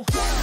go.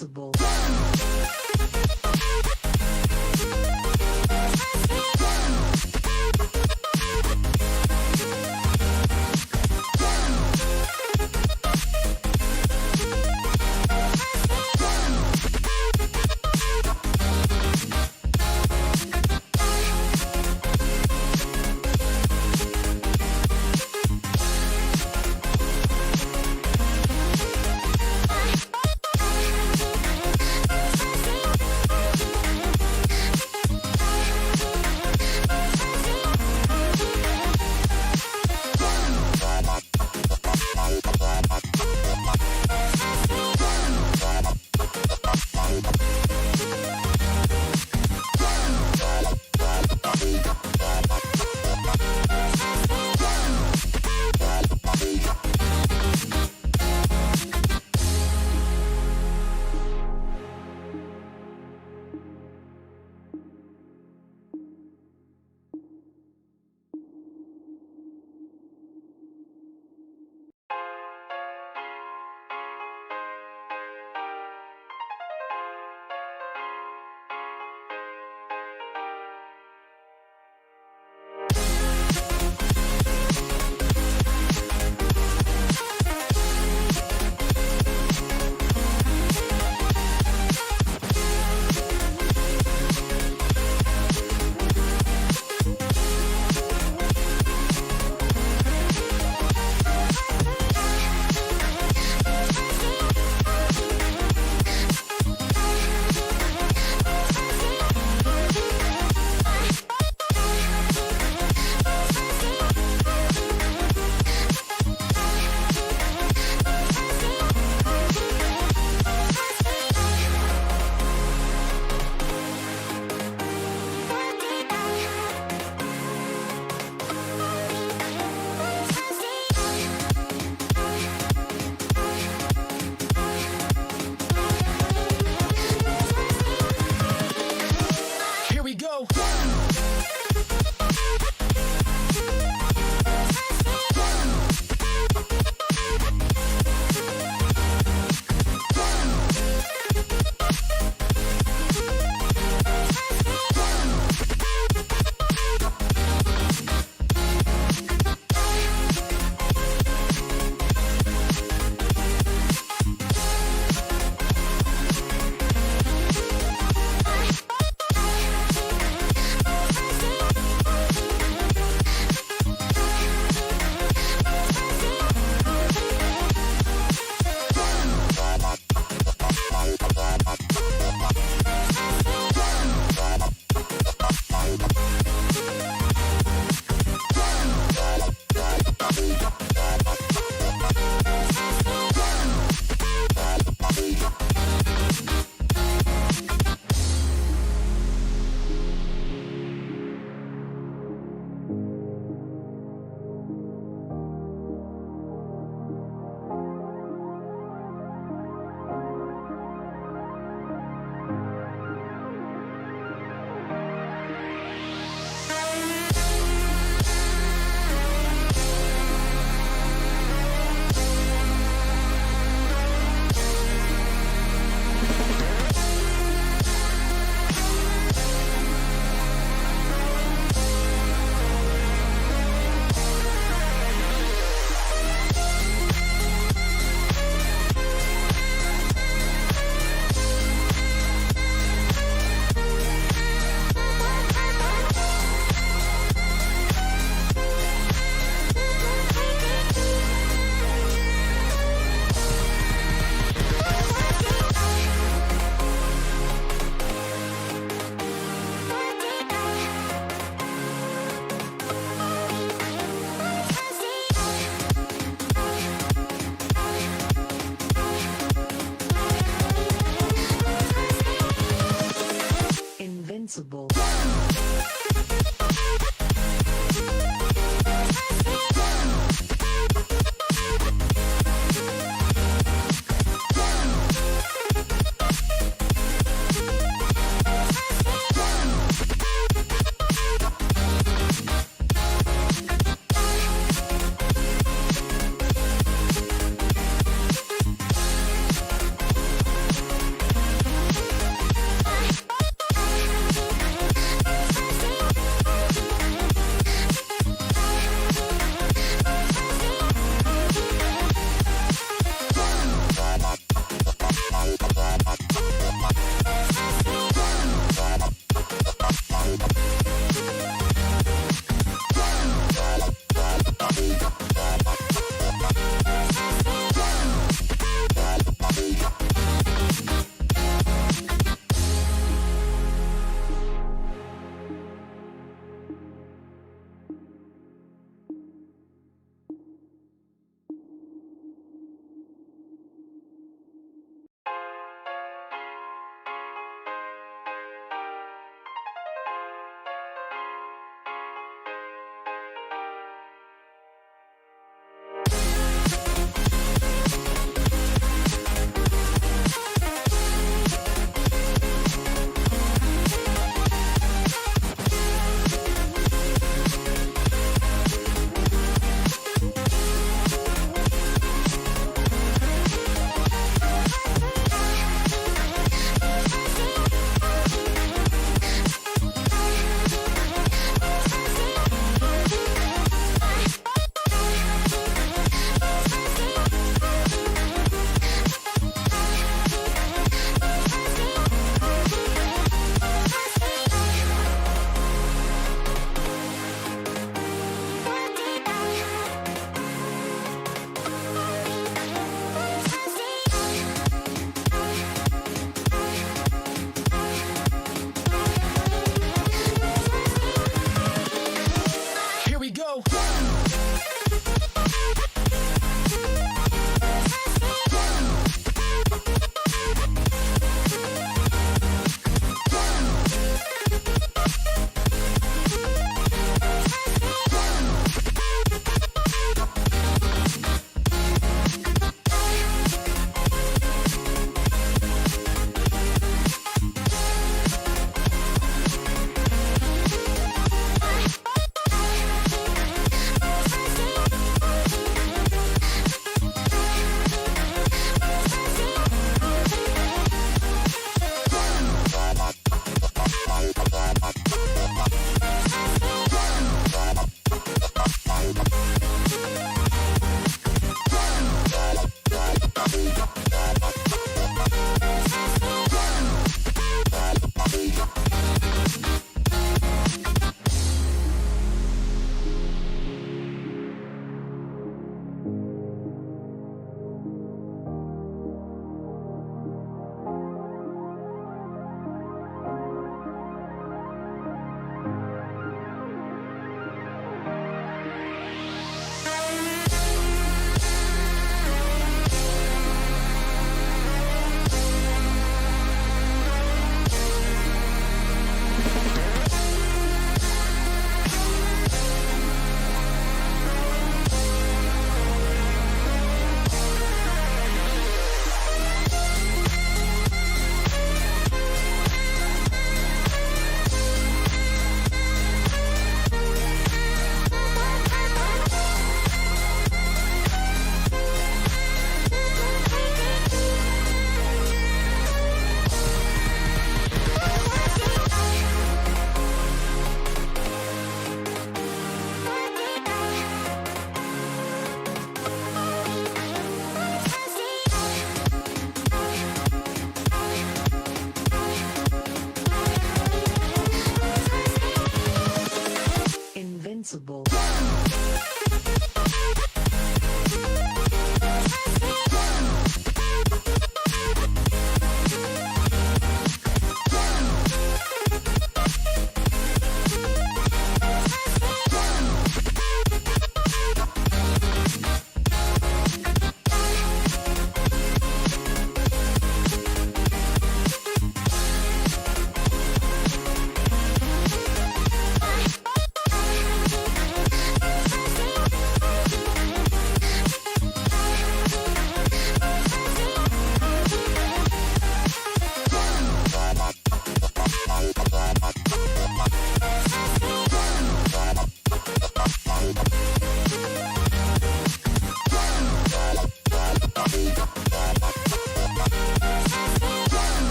invincible.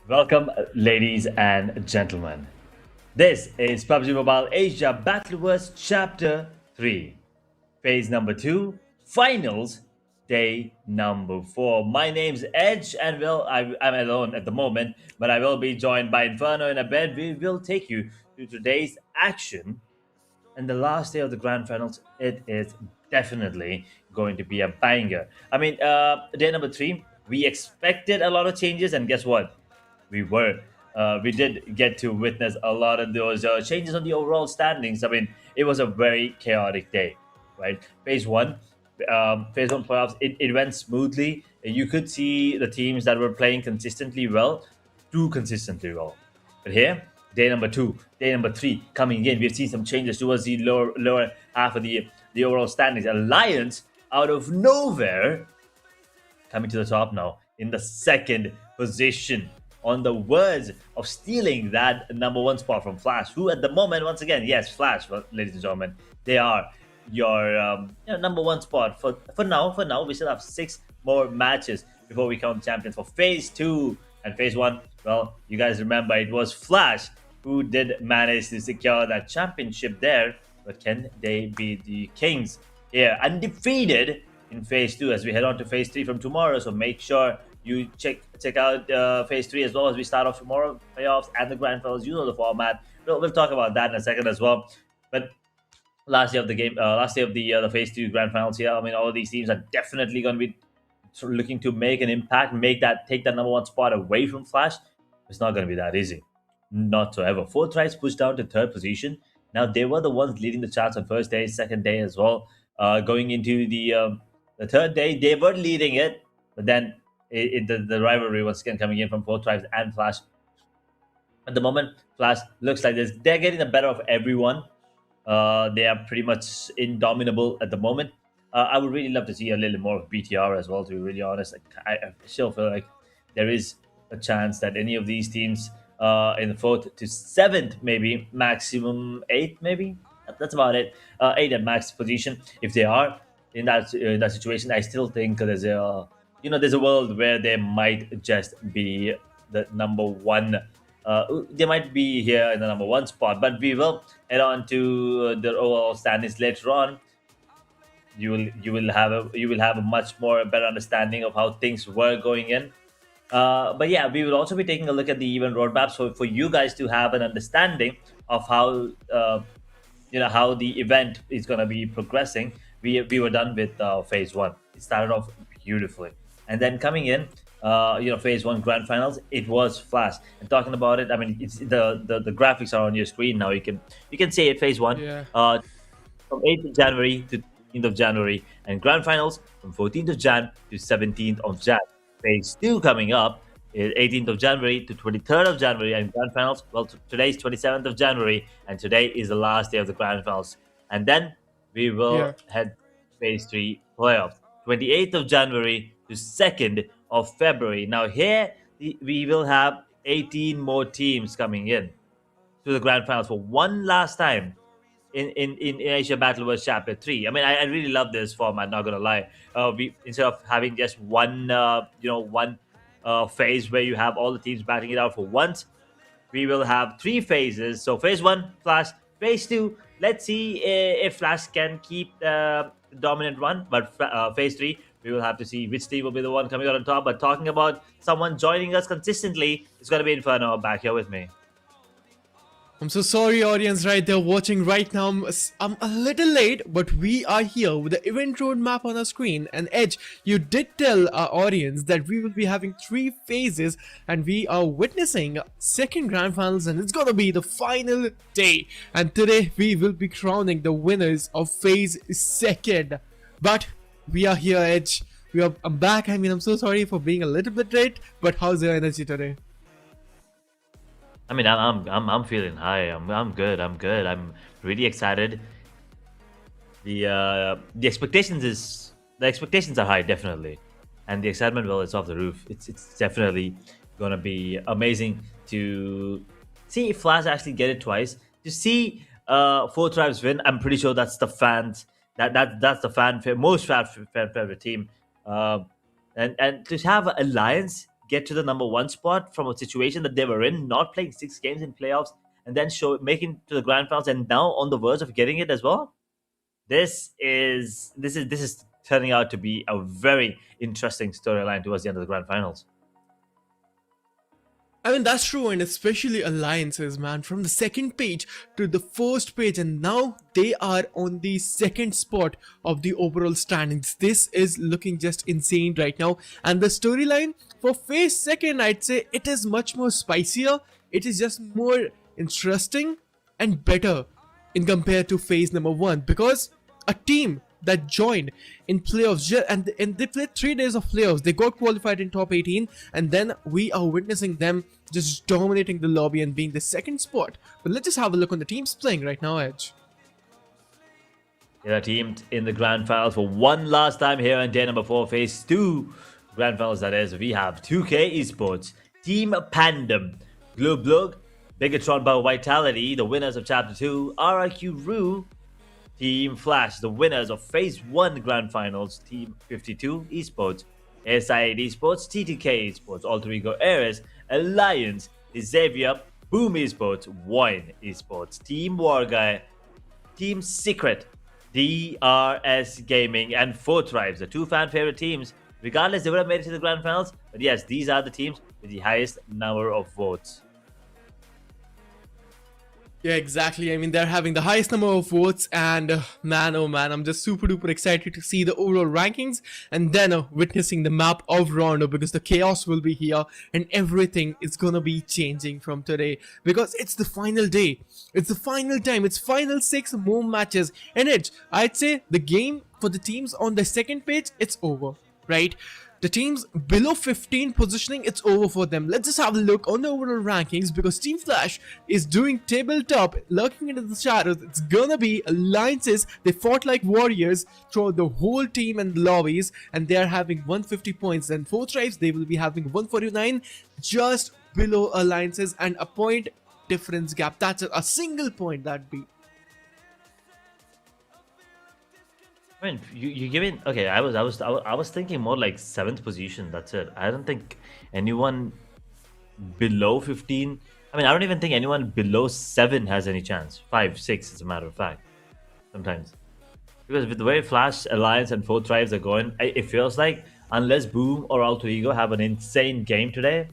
Welcome, ladies and gentlemen. This is PUBG Mobile Asia Battleverse Chapter 3, Phase number 2, Finals, Day number 4. My name's Edge, and I'm alone at the moment, but I will be joined by Inferno in a bit. We will take you to today's action and the last day of the grand finals. It is definitely going to be a banger. Day number 3, we expected a lot of changes, and guess what? We did get to witness a lot of those changes on the overall standings. It was a very chaotic day, right? Phase one playoffs, it went smoothly. You could see the teams that were playing consistently well do consistently well. But here, day number 2, day number 3 coming in, we've seen some changes towards the lower half of the overall standings. Alliance, out of nowhere, coming to the top now in the second position, on the words of stealing that number 1 spot from Flash, who at the moment, once again, yes, Flash, ladies and gentlemen, they are your number 1 spot for now. We still have 6 more matches before we count champions for phase 2 and phase 1. Well, you guys remember it was Flash who did manage to secure that championship there, but can they be the kings here, undefeated in phase 2 as we head on to phase 3 from tomorrow? So make sure you check out phase 3 as well as we start off tomorrow, playoffs and the grand finals. You know the format. We'll talk about that in a second as well. But last day of the game, last day of the phase 2 grand finals here. All of these teams are definitely going to be looking to make an impact, take that number 1 spot away from Flash. It's not going to be that easy, not so ever. 4 tries pushed down to 3rd position. Now they were the ones leading the charts on first day, second day as well. Going into the 3rd day, they were leading it, but then the rivalry once again coming in from 4 tribes and Flash. At the moment, Flash looks like they're getting the better of everyone. They are pretty much indomitable at the moment. I would really love to see a little more of BTR as well, to be really honest. I still feel like there is a chance that any of these teams in the 4th to 7th, maybe maximum 8th, maybe that's about it. 8 at max position. If they are in that situation, I still think there's a world where they might just be the number 1. They might be here in the number 1 spot, but we will head on to the overall standings later on. You will have a much more better understanding of how things were going in. But yeah, we will also be taking a look at the event roadmap, so for you guys to have an understanding of how how the event is going to be progressing. We were done with phase 1. It started off beautifully, and then coming in, phase 1 grand finals, it was Flash. And talking about it, it's the graphics are on your screen now. You can see it. Phase 1, Yeah. from 8th of January to 15th of January, and grand finals from 14th of Jan to 17th of Jan. Phase 2 coming up is 18th of January to 23rd of January, and grand finals, well, today's 27th of January, and today is the last day of the grand finals. And then we will Yeah. head phase 3 playoffs, 28th of January to 2nd of February. Now here we will have 18 more teams coming in to the grand finals for one last time in Asia Battleverse Chapter 3. I really love this format, not gonna lie. We, instead of having just one phase where you have all the teams batting it out for once, we will have 3 phases. So phase 1, Flash. Phase 2, let's see if Flash can keep the dominant run. But phase 3, we will have to see which team will be the one coming out on top. But talking about someone joining us consistently, it's going to be Inferno back here with me. I'm so sorry, audience, right there watching right now. I'm a little late, but we are here with the event roadmap on our screen. And Edge, you did tell our audience that we will be having 3 phases, and we are witnessing second grand finals, and it's gonna be the final day. And today we will be crowning the winners of phase 2nd. But we are here, Edge. I'm back. I'm so sorry for being a little bit late, but how's your energy today? I'm feeling high. I'm good. I'm really excited. The expectations are high, definitely, and the excitement, well, it's off the roof. It's definitely gonna be amazing to see if Flash actually get it twice. To see 4 tribes win, I'm pretty sure that's the fans that's the most fan favorite team. And to have Alliance get to the number 1 spot from a situation that they were in, not playing 6 games in playoffs, and then making to the grand finals, and now on the verge of getting it as well. This is turning out to be a very interesting storyline towards the end of the grand finals. I mean, that's true, and especially alliances, man. From the second page to the first page, and now they are on the second spot of the overall standings. This is looking just insane right now. And the storyline for phase second, I'd say it is much more spicier. It is just more interesting and better in compared to phase number 1, because a team that joined in playoffs, and they played 3 days of playoffs, they got qualified in top 18, and then we are witnessing them just dominating the lobby and being the second spot. But let's just have a look on the teams playing right now, Edge. They are teamed in the grand finals for one last time here in day number 4, phase 2 grand finals. That is, we have 2K Esports, Team PANDUM, BLUG, BIGETRON by Vitality, the winners of chapter 2, RRQ Rue, Team Flash, the winners of phase 1 grand finals, Team 52 Esports, SI8 Esports, TTK Esports, Alter Ego Ares, Alliance, Xavier, Boom Esports, VOIN Esports, Team WARGAYE, Team Secret, DRS Gaming, and 4 Tribes, the 2 fan favorite teams. Regardless, they would have made it to the grand finals, but yes, these are the teams with the highest number of votes. Yeah, exactly. I mean, they're having the highest number of votes, and man, oh man, I'm just super duper excited to see the overall rankings, and then witnessing the map of Rondo, because the chaos will be here and everything is gonna be changing from today, because it's the final day, it's the final time, it's final 6 more matches, and I'd say the game for the teams on the second page, it's over, right? The teams below 15 positioning, it's over for them. Let's just have a look on the overall rankings, because Team Flash is doing tabletop, lurking into the shadows. It's gonna be alliances. They fought like warriors throughout the whole team and lobbies, and they are having 150 points. And 4 Tribes, they will be having 149, just below alliances, and a point difference gap. That's a single point that'd be. I mean, you give it. Okay, I was thinking more like 7th position. That's it. I don't think anyone below 15. I mean, I don't even think anyone below 7 has any chance. 5, 6, as a matter of fact. Sometimes, because with the way Flash, Alliance, and 4 Tribes are going, it feels like unless Boom or Alter Ego have an insane game today,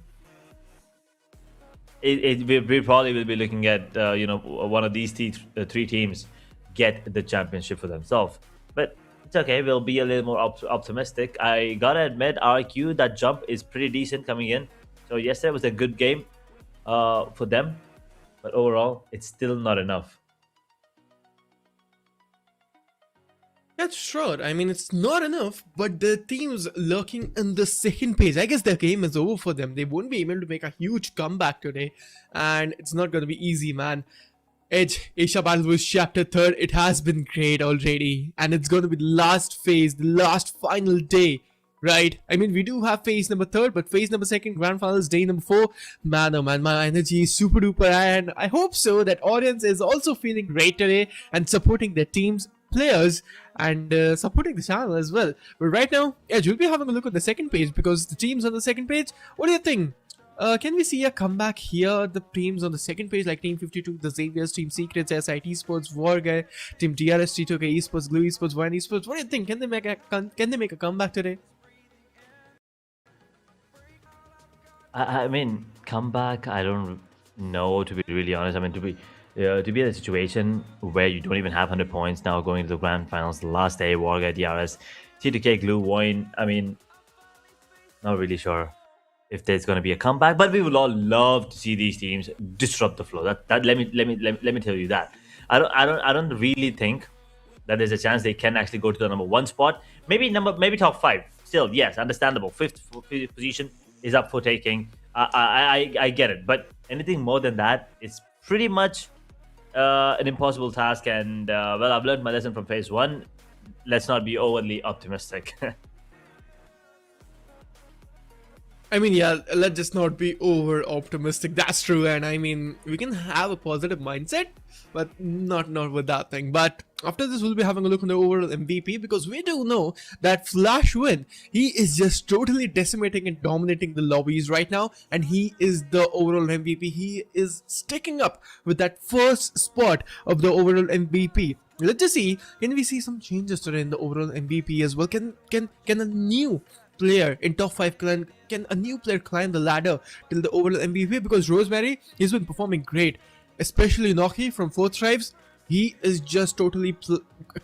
we probably will be looking at one of these 3 teams get the championship for themselves. But it's okay, we'll be a little more optimistic. I gotta admit, RQ, that jump is pretty decent coming in. So yesterday was a good game for them, but overall, it's still not enough. That's sure. I mean, it's not enough, but the teams lurking in the second page, I guess the game is over for them. They won't be able to make a huge comeback today, and it's not gonna be easy, man. Asia Battle was chapter 3rd. It has been great already, and it's going to be the last phase, the last final day, right? I mean, we do have phase number 3rd, but phase number 2nd, grand finals, day number 4. Man, oh man, my energy is super duper, and I hope so that audience is also feeling great today and supporting their teams, players, and supporting the channel as well. But right now, we'll be having a look at the second page, because the teams on the second page, what do you think? Can we see a comeback here? The teams on the second page, like Team 52, the Xaviers, Team Secrets, SIT Esports, WARGAYE, Team DRS, T2K Esports, Glue Esports, VOIN Esports. What do you think? Can they make a comeback today? I mean, comeback, I don't know, to be really honest. I mean, to be in a situation where you don't even have 100 points now going to the grand finals, the last day, WARGAYE, DRS, T2K, Glue, VOIN. I mean, not really sure if there's going to be a comeback, but we would all love to see these teams disrupt the flow. That let me tell you that. I don't really think that there's a chance they can actually go to the number 1 spot. Maybe top 5. Still, yes, understandable. 5th position is up for taking. I get it, but anything more than that is pretty much an impossible task. And well, I've learned my lesson from phase 1. Let's not be overly optimistic. I mean, yeah, let's just not be over optimistic. That's true, and I mean, we can have a positive mindset, but not with that thing. But after this, we'll be having a look on the overall MVP because we do know that Flash Win, he is just totally decimating and dominating the lobbies right now, and he is the overall MVP. He is sticking up with that first spot of the overall MVP. Let's just see, can we see some changes today in the overall MVP as well? Can a new player in top 5 can a new player climb the ladder till the overall MVP? Because Rosemary, he's been performing great, especially Noki from 4th Tribes. He is just totally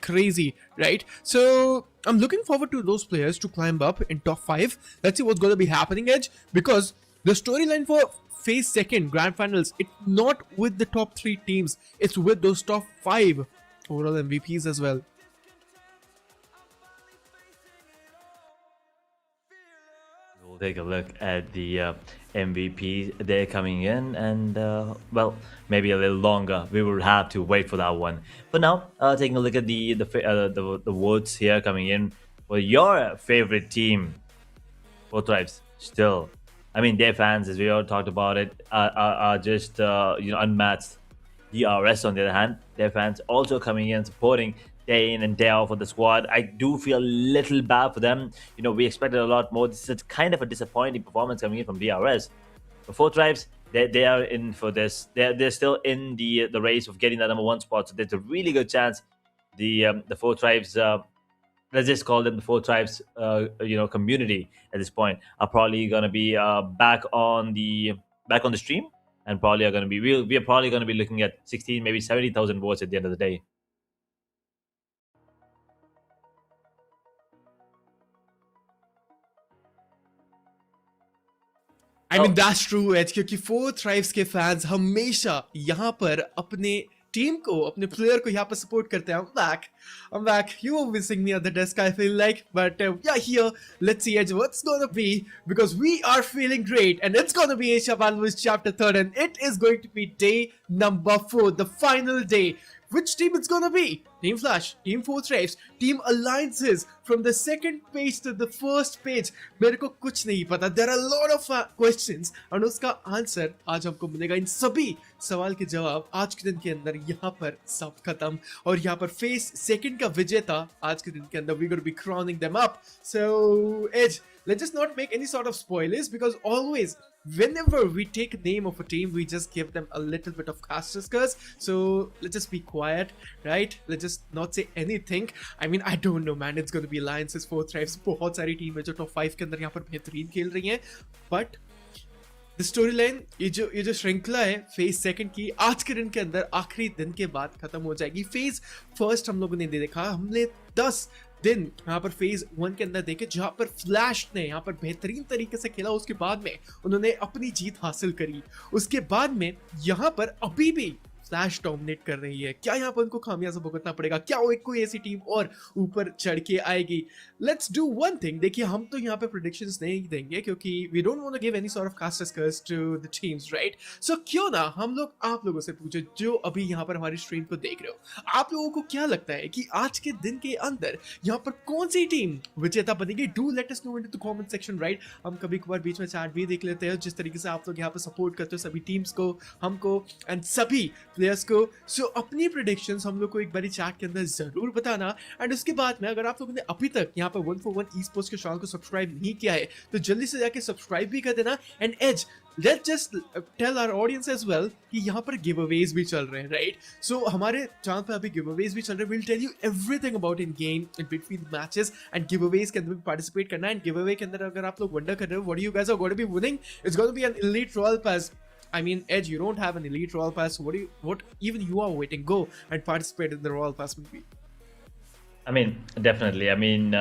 crazy, right? So I'm looking forward to those players to climb up in top 5. Let's see what's going to be happening, Edge, because the storyline for phase 2nd grand finals, it's not with the top 3 teams, it's with those top 5 overall MVPs as well. We'll take a look at the MVP. They're coming in, and well, maybe a little longer. We will have to wait for that one. But now, taking a look at the votes here coming in for your favorite team, 4 Tribes. Still, I mean, their fans, as we all talked about it, are just unmatched. DRS, on the other hand, their fans also coming in, supporting day in and day out for the squad. I do feel a little bad for them. You know, we expected a lot more. This is kind of a disappointing performance coming in from DRS. But 4 Tribes, they are in for this. They're still in the race of getting that #1 spot. So there's a really good chance the 4 Tribes, let's just call them the 4 Tribes, community at this point, are probably gonna be back on the stream. And probably are going to be, we are probably going to be looking at 16, maybe 70,000 votes at the end of the day. I mean, that's true, Edge, क्योंकि 4 Tribes के fans हमेशा यहाँ पर अपने team को, अपने player को यहाँ पर सपोर्ट करते हैं. I'm back. You were missing me at the desk, I feel like. But yeah, here, let's see, Edge, what's gonna be, because we are feeling great, and it's gonna be Asia Balwas Chapter 3rd, and it is going to be day number 4, the final day. Which team it's gonna be? Team Flash, Team 4 Tribes, Team Alliances, from the second page to the first page. मेरे को कुछ नहीं पता. There are a lot of questions, and उसका answer आज हमको मिलेगा. इन सभी सवाल के जवाब आज के दिन के अंदर यहाँ पर सब खत्म. और यहाँ पर फेस सेकंड का विजेता आज के दिन के अंदर we're gonna be crowning them up. So Edge, let's just not make any sort of spoilers, because always whenever we take a name of a team, we just give them a little bit of asterisk. So let's just be quiet, right? Let's just not say anything. I mean, I don't know, man. It's going to be Alliances, 4 Tribes. बहुत सारी team है जो top 5 के अंदर यहाँ पर बेहतरीन खेल रही हैं. But the storyline, ये जो श्रृंखला है फेज 2 की, आज के दिन के अंदर आखिरी दिन के बाद खत्म हो जाएगी. फेज 1 हम लोगों ने देखा, हमने 10 दिन यहाँ पर फेज 1 के अंदर देखे, जहां पर फ्लैश ने यहाँ पर बेहतरीन तरीके से खेला. उसके बाद में उन्होंने अपनी जीत हासिल करी. उसके बाद में यहाँ पर अभी भी फ्लैश डोमिनेट कर रही है. क्या यहाँ पर उनको खामियाजा भुगतना पड़ेगा? क्या वो एक कोई ऐसी टीम और ऊपर चढ़ के आएगी? Let's do one thing. देखिए, हम तो यहाँ पे प्रेडिक्शंस नहीं देंगे क्योंकि we don't want to give any sort of casters to the teams, right? So क्यों ना हम लोग आप लोगों से पूछे जो अभी यहाँ पर हमारी स्ट्रीम को देख रहे हो, आप लोगों को क्या लगता है कि आज के दिन के अंदर यहाँ पर कौन सी टीम विजेता बनेगी? Do let us know in the comment section, right? हम कभी कभार बीच में चैट भी देख लेते हैं, जिस तरीके से आप लोग यहाँ पर सपोर्ट करते हो सभी टीम्स को, हमको एंड सभी प्लेयर्स को. सो अपनी प्रेडिक्शंस हम लोग को एक बारी चैट के अंदर जरूर बताना. एंड उसके बाद में अगर आप लोगों ने अभी तक यहाँ पर 141 esports के चैनल को सब्सक्राइब नहीं किया है तो जल्दी से जाके सब्सक्राइब भी कर देना. And as, let's just tell our audience as well कि यहाँ पर giveaways भी चल रहे हैं, right? So हमारे चैनल पर अभी giveaways भी चल रहे हैं. We'll tell you everything about in game in between matches and giveaways के अंदर भी participate करना है. And giveaway के अंदर अगर आप लोग wonder कर रहे हो what you guys are going to be winning, it's going to be an elite royal pass. I mean, Edge, you don't have an elite royal pass. What even you are waiting? Go and participate in the royal pass movie. I mean, definitely. I mean,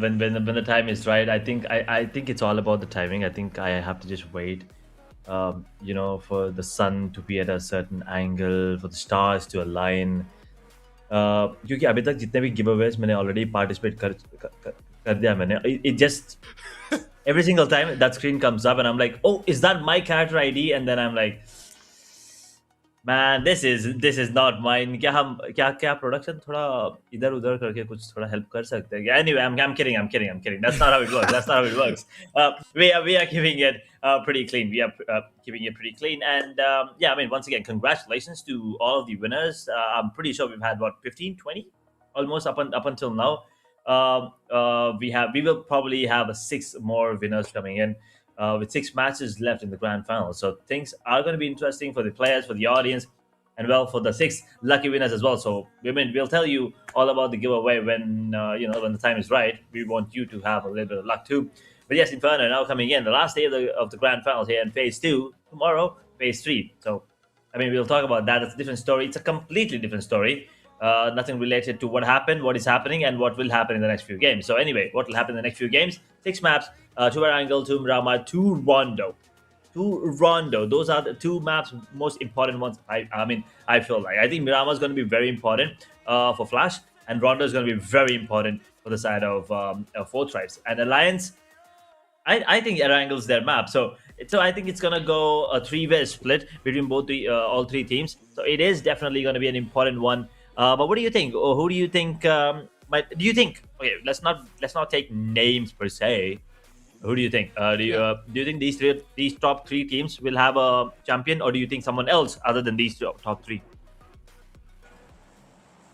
when the time is right, I think it's all about the timing. I think I have to just wait, for the sun to be at a certain angle, for the stars to align. क्योंकि अभी तक जितने भी giveaways मैंने already participate कर दिया मैंने. It just every single time that screen comes up and I'm like, oh, is that my character ID? And then I'm like, Man, this is not mine. क्या production थोड़ा इधर उधर करके कुछ थोड़ा help कर सकते हैं क्या? Anyway, I'm kidding. That's not how it works. That's not how it works. We are keeping it pretty clean. We are keeping it pretty clean. And yeah, I mean, once again, congratulations to all of the winners. I'm pretty sure we've had what 15, 20, almost up until now. We will probably have 6 more winners coming in with 6 matches left in the grand final. So things are going to be interesting for the players, for the audience, and well, for the 6 lucky winners as well. So we'll tell you all about the giveaway when when the time is right. We want you to have a little bit of luck too. But yes, Inferno now coming in the last day of the grand finals here in phase 2. Tomorrow, phase 3. So I mean, we'll talk about that. It's a different story. It's a completely different story. Nothing related to what happened, what is happening, and what will happen in the next few games. So anyway, what will happen in the next few games? 6 maps, 2 Angle, 2 Mirama, 2 Rondo. 2 Rondo. Those are the 2 maps, most important ones. I feel like. I think Mirama is going to be very important for Flash, and Rondo is going to be very important for the side of Four Tribes. And Alliance, I think Erangle's their map. So I think it's gonna go a 3-way split between both the all 3 teams. So it is definitely gonna be an important one. But what do you think? Or who do you think? Do you think? Okay, let's not take names per se. Who do you think? Do you think these top 3 teams will have a champion, or do you think someone else other than these top 3?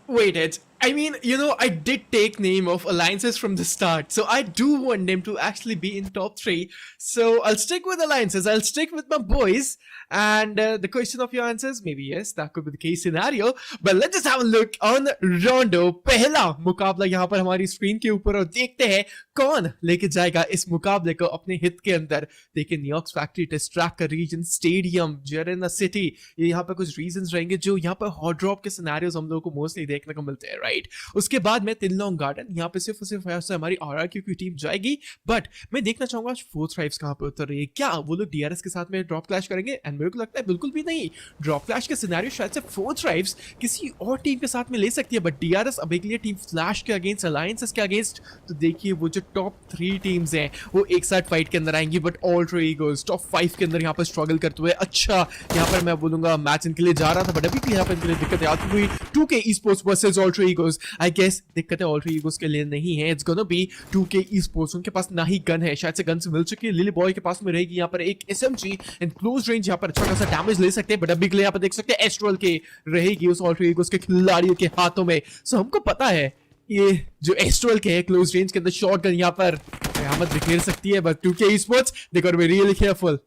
Wait, Edge. I mean, I did take name of alliances from the start, so I do want them to actually be in top 3. So I'll stick with alliances. I'll stick with my boys. And the question of your answers, maybe yes, that could be the case scenario. But let's just have a look on Rondo. पहला मुकाबला यहाँ पर हमारी screen के ऊपर और देखते हैं कौन लेके जाएगा इस मुकाबले को अपने हित के अंदर. देखिए नियोक्स फैक्ट्री टेस्ट ट्रैक का रीजन स्टेडियम जेरेना सिटी, ये यहाँ पर कुछ रीजंस रहेंगे जो यहाँ पर हॉट ड्रॉप के सिनेरियोज हम लोगों को मोस्टली देखने को मिलते हैं, राइट. उसके बाद में तिनलोंग गार्डन, यहाँ पे सिर्फ और सिर्फ हमारी RRQ की टीम जाएगी. बट मैं देखना चाहूंगा फोर्थ ट्राइब्स कहाँ पे उतर रही है. क्या वो लोग DRS के साथ में ड्रॉप क्लैश करेंगे? एंड मेरे को लगता है बिल्कुल भी नहीं. ड्रॉप क्लैश के सिनेरियो शायद से फोर्थ ट्राइब्स किसी और टीम के साथ में ले सकती है. बट DRS अब एक लिए टीम फ्लैश के अगेंस्ट, अलायंसेस के अगेंस्ट. तो देखिए वो जो टॉप 3 टीम्स हैं वो एक साथ फाइट के अंदर आएंगी. बट ऑल्ट्रो ईगल्स टॉप 5 के अंदर यहाँ पर स्ट्रगल करते हुए, अच्छा यहाँ पर मैं बोलूंगा मैच इनके लिए जा रहा था, बट अभी भी यहाँ पर इनके लिए दिक्कत आती हुई. 2K esports वर्सेस ऑल्ट्रो ईगल्स. आई गेस दिक्कतें ऑल्ट्रो ईगल्स के लिए नहीं है. It's gonna be 2K esports. उनके पास ना ही गन है, शायद से गन से मिल चुकी है. लिली बॉय के पास में रहेगी यहाँ पर एक SMG एंड क्लोज रेंज, यहाँ पर अच्छा खासा डैमेज ले सकते हैं. बट अभी के लिए यहाँ पर देख सकते हैं एस्ट्रल के रहेगी उस ऑल्ट्रो ईगल्स के खिलाड़ियों के हाथों में. सो हमको पता है ये जो एस्ट्रल के है क्लोज रेंज के अंदर शॉटगन यहाँ पर कयामत बिखेर सकती है. But 2K esports, they got to be really careful.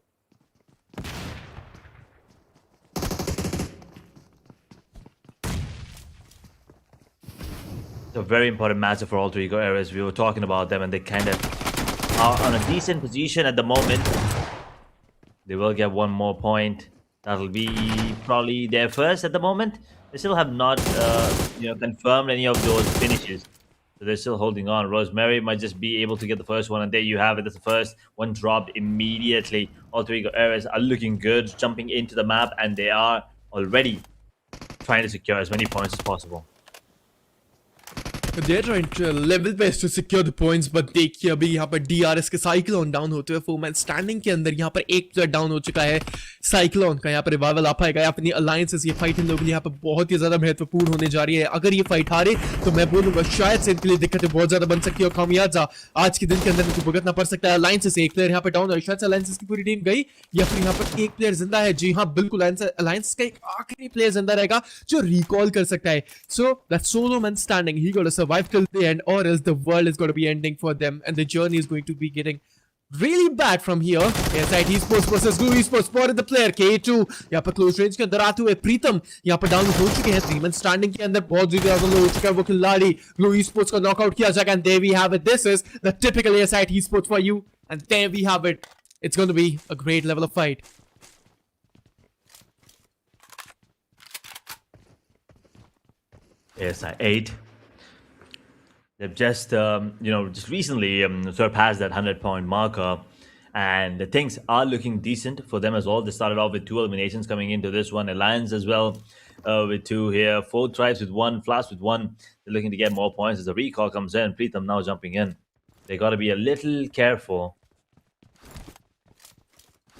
A very important matchup for all 3 areas. We were talking about them, and they kind of are on a decent position at the moment. They will get 1 more point. That'll be probably their first at the moment. They still have not, confirmed any of those finishes. So they're still holding on. Rosemary might just be able to get the first one, and there you have it. That's the first one dropped immediately. All 3 areas are looking good, jumping into the map, and they are already trying to secure as many points as possible. They're trying to level best to secure the points, but देखिए अभी यहाँ पर DRS के cyclone down होते हुए 4 man standing के अंदर यहाँ पर एक प्लेयर डाउन हो चुका है. साइक्लोन का यहाँ पर रिवाइवल आ पाएगा अपनी अलायंसेस. ये फाइट इन लोगों के लिए यहाँ पर बहुत ही ज्यादा महत्वपूर्ण होने जा रही है. अगर ये फाइट हारे तो मैं बोलूंगा शायद से इनके लिए दिक्कतें बहुत ज्यादा बन सकती है और खामियाजा आज के दिन के अंदर इनको भुगतना पड़ सकता है. अलायंसेस एक प्लेयर यहाँ पर डाउन है, शायद से अलायंसेस की पूरी टीम गई या फिर यहाँ पर एक प्लेयर जिंदा है. जी हाँ बिल्कुल, अलायंसेस का एक आखिरी प्लेयर जिंदा रहेगा जो रिकॉल कर सकता है. So that solo man standing, he got to survive till the end, or else the world is going to be ending for them and the journey is going to be getting really bad from here. Yes, esports versus Glue esports. Spotted the player K2 यहाँ पर close range के अंदर आते हुए. प्रीतम यहाँ पर down हो चुके हैं. 3 मैन स्टैंडिंग के अंदर बहुत ज्यादा लो हो चुका है वो खिलाड़ी. Glue esports का नॉकआउट किया जाएगा and there we have it. This is the typical esports for you and there we have it. It's going to be a great level of fight. Yes, 8. They've just, just recently surpassed that 100-point marker, and things are looking decent for them as well. They started off with 2 eliminations coming into this one. Alliance as well with 2 here. 4 tribes with 1. Flash with 1. They're looking to get more points as the recall comes in. Preetham now jumping in. They got to be a little careful.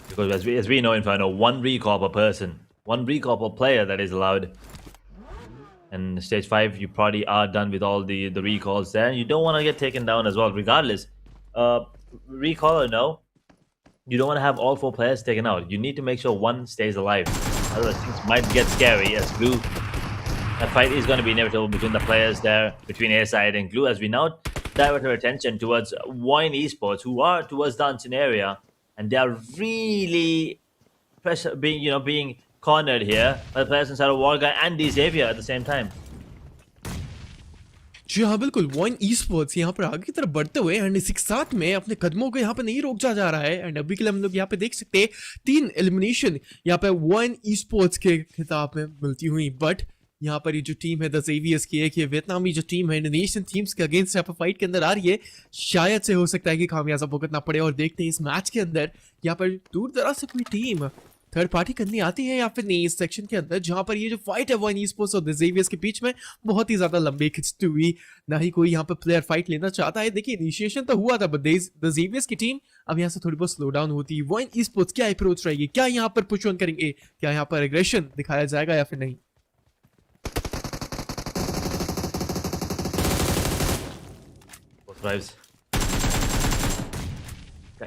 Because as we know, Inferno, 1 recall per person. one recall per player that is allowed. And stage 5, you probably are done with all the recalls there. You don't want to get taken down as well, regardless. Recall or no, you don't want to have all 4 players taken out. You need to make sure one stays alive. Otherwise, things might get scary as Blue. A fight is going to be inevitable between the players there, between A-side and Glue, as we now divert our attention towards VOIN Esports, who are towards the Unseen area, and they are really being cornered here by the players inside of WARGAYE and Xavier at the same time. जी हाँ बिल्कुल, वॉइन esports यहाँ पर आगे की तरफ बढ़ते हुए and इसी के साथ में अपने कदमों को यहाँ पे नहीं रोका जा रहा है। एंड अभी के लिए हम लोग यहाँ पे देख सकते हैं 3 एलिमिनेशन यहाँ पे वॉइन ई-स्पोर्ट्स के खिताब में मिलती हुई। बट यहाँ पर ये जो टीम है द ज़ेवियर्स की, एक ये वियतनामी जो टीम है इंडोनेशियन टीम्स के अगेंस्ट यहाँ पर फाइट के अंदर आ रही है, शायद से हो सकता है कि खामियाजा भुगतना पड़े। और देखते हैं इस मैच के अंदर यहाँ पर दूर दराज से कोई टीम थर्ड पार्टी करनी आती है या फिर नहीं इस सेक्शन के अंदर, जहां पर ये जो फाइट है वॉइन ई-स्पोर्ट्स और द ज़ेवियर्स के बीच में बहुत ही ज्यादा लंबी खिंचती हुई, ना ही कोई यहाँ पर प्लेयर फाइट लेना चाहता है। देखिए इनिशिएशन तो हुआ था, बट द ज़ेवियर्स की टीम अब यहाँ से थोड़ी बहुत स्लो डाउन होती है। वॉइन ई-स्पोर्ट्स क्या अप्रोच रहेगी, क्या यहाँ पर पुश ऑन करेंगे, क्या यहाँ पर एग्रेशन दिखाया जाएगा या फिर नहीं?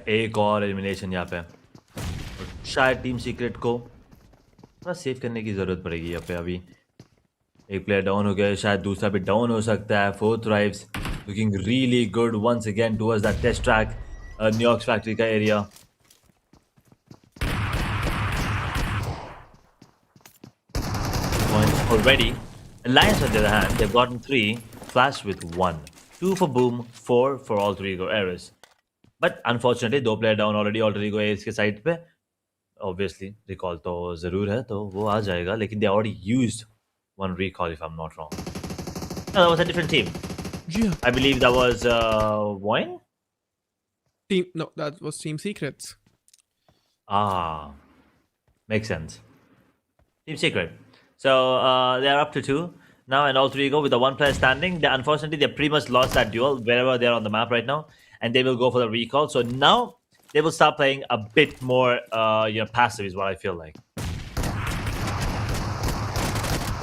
एक और एलिमिनेशन यहाँ पे, शायद टीम सीक्रेट को थोड़ा सेव करने की ज़रूरत पड़ेगी यहाँ पे। अभी एक प्लेयर डाउन हो गया, शायद दूसरा भी डाउन हो सकता है। 4th arrives looking really good once again towards that test track New York factory का area. Already, Alliance on the other hand, they've gotten 3, Flash with 1, 2 for Boom, 4 for Alter Ego Eris. But unfortunately, 2 player down already Alter Ego Eris के side पे। Obviously, recall तो ज़रूर है, तो वो आ जाएगा, लेकिन they already used 1 recall if I'm not wrong. No, that was a different team. Yeah. I believe that was VOIN? No, that was Team Secrets. Ah, makes sense. Team Secret. So they're up to 2 now, and Alter Ego with the 1 player standing. Unfortunately, they pretty much lost that duel wherever they're on the map right now, and they will go for the recall. So now they will start playing a bit more, passive is what I feel like.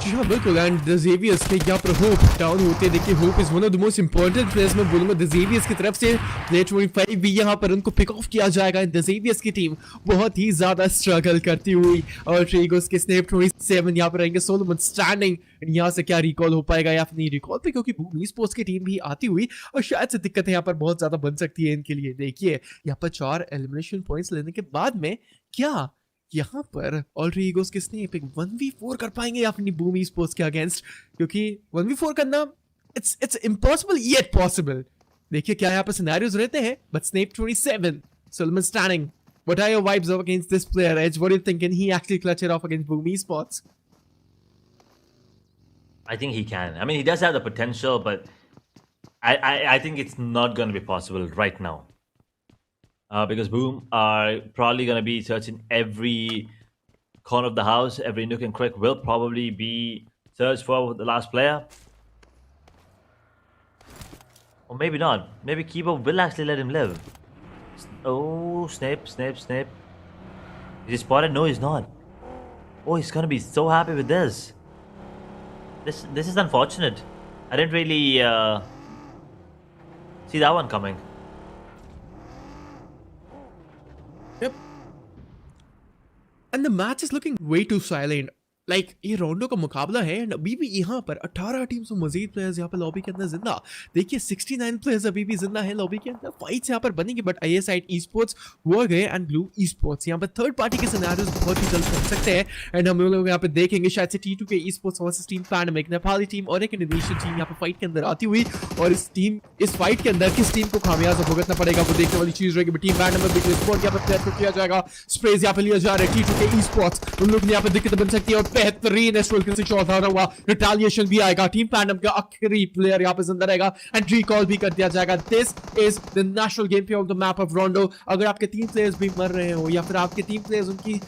हाँ बिल्कुल, and the Xaviers के यहाँ पर hope down होते देखिए। Hope is one of the most important players मैं बोलूँगा the Xavier's की तरफ से। प्लेयर 25 भी यहाँ पर उनको पिक ऑफ किया जाएगा। द ज़ेवियर्स की टीम बहुत ही ज्यादा स्ट्रगल करती हुई, और ट्रेगोस के स्नेप 27 यहाँ पर रहेंगे। सोलोमन स्टैंडिंग, यहाँ से क्या रिकॉल हो पाएगा या फिर नहीं रिकॉल पे, क्योंकि बूम ई-स्पोर्ट्स की टीम भी आती हुई, और शायद से दिक्कतें यहाँ पर बहुत ज्यादा बन सकती है इनके लिए। देखिए यहाँ पर 4 एलिमिनेशन पॉइंट्स लेने के बाद में क्या यहाँ पर ऑल्टर ईगोस के स्नेप एक 1v4 कर पाएंगे या फिर बूम ई-स्पोर्ट्स के अगेंस्ट, क्योंकि 1v4 करना इट्स इम्पॉसिबल येट पॉसिबल। देखिए क्या यहाँ पर सिनेरियोज रहते हैं। But snap 27, Solomon standing, what are your vibes up against this player, Edge? What do you think? Can he actually clutch it off against Boom Esports? I think he can. I mean, he does have the potential, but I think it's not going to be possible right now. Because Boom are probably going to be searching every corner of the house. Every nook and crack will probably be searched for the last player. Or maybe not. Maybe Keeper will actually let him live. Oh, Snape. Is he spotted? No, he's not. Oh, he's going to be so happy with this. This is unfortunate. I didn't really see that one coming. Yep. And the match is looking way too silent. Like ये राउंडो का मुकाबला है and अभी भी यहाँ पर 18 teams और मजीद players यहाँ पर लॉबी के अंदर जिंदा। देखिए 69 प्लेयर्स अभी भी जिंदा है लॉबी के अंदर। फाइट्स यहाँ पर बनेंगे, but I side e sports WARGAYE and blue e sports यहाँ पर थर्ड पार्टी के सिनेरियोस बहुत ही जल्द बन सकते हैं। एंड हम लोग यहाँ पे देखेंगे शायद से T2 के ई स्पोर्ट्स वर्सेस टीम पैंडम, एक नेपाली टीम और एक इंडोनेशियन टीम यहाँ पर फाइट के अंदर आती हुई, और इस फाइट के अंदर किस टीम को खामियाजा भुगतना पड़ेगा वो देखने वाली चीज रहेगी। टीम पैंडम में बिग स्पोर्ट यहाँ पर प्लेयर को किया जाएगा, स्प्रेज यहाँ पे लिया जा रहा है T2 के ई स्पोर्ट्स, उन लोग यहाँ पे दिक्कत बन सकती है। और बेहतरीन से चौथा हुआ रिटेलिएशन भी आएगा। टीम पैंडम का आखिरी प्लेयर यहाँ पे जिंदा रहेगा एंड रिकॉल भी कर दिया जाएगा। This is the national game play of the map of रोंडो। अगर आपके 3 प्लेयर्स भी मर रहे हो या फिर आपके 3 प्लेयर्स उनकी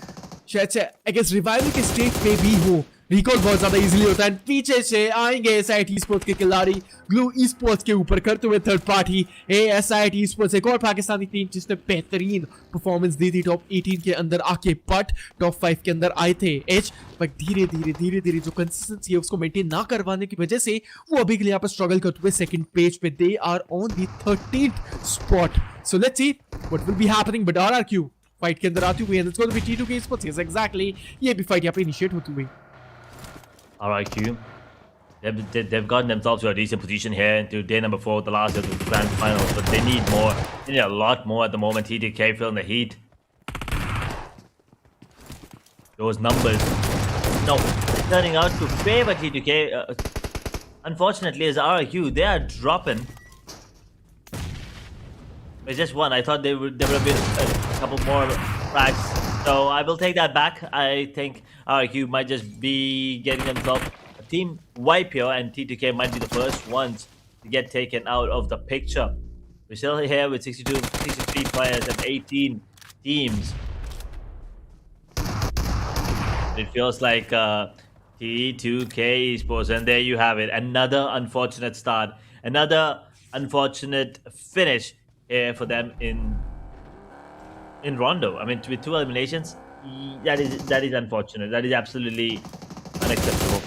शायद से अगेंस्ट रिवाइवल के स्टेज पे भी हो, रिकॉल बहुत ज्यादा इजीली होता है। पीछे से आएंगे एसआईटी स्पोर्ट्स के खिलाड़ी ग्लू ई स्पोर्ट्स के ऊपर करते हुए थर्ड पार्टी एसआईटी स्पोर्ट्स एक और पाकिस्तानी टीम जिसने बेहतरीन परफॉर्मेंस दी थी टॉप 18 के अंदर आके, बट टॉप 5 के अंदर आए थे एज, बट धीरे धीरे जो कंसिस्टेंसी है उसको मेंटेन ना करवाने की वजह से वो अभी के लिए यहाँ पर स्ट्रगल करते हुए सेकंड पेज पे they are on the 13th spot. So let's see what will be happening, but RRQ fight के अंदर आती हुई and it's going to be T2K sports. Yes exactly, ये भी फाइट यहाँ पे इनिशिएट होती हुई। RIQ, they've gotten themselves to a decent position here into day number 4, the last of the grand finals, but they need more. They need a lot more at the moment. TTK feeling the heat. Those numbers, no, turning out to favor TTK. Unfortunately, as RIQ, they are dropping. It's just one. I thought there would have been a couple more frags. So I will take that back. I think RQ might just be getting themselves a team wipe here, and TTK might be the first ones to get taken out of the picture. We're still here with 63 players and 18 teams. It feels like T2K Esports, and there you have it. Another unfortunate start, another unfortunate finish here for them in Rondo. I mean, with 2 eliminations, that is unfortunate. That is absolutely unacceptable.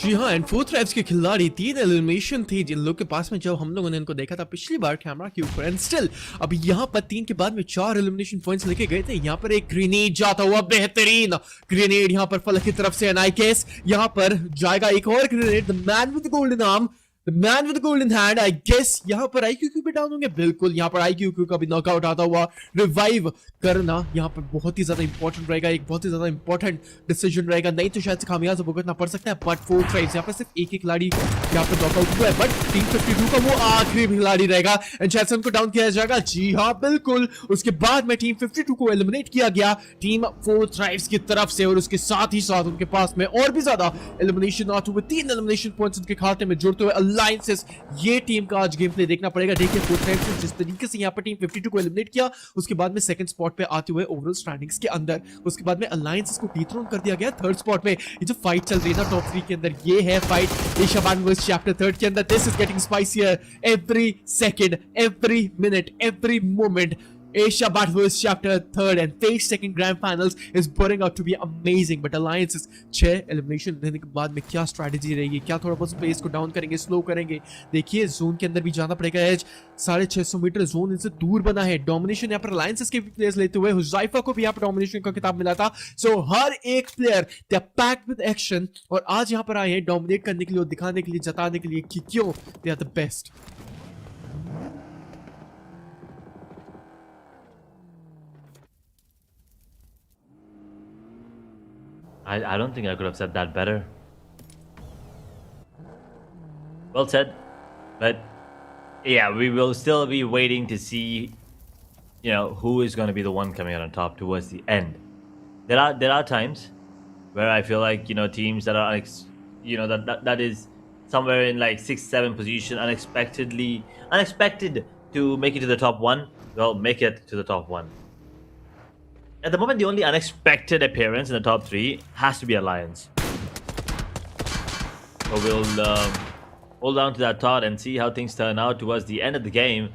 जी हाँ, and 4 tribes के खिलाड़ी 3 elimination थे जिन लोग के पास में, जब हम लोगों ने इनको देखा था पिछली बार कैमरा के ऊपर, एंड स्टिल अब यहाँ पर 3 के बाद में 4 एलिमिनेशन पॉइंट्स लेके गए थे। यहाँ पर एक ग्रेनेड जाता हुआ, बेहतरीन ग्रेनेड यहाँ पर फलक की तरफ से, एंड आई गेस यहाँ पर जाएगा एक और grenade. The man with golden arm, The man with the golden hand, I guess यहाँ पर IQQ भी डाउन होंगे। बिल्कुल, यहाँ पर IQQ का भी नॉकआउट आता हुआ, रिवाइव करना यहाँ पर बहुत ही ज्यादा इंपॉर्टेंट रहेगा, एक बहुत ही ज्यादा इंपॉर्टेंट डिसीजन रहेगा, नहीं तो शायद से खामियाजा भुगतना पड़ सकता है। बट 4 ट्राइब्स यहाँ पर सिर्फ एक ही खिलाड़ी यहाँ पर नॉकआउट हुआ है, बट टीम 52 का वो आखिरी खिलाड़ी रहेगा एंड शायद से उनको डाउन किया जाएगा। जी हाँ बिल्कुल, उसके बाद में टीम 52 को एलिमिनेट किया गया टीम 4 ट्राइब्स की तरफ से, और उसके साथ ही साथ उनके पास में और भी ज्यादा एलिमिनेशन आते हुए 3 एलिमिनेशन पॉइंट्स उनके खाते में जुड़ते हुए अलायंसेस। ये टीम का आज गेम प्ले देखना पड़ेगा। देखिए 4 ट्राइब्स जिस तरीके से यहाँ पर टीम 52 को एलिमिनेट किया, उसके बाद में सेकंड स्पॉट पे आते हुए ओवरऑल स्टैंडिंग्स के अंदर, उसके बाद में अलायंसेस को डिथ्रोन कर दिया गया थर्ड स्पॉट पे। ये जो फाइट चल रही है ना टॉप 3 के अंदर, ये है फाइट एशियाबान वर्सेस चैप्टर 3 के अंदर। This is getting spicier every second, every minute, every moment. Asia Bat vs Chapter 3rd and phase second grand finals is burning out to be amazing, but alliances 6 elimination देने के बाद में क्या strategy रहेगी, क्या थोड़ा बहुत स्पेस को डाउन करेंगे, स्लो करेंगे। देखिए जोन के अंदर भी जाना पड़ेगा, एज 650 मीटर जोन इनसे दूर बना है। डोमिनेशन यहाँ पर अलायंसेस के प्लेयर्स लेते हुए, हुज़ैफा को भी यहाँ पर डोमिनेशन का खिताब मिला था। सो हर एक player they are packed with action, और आज यहाँ पर आए हैं डोमिनेट करने के लिए और दिखाने के लिए, जताने के लिए कि क्यों they are the best. I don't think I could have said that better. Well said. But yeah, we will still be waiting to see, you know, who is going to be the one coming out on top towards the end. There are times where I feel like, you know, teams that are that is somewhere in like 6th, 7th position, unexpected to make it to the top 1. Well, make it to the top 1. At the moment, the only unexpected appearance in the top 3 has to be Alliance. So we'll hold on to that thought and see how things turn out towards the end of the game.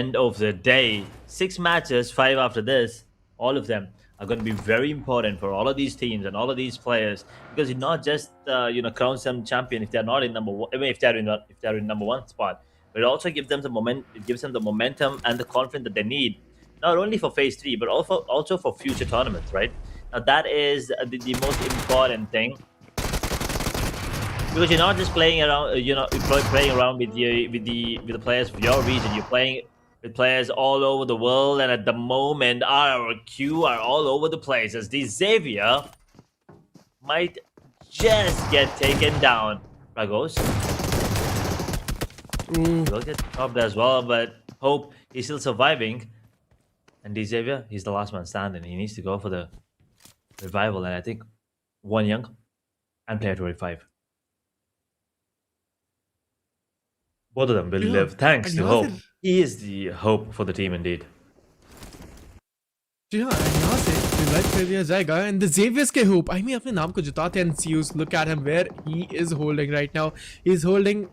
End of the day, 6 matches, 5 after this. All of them are going to be very important for all of these teams and all of these players, because it not just crowns them champion if they're not in number 1. I mean, if they're in number 1 spot, but it also gives them the momentum and the confidence that they need. Not only for phase 3, but also for future tournaments, right? Now that is the most important thing, because you're not just playing around, playing around with the players of your region. You're playing with players all over the world, and at the moment, RRQ are all over the place, as the Xavier might just get taken down. Ragos will get stopped as well, but Hope he's still surviving. And Xavier, he's the last man standing. He needs to go for the revival, and I think One Young and player 25. Both of them will live thanks to Hope. He is the hope for the team indeed. जी हाँ, यहाँ से revive कर दिया जाएगा and the Xaviers के hope I mean अपने नाम को जिताते हैं सीयूज look at him where he is holding right now he is holding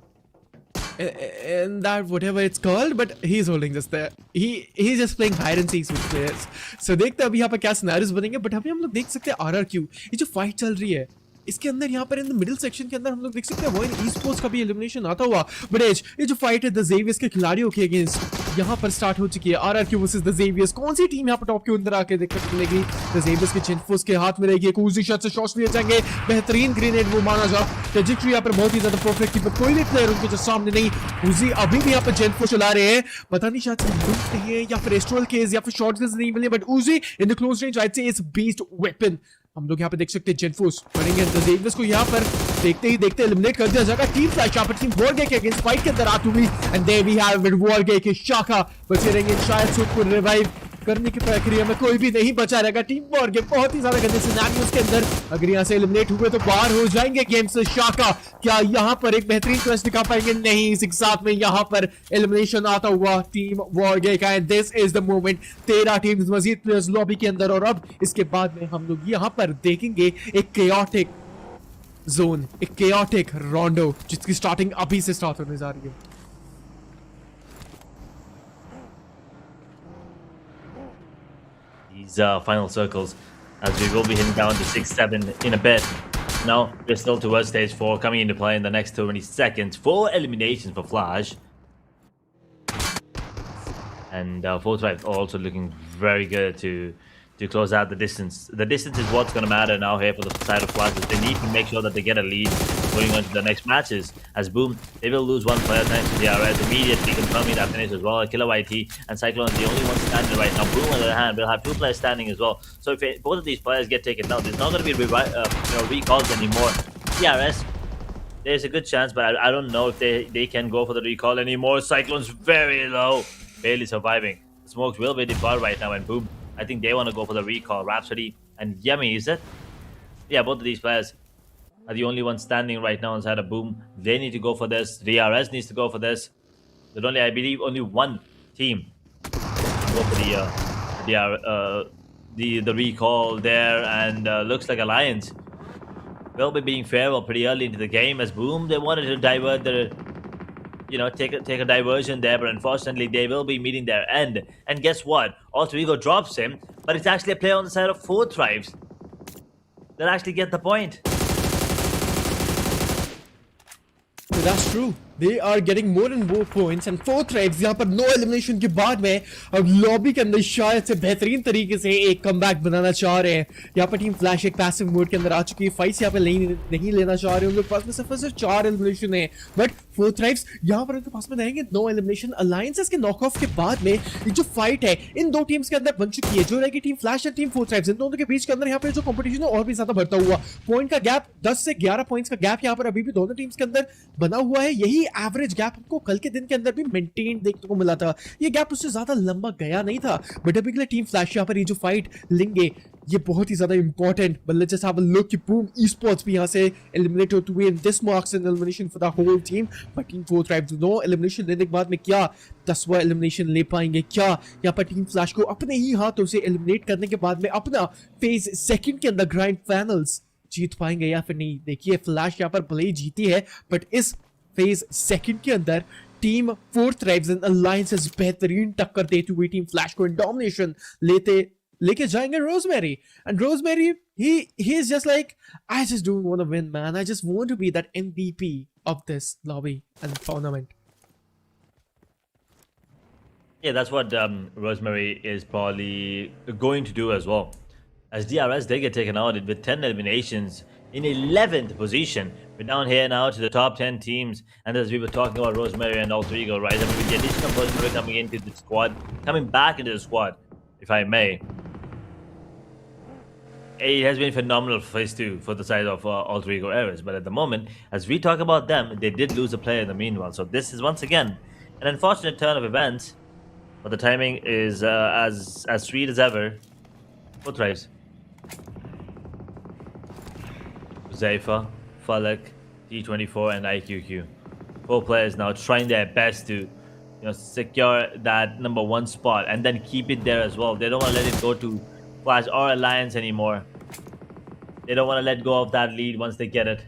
in that whatever it's called, but he's holding just there. He's just playing hide and seek with players. So देखते हैं अभी यहाँ पर क्या scenarios बनेंगे, but अभी हम लोग देख सकते हैं RRQ ये जो फाइट चल रही है इसके अंदर यहाँ पर इन द मिडिल सेक्शन के अंदर हम लोग देख सकते हैं वॉइन ई-स्पोर्ट्स का भी एलिमिनेशन आता हुआ, बट एज ये जो फाइट है द जेवियर्स के खिलाड़ियों के अगेंस्ट यहाँ पर स्टार्ट हो चुकी है। RRQ वर्सेस द जेवियर्स, कौन सी टीम यहाँ पर टॉप के अंदर आके देखने को मिलेगी? द जेवियर्स के चिनफोर्स के हाथ में रहेगी, एक ऊजी शॉट से शॉट्स लिए जाएंगे, बेहतरीन ग्रेनेड वो माना जा, ट्रैजेक्टरी यहाँ पर बहुत ही ज्यादा परफेक्ट थी, पर कोई भी प्लेयर उनके जो सामने नहीं। ऊजी अभी भी यहाँ पर जेनफो चला रहे हैं, पता नहीं शायद लूट नहीं है या फिर एस्ट्रल केस या फिर शॉटगन्स नहीं मिले, but Uzi in the close range right से इज बीस्ट वेपन। हम लोग यहाँ पे देख सकते हैं जेनफोर्स करेंगे द जेवियर्स को यहाँ पर देखते ही देखते एलिमिनेट कर दिया जाएगा। टीम फ्लैश यहाँ पर टीम वॉरगे के अगेंस्ट फाइट के अंदर आती हुई and they we have it, वॉरगे के शाखा बचे रहेंगे, शायद से उनको रिवाइव करने की प्रक्रिया में कोई भी नहीं बचा रहेगा। टीम वॉरगे बहुत ही ज्यादा गंदे सिनेरियोस के अंदर अगर यहाँ से एलिमिनेट हुए तो बाहर हो जाएंगे गेम से। शाखा क्या यहाँ पर एक बेहतरीन ट्विस्ट दिखा पाएंगे? नहीं, इसी के साथ में यहाँ पर एलिमिनेशन आता हुआ टीम वॉरगे का and this is the moment. 13 teams मजीद प्लेयर्स लॉबी के अंदर और अब इसके बाद में हम लोग यहाँ पर देखेंगे एक केओटिक जोन, एक केओटिक रोंडो जिसकी स्टार्टिंग अभी से स्टार्ट होने जा रही है। These final circles, as we will be heading down to 6-7 in a bit. Now we're still towards stage 4 coming into play in the next 20 seconds. 4 eliminations for Flash, and 4 drive also looking very good to close out the distance. The distance is what's going to matter now here for the side of Flash. They need to make sure that they get a lead going on to the next matches. As Boom, they will lose one player thanks to DRS, immediately confirming that finish as well. Killer YT and Cyclone is the only one standing right now. Boom on the other hand will have 2 players standing as well. So if both of these players get taken down, there's not going to be recalls anymore. DRS, there's a good chance, but I don't know if they can go for the recall anymore. Cyclone's very low, barely surviving. Smokes will be deployed right now, and Boom, I think they want to go for the recall. Rhapsody and Yummy, is it? Yeah, both of these players are the only ones standing right now inside of Boom. They need to go for this. DRS needs to go for this. There's only, I believe, only one team go for the recall there, and looks like Alliance will be being farewell pretty early into the game. As Boom, they wanted to divert the, take a diversion there, but unfortunately they will be meeting their end. And guess what? Alter Ego drops him, but it's actually a player on the side of 4 tribes that actually get the point. That's true. They are getting more and more points and 4 tribes यहाँ पर no elimination के बाद में अब lobby के अंदर शायद से बेहतरीन तरीके से एक कमबैक बनाना चाह रहे हैं। यहाँ पर टीम फ्लैश एक पैसिव मोड के अंदर आ चुकी है, फाइट्स यहाँ पे नहीं लेना चाह रहे हैं। उन लोग पास में सिर्फ 4 एलिमिनेशन है, बट 4 ट्राइब्स यहाँ पर उनके पास में रहेंगे नो एलिमिनेशन। अलायंसेस के नॉक ऑफ के बाद में ये जो फाइट है इन 2 टीम्स के अंदर बन चुकी है, जो रहेगी टीम फ्लैश और टीम 4 ट्राइब्स, इन दोनों के बीच के अंदर यहाँ पे जो कॉम्पिटिशन है और भी ज्यादा बढ़ता हुआ। पॉइंट का गैप 10 से 11 पॉइंट्स का गैप यहाँ पर अभी भी दोनों टीम्स के अंदर बना हुआ है। यही एवरेज गैप हमको कल के दिन के अंदर भी मेंटेन देखने को मिला था। ये गैप उससे ज्यादा लंबा गया नहीं था, बट अभी के लिए टीम फ्लैश यहाँ पर ये जो फाइट लेंगे ये बहुत ही ज्यादा important. But let's just have a look कि Boom esports भी यहाँ से एलिमिनेट होते हुए, this marks an elimination for the whole team, but team 4 tribes no elimination लेने के बाद में क्या 10वां एलिमिनेशन ले पाएंगे? क्या यहाँ पर टीम फ्लैश को अपने ही हाथों से एलिमिनेट करने के बाद में अपना फेज सेकंड के अंदर ग्रैंड फाइनल्स जीत पाएंगे या फिर नहीं? देखिए फ्लैश यहाँ पर भले ही जीती है, बट इस फेज सेकंड के अंदर टीम 4 ट्राइब्स एंड अलायंसेस बेहतरीन टक्कर देती हुई टीम फ्लैश को डोमिनेशन लेके जाएंगे rosemary. And rosemary he is just like, I just don't want to win, man. I just want to be that MVP of this lobby and tournament. Yeah, that's what Rosemary is probably going to do as well. As DRS, they get taken out with 10 eliminations in 11th position. We're down here now to the top 10 teams. And as we were talking about Rosemary and Alter Ego, right? I mean, with the addition of Rosemary coming into the squad, coming back into the squad, if I may, it has been phenomenal for phase 2 for the side of Alter Ego Errors. But at the moment, as we talk about them, they did lose a player in the meanwhile. So this is once again an unfortunate turn of events. But the timing is as sweet as ever. What drives? Zaifa, Falak, T24, and IQQ. 4 players now trying their best to secure that #1 spot and then keep it there as well. They don't want to let it go to Flash or Alliance anymore. They don't want to let go of that lead once they get it.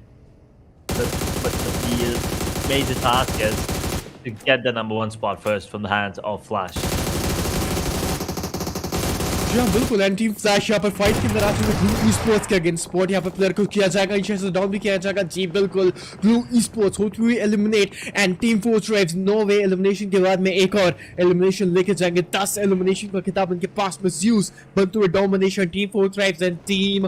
But the major task is to get the #1 spot first from the hands of Flash. जी हाँ बिल्कुल and Team Flash यहाँ पर fight के अंदर आते हुए blue sports के against spot यहाँ पर प्लेयर को किया जाएगा इनसे से डाउन भी किया जाएगा जी बिल्कुल ब्लू स्पोर्ट्स होती हुई eliminate and team force drives no way elimination के बाद में एक और एलिमिनेशन लेके जाएंगे 10 एलिमिनेशन का खिताब उनके पास में यूज बनते हुए domination team force drives and Team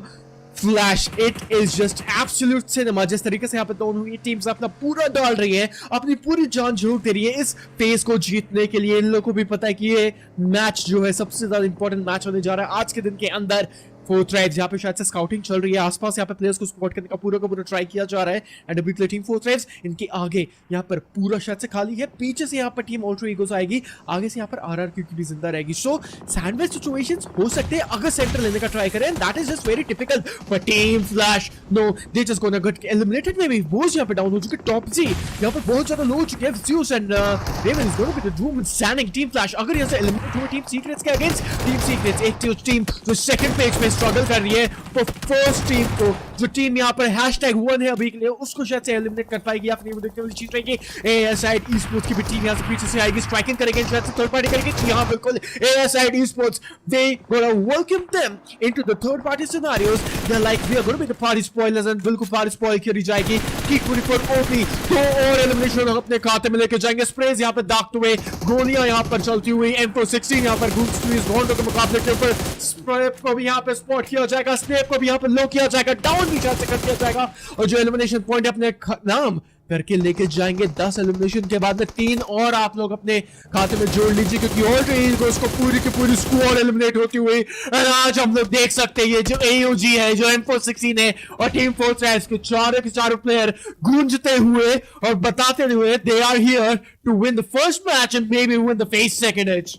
flash it is just absolute cinema जिस तरीके से यहाँ पे दोनों ही टीम्स अपना पूरा डाल रही है अपनी पूरी जान झोंक दे रही है इस फेज को जीतने के लिए इन लोगों को भी पता है कि ये मैच जो है सबसे ज्यादा इंपॉर्टेंट मैच होने जा रहा है आज के दिन के अंदर फोर्थ राइव्स यहाँ पे शायद से स्काउटिंग चल रही है आसपास यहाँ पे प्लेयर्स को स्पॉट करने का पूरा ट्राई किया जा रहा है एंड अभी टीम फोर्थ राइव्स इनके आगे यहाँ पर पूरा शायद से खाली है पीछे से यहाँ पर टीम अल्ट्रा ईगोस आएगी आगे से यहाँ पर आरआरक्यू की भी जिंदा रहेगी सो सैंडविच सिचुएशंस हो सकते हैं अगर सेंटर लेने का ट्राई करें that is just very typical but team flash no they just gonna get eliminated maybe boss यहाँ पे डाउन हो चुके टॉप जी यहाँ पर बहुत ज्यादा लो हो चुके हैं Zeus and Raven is gonna be the doom standing team flash अगर यहाँ से एलिमिनेट हुए टीम सीक्रेट्स के अगेंस्ट टीम सीक्रेट्स एक टीम जो सेकंड पेज पे स्ट्रगल कर रही है तो फर्स्ट टीम को जो टीम यहाँ पर #1 है अभी के लिए उसको शायद से एलिमिनेट कर पाएगी अपनी वो देखने वाली चीज रहेगी एएसआई ई-स्पोर्ट्स की भी टीम यहाँ से पीछे से आएगी स्ट्राइकिंग करेंगे शायद से थर्ड पार्टी करेंगे जी हाँ बिल्कुल ASI esports they gonna welcome them into the third party scenarios they are like we are gonna be the party spoilers and बिल्कुल पार्टी स्पॉइल करी जाएगी T24 ओपी दो और एलिमिनेशन अपने खाते में लेके जाएंगे स्प्रेज यहाँ पे दागते हुए गोलियां यहाँ पर चलती हुई M416 यहाँ पर घूमती हुई इस बॉन्डो के मुकाबले के ऊपर स्प्रेप को भी यहाँ पे स्पॉट किया जाएगा स्नेप को भी यहाँ पे लो किया जाएगा डाउन भी शायद से कर दिया जाएगा और जो एलिमिनेशन पॉइंट अपने नाम करके लेके जाएंगे 10 एलिमिनेशन के बाद में 3 और आप लोग अपने खाते में जोड़ लीजिए क्योंकि ऑलरेडी उसको पूरी की पूरी स्क्वाड एलिमिनेट होती हुई और आज हम लोग देख सकते हैं ये जो AOG है जो M416 है और टीम फोर्स है इसके चारों प्लेयर गूंजते हुए और बताते हुए they are here to win the first match and maybe win the face second as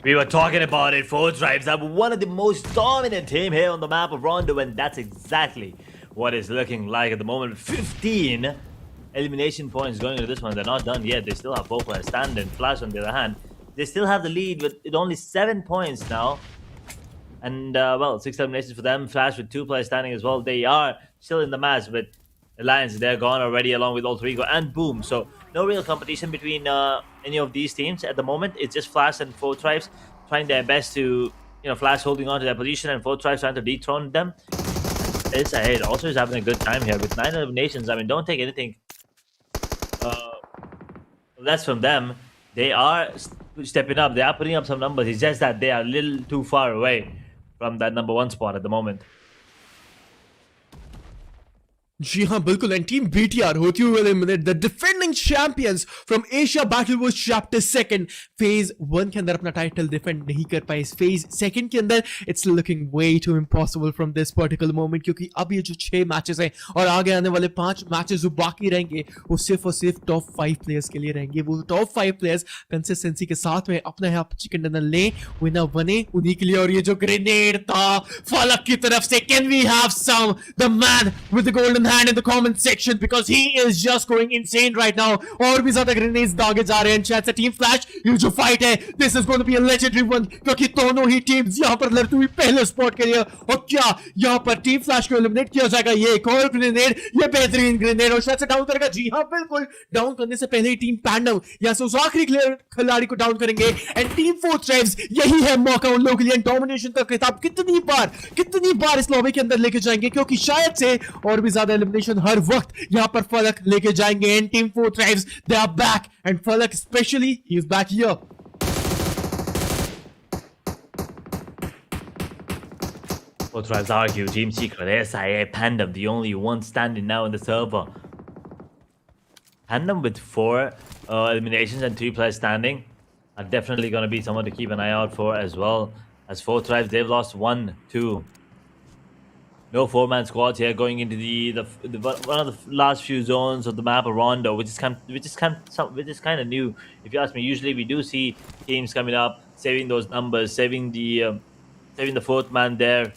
We were talking about it, Four Tribes are one of the most dominant team here on the map of Rondo, and that's exactly what it's looking like at the moment. 15 elimination points going into this one. They're not done yet. They still have 4 players standing. Flash, on the other hand, they still have the lead with only 7 points now. And, well, 6 eliminations for them. Flash with 2 players standing as well. They are still in the match, but Alliance, they're gone already along with Ultra Ego and Boom. So, no real competition between any of these teams at the moment. It's just Flash and Four Tribes trying their best to, Flash holding on to their position and Four Tribes trying to dethrone them. It's ahead. Also is having a good time here with 9 eliminations. I mean, don't take anything less from them. They are stepping up. They are putting up some numbers. It's just that they are a little too far away from that #1 spot at the moment. जी हाँ बिल्कुल and team BTR होती हुई eliminate the defending champions from Asia battle verse chapter 2 phase 1 के अंदर अपना title defend नहीं कर पाए इस फेज 2 के अंदर it's looking way to impossible from this particular moment क्योंकि अब ये जो 6 मैचेस हैं और आगे आने वाले 5 मैचेस जो बाकी रहेंगे वो सिर्फ और सिर्फ टॉप 5 प्लेयर्स के लिए रहेंगे वो टॉप 5 प्लेयर्स कंसिस्टेंसी के साथ में अपने यहाँ चिकन डिनर ले विनर बने उन्हीं के लिए और ये जो ग्रेनेड था फलक की तरफ से can we have some the man with the golden hand in the comment section because he is just going insane right now और भी ज्यादा ग्रेनेड्स दागे जा रहे हैं शायद से टीम फ्लैश ये जो फाइट है this is going to be a legendary one क्योंकि दोनों ही टीम्स यहाँ पर लड़ती हुई पहले स्पॉट के लिए और क्या यहाँ पर टीम फ्लैश को एलिमिनेट किया जाएगा ये एक और ग्रेनेड ये बेहतरीन ग्रेनेड और शायद से डाउन करेगा जी हाँ बिल्कुल डाउन करने से पहले ही टीम पैंडम यहाँ से उस आखिरी खिलाड़ी को डाउन करेंगे एंड टीम फोर ट्राइब्स यही है मौका उन लोगों के लिए डोमिनेशन का खिताब कितनी बार इस लॉबी के अंदर लेके जाएंगे क्योंकि शायद से और भी ज्यादा एलिमिनेशन हर वक्त यहां पर फलक लेके जाएंगे and team four tribes they are back and Falak specially he is back here Four Tribes argue Team Secret, SIA, Pandum, the only one standing now in the server. Pandum with 4 eliminations and 3 players standing are definitely going to be someone to keep an eye out for as well. As Four Tribes, they've lost 1, 2. No 4-man squads here going into the one of the last few zones of the map of Rondo, which is kind of new. If you ask me, usually we do see teams coming up, saving those numbers, saving the 4th man there.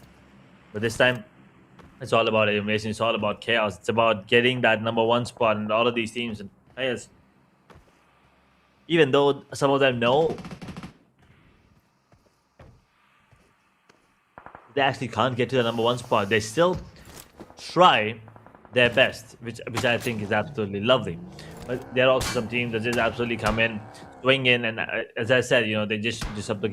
But this time, it's all about elimination. It's all about chaos. It's about getting that #1 spot, and all of these teams and players, even though some of them know they actually can't get to the number 1 spot. They still try their best, which I think is absolutely lovely. But there are also some teams that just absolutely come in, swing in, and as I said, they just disrupt the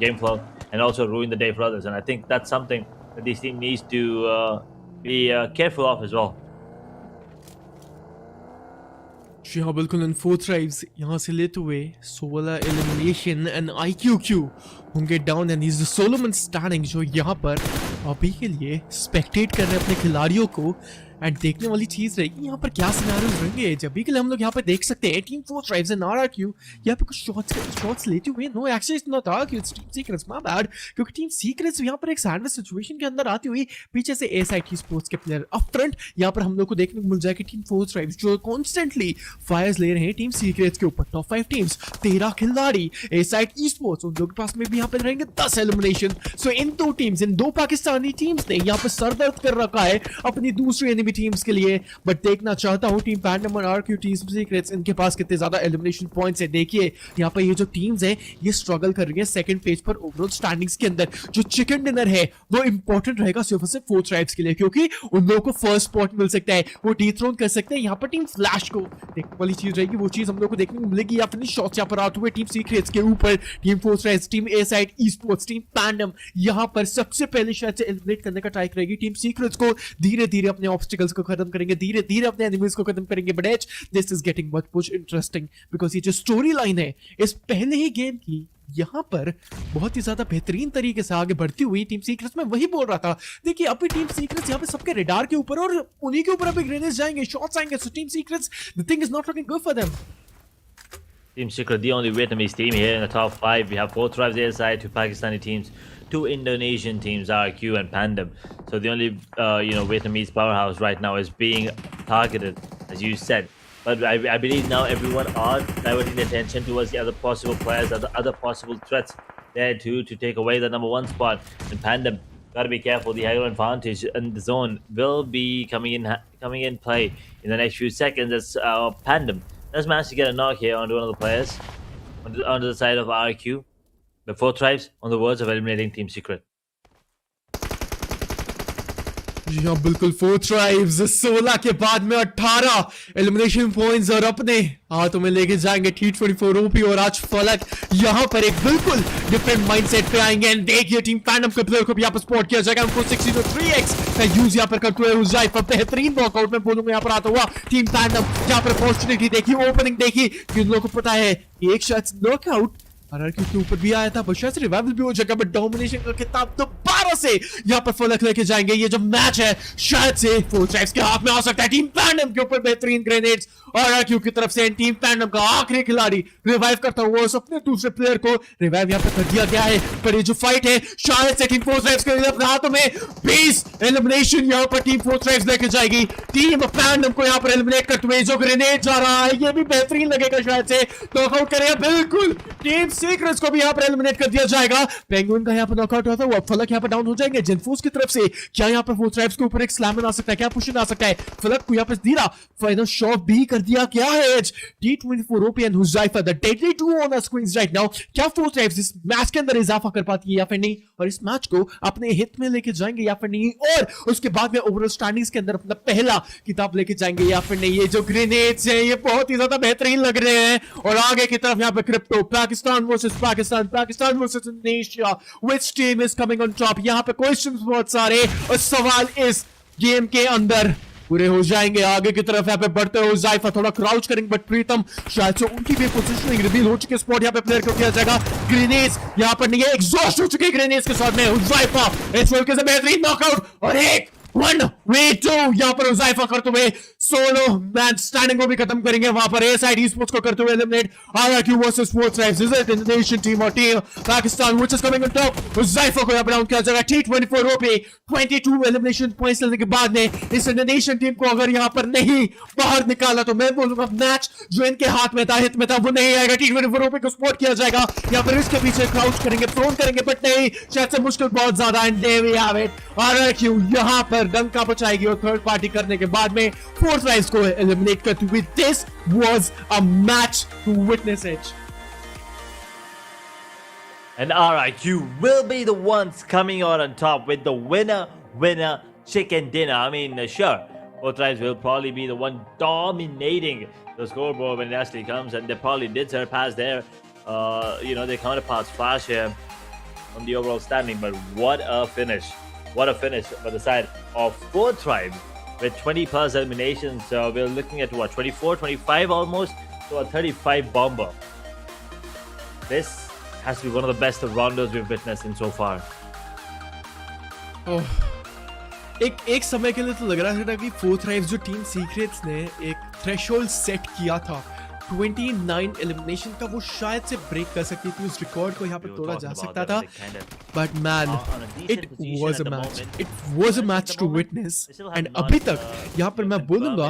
game flow and also ruin the day for others. And I think that's something that this team needs to be careful of as well. जी हाँ बिल्कुल, इन 4 tribes यहाँ से लेते हुए 16 elimination and IQQ होंगे down and is the solo man standing जो यहाँ पर अभी के लिए स्पेक्टेट कर रहे हैं अपने खिलाड़ियों को। एंड देखने वाली चीज रहेगी यहाँ पर क्या सिनेरियोज रहेंगे। जब भी के लिए हम लोग यहाँ पर देख सकते हैं टीम 4 ट्राइब्स एंड RRQ यहाँ पे कुछ शॉट्स लेते हुए। No actually it's not RRQ, it's team secrets, my bad, क्योंकि टीम सीक्रेट्स यहाँ पर एक सैंडविच सिचुएशन के अंदर आती हुई पीछे से एसआईटी स्पोर्ट्स के प्लेयर अप फ्रंट यहाँ पर हम लोग को देखने को मिल जाएगी टीम 4 ट्राइब्स जो कॉन्स्टेंटली फायर्स ले रहे हैं टीम सीक्रेट्स के ऊपर। टॉप 5 टीम्स 13 खिलाड़ी, एसआईटी स्पोर्ट्स उन लोग के पास में भी यहाँ पर रहेंगे 10 एलिमिनेशन। सो इन 2 टीम्स, इन 2 पाकिस्तानी टीम्स ने यहाँ पर सरदर्द कर रखा है अपनी दूसरी एनिमी टीम्स के लिए। बट देखना चाहता हूं टीम पैंडम और आरक्यू टीम सीक्रेट्स इनके पास कितने ज्यादा एलिमिनेशन पॉइंट्स है। देखिए यहाँ पर ये जो टीम्स हैं ये स्ट्रगल कर रही है सेकंड पेज पर ओवरऑल स्टैंडिंग्स के अंदर। जो चिकन डिनर है वो इंपॉर्टेंट रहेगा सिर्फ और सिर्फ 4 ट्राइब्स के लिए, क्योंकि उन लोगों को फर्स्ट स्पॉट मिल सकता है, वो डीथ्रोन कर सकते हैं यहाँ पर टीम फ्लैश को। देखने वाली चीज रहेगी वो चीज हम लोग को देखने को मिलेगी या फिर शॉट्स यहाँ पर आते हुए टीम सीक्रेट्स के ऊपर। टीम 4 ट्राइब्स, टीम ए साइड ई-स्पोर्ट्स, टीम पैंडम यहाँ पर सबसे पहले शायद से एलिमिनेट करने का ट्राई करेगी। टीम सीक्रेट्स को धीरे धीरे अपने ऑब्स्टिकल्स को खत्म करेंगे, धीरे धीरे अपने एनिमीज को खत्म करेंगे। But as this is getting much interesting because ये जो स्टोरी लाइन है इस पहले ही गेम की यहाँ पर बहुत ही ज्यादा बेहतरीन तरीके से आगे बढ़ती हुई टीम सीक्रेट्स में वही बोल रहा था। देखिए अभी टीम सीक्रेट्स यहाँ पे सबके रेडार के ऊपर और उन्हीं के ऊपर अभी ग्रेनेड्स जाएंगे, शॉट्स आएंगे। So team secrets the thing is not looking good for them. Team Secret, the only Vietnamese team here in the top 5. We have 4 tribes airside, 2 Pakistani teams, 2 Indonesian teams, RQ and Pandum. So the only Vietnamese powerhouse right now is being targeted, as you said. But I believe now everyone are diverting their attention towards the other possible players, other possible threats there too to take away the number 1 spot. And Pandum, gotta be careful. The higher advantage in the zone will be coming in play in the next few seconds. As Pandum does manage to get a knock here onto one of the players on the side of RQ. The 4 tribes on the words of eliminating Team Secret. जी हाँ बिल्कुल, 4 tribes 16 के बाद में 18 elimination points और अपने हाथों में लेके जाएंगे T24 OP। और आज फलक यहाँ पर एक बिल्कुल डिफरेंट माइंडसेट पे आएंगे। एंड देखिए टीम पैंडम के प्लेयर को भी यहाँ पर स्पॉट किया जाएगा। उनको 3x का यूज यहाँ पर करते हुए हुज़ैफा बेहतरीन वॉकआउट में बोलूंगा यहाँ पर आता हुआ टीम पैंडम। यहाँ पर अपॉर्चुनिटी देखी, ओपनिंग देखी कि उन लोगों को पता है एक शॉट नॉकआउट RRQ के ऊपर भी आया था, बट शायद से रिवाइवल भी हो जाएगा। बट डोमिनेशन का खिताब दोबारा से यहाँ पर फलक लेके जाएंगे। ये जो मैच है शायद से 4 ट्राइब्स के हाथ में आ सकता है। टीम पैंडम के ऊपर बेहतरीन ग्रेनेड्स RRQ की तरफ से। टीम पैंडम का आखिरी खिलाड़ी रिवाइव करता हुआ अपने दूसरे प्लेयर को रिवाइव यहाँ पर कर दिया गया है। पर ये जो फाइट है शायद से टीम 4 ट्राइब्स के अपने हाथों में 20 एलिमिनेशन यहाँ पर टीम 4 ट्राइब्स लेके जाएगी। टीम पैंडम को यहाँ पर एलिमिनेट करते हुए जो ग्रेनेड जा रहा है ये भी बेहतरीन लगेगा, शायद से नॉकआउट करेगा। बिल्कुल टीम सीक्रेट्स को भी यहाँ पर एलिमिनेट कर दिया जाएगा। पेंगुइन का यहाँ पर नॉकआउट होता है, वो फलक यहाँ पर डाउन हो जाएंगे। जेनफोर्स की तरफ से क्या यहाँ पर 4 ट्राइब्स के ऊपर एक स्लैम आ सकता है, क्या पुश आ सकता है। फलक को यहाँ पर धीरा फाइनल शॉट भी कर दिया क्या है। T24 OP and Huzaifa the deadly Duo on the screens right now. क्या 4 ट्राइब्स इस मैच के अंदर इजाफा कर पाती है या फिर नहीं, और इस मैच को अपने हित में लेके जाएंगे या फिर नहीं, और उसके बाद में ओवरऑल स्टैंडिंग्स के अंदर अपना पहला किताब लेके जाएंगे या फिर नहीं। ये जो ग्रेनेड्स हैं ये बहुत ही ज्यादा बेहतरीन लग रहे हैं। और आगे की तरफ यहाँ पे crypto, Pakistan versus Pakistan, Pakistan versus Indonesia, which team is coming on top. यहाँ पे क्वेश्चंस बहुत सारे और सवाल इस गेम के अंदर पूरे हो जाएंगे। आगे की तरफ यहाँ पे बढ़ते हुए हुज़ैफा थोड़ा क्राउच करेंगे, बट प्रीतम शायद से उनकी भी पोजीशनिंग रिवील हो चुकी है। स्पॉट यहाँ पे प्लेयर को किया जाएगा। ग्रेनेड्स यहाँ पर नहीं है, एग्जॉस्ट हो चुके ग्रेनेड्स के साथ में हुज़ैफा इस के से बेहतरीन नॉकआउट और 1v2 यहाँ पर हुज़ैफा करते हुए सोलो मैच स्टैंडिंग को भी खत्म करेंगे। वहां पर ए साइड ई-स्पोर्ट्स को करते हुए eliminate RRQ versus 4 tribes. Is it Indonesian team और team Pakistan which is coming on top. Huzaifa को यहाँ पर डाउन किया जाएगा। T24 OP 22 एलिमिनेशन पॉइंट्स लेने के बाद में इस इंडोनेशियन टीम को अगर यहाँ पर नहीं बाहर निकाला तो मैं बोलूंगा मैच जो इनके हाथ में था, हित में था, वो नहीं आएगा। T24 OP को सपोर्ट किया जाएगा। यहाँ पर इसके पीछे क्राउच करेंगे, थ्रोन करेंगे, बट नहीं, शायद से मुश्किल बहुत ज्यादा। And there we have it, RRQ यहाँ पर डंका बचाएगी और थर्ड पार्टी करने के बाद में 4 ट्राइब्स को एलिमिनेट करती हुई। This was a match to witness it. And RIQ will be the ones coming out on top with the winner chicken dinner. I mean, sure, both tribes will probably be the one dominating the scoreboard when it actually comes, and they probably did surpass their, their counterparts fast here on the overall standing. But what a finish! What a finish for the side of 4 tribes with 20 plus eliminations. So we're looking at what, 24, 25 almost, so a 35 bomber. This has to be one of the best rounders we've witnessed in so far. Oh. एक समय के लिए तो लग रहा था कि 4 Thrives जो टीम सीक्रेट्स ने एक थ्रेशोल्ड सेट किया था 29 एलिमिनेशन का, वो शायद से ब्रेक कर सकती थी, उस रिकॉर्ड को यहाँ पर तोड़ा जा सकता था, but man it was a match to witness. And अभी तक यहाँ पर मैं बोलूंगा,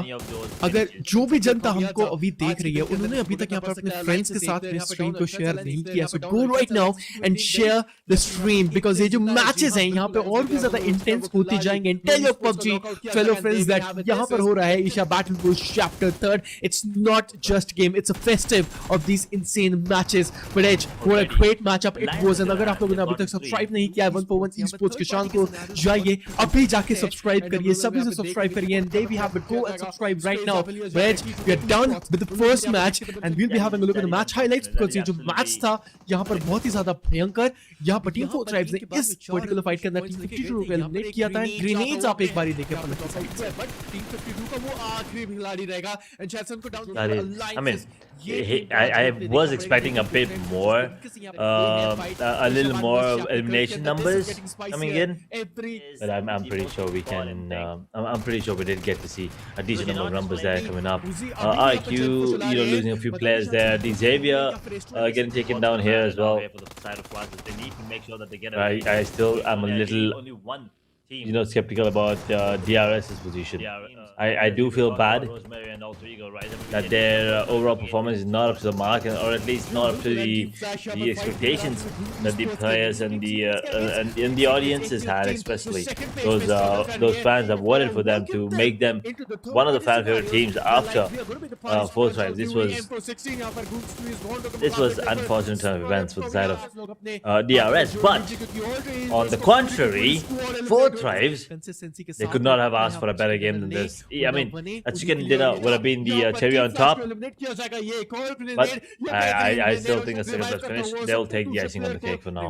अगर जो भी जनता हमको अभी देख रही है, उन्होंने अभी तक यहाँ पर अपने फ्रेंड्स के साथ अपने स्ट्रीम को शेयर नहीं किया, so go right now and share the stream, because ये जो मैचेस हैं यहाँ पे और भी ज्यादा इंटेंस होती जाएंगे. And tell your PUBG fellow friends that यहाँ पर हो रहा है ईशा battle post chapter 3. It's not just game, it's a festive of these insane matches. But Edge, what a great matchup it was. And अगर आप लोगों ने अभी तक सब्सक्राइब नहीं किया है 141 esports के चैनल को, जाइए अभी जाके सब्सक्राइब करिए, सभी से सब्सक्राइब करिए. And there we have it, go and subscribe right now. But Edge, we are done with the first match and we'll be having a look at the match highlights, because ये जो match था यहाँ पर बहुत ही ज्यादा भयंकर. यहाँ पर टीम 4 Tribes ने इस पर्टिकुलर फाइट के अंदर टीम 52 को एलिमिनेट किया था. ग्रेनेड्स आप एक बार ही देखें पलट की साइड से, बट टीम 52 का वो आखिरी खिलाड़ी रहेगा. एंड शायद उनको down, I was expecting a bit more, a little more elimination numbers coming in, but I'm pretty sure we can. I'm pretty sure we did get to see a decent number of numbers there coming up. RQ, losing a few players there. The Xavier getting taken down here as well. I still am a little, skeptical about DRS's position. I do feel bad that their overall performance is not up to the mark, or at least not up to the expectations that the players and the audiences had, especially those fans that voted for them to make them one of the fan favorite teams after 4 Tribes. This was unfortunate turn of events for the side of DRS, but on the contrary, 4 Tribes, they could not have asked for a better game than this. I mean, a chicken dinner would have been the cherry on top, but I still think the second best finish. They'll take the icing on the cake for now.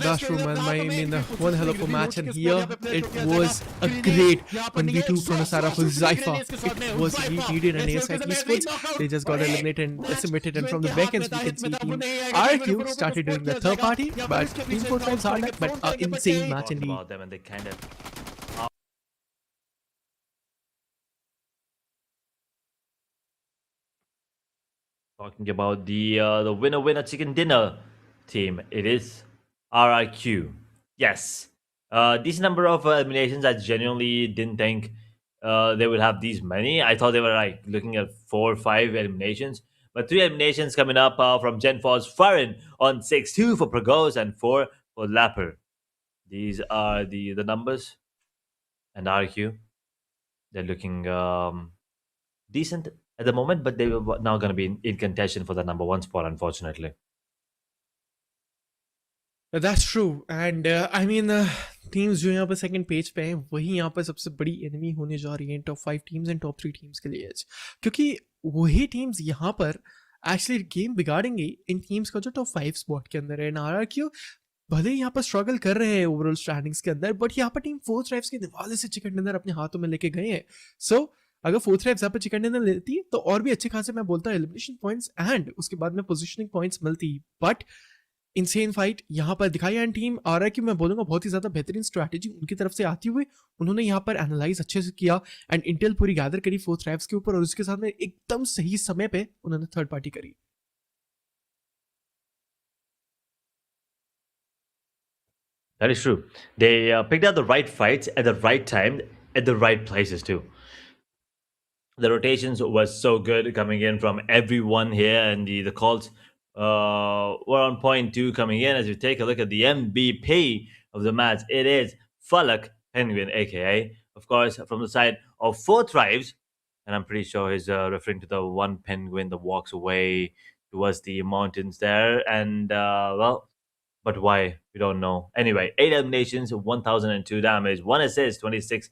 That's true, man. I mean, one hell of a match, and here it was a great 1v2 from the side of Zypher. It was needed and ASI esports. They just got eliminated and decimated, and from the back ends we can see Team RQ started doing the third party, but Team 4 Tribes hard luck, but an insane match indeed. About them, and they kind of talking about the winner chicken dinner team. It is RIQ. Yes, decent number of eliminations. I genuinely didn't think they would have these many. I thought they were like looking at 4 or 5 eliminations, but 3 eliminations coming up from Gen 4's Farin on 6-2 for Pragos and 4 for Lapper. These are the numbers, and RQ, they're looking decent at the moment, but they were now going to be in contention for the number 1 spot, unfortunately. That's true. And I mean, teams जो यहाँ पर second page पे हैं, वही यहाँ पर सबसे बड़ी enemy होने जा रही हैं top 5 teams and top 3 teams के लिए, क्योंकि वही teams यहाँ पर actually game बिगाड़ेंगे इन teams का जो top 5 spot के अंदर है. RRQ भले यहाँ पर स्ट्रगल कर रहे हैं ओवरऑल स्टैंडिंग्स के अंदर, बट यहाँ पर टीम 4 Tribes के दिवाले से चिकन डिनर अपने हाथों में लेके गए हैं. सो अगर 4 Tribes यहाँ पर चिकन डिनर लेती तो और भी अच्छे खासे, मैं बोलता हूँ, एलिमिनेशन पॉइंट्स एंड उसके बाद में पोजीशनिंग पॉइंट्स मिलती. बट इंसेन फाइट यहाँ पर दिखाई, एंड टीम RRQ मैं बोलूंगा बहुत ही ज्यादा बेहतरीन स्ट्रैटेजी उनकी तरफ से आती हुई उन्होंने यहाँ पर एनालाइज अच्छे से किया एंड इंटेल पूरी गैदर करी 4 Tribes के ऊपर, और उसके साथ में एकदम सही समय पे उन्होंने थर्ड पार्टी करी. That is true. They picked out the right fights at the right time, at the right places too. The rotations was so good coming in from everyone here, and the calls were on point too coming in. As you take a look at the MVP of the match, it is Falak Penguin, aka, of course, from the side of 4 Tribes, and I'm pretty sure he's referring to the one penguin that walks away towards the mountains there. And well, but why? We don't know. Anyway, 8 eliminations, 1002 damage, 1 assist, 26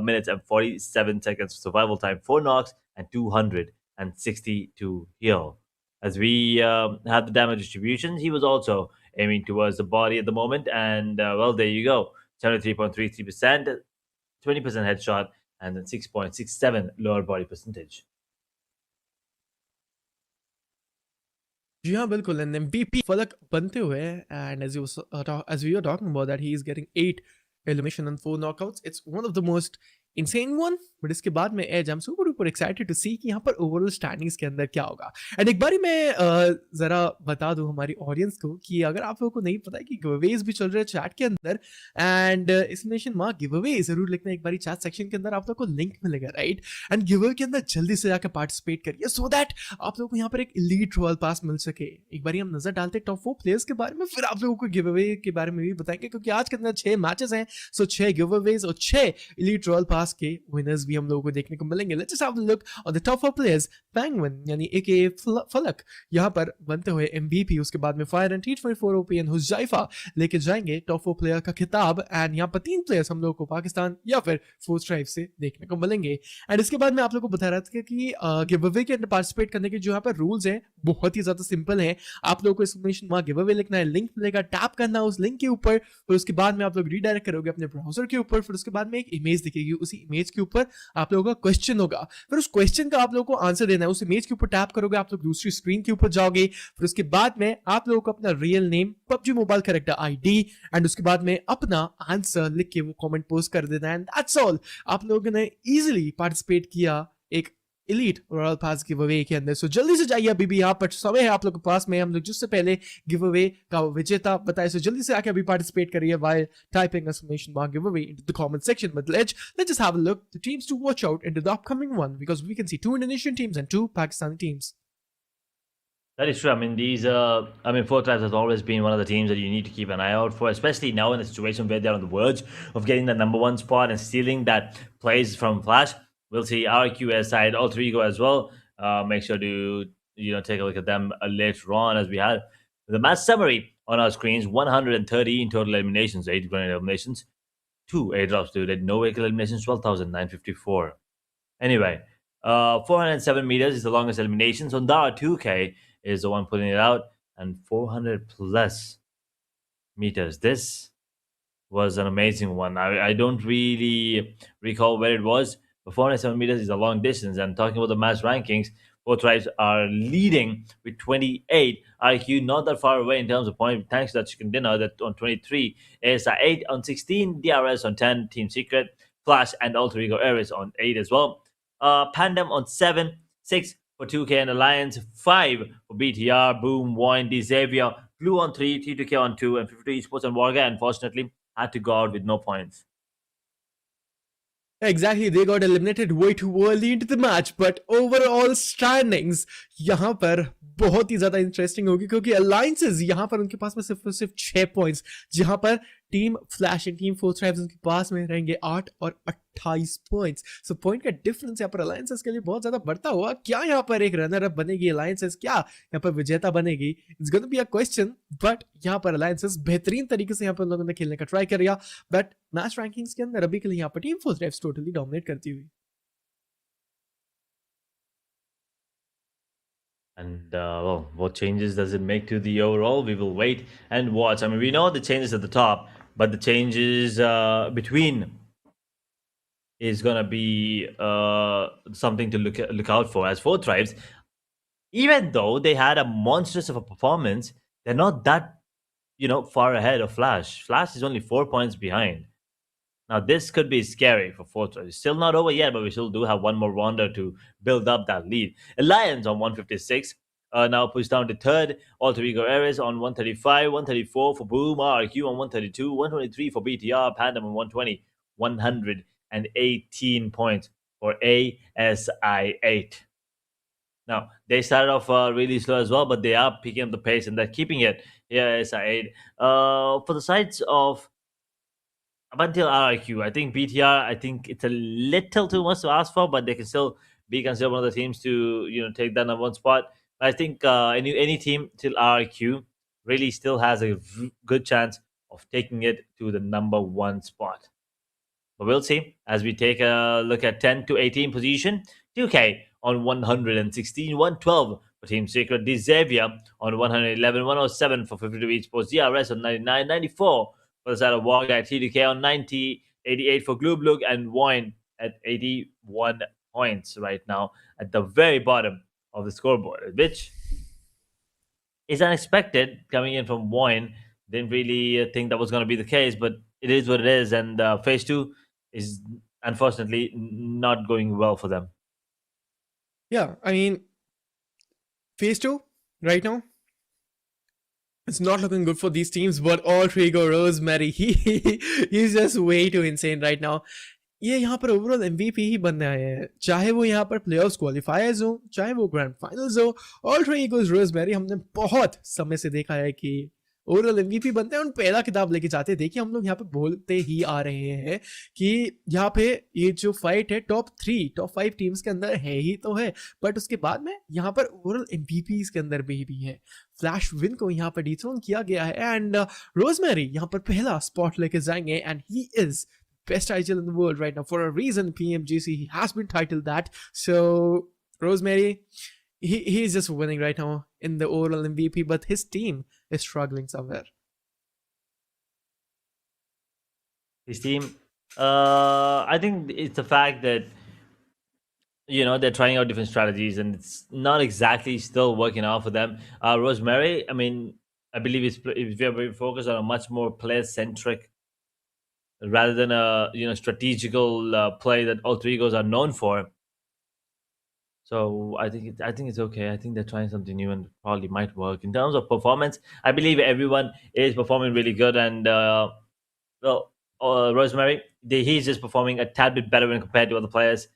minutes and 47 seconds survival time, 4 knocks, and 262 heal. As we have the damage distributions, he was also aiming towards the body at the moment. And well, there you go, 73.33%, 20% headshot, and then 6.67 lower body percentage. जी हाँ बिल्कुल and MVP फलक बनते हुए and as we were talking about that he is getting 8 elimination and 4 knockouts. It's one of the most insane one, but इसके बाद में as I am super duper excited to see कि यहाँ पर overall standings के अंदर क्या होगा. एंड एक बारी मैं जरा बता दूं हमारी ऑडियंस को कि अगर आप लोगों को नहीं पता है कि गिवअवेज भी चल रहे हैं चैट के अंदर एंड इसमें माँ गिवअवे जरूर लिखना एक बारी चैट सेक्शन के अंदर आप लोग को लिंक मिलेगा राइट. एंड गिवअवे के अंदर जल्दी से जाकर पार्टिसिपेट करिए सो दैट आप लोगों को यहाँ पर एक एलीट रॉयल पास मिल सके. एक बारी हम नजर डालते हैं टॉप 4 प्लेयर्स के बारे में, फिर आप लोगों को गिवअवे के बारे में भी बताएंगे क्योंकि आज के अंदर 6 मैचेस हैं. सो 6 गिवअवेज और 6 एलीट रॉयल पास के विनर्स भी हम लोगों को देखने को मिलेंगे. Let's just have a look on the top 4 players. Penguin यानी एके फलक यहाँ पर बनते हुए MVP. उसके बाद में fire and T24 OP and Huzaifa लेके जाएंगे टॉप 4 प्लेयर का खिताब. एंड यहाँ पर 3 प्लेयर्स हम लोगों को पाकिस्तान या फिर फोर्स ड्राइव से देखने को मिलेंगे. एंड इसके बाद में आप लोगों को बता रहा था कि गिवअवे के अंदर पार्टिसिपेट करने के जो यहाँ पर रूल्स हैं बहुत ही ज्यादा सिंपल हैं. आप लोगों को इन्फॉर्मेशन वहाँ गिवअवे लिखना है, लिंक मिलेगा, टैप करना उस लिंक के ऊपर, फिर उसके बाद में आप लोग रीडायरेक्ट करोगे अपने ब्राउजर के ऊपर, फिर उसके बाद में एक इमेज दिखेगी, उसी इमेज के ऊपर आप लोगों का क्वेश्चन होगा, फिर उस क्वेश्चन का आप लोगों को आंसर देना है. उस इमेज के ऊपर टैप करोगे आप लोग दूसरी स्क्रीन के ऊपर जाओगे, फिर उसके बाद में आप लोगों को अपना real name, PUBG mobile character ID and उसके बाद में अपना आंसर लिख के वो कमेंट पोस्ट कर देना है. And that's all. आप लोगों ने इजीली पार्टिसिपेट किया एक एलीट रॉयल पास गिवअवे के अंदर. सो जल्दी से जाइए, अभी भी यहाँ पर समय है आप लोगों के पास में. हम लोग जिससे पहले गिवअवे का विजेता बताए, सो जल्दी से आके अभी पार्टिसिपेट करिए while typing exclamation mark giveaway into the comment section. But let's just have a look the teams to watch out into the upcoming one, because we can see 2 Indonesian teams and 2 Pakistani teams. That is true. I mean, Four Tribes has always been one of the teams that you need to keep an eye out for, especially now in a situation where they're on the verge of getting the #1 spot and stealing that place from Flash. We'll see RQS side, Alter Ego as well. Make sure to take a look at them later on, as we had the match summary on our screens. 113 total eliminations, 8 grenade eliminations, 2 airdrops did no vehicle eliminations, 12,954. Anyway, 407 meters is the longest elimination. So Sondara 2K is the one putting it out, and 400 plus meters. This was an amazing one. I don't really recall where it was, but 407 meters is a long distance. And talking about the match rankings, both tribes are leading with 28. IQ not that far away in terms of points, thanks to that chicken dinner that on 23, ASI 8 on 16, DRS on 10, Team Secret, Flash, and Alter Ego Ares on 8 as well. Pandum on 7, 6 for 2K and Alliance, 5 for BTR, Boom, VOIN, Xavier, Blue on 3, T2K on 2, and 52 Esports and WARGAYE, unfortunately, had to go out with no points. Exactly, they got eliminated way too early into the match, but overall standings यहाँ पर बहुत ही ज्यादा interesting होगी क्योंकि alliances यहाँ पर उनके पास में सिर्फ 6 पॉइंट्स, जहां पर team flash and team four tribes उनके पास में रहेंगे 8 और 28 पॉइंट्स. सो पॉइंट का डिफरेंस यहाँ पर अलायंसेस के लिए बहुत ज्यादा बढ़ता हुआ. क्या यहाँ पर एक रनर अप बनेगी अलायंसेस, क्या यहाँ पर विजेता बनेगी? It's gonna be a question. But यहाँ पर अलायंसेस बेहतरीन तरीके से यहाँ पर लोगों ने खेलने का ट्राई किया, बट मैच रैंकिंग्स के अंदर अभी के लिए यहाँ पर team four tribes totally dominate करती हुई. And well, what changes does it make to the overall? We will wait and watch. I mean, we know the changes at the top, but the changes between is gonna be something to look out for. As Four Tribes, even though they had a monstrous of a performance, they're not that far ahead of Flash. Flash is only 4 points behind. Now, this could be scary for Four Tribes. It's still not over yet, but we still do have one more rounder to build up that lead. Alliance on 156, now pushed down to third. Alter Ego Ares on 135, 134 for Boom, RQ on 132, 123 for BTR, Pandum on 120, 118 points for ASI8. Now, they started off really slow as well, but they are picking up the pace and they're keeping it here, ASI8. For the sides of up until RIQ, I think BTR, I think it's a little too much to ask for, but they can still be considered one of the teams to take that #1 spot. I think any team till RQ really still has a good chance of taking it to the number one spot. But we'll see as we take a look at 10 to 18 position. 2K on 116, 112 for Team Secret. Xavier on 111, 107 for 52 Esports. DRS on 99, 94 for the side of WARGAYE. TDK on 90, 88 for BLUG and VOIN at 81 points right now at the very bottom of the scoreboard, which is unexpected coming in from VOIN. Didn't really think that was going to be the case, but it is what it is. And phase two is unfortunately not going well for them. Yeah, I mean, phase two right now, it's not looking good for these teams, but all Trigo Rosemary, he's just way too insane right now. ये यहाँ पर overall MVP ही बनने आए हैं, चाहे वो यहाँ पर प्लेऑफ्स क्वालिफायर्स हो, चाहे वो ग्रैंड फाइनल्स हो. ऑल ट्रेगोस रोजमेरी हमने बहुत समय से देखा है कि ओवरऑल एमवीपी बनते हैं और पहला किताब लेके जाते हैं. देखिए हम लोग यहाँ पे बोलते ही आ रहे हैं कि यहाँ पे ये जो फाइट है टॉप 3 टॉप 5 टीम्स के अंदर है ही तो है, बट उसके बाद में यहाँ पर ओवरऑल एमवीपी के अंदर भी है. फ्लैश विन को यहाँ पर डिथ्रोन किया गया है एंड रोजमेरी यहाँ पर पहला स्पॉट लेके जाएंगे and he is best title in the world right now for a reason. PMGC, he has been titled that. So Rosemary, he's just winning right now in the overall MVP, but his team is struggling somewhere. His team, I think it's the fact that they're trying out different strategies and it's not exactly still working out for them. Rosemary, I mean, I believe it's very focused on a much more player centric rather than a strategical play that all three goals are known for. So I think it's okay. I think they're trying something new and probably might work. In terms of performance, I believe everyone is performing really good. And well, Rosemary, he's just performing a tad bit better when compared to other players.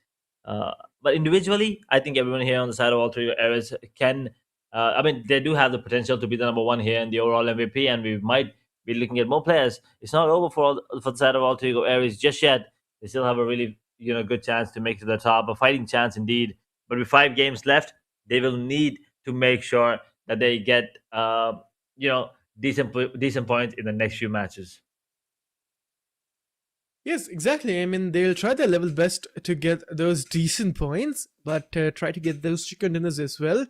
But individually, I think everyone here on the side of all three areas can. I mean, they do have the potential to be the number one here in the overall MVP, and we might be looking at more players. It's not over for the side of all three areas just yet. They still have a really good chance to make it to the top, a fighting chance indeed. But with 5 games left, they will need to make sure that they get decent points in the next few matches. Yes, exactly. I mean, they'll try their level best to get those decent points, but try to get those chicken dinners as well.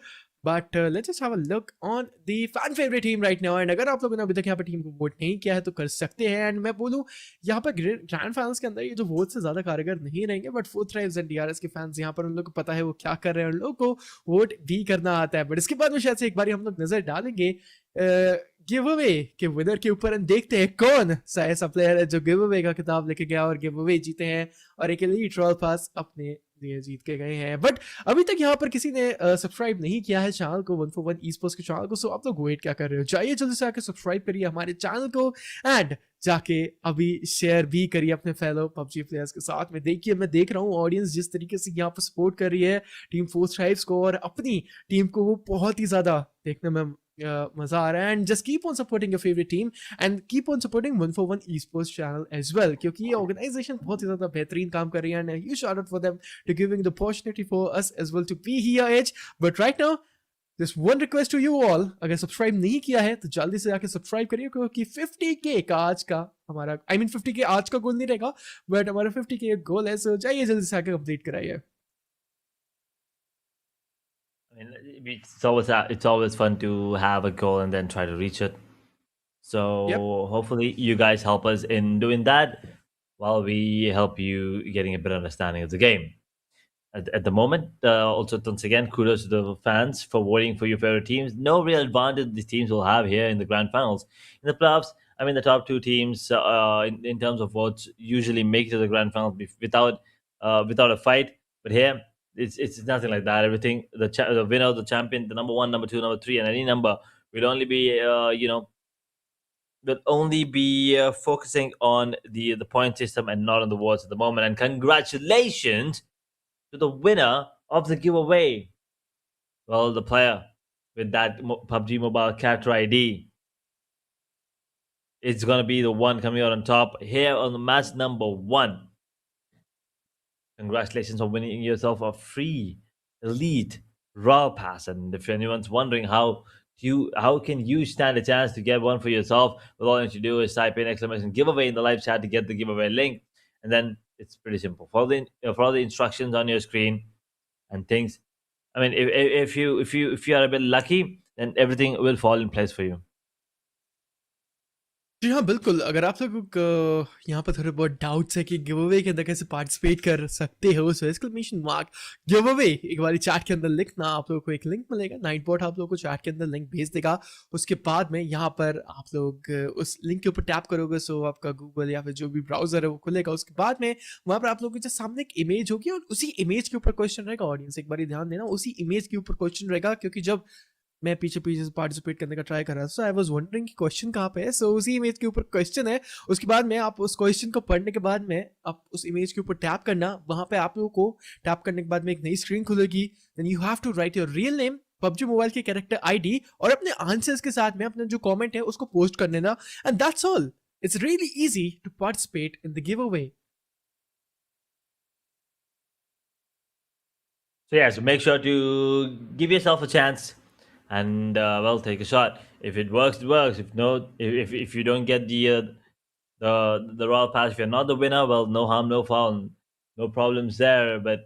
But let's just have a look on the fan favorite team right now. And अगर आप लोगों ने अभी तक यहाँ पर team को vote नहीं किया है तो कर सकते हैं. एंड मैं बोलूँ यहाँ पर ग्रैंड फाइनल्स के अंदर ये जो वोट से ज़्यादा कारगर नहीं रहेंगे, बट फोर्थ राइव्स एंड डीआरएस के फैंस यहाँ पर उन लोगों को पता है वो क्या कर रहे हैं, उन लोगों को वोट भी करना आता है. बट इसके बाद में शायद से एक बार हम लोग नजर डालेंगे गिव अवे के विनर के ऊपर एंड देखते हैं कौन सा ऐसा प्लेयर है जो गिव अवे का किताब लेके गया और गिव अवे जीते हैं और एक एलीट रॉयल पास अपने लिए जीत के गए हैं. बट अभी तक यहाँ पर किसी ने सब्सक्राइब नहीं किया है चैनल को, 141 esports के चैनल को. सो आप लोग वेट क्या कर रहे हो, जाइए जल्दी से आके सब्सक्राइब करिए हमारे चैनल को एंड जाके अभी शेयर भी करिए अपने फेलो पबजी प्लेयर्स के साथ में. देखिए मैं देख रहा हूँ ऑडियंस जिस तरीके से यहाँ पर सपोर्ट कर रही है टीम फोर्थ ट्राइब्स को और अपनी टीम को, वो बहुत ही ज्यादा देखने में मजा आ रहा है. And just keep on supporting your favourite team and keep on supporting 141 esports channel as well, क्योंकि ये ऑर्गेनाइजेशन बहुत ही ज्यादा बेहतरीन काम कर रही है. And huge shout out for them to giving the opportunity for us as well to be here as. But right now this one request to you all, अगर सब्सक्राइब नहीं किया है तो जल्दी से आके सब्सक्राइब करिए, क्योंकि 50k का आज का हमारा 50k आज का गोल नहीं रहेगा, बट हमारा 50k गोल है. सो जाइए जल्दी से आके कंप्लीट कराइए. I mean, it's always fun to have a goal and then try to reach it. So hopefully you guys help us in doing that while we help you getting a better understanding of the game. At the moment, also once again, kudos to the fans for voting for your favorite teams. No real advantage these teams will have here in the grand finals. In the playoffs, I mean, the top 2 teams in terms of votes usually make it to the grand finals without a fight. But here, it's nothing like that. Everything, the winner, the champion, the number 1, number 2, number 3, and any number will only be focusing on the point system and not on the votes at the moment. And congratulations to the winner of the giveaway. Well, the player with that PUBG Mobile character ID. It's going to be the one coming out on top here on the match number 1. Congratulations on winning yourself a free elite Raw Pass. And if anyone's wondering how can you stand a chance to get one for yourself, well, all you have to do is type in exclamation giveaway in the live chat to get the giveaway link, and then it's pretty simple. Follow the instructions on your screen and things. I mean, if you are a bit lucky, then everything will fall in place for you. जी हाँ, बिल्कुल। अगर आप लोगों को यहाँ पर थोड़े बहुत डाउट्स है कि गिव अवे के अंदर कैसे पार्टिसिपेट कर सकते हो, सो एक्सक्लेमेशन मार्क गिव अवे एक बार चैट के अंदर लिखना, आप लोगों को एक लिंक मिलेगा, नाइट बॉट आप लोगों को चैट के अंदर लिंक भेज देगा। उसके बाद में यहाँ पर आप लोग उस लिंक के ऊपर टैप करोगे, सो आपका गूगल या फिर जो भी ब्राउजर है वो खुलेगा। उसके बाद में वहाँ पर आप लोगों के सामने एक इमेज होगी और उसी इमेज के ऊपर क्वेश्चन रहेगा। ऑडियंस एक बार ध्यान देना, उसी इमेज के ऊपर क्वेश्चन रहेगा, क्योंकि जब मैं पीछे पीछे से पार्टिसिपेट करने का ट्राई कर रहा था, सो आई वाज वंडरिंग कि क्वेश्चन कहाँ पे है। सो उसी इमेज के ऊपर क्वेश्चन है। उसके बाद में आप उस क्वेश्चन को पढ़ने के बाद में आप उस इमेज के ऊपर टैप करना। वहां पे आप लोगों को टैप करने के बाद में एक नई स्क्रीन खुलेगी। Then you have to write your real name, PUBG mobile के कैरेक्टर आईडी और अपने आंसर्स के साथ में अपना जो कमेंट है उसको पोस्ट कर देना, and that's all. It's really easy to participate in the giveaway. So yeah, so make sure to give yourself a chance, and well, take a shot. If it works, it works. If no, if you don't get the royal pass, if you're not the winner, well, no harm, no foul, no problems there. But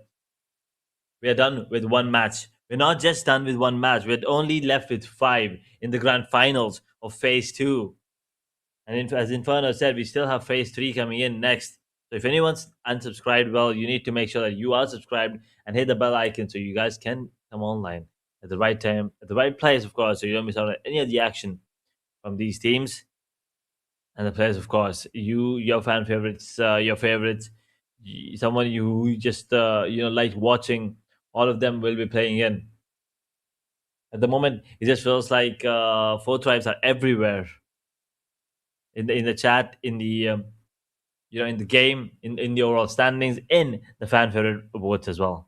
we are done with one match. We're not just done with one match. We're only left with 5 in the grand finals of phase 2. And as Inferno said, we still have phase 3 coming in next. So if anyone's unsubscribed, well, you need to make sure that you are subscribed and hit the bell icon so you guys can come online at the right time, at the right place, of course, so you don't miss out on any of the action from these teams and the players, of course. Your fan favorites, your favorites, someone you just like watching. All of them will be playing in. At the moment, it just feels like 4 tribes are everywhere in the chat, in the in the game, in the overall standings, in the fan favorite awards as well.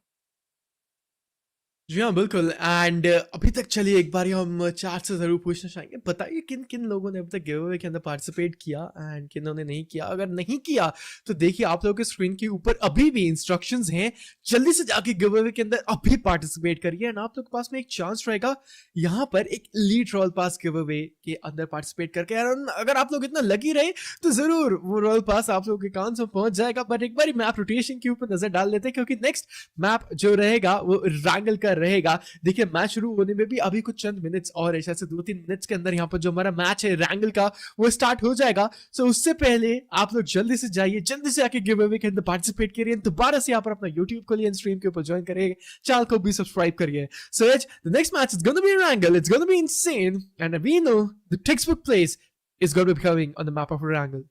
जी हाँ, बिल्कुल। And अभी तक चलिए एक बार हम chat से ज़रूर पूछना चाहेंगे, बताइए किन किन लोगों ने अभी तक गिव अवे के अंदर पार्टिसिपेट किया एंड किन्होंने नहीं किया। अगर नहीं किया तो देखिए आप लोगों के स्क्रीन के ऊपर अभी भी इंस्ट्रक्शंस हैं, जल्दी से जाके गिव अवे के अंदर अभी पार्टिसिपेट करिए एंड आप लोग के पास में एक चांस रहेगा यहाँ पर एक lead royal pass give away के अंदर पार्टिसिपेट करके। अगर आप लोग इतना लगी रहे तो ज़रूर वो रॉयल पास आप लोगों के कान से पहुंच जाएगा। बट एक बार मैप रोटेशन के ऊपर नजर डाल लेते हैं, क्योंकि नेक्स्ट मैप जो रहेगा वो रैंगल का रहेगा। देखिए मैच शुरू होने में भी अभी कुछ चंद मिनट्स और है, शायद 2-3 मिनट्स के अंदर यहाँ पर जो हमारा मैच है रैंगल का वो स्टार्ट हो जाएगा। सो उससे पहले आप लोग जल्दी से जाइए, जल्दी से आके गिव अवे के अंदर पार्टिसिपेट करिए, दोबारा से यहाँ पर अपना यूट्यूब खोलिए, स्ट्रीम के ऊपर ज्वाइन करिए, चैनल को भी सब्सक्राइब करिए। So the next match is gonna be Erangel, it's gonna be insane and we know the textbook place is going to be coming on the map of Wrangle.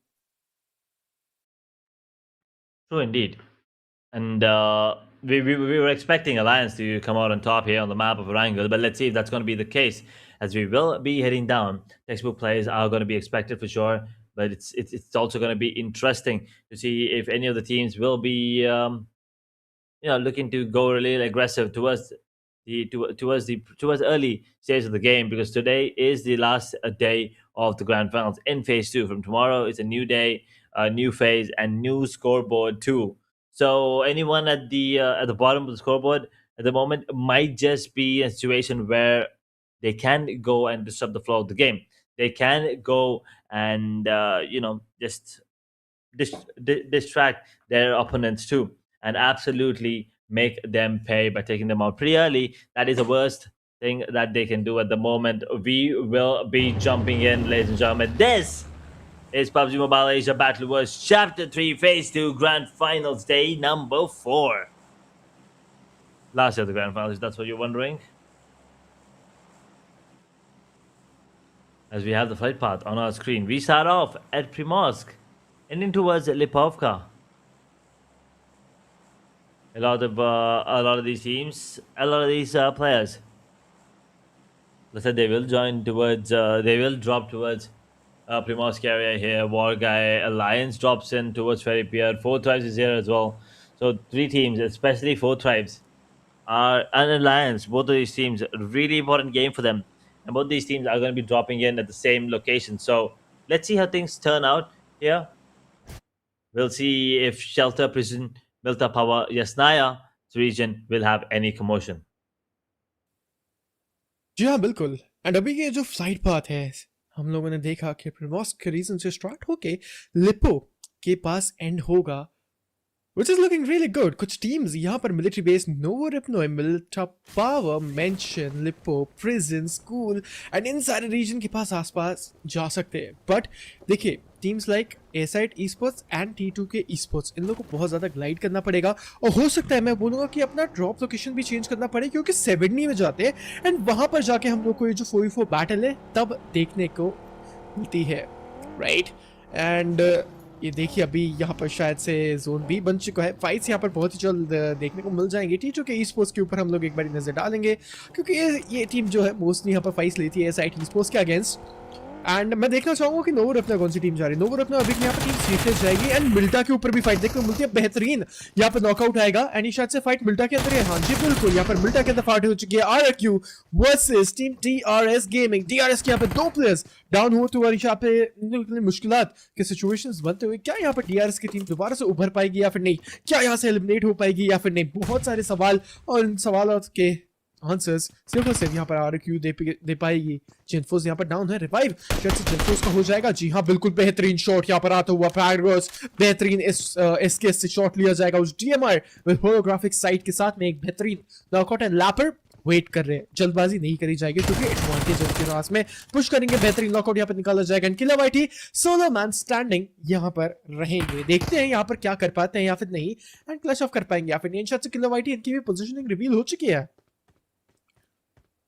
True indeed. And we were expecting Alliance to come out on top here on the map of Wrangle, but let's see if that's going to be the case, as we will be heading down. Textbook plays are going to be expected for sure, but it's also going to be interesting to see if any of the teams will be looking to go really aggressive towards early stage of the game, because today is the last day of the grand finals in phase 2. From tomorrow it's a new day, a new phase, and new scoreboard too. So anyone at the bottom of the scoreboard at the moment might just be in a situation where they can go and disrupt the flow of the game. They can go and just distract their opponents too, and absolutely make them pay by taking them out pretty early. That is the worst thing that they can do at the moment. We will be jumping in, ladies and gentlemen. This is PUBG Mobile Asia Battle Wars Chapter 3 Phase 2 Grand Finals Day number 4. Last year the Grand Finals, if that's what you're wondering. As we have the flight path on our screen, we start off at Primorsk, ending towards Lipovka. A lot of these teams, a lot of these players, let's say they will join towards, they will drop towards Primorsk area here. Wargaye Alliance drops in towards Ferry Pier. 4 tribes is here as well. So 3 teams, especially 4 tribes, are an alliance. Both of these teams, really important game for them, and both these teams are going to be dropping in at the same location. So let's see how things turn out here. We'll see if Shelter, Prison, Milta Power, Yasnaya region will have any commotion. जी हाँ बिल्कुल। And अभी ये जो flight path है हम लोगों ने देखा कि प्रिमोस के रीजन से स्टार्ट होके लिपो के पास एंड होगा, which is looking really good. कुछ टीम्स यहाँ पर military base Novo Repnoye, Mylta power, mansion, Lipo, prison, school and इन सारे रीजन के पास आसपास जा सकते हैं। बट देखिए टीम्स लाइक एसाइट ई-स्पोर्ट्स एंड T2 के ई-स्पोर्ट्स इन लोगों को बहुत ज़्यादा ग्लाइड करना पड़ेगा और हो सकता है मैं बोलूँगा कि अपना ड्रॉप लोकेशन भी चेंज करना पड़े क्योंकि 70 में जाते हैं एंड वहाँ पर जाके हम लोग को ये जो 4v4 बैटल है तब देखने को मिलती है, राइट। एंड ये देखिए अभी यहाँ पर शायद से जोन भी बन चुका है। फाइट्स यहाँ पर बहुत ही जल्द देखने को मिल जाएंगे। T2 के ई-स्पोर्ट्स के ऊपर हम लोग एक बार नजर डालेंगे क्योंकि ये टीम जो है मोस्टली यहाँ पर फाइट्स लेती है एसाइट ई-स्पोर्ट्स के अगेंस्ट। एंड मैं देखना चाहूंगा कि नोवो रत्ना कौन सी टीम जा रही है। नोवो रत्ना अभी यहाँ पर टीम सीरियस जाएगी एंड मिल्टा के ऊपर भी फाइट देखने को मिलती है। बेहतरीन यहाँ पर नॉकआउट आएगा एंड ये शायद से फाइट मिल्टा के अंदर है। हाँ जी बिल्कुल, यहाँ पर मिल्टा के अंदर फाइट हो चुकी है। RQ versus team TRS gaming. TRS के यहाँ पे 2 प्लेयर्स डाउन होते हुए यहाँ पे मुश्किलात के सिचुएशंस बनते हुए क्या यहाँ पर TRS की टीम दोबारा से उभर पाएगी या फिर नहीं, क्या यहाँ से एलिमिनेट हो पाएगी या फिर नहीं। बहुत सारे सवाल और इन सवालों के आंसर्स सिर्फ और सिर्फ यहाँ पर RQ दे पाएगी। जिनफोस यहाँ पर डाउन है, रिवाइव कैसे जिनफोस का हो जाएगा। जी हाँ बिल्कुल, बेहतरीन शॉट यहाँ पर आता हुआ पैडवर्स, बेहतरीन SKS से शॉट लिया जाएगा उस DMR विद होलोग्राफिक साइट के साथ में। एक बेहतरीन नॉकआउट एंड लैपर वेट कर रहे हैं, जल्दबाजी नहीं करी जाएगी क्योंकि एडवांटेज उनके पास में पुश करेंगे। बेहतरीन नॉकआउट यहाँ पर निकाला जाएगा and killer Whitey solo man standing यहाँ पर रहेंगे। देखते हैं यहाँ पर क्या कर पाते हैं या फिर नहीं एंड क्लच ऑफ कर पाएंगे या फिर नहीं। शायद से किलर वाइटी इनकी भी पोजीशनिंग रिवील हो चुकी है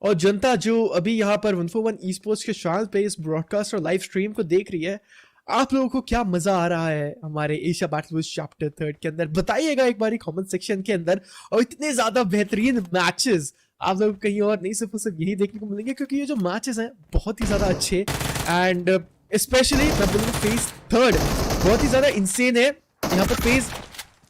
और जनता जो अभी यहाँ पर 141 ई-स्पोर्ट्स के चैनल पे इस ब्रॉडकास्ट और लाइव स्ट्रीम को देख रही है, आप लोगों को क्या मजा आ रहा है हमारे एशिया बैटल चैप्टर 3 के अंदर, बताइएगा एक बार कमेंट सेक्शन के अंदर। और इतने ज्यादा बेहतरीन मैचेस आप लोग कहीं और नहीं सिर्फ यही देखने को मिलेंगे क्योंकि ये जो मैचेस हैं बहुत ही ज्यादा अच्छे एंड स्पेशली मैं बोलूँगा फेज 3 बहुत ही ज्यादा इंसेन है, यहाँ पर फेज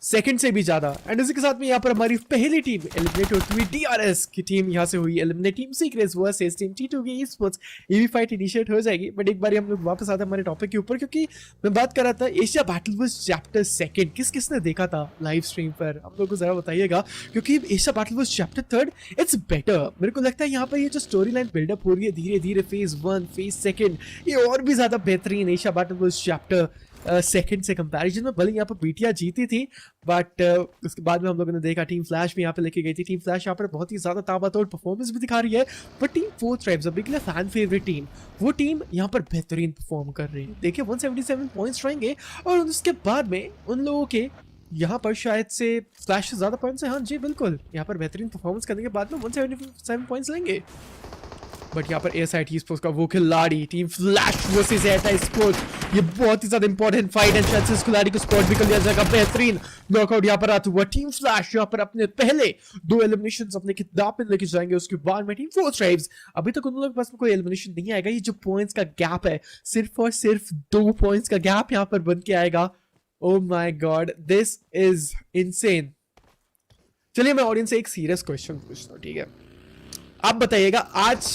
सेकंड से भी ज्यादा। एंड इसी के साथ में यहाँ पर हमारी पहली टीम एलिमिनेट होती हुई DRS की टीम यहाँ से हुई eliminate. Team secrets versus team T2 की ई-स्पोर्ट्स, ये भी फाइट इनिशिएट हो जाएगी। बट एक बार हम लोग वापस आते हैं हमारे टॉपिक के ऊपर क्योंकि मैं बात कर रहा था एशिया बैटल चैप्टर 2 किसने देखा था लाइव स्ट्रीम पर, हम लोग को जरा बताइएगा क्योंकि Asia battle chapter 3 it's better. मेरे को लगता है यहाँ पर ये जो स्टोरी लाइन बिल्डअप हो रही है धीरे धीरे फेज 1 फेज 2 ये और भी ज्यादा बेहतरीन एशिया बैटल चैप्टर सेकंड से कंपैरिजन में। भले यहाँ पर बीटिया जीती थी बट उसके बाद में हम लोगों ने देखा टीम फ्लैश भी यहाँ पे लेके गई थी। टीम फ्लैश यहाँ पर बहुत ही ज्यादा ताबड़तोड़ परफॉर्मेंस भी दिखा रही है। बट टीम 4 ट्राइब्स अभी के लिए फैन फेवरेट टीम, वो टीम यहाँ पर बेहतरीन परफॉर्म कर रही है। देखिए 177 पॉइंट्स रहेंगे और उसके बाद में उन लोगों के यहाँ पर शायद से फ्लैश से ज्यादा पॉइंट्स है। हाँ जी बिल्कुल, यहाँ पर बेहतरीन परफॉर्मेंस करने के बाद में 177 पॉइंट्स लेंगे। बट यहाँ पर एसाइट ई-स्पोर्ट्स का वो खिलाड़ी team flash versus a side sports, ये बहुत ही ज्यादा इंपॉर्टेंट फाइट है। शायद से इस खिलाड़ी को स्पॉट भी कर लिया जाएगा। बेहतरीन नॉकआउट यहाँ पर आता हुआ टीम फ्लैश यहाँ पर अपने पहले 2 एलिमिनेशंस अपने किताब में लेके जाएंगे। उसके बाद में टीम 4 ट्राइब्स, अभी तक उन लोगों के पास में कोई एलिमिनेशन नहीं आएगा। ये जो पॉइंट्स का गैप है सिर्फ और सिर्फ 2 पॉइंट्स का गैप यहाँ पर बन के आएगा। Oh my God, this is insane. चलिए मैं ऑडियंस से एक सीरियस क्वेश्चन पूछता हूँ, ठीक है? आप बताइएगा आज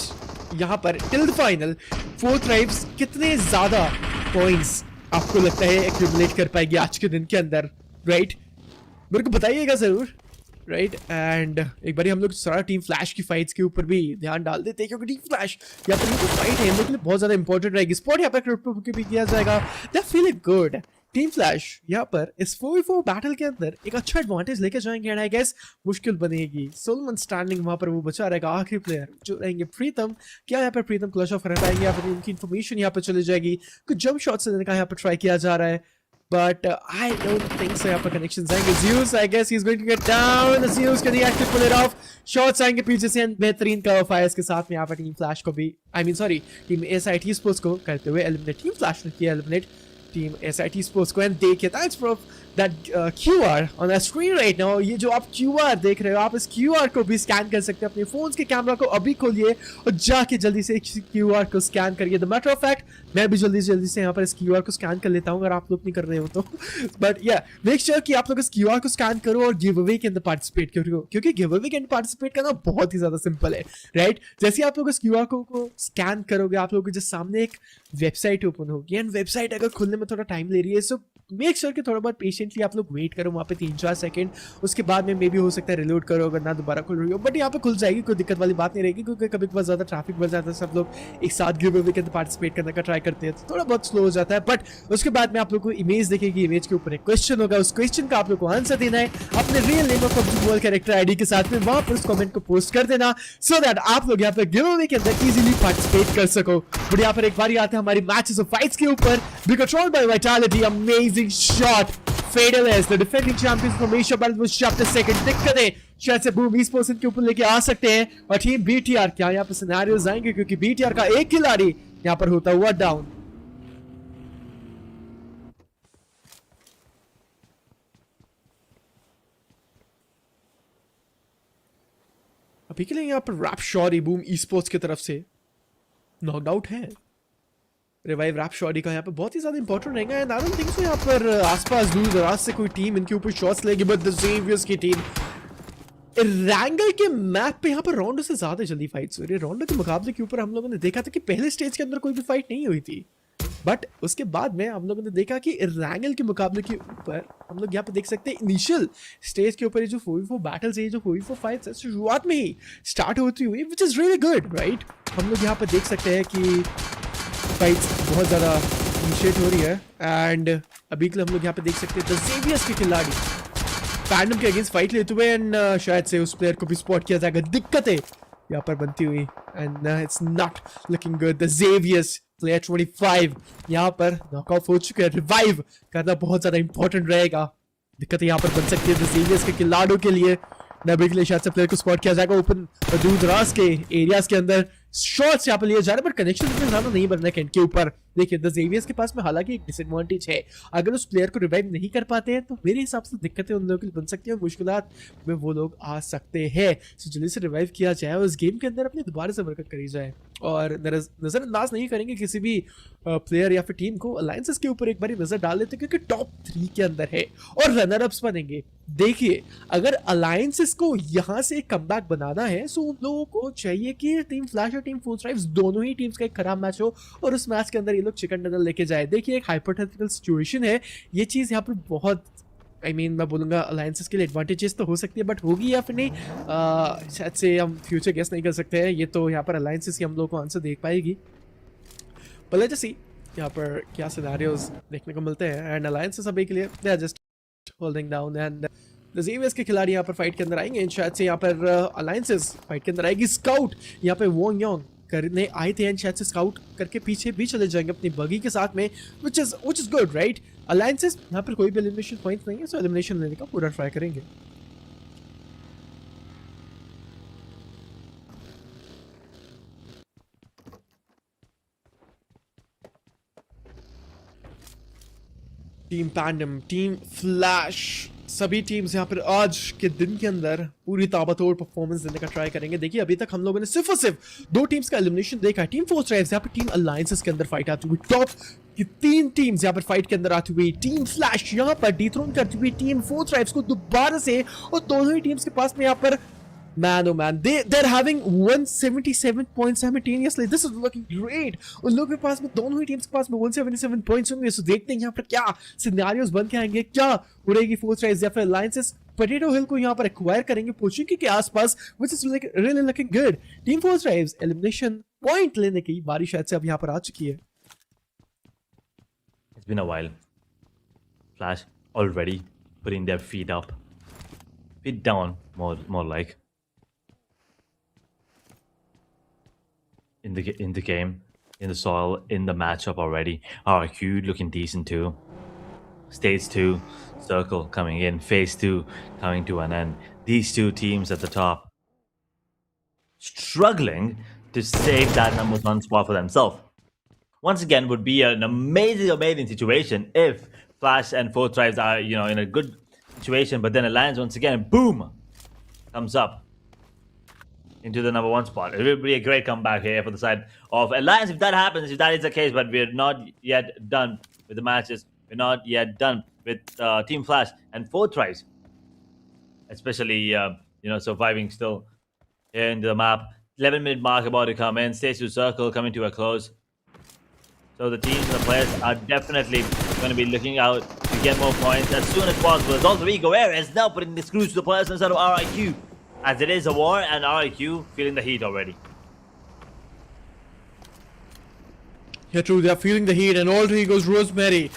यहाँ पर टिल द फाइनल 4 ट्राइब्स कितने ज्यादा पॉइंट्स आपको लगता है एक्यूमुलेट कर पाएगी आज के दिन के अंदर, राइट? मेरे को बताइएगा जरूर, राइट? एंड एक बार हम लोग सारा टीम फ्लैश की फाइट्स के ऊपर भी ध्यान डाल देते हैं क्योंकि टीम फ्लैश यहाँ पर जो फाइट है इनके लिए बहुत ज्यादा इंपॉर्टेंट रहेगी। स्पॉट यहाँ पर क्रिप्टो भी किया जाएगा। दे फीलिंग गुड। टीम फ्लैश यहाँ पर इस 4v4 बैटल के अंदर एक अच्छा एडवांटेज लेके जाएंगे एंड आई गेस मुश्किल बनेगी। सोलोमन स्टैंडिंग वहां पर वो बचा रहेगा। आखिरी प्लेयर जो रहेंगे प्रीतम, क्या यहाँ पर प्रीतम क्लच ऑफ कर पाएंगे या फिर उनकी इन्फॉर्मेशन यहाँ पर चली जाएगी। कुछ जंप शॉट से देने का यहाँ पर ट्राई किया जा रहा है but I don't think so. यहाँ पर कनेक्शंस आएंगे। Zeus I guess he is going to get down. Zeus can he actually pull it off. Shots आएंगे पीछे से एंड बेहतरीन कवर फायर्स के साथ में यहाँ पर टीम फ्लैश को भी टीम एसाइट ई-स्पोर्ट्स को करते हुए एलिमिनेट। टीम फ्लैश ने किया एलिमिनेट टीम एसाइट ई-स्पोर्ट्स को एंड देखिए that's proof that QR on the screen right now. ये जो आप QR देख रहे हो, आप इस QR को भी स्कैन कर सकते हैं अपने फोन्स के कैमरा को। अभी खोलिए और जाके जल्दी से QR को स्कैन करिए। द मैटर ऑफ फैक्ट मैं भी जल्दी से यहाँ पर इस QR को स्कैन कर लेता हूँ अगर आप लोग नहीं कर रहे हो तो। बट या मेक श्योर कि आप लोग इस QR को स्कैन करो और गिव अवे के अंदर पार्टिसिपेट करो क्योंकि गिव अवे के अंदर पार्टिसिपेट करना बहुत ही ज्यादा सिंपल है, राइट? जैसे आप लोग इस QR को स्कैन करोगे आप लोगों के जो सामने एक वेबसाइट ओपन होगी एंड वेबसाइट अगर खुलने में थोड़ा टाइम ले रही है सो मेक श्योर कि थोड़ा बहुत पेशेंटली आप लोग वेट करो वहाँ पे 3-4 सेकंड, उसके बाद में मे भी हो सकता है रिलोड करो अगर ना दोबारा खुल रही हो, बट यहाँ पे खुल जाएगी, कोई दिक्कत वाली बात नहीं रहेगी, क्योंकि कभी कभार ज़्यादा ट्रैफिक बढ़ जाता है, सब लोग एक साथ गिव अवे के अंदर पार्टिसिपेट करने का ट्राई करते हैं, तो थोड़ा बहुत स्लो हो जाता है। बट उसके बाद में आप लोग को इमेज देखेगी, इमेज के ऊपर एक क्वेश्चन होगा, उस क्वेश्चन का आप लोग को आंसर देना है अपने रियल नेम और पबजी मोबाइल कैरेक्टर आईडी के साथ में, वहां पर उस कमेंट को पोस्ट कर देना सो दैट आप लोग यहाँ पे गिव अवे के अंदर इजीली पार्टिसिपेट कर सको। बट यहाँ पर एक बार आते हैं हमारी मैचेस और फाइट्स के ऊपर। Bigetron by Vitality, amazing shot, Fadeless the defending champions from Asia battle chapter second, दिक्कतें शायद से बूम ESPORTS के ऊपर लेके आ सकते हैं, और टीम BTR क्या यहाँ पे सिनेरियोज आएंगे, क्योंकि BTR का एक खिलाड़ी यहाँ पर होता हुआ डाउन। अभी के लिए यहाँ पर रैप शॉरी बूम ESPORTS की तरफ से नॉकड आउट है। रिवाइव रैप शॉरी का यहाँ पे बहुत ही ज्यादा इंपॉर्टेंट रहेगा, and I don't think so यहाँ पर आसपास दूर दराज से कोई टीम इनके ऊपर शॉट्स लेगी, बट द ज़ेवियर्स की टीम रैंगल के मैप पे यहाँ पर राउंडो से ज्यादा जल्दी फाइट्स हो रही है। राउंडो के मुकाबले के ऊपर हम लोगों ने देखा था कि पहले स्टेज के अंदर कोई भी फाइट नहीं हुई थी, बट उसके बाद में हम लोगों ने देखा कि रैंगल के मुकाबले के ऊपर हम लोग यहाँ पे देख सकते हैं इनिशियल स्टेज के ऊपर ये जो 4v4 बैटल्स है, जो 4v4 फाइट्स है, शुरुआत में ही स्टार्ट होती हुई, which is really good, right. हम लोग यहाँ पे देख सकते हैं कि फाइट्स बहुत ज़्यादा इनिशिएट हो रही है, एंड अभी के लिए हम लोग यहाँ पे देख सकते हैं द ज़ेवियर्स के खिलाड़ी पैंडम के अगेंस्ट फाइट लेते हुए, एंड शायद से उस प्लेयर को भी स्पॉट किया जाएगा। दिक्कतें यहाँ पर बनती हुई, and it's not looking good. The Xavier's player 25 यहाँ पर नॉकआउट हो चुके हैं, रिवाइव करना बहुत ज़्यादा इंपॉर्टेंट रहेगा। दिक्कतें यहाँ पर बन सकती है द ज़ेवियर्स के खिलाड़ियों के लिए, नबी के लिए शायद से प्लेयर को स्पॉट किया जाएगा ओपन दूर दराज के एरियाज के अंदर, शॉट्स यहाँ पर लिए जा रहे हैं, बट कनेक्शन इतना ज्यादा नहीं बनना है कैंट के ऊपर। देखिए द ज़ेवियर्स के पास में हालांकि एक डिसएडवांटेज है, अगर उस प्लेयर को रिवाइव नहीं कर पाते हैं तो मेरे हिसाब से दिक्कतें उन लोगों के लिए बन सकती हैं, मुश्किलात में वो लोग आ सकते हैं। सो जल्दी से रिवाइव किया जाए और उस गेम के अंदर अपने दोबारा से वर्कआउट करी जाए, और नजरअंदाज नहीं करेंगे किसी भी प्लेयर या फिर टीम को। अलायंसेस के ऊपर एक बार नजर डाल लेते हैं, क्योंकि टॉप 3 के अंदर है और रनर अप्स बनेंगे। देखिए अगर अलायंसेस को यहाँ से कमबैक बनाना है, सो उन लोगों को चाहिए कि टीम फ्लैश और टीम फुल स्ट्राइक्स दोनों ही टीम्स का एक खराब मैच हो, और उस मैच के अंदर ये लोग चिकन डिनर लेके जाए। देखिए एक हाइपोथेटिकल सिचुएशन है, ये चीज़ यहाँ पर बहुत मैं बोलूँगा अलायंसेस के लिए एडवांटेजेस तो हो सकती है, बट होगी या फिर नहीं शायद से हम फ्यूचर गेस नहीं कर सकते हैं। ये तो यहाँ पर अलायंसेस ही हम लोग को आंसर देख पाएगी। पर लेट्स सी यहाँ पर क्या सिनेरियोज देखने को मिलते हैं, एंड अलायंसेस अभी के लिए they are just holding down, and the Xaviers के खिलाड़ी यहाँ पर फाइट के अंदर आएंगे, शायद से यहाँ पर अलायंसेस फाइट के अंदर आएगी। स्काउट यहाँ पे वोंग योंग करने आए थे, एंड शायद से स्काउट करके पीछे भी चले जाएंगे अपनी बगी के साथ में, which is good, right? Alliances यहाँ पर कोई भी एलिमिनेशन पॉइंट्स नहीं है, सो एलिमिनेशन लेने का पूरा ट्राई करेंगे। टीम पैंडम, टीम फ्लैश, सभी टीम्स यहाँ पर आज के दिन के अंदर पूरी ताबड़तोड़ परफॉर्मेंस देने का ट्राई करेंगे। देखिए अभी तक हम लोगों ने सिर्फ और सिर्फ 2 टीम्स का एलिमिनेशन देखा है। टीम फोर्स ड्राइव्स यहाँ पर टीम अलायंसेस के अंदर फाइट आती हुई, टॉप की 3 टीम्स यहाँ पर फाइट के अंदर आती हुई, टीम फ्लैश यहाँ पर डिथ्रोन करती हुई टीम फोर्स ड्राइव्स को दोबारा से, और दोनों ही टीम्स के पास में यहाँ पर man oh man, they're having 177 points simultaneously. This is looking great. उन लोगों के पास में, दोनों ही टीम्स के पास में 177 points होंगे। सो देखते हैं यहाँ पर क्या सिनेरियोस बन के आएंगे, क्या हो रहेगी फोर्स राइज या फिर अलायंसेस पोटैटो हिल को यहाँ पर एक्वायर करेंगे पोचिंकी के आसपास, which is really looking good. Team force rise elimination point लेने की बारी शायद से अब यहाँ पर आ चुकी है। It's been a while. Flash already putting their feet up, feet down, more like. In the game, in the soil, in the matchup already. RQ looking decent too. Stage 2, Circle coming in. Phase 2 coming to an end. These 2 teams at the top struggling to save that number 1 spot for themselves. Once again, would be an amazing situation if Flash and Fourth Drives are, in a good situation, but then Alliance once again, boom, comes up into the number 1 spot. It will be a great comeback here for the side of Alliance if that happens, if that is the case, but we're not yet done with the matches. We're not yet done with Team Flash and Fourth Drives, especially, surviving still here into the map. 11-minute mark about to come in. Stage 2 Circle coming to a close. So the teams and the players are definitely going to be looking out to get more points as soon as possible. As also Ego is now putting the screws to the players inside of RIQ, as it is a war and RIQ feeling the heat already. Yeah, true, they are feeling the heat and all three goes Rosemary.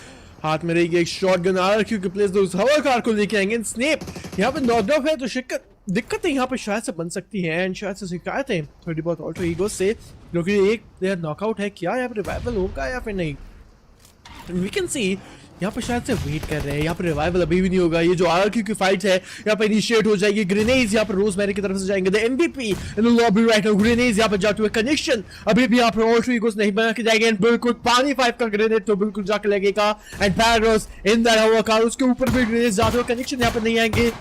हाथ में रहेगी एक shotgun RRQ के place दोस्त हवा car को लेके आएंगे स्नेप यहाँ पे नॉकड ऑफ है तो दिक्कतें यहाँ पे शायद से बन सकती हैं एंड शायद से शिकायतें थोड़ी बहुत ऑल्टर ईगो से क्योंकि एक प्लेयर नॉकआउट है क्या यहाँ पे रिवाइवल होगा या फिर नहीं वी कैन सी यहाँ पे शायद से वेट कर रहे हैं यहाँ पे रिवाइवल अभी भी नहीं होगा ये जो RRQ की फाइट है यहाँ पे इनिशिएट हो जाएगी ग्रेनेड्स यहाँ पे रोजमेरी की तरफ से जाएंगे the MVP in the lobby right now grenades यहाँ पे जाते हुए कनेक्शन अभी भी यहाँ पे ऑल थ्री गोस नहीं बना के जाएंगे एंड बिल्कुल पानी 5 का ग्रेनेड तो बिल्कुल जाके लगेगा एंड पैरोस इन दैट हवा कार उसके ऊपर भी ग्रेनेड्स जाते हुए कनेक्शन यहाँ पे नहीं आएंगे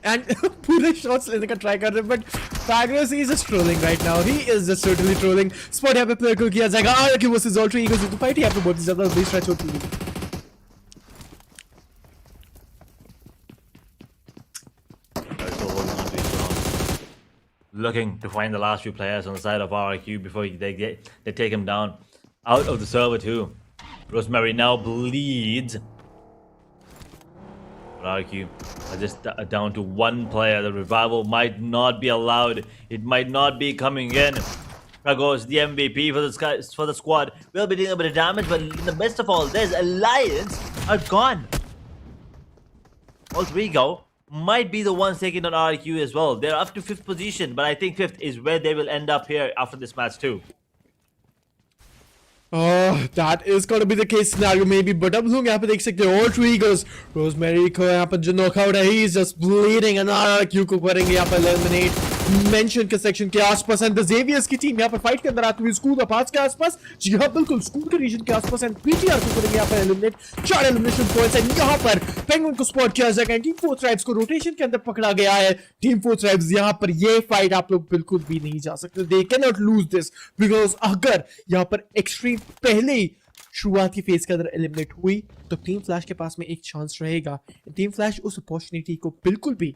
and पूरे shots लेने का try कर रहे हैं but Pagros is just trolling right now he is just certainly trolling spot यहाँ पे player को किया जाएगा कि वो से Zoltry Eagles की fight यहाँ पे बहुत ही ज़्यादा बड़ी stretch होती है looking to find the last few players on the side of RIQ before they take him down out of the server too. Rosemary now bleeds. RIQ are just down to one player. The revival might not be allowed. It might not be coming in. There goes the MVP for the squad. Will be doing a bit of damage, but in the best of all, this Alliance are gone. All three go. Might be the ones taking on RIQ as well. They're up to 5th position, but I think 5th is where they will end up here after this match too. Oh, that is going to be the case scenario maybe, but अब लोग यहाँ पे देख सकते हैं all three Eagles. Rosemary को यहाँ पर जो knockout है, he is just bleeding and RRQ को करेंगे यहाँ पर eliminate. मेंशन के सेक्शन के आसपास एंड जेवियर्स की टीम यहाँ पर फाइट के अंदर आती हुई स्कूल ऑफ आर्ट्स के आसपास जी हाँ बिल्कुल स्कूल के रीजन के आसपास एंड पीटीआर को करेंगे यहाँ पर एलिमिनेट 4 एलिमिनेशन पॉइंट्स एंड यहाँ पर पेंगुइन को स्पॉट किया जाएगा टीम 4 ट्राइब्स को रोटेशन के अंदर पकड़ा गया है टीम 4 ट्राइब्स यहाँ पर ये फाइट आप लोग बिल्कुल भी नहीं जा सकते they can not lose this because अगर यहाँ पर एक्सट्रीम पहले ही शुरुआती फेज के अंदर एलिमिनेट हुई तो टीम फ्लैश के पास में एक चांस रहेगा टीम फ्लैश उस अपॉर्चुनिटी को बिल्कुल भी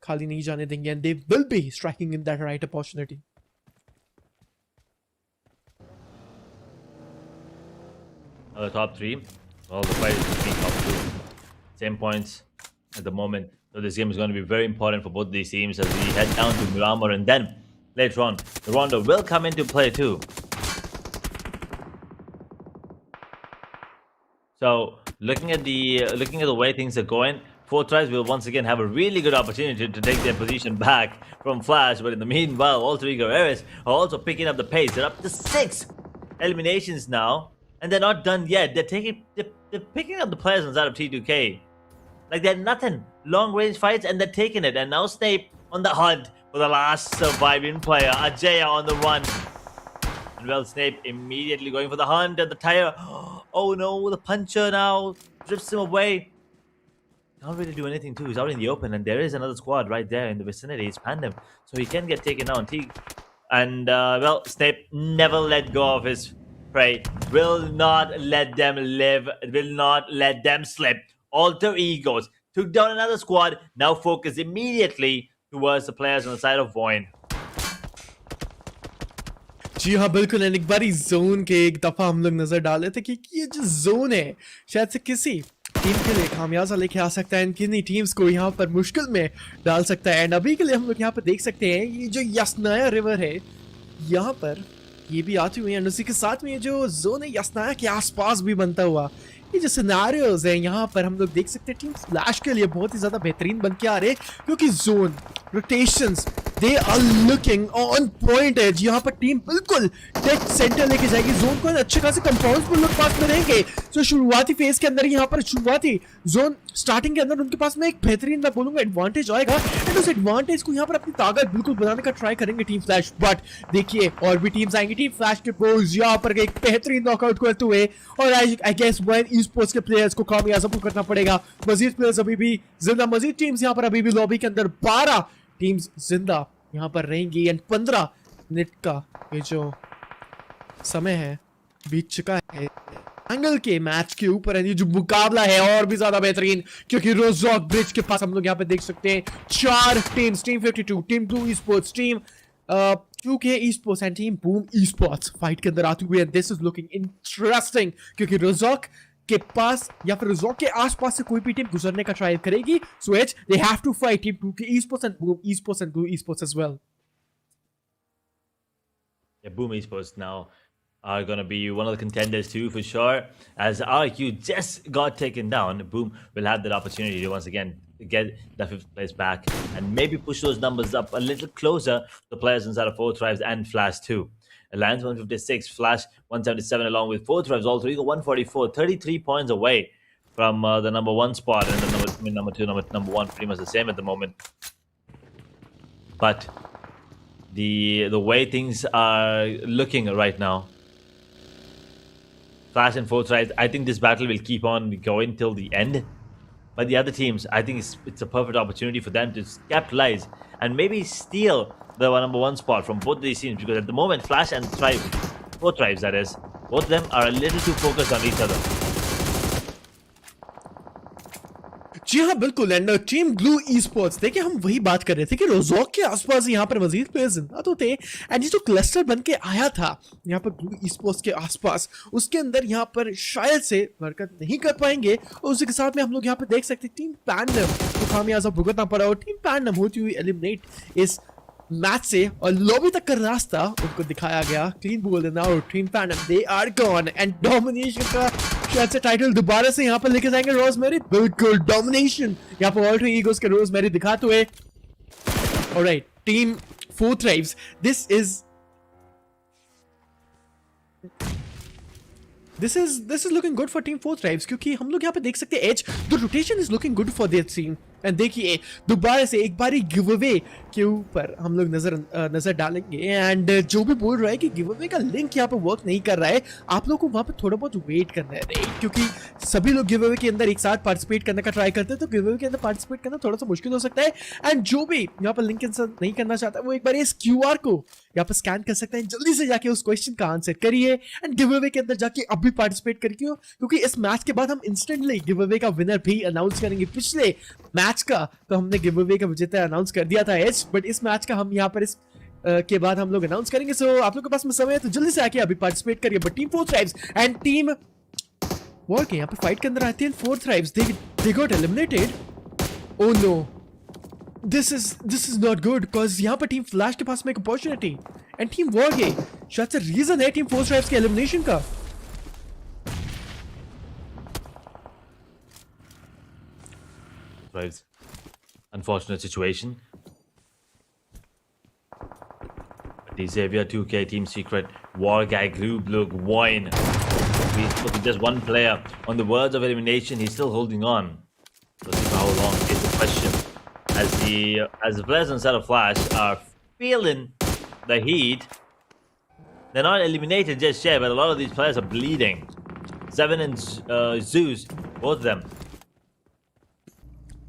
खाली नहीं जाने देंगे and they will be striking in that right opportunity. The top 3, well the fight is between top 2. Same points at the moment. So this game is going to be very important for both these teams as we head down to Miramar and then later on the Rondo will come into play too. So looking at the way things are going, 4 tries will once again have a really good opportunity to take their position back from Flash, but in the meanwhile, all 3 Guerreros are also picking up the pace. They're up to 6 eliminations now, and they're not done yet. They're picking up the players inside of T2K. Like they're nothing. Long range fights, and they're taking it. And now Snape on the hunt for the last surviving player. Ajaya on the run. And well, Snape immediately going for the hunt and the tire. Oh no, the puncher now drifts him away. Can't really do anything too. He's out in the open, and there is another squad right there in the vicinity. It's PANDUM, so he can get taken down. And well, Snape never let go of his prey. Will not let them live. Will not let them slip. Alter egos took down another squad. Now focus immediately towards the players on the side of VOIN. जी हाँ बिल्कुल एक बारी zone के एक दफा हम लोग नजर डाले थे कि ये जो जोन है शायद से किसी टीम के लिए खामियाजा लेके आ सकता है एंड किन्हीं टीम्स को यहाँ पर मुश्किल में डाल सकता है एंड अभी के लिए हम लोग यहाँ पर देख सकते हैं ये जो यस्नाया रिवर है यहाँ पर ये भी आती हुई है उसी के साथ में ये जो जोन है यस्नाया के आसपास भी बनता हुआ ये जो सिनेरियोज हैं यहाँ पर हम लोग देख सकते हैं टीम फ्लैश के लिए बहुत ही ज्यादा बेहतरीन बन के आ रहे हैं क्योंकि zone rotations they are looking on point है यहाँ पर टीम बिल्कुल डेड सेंटर लेके जाएगी जोन को अच्छे खासे कंपाउंड्स पर लोग पास में रहेंगे तो शुरुआती फेज के अंदर यहाँ पर शुरुआती जोन स्टार्टिंग के अंदर उनके पास में एक बेहतरीन मैं बोलूंगा एडवांटेज आएगा एंड उस एडवांटेज को यहाँ पर अपनी ताकत बिल्कुल बनाने का ट्राई करेंगे टीम फ्लैश बट देखिए और भी टीम्स आएंगी टीम फ्लैश के बोज यहाँ पर एक बेहतरीन नॉकआउट करते हुए और आई गेस WAN esports के प्लेयर्स को खामियाजा करना पड़ेगा मजीद प्लेयर्स अभी भी जिंदा मजीद टीम्स यहाँ पर अभी भी लॉबी के अंदर 12 टीम्स जिंदा यहाँ पर रहेंगी एंड 15 मिनट का ये जो समय है बीत चुका है एंगल के मैच के ऊपर ये जो मुकाबला है और भी ज्यादा बेहतरीन क्योंकि रोजॉक ब्रिज के पास हम लोग यहाँ पे देख सकते हैं 4 teams team 52 team blue esports team 2K esports and team boom esports fight के अंदर आती हुई and this is looking interesting क्योंकि रोजॉक के पास या फिर रिजॉर्ट के आसपास से कोई भी टीम गुजरने का ट्राई करेगी, so Edge, they have to fight Team 2K Esports and Boom Esports and Blue Esports as well. Yeah, Boom Esports now are going to be one of the contenders too, for sure. As RQ just got taken down, Boom will have that opportunity to once again get the 5th place back and maybe push those numbers up a little closer to the players inside of 4 Tribes and Flash too. Alliance 156, Flash 177 along with 4 Tribes, all three go 144, 33 points away from the number 1 spot, and the number 2, number 1 pretty much the same at the moment. But the way things are looking right now, Flash and 4 Tribes, I think this battle will keep on going till the end. But the other teams, I think it's a perfect opportunity for them to capitalize and maybe steal the number 1 spot from both these teams, because at the moment Flash and 4 Tribes, that is, both of them are a little too focused on each other. जी हाँ बिल्कुल। And team blue e sports, देखिए हम वही बात कर रहे थे कि रोजोक के आसपास यहाँ पर मजीद प्लेयर जिंदा तो थे, एंड ये जो क्लस्टर बन के आया था यहाँ पर ब्लू ई स्पोर्ट्स के आसपास, उसके अंदर यहाँ पर शायद से बरकत नहीं कर पाएंगे। और उसी के साथ में हम लोग यहाँ पर देख सकते हैं टीम पैंडम को खामियाजा भुगतना पड़ा और टीम पैंडम होती हुई एलिमिनेट इस मैच से, और लॉबी तक का रास्ता उनको दिखाया गया। क्लीन बोल नाउ टीम पैंडम they are gone, and domination का शायद से टाइटल दोबारा से यहाँ पर लेके जाएंगे रोजमेरी। बिल्कुल डोमिनेशन यहाँ पर ऑल्टर ईगोस के रोजमेरी दिखाते हुए। Alright, team 4 Tribes, this is looking good for team 4 Tribes, क्योंकि हम लोग यहाँ पे देख सकते हैं as the rotation is looking good for their team. And देखिए दोबारा से एक बारी गिव अवे के ऊपर हम लोग नजर डालेंगे, एंड जो भी बोल रहा है कि गिव अवे का लिंक यहाँ पे वर्क नहीं कर रहा है, आप लोग को वहाँ पे थोड़ा बहुत वेट करना है, राइट? क्योंकि सभी लोग गिव अवे के अंदर एक साथ पार्टिसिपेट करने का ट्राई करते हैं, तो गिव अवे के अंदर पार्टिसिपेट करना थोड़ा सा मुश्किल हो सकता है। एंड जो भी यहाँ पर लिंक नहीं करना चाहता वो एक बार इस QR को यहाँ पर स्कैन कर सकते हैं, जल्दी से जाके उस क्वेश्चन का आंसर करिए एंड गिव अवे के अंदर जाके अब भी पार्टिसिपेट करिए, क्योंकि इस मैच के बाद हम इंस्टेंटली गिव अवे का विनर भी अनाउंस करेंगे। पिछले मैच का तो हमने गिव अवे का विजेता अनाउंस कर दिया था एच, बट इस मैच का हम यहाँ पर इस के बाद हम लोग अनाउंस करेंगे। सो आप लोग के पास में समय है तो जल्दी से आके अभी पार्टिसिपेट करिए। But team 4 Tribes and team war के यहाँ पे फाइट के अंदर आते हैं 4 Tribes, they got eliminated. Oh no, this is not good, cause यहाँ पर टीम फ्लैश के पास में एक अपॉर्चुनिटी, एंड टीम वारगे शायद से रीजन है टीम 4 Tribes के एलिमिनेशन का। Tribes, unfortunate situation. Xavier 2K, Team Secret, WARGAYE, BLUG, VOIN. He's looking just one player on the verge of elimination. He's still holding on. Let's see for how long is the question. As the players inside of Flash are feeling the heat, they're not eliminated just yet, but a lot of these players are bleeding. Seven and Zeus, both of them.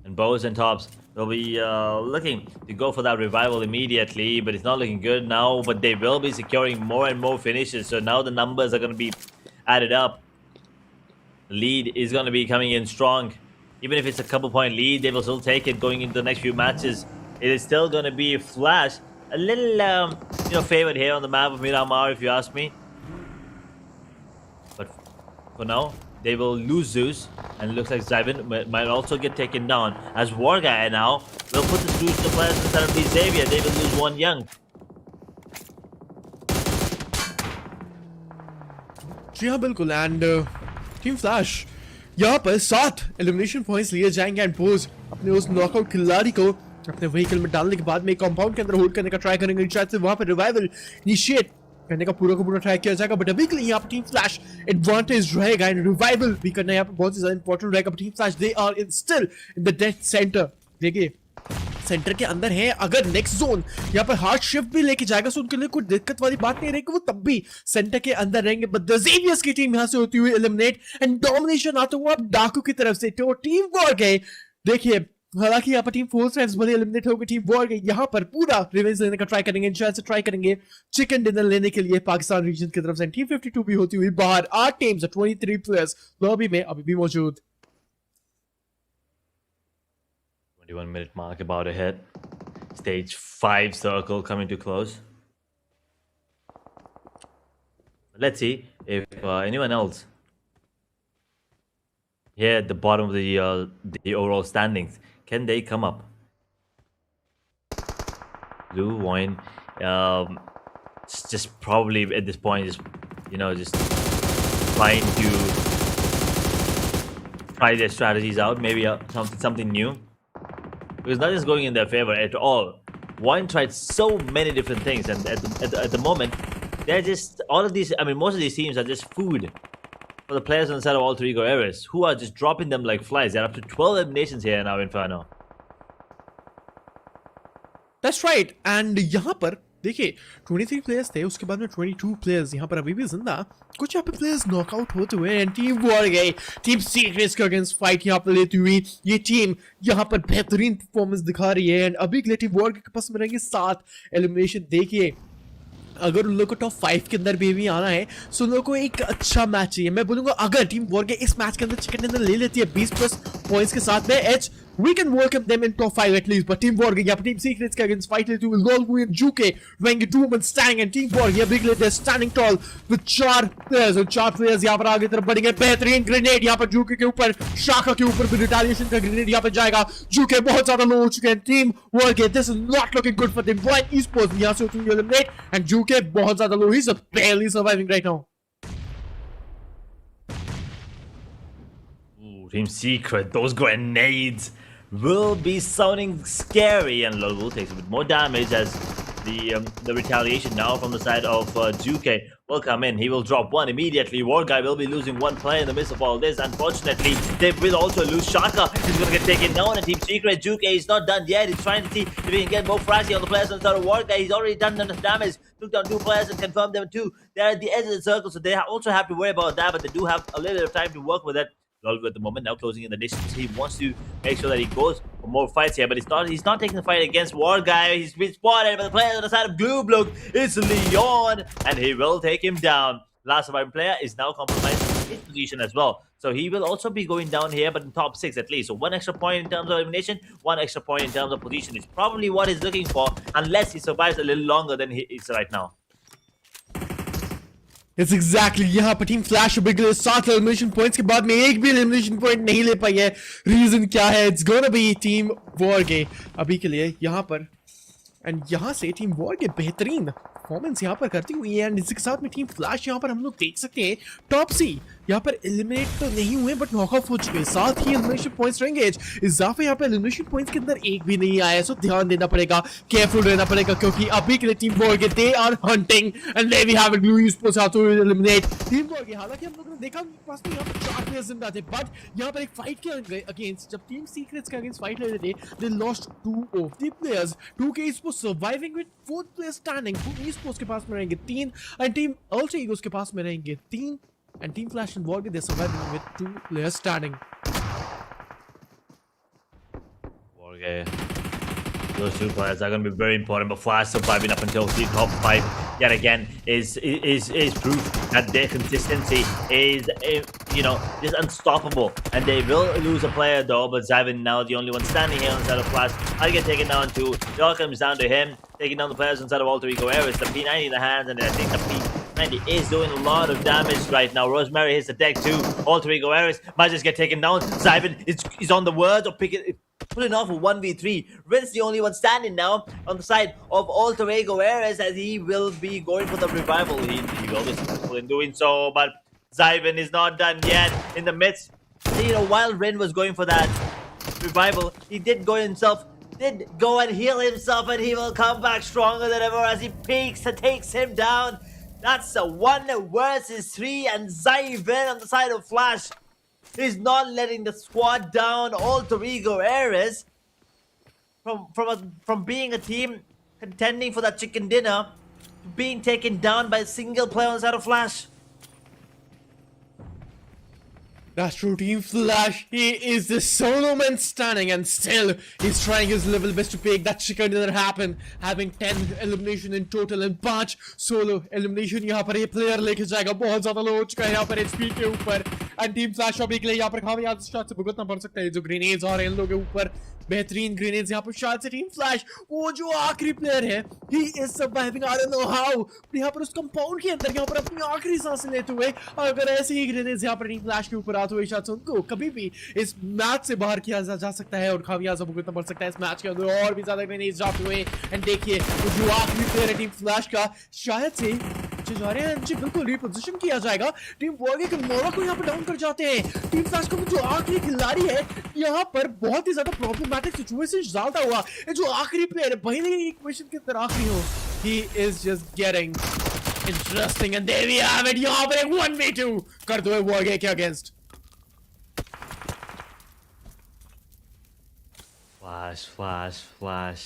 And Bows and Tops will be looking to go for that revival immediately, but it's not looking good now. But they will be securing more and more finishes, so now the numbers are going to be added up. The lead is going to be coming in strong. Even if it's a couple point lead, they will still take it going into the next few matches. It is still going to be Flash, a little favored here on the map of Miramar, if you ask me. But for now, they will lose Zeus, and it looks like Zyvin might also get taken down, as WARGAYE now will put the Zeus to players instead of Xavier. They will lose one young. जी हाँ बिल्कुल, and Team Flash यहाँ पर 7 elimination points लिए जाएंगे, and pose अपने उस knockout खिलाड़ी को अपने व्हीकल में डालने के बाद में कंपाउंड के अंदर होल्ड करने का ट्राई करेंगे, शायद से वहां पर रिवाइवल इनिशिएट करने का पूरा ट्राई किया जाएगा। बट अभी के लिए यहाँ पर टीम फ्लैश एडवांटेज रहेगा, एंड रिवाइवल भी करना यहाँ पर बहुत ही ज्यादा इंपॉर्टेंट रहेगा। Team Flash they are still in the death centre, देखिए सेंटर के अंदर है। अगर नेक्स्ट जोन यहाँ पर हार्ड शिफ्ट भी लेके जाएगा तो उनके लिए कोई दिक्कत वाली बात नहीं रहेगी, वो तब भी सेंटर के अंदर रहेंगे। बट द ज़ेवियर्स की टीम यहाँ से होती हुई एलिमिनेट, एंड डोमिनेशन आता हुआ अब डाकू की तरफ से। तो टीम वारगाये, देखिए हालांकि यहाँ पर टीम 4 Tribes भले एलिमिनेट हो गई, टीम वारगाये यहाँ पर पूरा रिवेंज लेने का ट्राई करेंगे, शायद से ट्राई करेंगे चिकन डिनर लेने के लिए पाकिस्तान रीजन की तरफ से। टीम 52 भी होती हुई बाहर, 8 टीम्स 23 प्लेयर्स लॉबी में अभी भी मौजूद। 21-minute mark about ahead. Stage 5 circle coming to close. Let's see if anyone else here at the bottom of the overall standings. Can they come up? Blue VOIN, just probably at this point, just just trying to try their strategies out. Maybe something new, because nothing's going in their favor at all. VOIN tried so many different things, and at the moment, they're just all of these. I mean, most of these teams are just food for the players on the side of alter ego areas, who are just dropping them like flies. They're up to 12 eliminations here now, Inferno. That's right. And यहाँ पर देखिए 23 players थे, उसके बाद में 22 players यहाँ पर अभी भी जिंदा, कुछ यहाँ पे प्लेयर्स नॉकआउट होते हुए, and team WARGAYE, team secrets के अगेंस्ट फाइट यहाँ पर लेती हुई ये टीम यहाँ पर बेहतरीन परफॉर्मेंस दिखा रही है। एंड अभी के लिए टीम WARGAYE के पास में रहेंगे 7 एलिमिनेशन। देखिए अगर उन लोगों को टॉप 5 के अंदर भी आना है, सो उन लोगों को एक अच्छा मैच चाहिए। मैं बोलूंगा अगर टीम WARGAYE इस मैच के अंदर चिकन डिनर ले लेती है 20+ पॉइंट्स के साथ में, H we can welcome them in top 5 at least. But Team WARGAYE, Team Secrets against Fight League 2 will all win Juke, rank 2-1 standing, and Team WARGAYE big lead, they're standing tall with 4 players, और 4 players यहाँ पर आगे तरफ बढ़ेंगे। बेहतरीन grenade यहाँ पर जुके के ऊपर, शाखा के ऊपर भी रिटालिएशन का ग्रेनेड यहाँ पर जाएगा। जुके बहुत ज्यादा लो हो चुके हैं। Team WARGAYE, this is not looking good for them. VOIN esports यहाँ से होती है eliminate, and जुके बहुत ज्यादा लो, he's barely surviving right now. Ooh, Team Secret, those grenades will be sounding scary, and Lol takes a bit more damage as the retaliation now from the side of Juke will come in. He will drop one immediately. WARGAYE will be losing one player in the midst of all this. Unfortunately, they will also lose Shaka. He's going to get taken down. And Team Secret, Juke is not done yet. He's trying to see if he can get more flashy on the players on the side of WARGAYE. He's already done enough damage. Took down 2 players and confirmed them too. They're at the edge of the circle, so they also have to worry about that, but they do have a little bit of time to work with it. At the moment now closing in the distance. He wants to make sure that he goes for more fights here, but he's not taking the fight against WARGAYE. He's been spotted, but the player on the side of BLUG is Leon, and he will take him down. Last surviving player is now compromised his position as well, so he will also be going down here, but in top 6 at least. So 1 extra point in terms of elimination, 1 extra point in terms of position is probably what he's looking for, unless he survives a little longer than he is right now. It's exactly यहाँ पर team flash बिगले 7 elimination points के बाद में एक भी elimination point नहीं ले पाई है। रीजन क्या है? It's gonna B team WARGAYE अभी के लिए यहाँ पर, एंड यहाँ से टीम WARGAYE बेहतरीन परफॉर्मेंस यहाँ पर करती हुई है। एंड इसके साथ में टीम फ्लैश यहाँ पर हम लोग देख सकते हैं टॉप सी यहाँ पर एलिमिनेट तो नहीं हुए बट नॉकआउट हो चुके हैं। साथ ही एलिमिनेशन पॉइंट्स रहेंगे। इजाफा यहाँ पर एलिमिनेशन पॉइंट्स के अंदर एक भी नहीं आया, सो ध्यान देना पड़ेगा, केयरफुल रहना पड़ेगा, क्योंकि अभी के लिए team WARGAYE they are hunting and they we have it Blue esports how to eliminate team WARGAYE। हालांकि हम लोगों ने देखा पास में यहाँ पर 4 प्लेयर्स जिंदा थे, बट यहाँ पर एक फाइट के अगेंस्ट जब टीम सीक्रेट्स के अगेंस्ट फाइट ले रहे थे, they lost 2 of the players. 2K esports surviving with 4th player standing. 2 esports के पास में रहेंगे 3, एंड टीम अल्टर ईगोस के पास में रहेंगे 3, and Team Flash and WARGAYE, they're surviving with 2 players standing. WARGAYE, those 2 players are going to be very important, but Flash surviving up until the top 5 yet again is proof that their consistency is just unstoppable, and they will lose a player though. But Zyvin now the only one standing here on the side of Flash. I'll get taken down too. It all comes down to him taking down the players inside of alter ego areas. The P90 in the hands, and I think the P90 is doing a lot of damage right now. Rosemary hits the deck too. Alter ego areas might just get taken down. Zyvin is on the words of pulling off a 1v3. Rin's the only one standing now on the side of alter ego areas, as he will be going for the revival. He will be successful in doing so, but Zyvin is not done yet. In the midst, while Rin was going for that revival, he did go and heal himself, and he will come back stronger than ever as he peeks and takes him down. That's a 1 versus 3, and Zyvin on the side of Flash is not letting the squad down. Alter ego areas from being a team contending for that chicken dinner to being taken down by a single player on the side of Flash. That's true, Team Flash. He is the solo man standing, and still he's trying his level best to make that chicken dinner happen. Having 10 elimination in total and 5 solo elimination यहाँ पर ये player लेके जाएगा। बहुत ज़्यादा low हो चुका है यहाँ पर HP के ऊपर, एंड टीम फ्लैश ऑफ के लिए यहाँ पर कामयाब शॉट से भुगतना पड़ सकता है जो ग्रेनेड्स और इन लोगों के ऊपर बेहतरीन ग्रेनेड्स यहाँ पर शायद से टीम फ्लैश वो जो आखिरी प्लेयर है he is surviving I don't know how यहाँ पर उस कंपाउंड के अंदर यहाँ पर अपनी आखिरी सांसें लेते हुए अगर ऐसे ही ग्रेनेड्स यहाँ पर टीम फ्लैश के ऊपर आते हुए शायद उनको कभी भी इस मैच से बाहर किया जा सकता है और खामियाजा भुगतना पड़ सकता है इस मैच के अंदर और भी ज्यादा ग्रेनेड्स जाते हुए एंड देखिए जो आखिरी प्लेयर है टीम फ्लैश का शायद से जा रहे हैं जी बिल्कुल रिपोजिशन किया जाएगा टीम वार्गे के मोरा को यहाँ पर डाउन कर जाते हैं टीम फ्लैश का जो आखिरी खिलाड़ी है यहाँ पर बहुत ही ज्यादा प्रॉब्लमैटिक सिचुएशन ज्यादा हुआ जो आखिरी प्लेयर है पहले ही इक्वेशन के अंदर आखिरी हो ही is just getting interesting and there we have it यहाँ पर एक 1v2 करते हुए वार्गे के against Flash.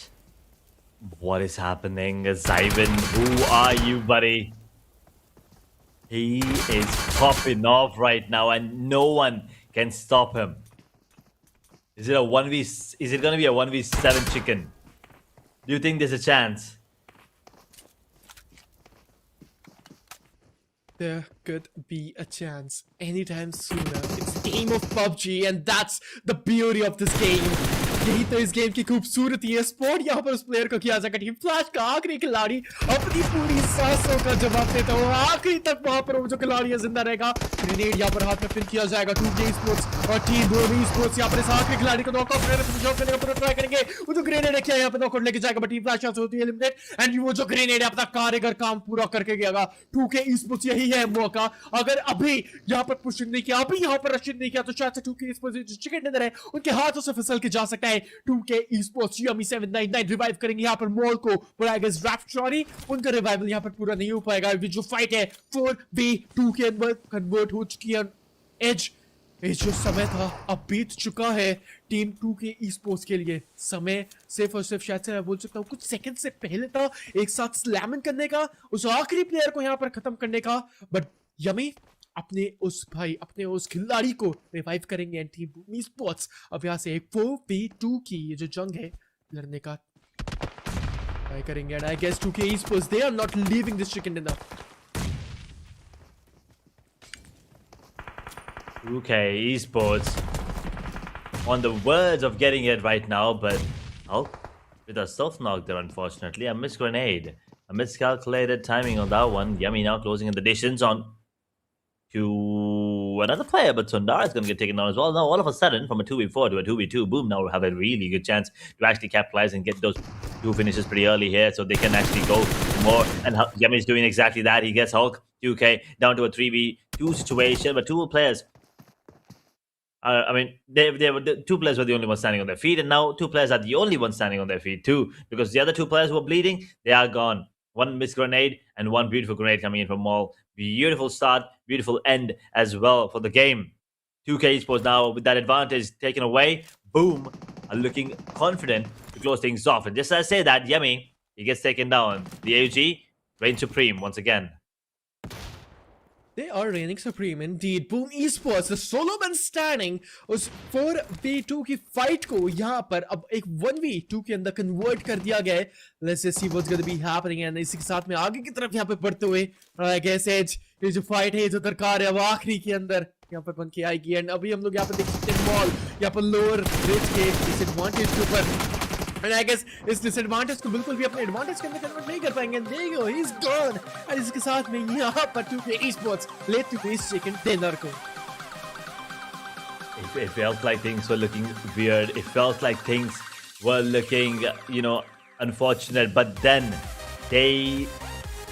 What is happening? Zyben, who are you, buddy? He is popping off right now and no one can stop him. Is it gonna be a 1v7 chicken? Do you think there's a chance? There could be a chance anytime sooner. It's a game of PUBG and that's the beauty of this game. यही तो इस game की खूबसूरती है spot यहाँ पर उस player को किया जाएगा टीम फ्लैश का आखिरी खिलाड़ी अपनी पूरी सांसों का जवाब देता हुआ आखिरी तक वहां पर वो जो खिलाड़ी है जिंदा रहेगा ग्रेनेड यहाँ पर हाथ में पिन किया जाएगा 2K स्पोर्ट्स और टीम BLUG स्पोर्ट्स यहाँ पर इस आखिरी खिलाड़ी को नॉकआउट करने का पूरा ट्राई करेंगे वो जो ग्रेनेड है क्या यहाँ पे नॉकआउट लेके जाएगा बट टीम फ्लैश यहाँ से होती है एलिमिनेट एंड वो जो ग्रेनेड है अपना कार्यगर काम पूरा करके गया 2K स्पोर्ट्स यही है मौका अगर अभी यहाँ पर पुश नहीं किया अभी यहाँ पर रशिद नहीं किया तो शायद से 2K स्पोर्ट्स जो चिकन डिनर है उनके हाथों से फिसल के जा सकता है 2K esports Yummy 799 रिवाइव करेंगे यहाँ पर मॉल को but I guess draft sorry उनका रिवाइवल यहाँ पर पूरा नहीं हो पाएगा जो फाइट है 4v2 के अंदर कन्वर्ट हो चुकी है एज जो समय था अब बीत चुका है टीम 2K esports के लिए समय सिर्फ और सिर्फ शायद से मैं बोल सकता हूँ कुछ सेकंड से पहले था एक साथ स्लैमिंग करने का उस आखिरी प्लेयर को यहाँ पर खत्म करने का बट यमी अपने उस खिलाड़ी को रिवाइव करेंगे एंड टीम esports अब यहाँ से एक 4v2 की ये जो जंग है लड़ने का ट्राई करेंगे and I guess 2K esports they are not leaving this chicken dinner 2K esports on the verge of getting it right now, but with a self knock there, unfortunately. A missed grenade, a miscalculated timing on that one. Yummy now closing in the distance on to another player, but Sundar is going to get taken down as well. Now, all of a sudden, from a 2v4 to a 2v2, boom, now we have a really good chance to actually capitalize and get those two finishes pretty early here so they can actually go more. And Yummy is doing exactly that. He gets Hulk, 2K, down to a 3v2 situation, but two players. I mean, the two players were the only ones standing on their feet, and now two players are the only ones standing on their feet too, because the other two players who were bleeding, they are gone. One missed grenade and one beautiful grenade coming in from Maul. Beautiful start, beautiful end as well for the game. 2K esports now with that advantage taken away. Boom, are looking confident to close things off. And just as I say that, Yummy, he gets taken down. The AUG reigns supreme once again. They are reigning supreme indeed. Boom esports, the solo man standing उस 4v2 की fight को यहाँ पर अब एक 1v2 के अंदर convert कर दिया गया है. Let's just see what's going to be happening and इसी के साथ में आगे की तरफ यहाँ पे बढ़ते हुए I guess ये जो फाइट है जो दरकार है वो आखिरी के अंदर यहाँ पर बन के आएगी एंड अभी हम लोग यहाँ पर देख सकते हैं मॉल यहाँ पर लोअर रेंज के डिसएडवांटेज के ऊपर And I guess इस डिसएडवांटेज को बिल्कुल भी अपने एडवांटेज के अंदर कन्वर्ट नहीं कर पाएंगे. There you go, he's gone. And इसके साथ में यहाँ पर 2K esports ले चुके इस चिकन डिनर को. It felt like things were looking weird. It felt like things were looking, unfortunate. But then they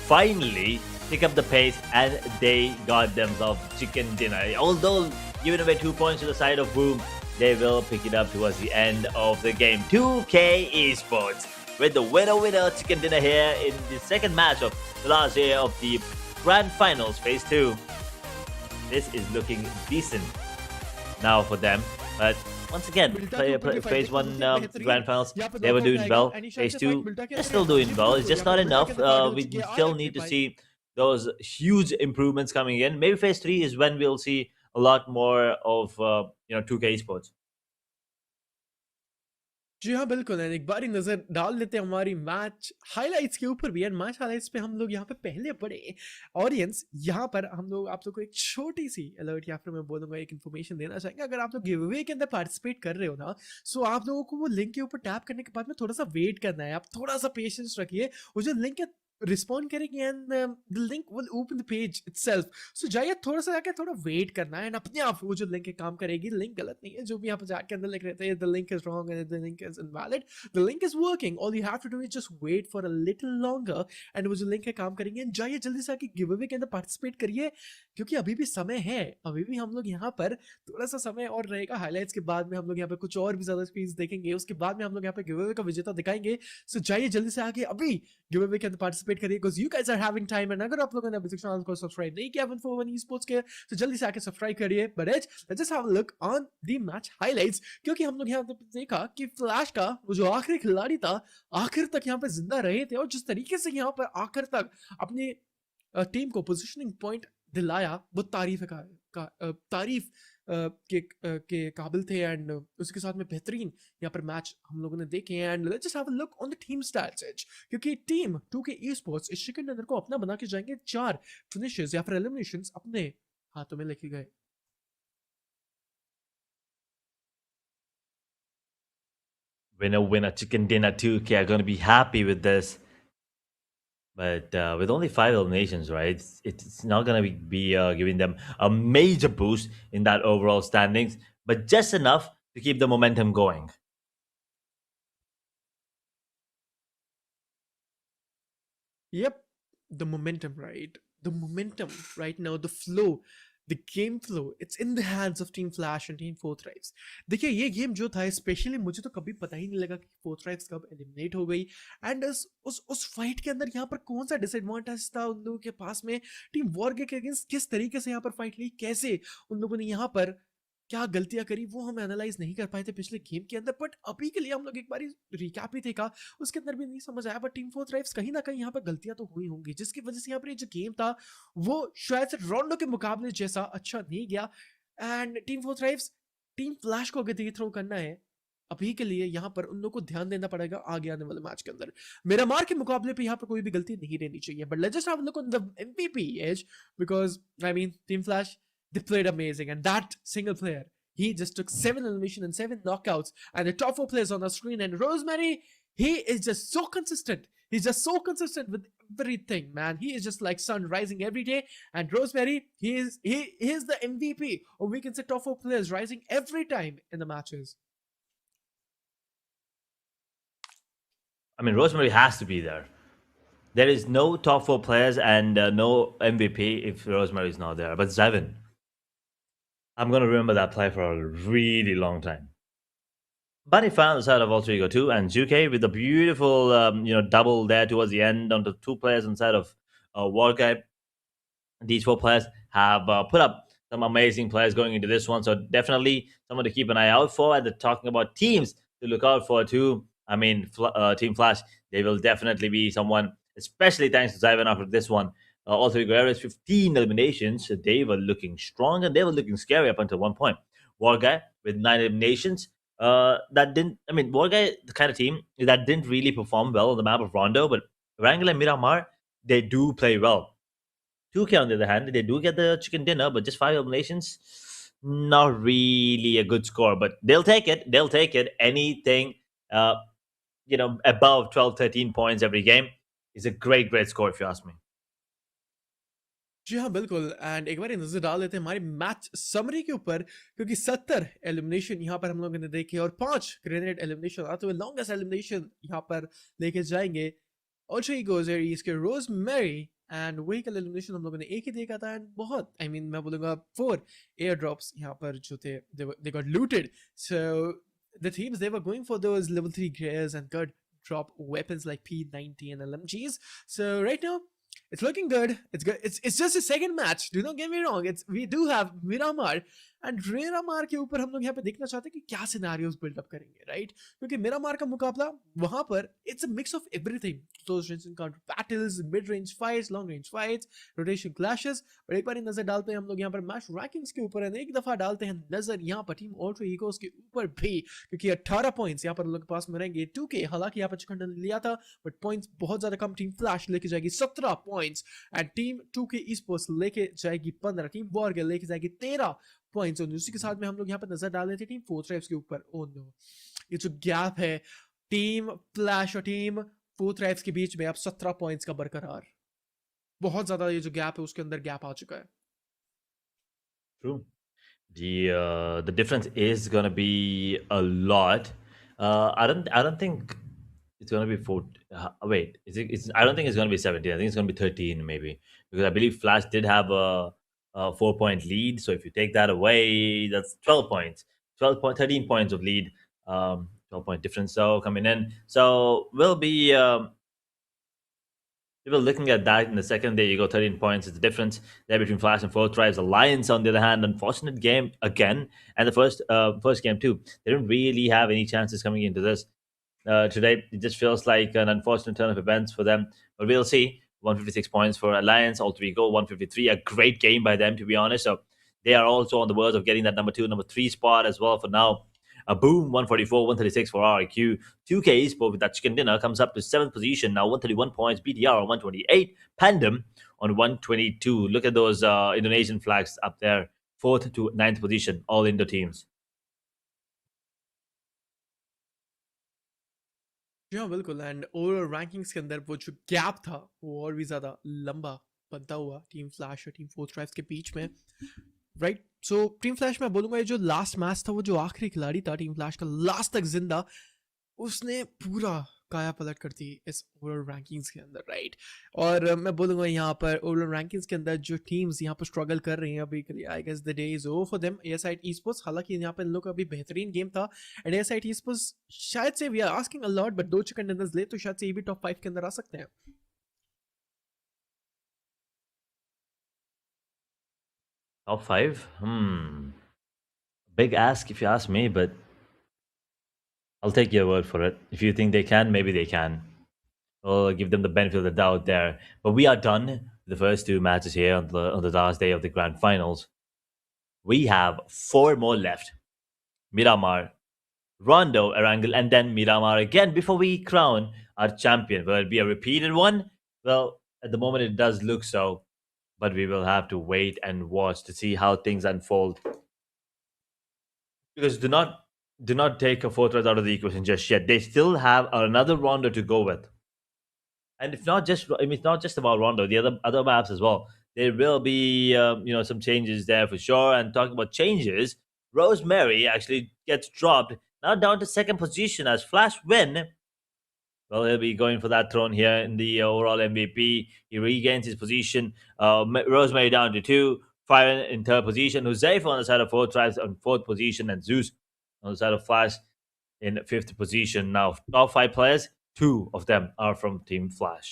finally pick up the pace and they got themselves chicken dinner. Although giving away 2 points to the side of Boom, they will pick it up towards the end of the game. 2K esports with the winner chicken dinner here in the second match of the last day of the grand finals phase 2. This is looking decent now for them, but once again, phase 1 grand finals, they were doing well. Phase 2, they're still doing well. It's just not enough. We still need to see those huge improvements coming in. Maybe phase 3 is when we'll see a lot more of 2K esports. जी हाँ, बिल्कुल and एक बारी नज़र डाल लेते हैं हमारी match highlights के ऊपर भी एंड मैच हाइलाइट्स पे हम लोग यहाँ पे पहले पढ़े ऑडियंस यहाँ पर हम लोग आप लोग को एक छोटी सी अलर्ट या फिर मैं बोलूँगा एक इन्फॉर्मेशन देना चाहेंगे। अगर आप लोग गिव अवे के अंदर पार्टिसिपेट कर रहे हो ना, सो आप लोगों को वो लिंक के ऊपर टैप करने के बाद में थोड़ा सा वेट करना है। आप थोड़ा सा पेशेंस रखिए, वो जो लिंक है रिस्पॉन्ड करेंगे and the link will open the page itself. So जाइए थोड़ा सा जाके थोड़ा वेट करना है एंड अपने आप वो जो लिंक है काम करेगी। लिंक गलत नहीं है, जो भी यहाँ पर जाके अंदर लिख रहे थे the link is wrong and the link is invalid, the link is working, all you have to do is just wait for a little longer and वो जो लिंक है काम करेंगे। एंड जाइए जल्दी से आके गिव अवे के अंदर पार्टिसिपेट करिए, क्योंकि अभी भी समय है, अभी भी हम लोग यहाँ पर थोड़ा सा समय और रहेगा। हाईलाइट्स के बाद में हम लोग यहाँ पे कुछ और भी ज्यादा स्क्रीन्स देखेंगे, उसके बाद में हम लोग यहाँ पे गिव अवे का विजेता दिखाएंगे। सो जाइए जल्दी से आके अभी गिव अवे के अंदर पार्टिसिपेट करिए, because you guys are having time. And अगर आप लोगों ने अभी तक चैनल को सब्सक्राइब नहीं किया one for one e sports के, तो जल्दी से आके सब्सक्राइब करिए। But let's just have a look on the match highlights, क्योंकि हम लोग यहाँ पे देखा कि फ्लैश का वो जो आखिरी खिलाड़ी था आखिर तक यहाँ पे जिंदा रहे थे, और जिस तरीके से यहाँ पर आखिर तक अपनी टीम को पोजीशनिंग पॉइंट दिलाया वो तारीफ तारीफ के काबिल थे। एंड उसके साथ में बेहतरीन यहाँ पर मैच हम लोगों ने देखे। And let's just have a look on the team stats as, क्योंकि टीम 2 के ई स्पोर्ट्स इस चिकन डिनर को अपना बना के जाएंगे। 4 फिनिशेस या फिर एलिमिनेशंस अपने हाथों में लेके गए। Winner, chicken dinner 2K are going to be happy with this. But with only 5 eliminations, right, it's not going to be giving them a major boost in that overall standings, but just enough to keep the momentum going. Yep, the momentum, right? The momentum right now, the flow, the game flow, it's in the hands of Team Flash and Team Four Thrives. देखिए ये game जो था specially मुझे तो कभी पता ही नहीं लगा कि फोर थ्राइव्स कब एलिमिनेट हो गई। एंड उस फाइट के अंदर यहाँ पर कौन सा डिसएडवांटेज था उन लोगों के पास में। टीम वॉरगे के अगेंस्ट किस तरीके से यहाँ पर फाइट ली, कैसे उन लोगों ने यहाँ पर क्या गलतियां करी, वो हम एनालाइज नहीं कर पाए थे पिछले गेम के अंदर। बट अभी के लिए हम लोग एक बार रिकैप ही देखा, उसके अंदर भी नहीं समझ आया। बट टीम फोर थ्राइव्स कहीं ना कहीं यहाँ पर गलतियां तो हुई होंगी, जिसकी वजह से यहाँ पर ये जो गेम था वो शायद से रोंडो के मुकाबले जैसा अच्छा नहीं गया। And team four thrives team flash को अगर थ्रो करना है अभी के लिए, यहाँ पर उन लोगों को ध्यान देना पड़ेगा आगे आने वाले मैच के अंदर। मेरा मार के मुकाबले पे यहाँ पर कोई भी गलती नहीं रहनी चाहिए। But let's just have a look on the MVP as, because I mean team Flash they played amazing, and that single player, he just took 7 elimination and 7 knockouts, and the top 4 players on the screen. And Rosemary, he is just so consistent. He's just so consistent with everything, man. He is just like sun rising every day. And Rosemary, he is the MVP, or we can say top 4 players rising every time in the matches. I mean, Rosemary has to be there. There is no top 4 players and no MVP if Rosemary is not there. But Zevin, I'm going to remember that play for a really long time. Bunny found the side of Alter Ego 2 and Zuke with a beautiful double there towards the end on the 2 players inside of WARGAYE. These 4 players have put up some amazing players going into this one, so definitely someone to keep an eye out for. And they're talking about teams to look out for too. I mean, Team Flash, they will definitely be someone, especially thanks to Zyvan after this one. Also, Guerrero's 15 eliminations, they were looking strong and they were looking scary up until one point. WARGAYE with 9 eliminations. That didn't, I mean, WARGAYE, the kind of team that didn't really perform well on the map of Rondo, but Wrangler and Miramar, they do play well. 2K on the other hand, they do get the chicken dinner, but just 5 eliminations, not really a good score. But they'll take it. They'll take it. Anything, above 12, 13 points every game is a great, great score if you ask me. जी हाँ बिल्कुल। And एक बार नजर डाल लेते हैं हमारी match summary के ऊपर, क्योंकि 70 एलिमिनेशन यहाँ पर हम लोगों ने देखे और 5 ग्रेनेड एलिमिनेशन आते हुए लॉन्गेस्ट एलिमिनेशन यहाँ पर लेके जाएंगे। ऑल्सो ही गोज इसके रोजमेरी एंड व्हीकल एलिमिनेशन हम लोगों ने एक ही देखा था। एंड बहुत मैं बोलूँगा 4 एयर ड्रॉप्स यहाँ पर जो थे they got looted. So the teams, they were going for those level 3 gears and got drop weapons like P90 and LMGs. So right now it's looking good. It's good. It's just a second match. Do not get me wrong. We do have Miramar and RERA मार के ऊपर हम लोग यहाँ पे देखना चाहते हैं कि क्या सिनेरियोस बिल्डअप करेंगे, राइट? क्योंकि मेरा मार का मुकाबला वहां पर it's a mix of everything, close range encounter battles, mid range fights, long range fights, rotation clashes. और एक बार नजर डालते हैं हम लोग यहाँ पर मैच रैंकिंग्स के ऊपर, एक दफा डालते हैं नजर यहाँ पर टीम अल्टर ईगोस के ऊपर भी, क्योंकि 18 पॉइंट्स यहाँ पर लोग के पास मिलेंगे 2K। हालांकि यहाँ पर चिकन लिया था बट पॉइंट्स बहुत ज्यादा कम, टीम फ्लैश लेके जाएगी 17 points and Team 2K esports लेके जाएगी 15, टीम वारगे लेके जाएगी 13 पॉइंट्स। और उसी के साथ में हम लोग यहाँ पर नजर डाल रहे थे टीम फोर ट्राइब्स के ऊपर। ओ नो, ये जो गैप है टीम फ्लैश और टीम फोर ट्राइब्स के बीच में अब 17 पॉइंट्स का बरकरार, बहुत ज्यादा ये जो गैप है उसके अंदर गैप आ चुका है। True. The difference is gonna be a lot. I don't think it's gonna be four. Wait, I don't think it's gonna be 17. I think it's gonna be 13 maybe, because I believe Flash did have a 4 point lead. So if you take that away, that's 12 points. 13 points of lead. 12 point difference. So coming in. So we'll be. We were looking at that in the second day. You go 13 points. It's the difference there between Flash and Fourth Tribes. Alliance, on the other hand, unfortunate game again, and the first game too. They didn't really have any chances coming into this today. It just feels like an unfortunate turn of events for them. But we'll see. 156 points for Alliance. All three go 153. A great game by them, to be honest. So they are also on the verge of getting that number 2, number 3 spot as well for now. A boom, 144, 136 for RIQ. 2K esports with that chicken dinner comes up to 7th position now, 131 points. BTR on 128. Pandum on 122. Look at those Indonesian flags up there. 4th to 9th position, all Indo teams. हाँ बिल्कुल, and overall rankings के अंदर वो जो gap था वो और भी ज्यादा लंबा बनता हुआ टीम फ्लैश और टीम फोर्थ ट्राइब्स के बीच में, राइट? सो टीम फ्लैश में बोलूंगा ये जो लास्ट मैच था, वो जो आखिरी खिलाड़ी था टीम फ्लैश का लास्ट तक जिंदा, उसने पूरा काया पलट कर दी इस ओवरऑल रैंकिंग्स के अंदर, राइट? और मैं बोलूंगा यहाँ पर ओवरऑल रैंकिंग्स के अंदर जो टीम्स यहाँ पर स्ट्रगल कर रही हैं अभी के लिए, I guess the day is over for them. Aside esports, हालांकि यहाँ पर इन लोग का अभी बेहतरीन गेम था एंड एसाइड esports शायद से we are asking a lot, but 2 chicken dinners ले तो शायद से ये भी टॉप 5 के अंदर आ सकते हैं। Top 5? Big ask if you ask me, but I'll take your word for it. If you think they can, maybe they can. I'll give them the benefit of the doubt there. But we are done with the first 2 matches here on the last day of the grand finals. We have 4 more left. Miramar, Rondo, Erangel, and then Miramar again before we crown our champion. Will it be a repeated one? Well, at the moment it does look so, but we will have to wait and watch to see how things unfold. Because do not take a Fortress out of the equation just yet. They still have another Rondo to go with. And it's not just about Rondo, the other maps as well. There will be some changes there for sure. And talking about changes, Rosemary actually gets dropped now down to 2nd position as Flash win. Well, he'll be going for that throne here in the overall MVP. He regains his position. Rosemary down to 2. Fire in 3rd position. Huzaifa on the side of 4th Tribes on 4th position. And Zeus on the side of Flash in 5th position. Now, top 5 players, 2 of them are from Team Flash.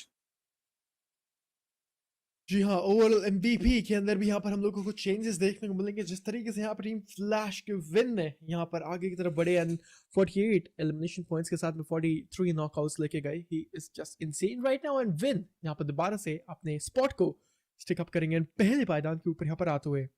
जी हाँ, overall MVP के अंदर भी यहाँ पर हम लोगों को कुछ चेंजेस देखने को मिलेंगे। जिस तरीके से यहाँ पर टीम फ्लैश के विन ने यहाँ पर आगे की तरफ बढ़े एंड 48 एलिमिनेशन पॉइंट्स के साथ में 43 नॉकआउट्स लेके गए। ही is just insane right now and win यहाँ पर दोबारा से अपने स्पॉट को स्टिक अप करेंगे एंड पहले पायदान के ऊपर यहाँ पर आते हुए।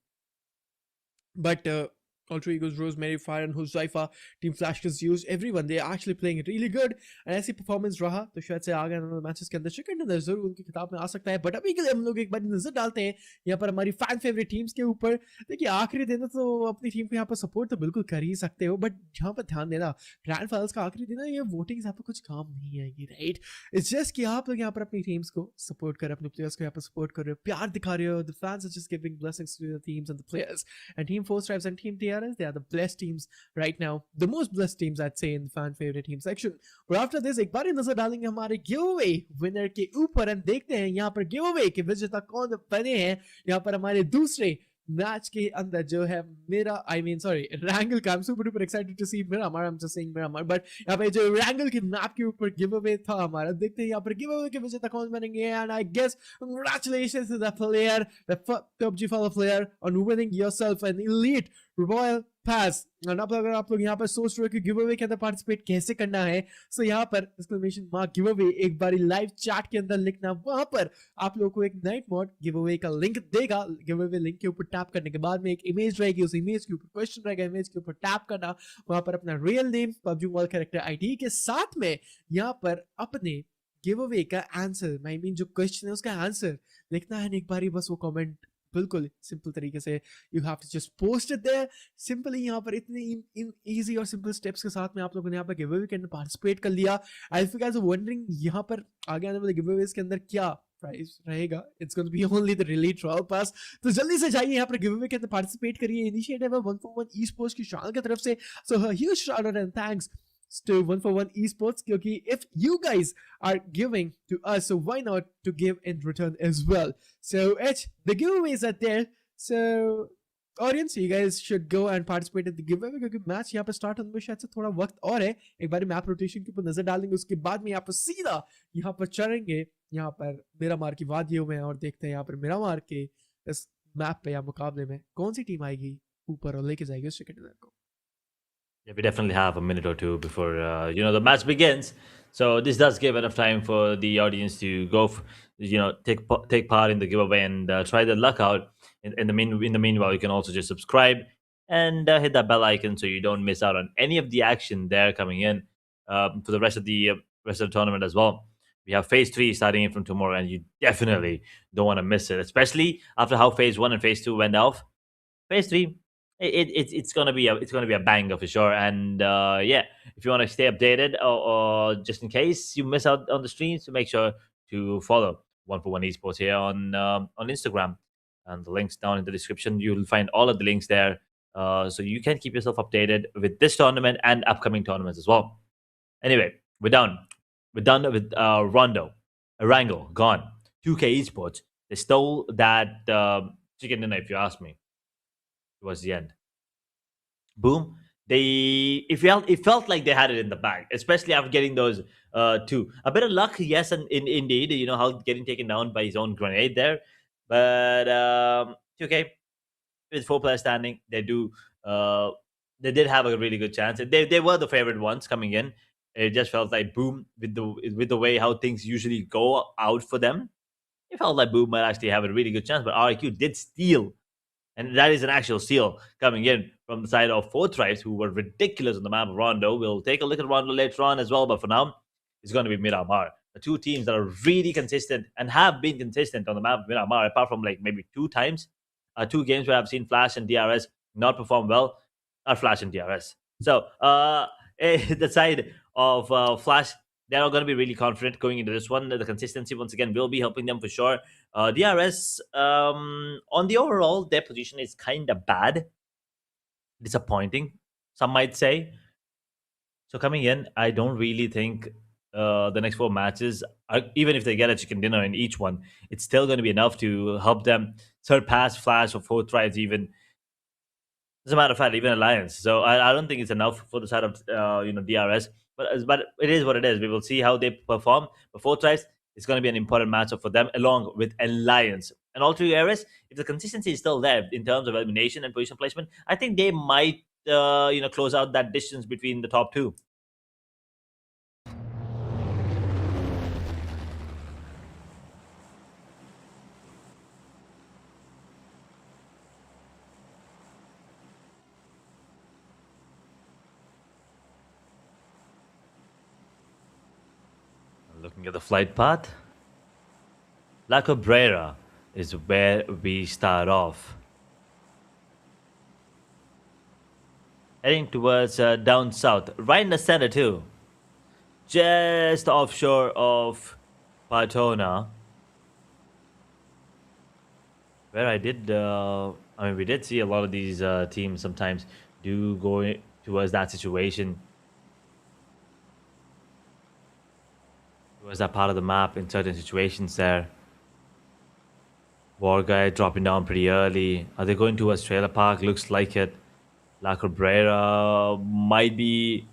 But Alter Egos, Rosemary, Fire and Huzaifa, Team Flash has used everyone. They are actually playing really good. And ऐसी परफॉर्मेंस रहा तो शायद से आगे आने वाले मैचेस के अंदर चिकन डिनर जरूर उनकी किताब में आ सकता है। बट अभी के लिए हम लोग एक बार नजर डालते हैं यहाँ पर हमारी फैन फेवरेट टीम्स के ऊपर। देखिए आखिरी दिन तो अपनी टीम को यहाँ पर सपोर्ट तो बिल्कुल कर ही सकते हो, बट यहाँ पर ध्यान देना ग्रैंड फाइनल्स का आखिरी दिन है, ये वोटिंग यहाँ पर कुछ काम नहीं आएगी, राइट? इट्स जस्ट कि आप लोग यहाँ पर अपनी टीम्स को सपोर्ट कर रहे हो, अपने प्लेयर्स को यहाँ पर सपोर्ट कर रहे हो, प्यार दिखा रहे हो। The fans are just giving blessings to the teams and the players and team four stripes and team TRS, they are the blessed teams right now, the most blessed teams I'd say in the fan favorite team section. और after this एक बार नजर डालेंगे हमारे giveaway winner के ऊपर and देखते हैं यहाँ पर giveaway के विजेता कौन बने हैं। यहाँ पर हमारे दूसरे मैच के अंदर जो है मेरा सॉरी रैंगल का, I am super duper excited to see Miramar, I am just saying Miramar, but यहाँ पे जो रैंगल के मैप के ऊपर गिव अवे था हमारा, देखते हैं यहाँ पर गिव अवे के विजेता कौन बनेंगे, and I guess congratulations to the player, the PUBG fellow player on winning yourself an elite royal pass. और अब अगर आप लोग यहाँ पर सोच रहे हो कि गिव अवे के अंदर पार्टिसिपेट कैसे करना है, सो यहाँ पर एक्सक्लेमेशन मार्क गिव अवे एक बारी लाइव चैट के अंदर लिखना, वहां पर आप लोगों को एक नाइट मोड गिव अवे का लिंक देगा। गिव अवे लिंक के ऊपर टैप करने के बाद में एक इमेज रहेगी, उस इमेज के ऊपर क्वेश्चन रहेगा, इमेज के ऊपर टैप करना, वहां पर अपना real name PUBG mobile character ID के साथ में यहाँ पर अपने गिव अवे का आंसर, आई मीन जो क्वेश्चन है उसका आंसर लिखना है। एक बारी बस वो कमेंट बिल्कुल सिंपल तरीके से you have to just post it there simply. यहाँ पर इतने इन इजी और सिंपल स्टेप्स के साथ में आप लोगों ने यहाँ पर गिव अवे के अंदर पार्टिसिपेट कर लिया। I if you guys are wondering यहाँ पर आगे आने वाले गिव अवेज के अंदर क्या प्राइस रहेगा, it's going to be only the elite royal pass. तो जल्दी से जाइए यहाँ पर गिव अवे के अंदर पार्टिसिपेट करिए। इनिशिएटिव है 141 esports की चैनल की तरफ से, so huge shout out and thanks to 141 esports, क्योंकि if you guys are giving to us, so why not to give in return as well. So the giveaways are there, so audience you guys should go and participate in the giveaway, क्योंकि match यहाँ पे start होने में शायद से थोड़ा वक्त और है। एक बार मैप रोटेशन के ऊपर नजर डालेंगे, उसके बाद में यहाँ पर सीधा यहाँ पर चढ़ेंगे यहाँ पर मिरामार की वादियों में, और देखते हैं यहाँ पर मिरामार के इस मैप पे या मुकाबले में कौन सी टीम आएगी ऊपर और लेके जाएगी उस चिकन को। Yeah, we definitely have a minute or two before the match begins. So this does give enough time for the audience to go, take part in the giveaway and try their luck out. In the meanwhile, you can also just subscribe and hit that bell icon so you don't miss out on any of the action there coming in for the rest of the tournament as well. We have Phase 3 starting in from tomorrow, and you definitely don't want to miss it, especially after how Phase 1 and Phase 2 went off. Phase 3. It's gonna be a banger for sure, and yeah, if you want to stay updated or just in case you miss out on the streams, so make sure to follow 141 esports here on Instagram, and the links down in the description. You'll find all of the links there, so you can keep yourself updated with this tournament and upcoming tournaments as well. Anyway, we're done with Rango gone. 2K esports, they stole that chicken dinner, if you ask me. Towards the end, boom, it felt like they had it in the bag, especially after getting those two. A bit of luck, yes, and indeed, how getting taken down by his own grenade there, but 2K with 4 players standing, they did have a really good chance. They were the favorite ones coming in. It just felt like Boom, with the way how things usually go out for them, it felt like Boom might actually have a really good chance, but RIQ did steal. And that is an actual steal coming in from the side of 4 Tribes, who were ridiculous on the map of Rondo. We'll take a look at Rondo later on as well, but for now, it's going to be Miramar. The two teams that are really consistent and have been consistent on the map of Miramar, apart from like maybe 2 times, 2 games where I've seen Flash and DRS not perform well, are Flash and DRS. So, the side of Flash, they're all going to be really confident going into this one. The consistency, once again, will be helping them for sure. DRS, on the overall, their position is kind of bad. Disappointing, some might say. So coming in, I don't really think the next 4 matches, even if they get a chicken dinner in each one, it's still going to be enough to help them surpass Flash or 4 Tribes even. As a matter of fact, even Alliance. So I don't think it's enough for the side of DRS. But it is what it is. We will see how they perform. But 4 Tribes, it's going to be an important matchup for them, along with Alliance. And all 3 areas, if the consistency is still there in terms of elimination and position placement, I think they might close out that distance between the top 2. Looking at the flight path, La Cabrera is where we start off. Heading towards down south, right in the center too. Just offshore of Patona. Where we did see a lot of these teams sometimes do go towards that situation. Towards that part of the map in certain situations there. WARGAYE dropping down pretty early. Are they going to Australia Park? Looks like it. La Cabrera might be,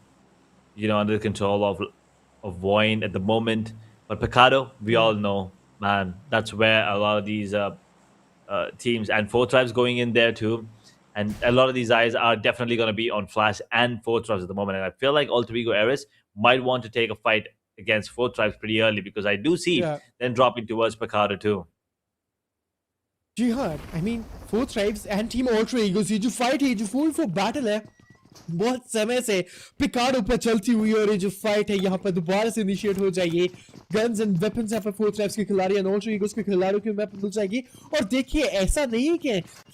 under the control of VOIN at the moment. But Picado, we Yeah. all know, man, that's where a lot of these teams and four tribes going in there too. And a lot of these guys are definitely going to be on Flash and four tribes at the moment. And I feel like Alter Ego Eris might want to take a fight against four tribes pretty early because I do see Yeah. them dropping towards Picado too. Jihad, I mean, four tribes and team Ultra Egos, ये जो fight है, ये जो full for battle है, बहुत समय से Picard ऊपर चलती हुई और ये जो फाइट है यहाँ पर दोबारा से इनिशिएट हो जाएगी गन्स एंड वेपन्स यहाँ पर फोर ट्राइब्स के खिलाड़ी एंड ऑल्सो ईगल्स के खिलाड़ियों की मैप मिल जाएगी और देखिए ऐसा नहीं है कि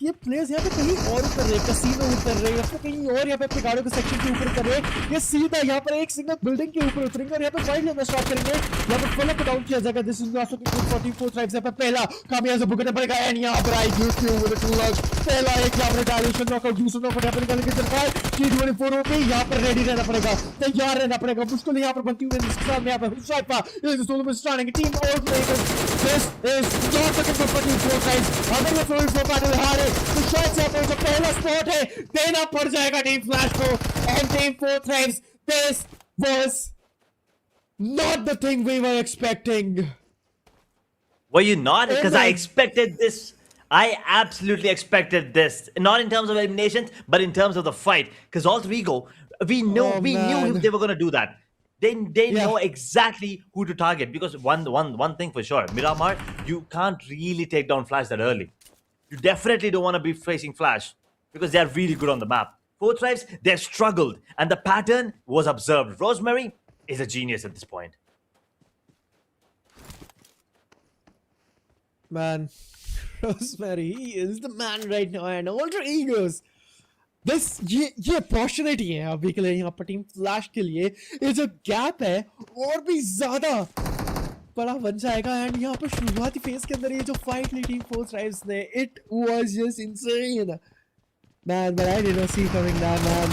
ये प्लेयर्स यहाँ पे कहीं और उतर रहे कसीनो उतर रहे या फिर कहीं और यहाँ पे पिकार्डो के सेक्शन के ऊपर उतर रहे ये सीधा यहाँ पर एक सिंगल बिल्डिंग के ऊपर उतरेंगे और यहाँ पे फाइट लेना स्टार्ट करेंगे यहाँ पर फुल अप डाउन किया जाएगा this is not looking good for team four tribes यहाँ पर पहला कामयाब से भुगतना पड़ेगा एंड यहाँ पर I use to with to log पहला एक यहाँ पर डायलेशन नॉकआउट दूसरा नॉकआउट यहाँ पर निकालेंगे सरकार T24 हो गई यहाँ पर रेडी रहना पड़ेगा तैयार रहना पड़ेगा मुश्किल यहाँ पर बनती हुई इसके साथ में यहाँ पर हुसैफा इस सोलो में स्टार्टिंग टीम और players this is not looking good for team four guys अगर ये फ्लोर फोर बैटल हारे तो शायद से अपना जो पहला स्पॉट है देना पड़ जाएगा टीम फ्लैश को and team four tribes this was not the thing we were expecting. Were you not? Because I expected this. I absolutely expected this. Not in terms of eliminations, but in terms of the fight. Because Alter Ego, we knew if they were going to do that. They know exactly who to target. Because one thing for sure, Miramar, you can't really take down Flash that early. You definitely don't want to be facing Flash because they're really good on the map. Four tribes, they've struggled. And the pattern was observed. Rosemary is a genius at this point. Man. Rosemary, he is the man right now and Alter Egos. This ये opportunity है अभी के लिए यहाँ पर team flash के लिए ये जो गैप है और भी ज़्यादा बड़ा बन जाएगा एंड यहाँ पर शुरुआती फेज के अंदर ये जो फाइट ली टीम फोर ट्राइब्स ने it was just insane man but I did not see coming down man.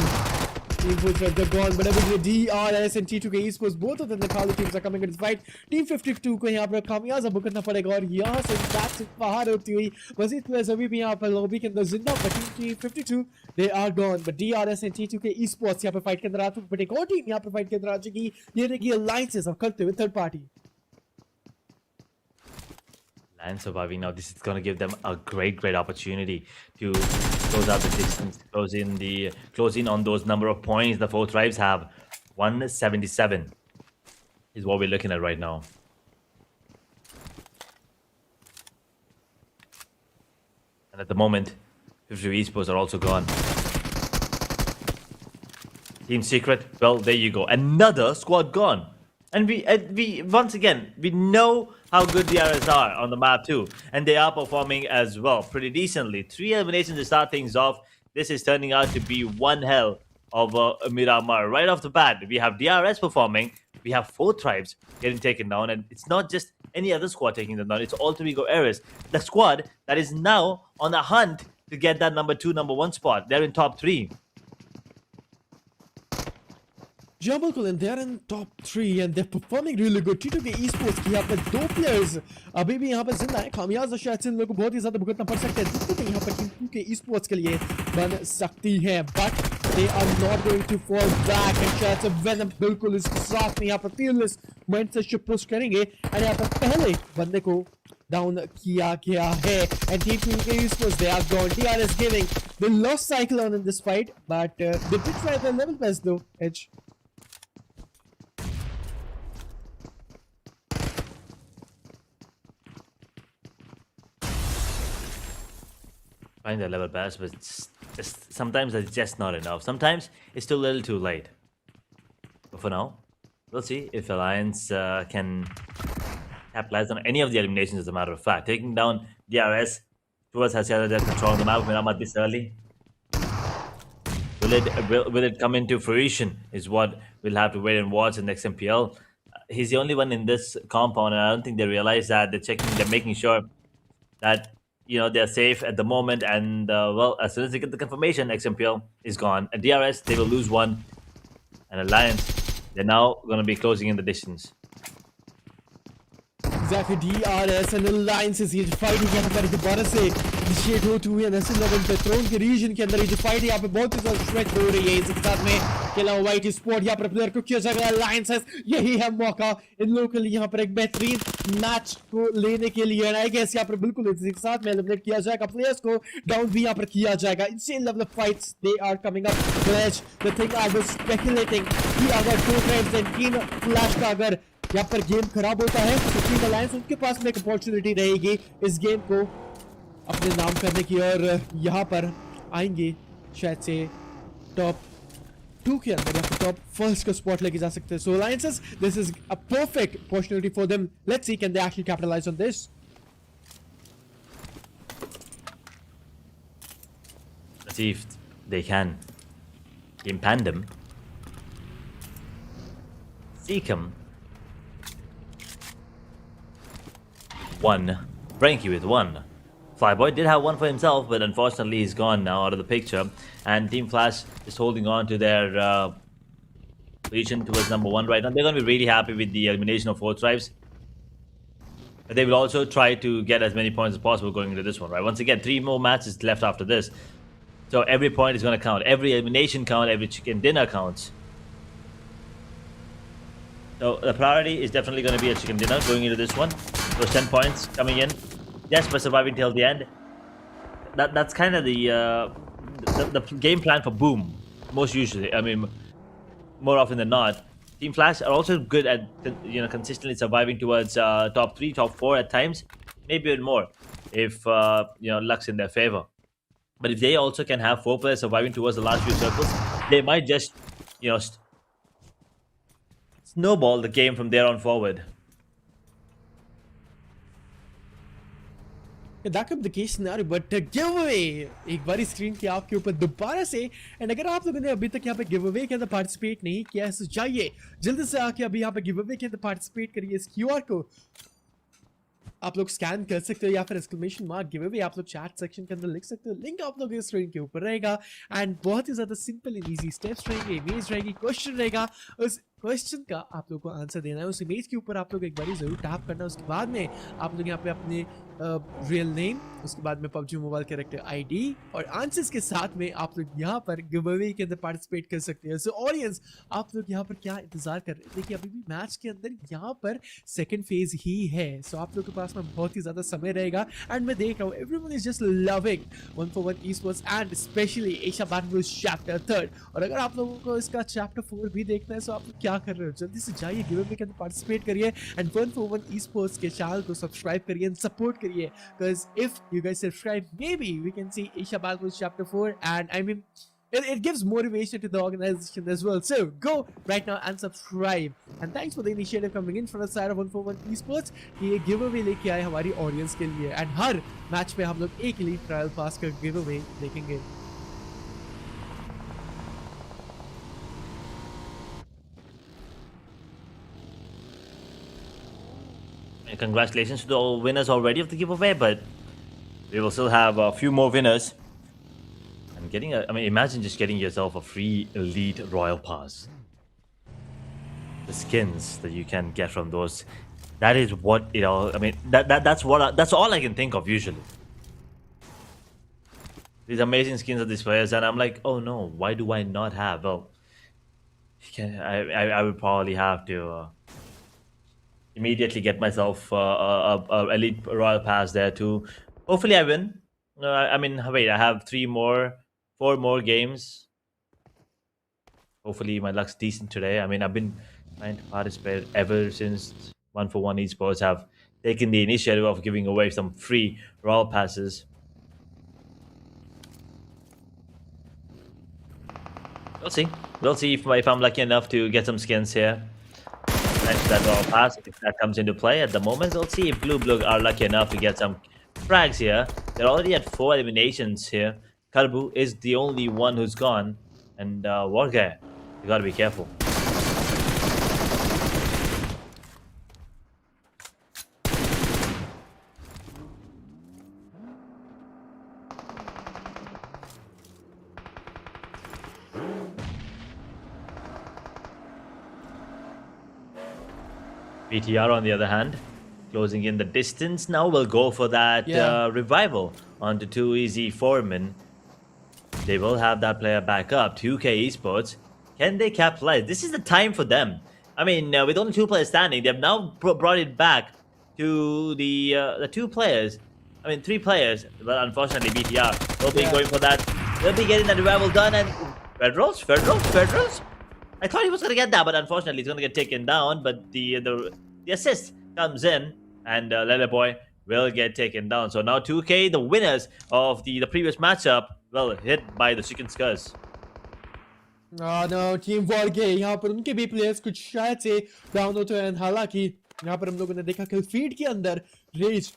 Team four tribes are gone, but अभी DRS and T2K esports both of the Nepali teams are coming in this fight. Team 52 को यहाँ पर खामियाजा भुगतना पड़ेगा और यहाँ से बैक से बाहर होती हुई मजीद प्लेयर्स अभी भी यहाँ पर लॉबी के अंदर जिंदा but Team 52 they are gone. But DRS and T2K esports यहाँ पर फाइट के अंदर आते हैं but एक और टीम यहाँ पर फाइट के अंदर आ चुकी ये देखिए alliances और करते हुए third party. And surviving now, this is going to give them a great opportunity to close out the distance, close in on those number of points. The four tribes have 177 is what we're looking at right now. And at the moment, 52 esports are also gone. Team Secret, well, there you go. Another squad gone. And we once again, we know how good the DRS are on the map too. And they are performing as well pretty decently. 3 eliminations to start things off. This is turning out to be one hell of a Miramar. Right off the bat, we have DRS performing. We have 4 tribes getting taken down. And it's not just any other squad taking them down. It's Alter Ego Eris. The squad that is now on the hunt to get that number 2, number 1 spot. They're in top 3. Jumble and they're in top 3 and they're performing really good. T2K esports की यहाँ पे 2 players अभी भी यहाँ पे जिंदा है. खामियाजा शायद से इन लोगों को बहुत ही ज़्यादा भुगतना पड़ सकता है जितने कि यहाँ पर टीम 2K esports के लिए बन सकती है. But they are not going to fall back and शायद से Venom बिल्कुल इस साथ में यहाँ पर fearless mindset पुश करेंगे और यहाँ पर पहले बंदे को down किया गया है. And Team 2K esports they are gone. DRS giving they lost Cyclone in this fight but they did try their level best though. Edge. Find their level best, but just sometimes it's just not enough. Sometimes it's too little too late. But for now, we'll see if Alliance can capitalize on any of the eliminations, as a matter of fact. Taking down DRS towards Hacienda, they're controlling the map with Miramar this early. Will it come into fruition is what we'll have to wait and watch in the next MPL. He's the only one in this compound, and I don't think they realize that. They're making sure that they're safe at the moment, and well, as soon as they get the confirmation, XMPL is gone. And DRS, they will lose 1. And Alliance, they're now going to be closing in the distance. Exactly, DRS and alliances ये fight यहाँ पर दोबारा से initiate हो चुकी है national level पे throne के रीजन के अंदर ये फाइट यहाँ पे बहुत ही ज्यादा स्ट्रेच हो रही है इसके साथ में खेला हुआ वाइट स्पॉट यहाँ पर प्लेयर को किया जाएगा alliances यही है मौका इन लोगों के लिए यहाँ पर एक बेहतरीन मैच को लेने के लिए आई गेस यहाँ पर बिल्कुल इसी के साथ में एलिमिनेट किया जाएगा प्लेयर्स को डाउन भी यहाँ पर किया जाएगा insane level of fights they are coming up Flash the thing I was speculating कि अगर 2 टाइम्स एंड 3 फ्लैश का अगर यहाँ पर गेम खराब होता है तो टीम अलायंस उनके पास में एक अपॉर्चुनिटी रहेगी इस गेम को अपने नाम करने की और यहाँ पर आएंगे शायद से टॉप 2 के अंदर या फिर टॉप फर्स्ट का स्पॉट लेके जा सकते हैं so alliances this is a perfect opportunity for them let's see can they actually capitalise on this Let's see if they can. In Pandum, Seacom 1, Frankie with 1. Flyboy did have one for himself, but unfortunately he's gone now out of the picture. And Team Flash is holding on to their position towards number 1 right now. They're going to be really happy with the elimination of 4 tribes. But they will also try to get as many points as possible going into this one, right? Once again, 3 more matches left after this. So every point is going to count. Every elimination counts, every chicken dinner counts. So the priority is definitely going to be a chicken dinner going into this one. Those 10 points coming in. Yes, but surviving till the end. That's kind of the game plan for Boom. Most usually, I mean, more often than not. Team Flash are also good at consistently surviving towards top 3, top 4 at times, maybe even more if luck's in their favor. But if they also can have 4 players surviving towards the last few circles, they might just snowball the game from there on forward. That could be the case scenario, but giveaway एक बारी screen के आपके ऊपर दोबारा से and अगर आप लोगों ने अभी तक यहाँ पे गिवअवे के अंदर पार्टिसिपेट नहीं किया है तो जाइए जल्दी से आके अभी यहाँ पे गिवअवे के अंदर पार्टिसिपेट करिए इस क्यूआर को आप लोग स्कैन कर सकते हो या फिर एक्सक्लेमेशन मार्क गिवअवे आप लोग चैट सेक्शन के अंदर लिख सकते हो लिंक आप लोग स्क्रीन के ऊपर रहेगा एंड बहुत ही ज्यादा सिंपल एंड इजी स्टेप्स रहेंगे इमेज रहेगी क्वेश्चन रहेगा उस क्वेश्चन का आप लोग को आंसर देना है उस इमेज के ऊपर आप लोग एक बार जरूर टैप करना उसके बाद में आप लोग यहाँ पे अपने रियल नेम उसके बाद में PUBG मोबाइल कैरेक्टर आईडी और आंसर्स के साथ में आप लोग यहाँ पर गिवअवे के अंदर पार्टिसिपेट कर सकते हैं सो ऑडियंस आप लोग यहाँ पर क्या इंतजार कर रहे हैं देखिए अभी भी मैच के अंदर यहाँ पर सेकंड फेज ही है सो आप लोग के पास में बहुत ही ज्यादा समय रहेगा एंड मैं देख रहा हूँ everyone is just loving 1for1 esports and specially Asia battles chapter 3 और अगर आप लोगों को इसका चैप्टर 4 भी देखना है तो आप लोग क्या कर रहे हो जल्दी से जाइए गिवअवे के अंदर पार्टिसिपेट करिए एंड 1for1 esports के चैनल को सब्सक्राइब करिए एंड सपोर्ट करिए because if you guys subscribe maybe we can see Asia Battles chapter 4 and I mean it gives motivation to the organization as well so go right now and subscribe and thanks for the initiative coming in from the side of 1for1 esports ये giveaway लेके आए हमारी audience के लिए and her match पे हम लोग एक elite trial pass का giveaway देखेंगे Congratulations to the winners already of the giveaway, but we will still have a few more winners. And getting I mean, imagine just getting yourself a free Elite Royal Pass. The skins that you can get from those, that is what it all. I mean, that's all I can think of usually. These amazing skins of these players, and I'm like, oh no, why do I not have? Well, I would probably have to. Immediately get myself a elite royal pass there too. Hopefully I win. I mean, wait, I have 4 more games. Hopefully my luck's decent today. I mean, I've been trying to participate ever since 1for1 esports have taken the initiative of giving away some free royal passes. We'll see. We'll see if I'm lucky enough to get some skins here. That royal pass, if that comes into play at the moment. We'll see if BLUG are lucky enough to get some frags here. They're already at 4 eliminations here. Karbu is the only one who's gone. And WARGAYE, you gotta be careful. BTR on the other hand, closing in the distance. Now we'll go for that Yeah. revival onto 2 easy foreman. They will have that player back up. 2K Esports. Can they capitalize? This is the time for them. I mean, with only 2 players standing, they've now brought it back to the 2 players. I mean, 3 players. But unfortunately, BTR will be going for that. They'll be getting that revival done. And Federals. I thought he was going to get that, but unfortunately, he's going to get taken down. But the assist comes in, and Lele Boy will get taken down. So now 2K, the winners of the previous matchup, well, hit by the chicken scars. No, team WARGAYE यहाँ पर उनके भी players कुछ शायद से down होते हैं। हालांकि यहाँ पर हम लोगों ने देखा कि फीड के अंदर रेज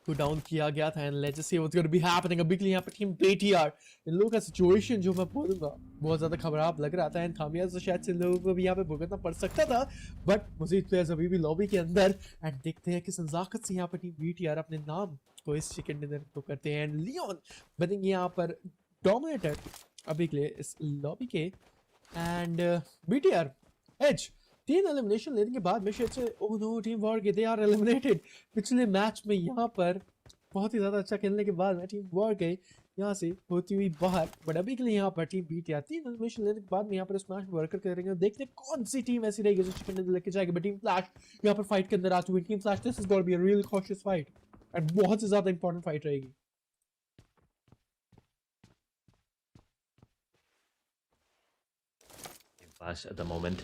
को डाउन किया गया था। And let's see what's gonna be happening. अभी के लिए यहाँ पर टीम BTR इन लोगों का सिचुएशन जो मैं बोलूंगा बहुत ज्यादा खराब लग रहा था। एंड खामियाजा तो शायद से इन लोगों को भी यहाँ पे भुगतना पड़ सकता था, बट मजीद प्लेयर्स अभी भी लॉबी के अंदर। एंड देखते हैं कि नजाकत से यहाँ पर टीम BTR अपने नाम को इस चिकन डिनर को करते हैं। एंड लियोन बनेंगे यहाँ पर डोमिनेटर अभी के लिए इस लॉबी के। एंड BTR एज 3 एलिमिनेशन लेने के बाद में शायद से oh no team WARGAYE they are eliminated. पिछले मैच में यहाँ पर बहुत ही ज़्यादा अच्छा खेलने के बाद में टीम WARGAYE यहाँ से होती हुई बाहर, बट अभी के लिए यहाँ पर टीम BTR 3 एलिमिनेशन लेने के बाद में यहाँ पर इस मैच में वर्कर करेंगे। देखते हैं कौन सी टीम ऐसी रहेगी जो चिकन डिनर लेके जाएगी। बट टीम फ्लैश यहाँ पर फाइट के अंदर आती हुई। Team Flash this is gonna be a real cautious fight and बहुत ही ज़्यादा इंपॉर्टेंट फाइट रहेगी। Flash at the moment.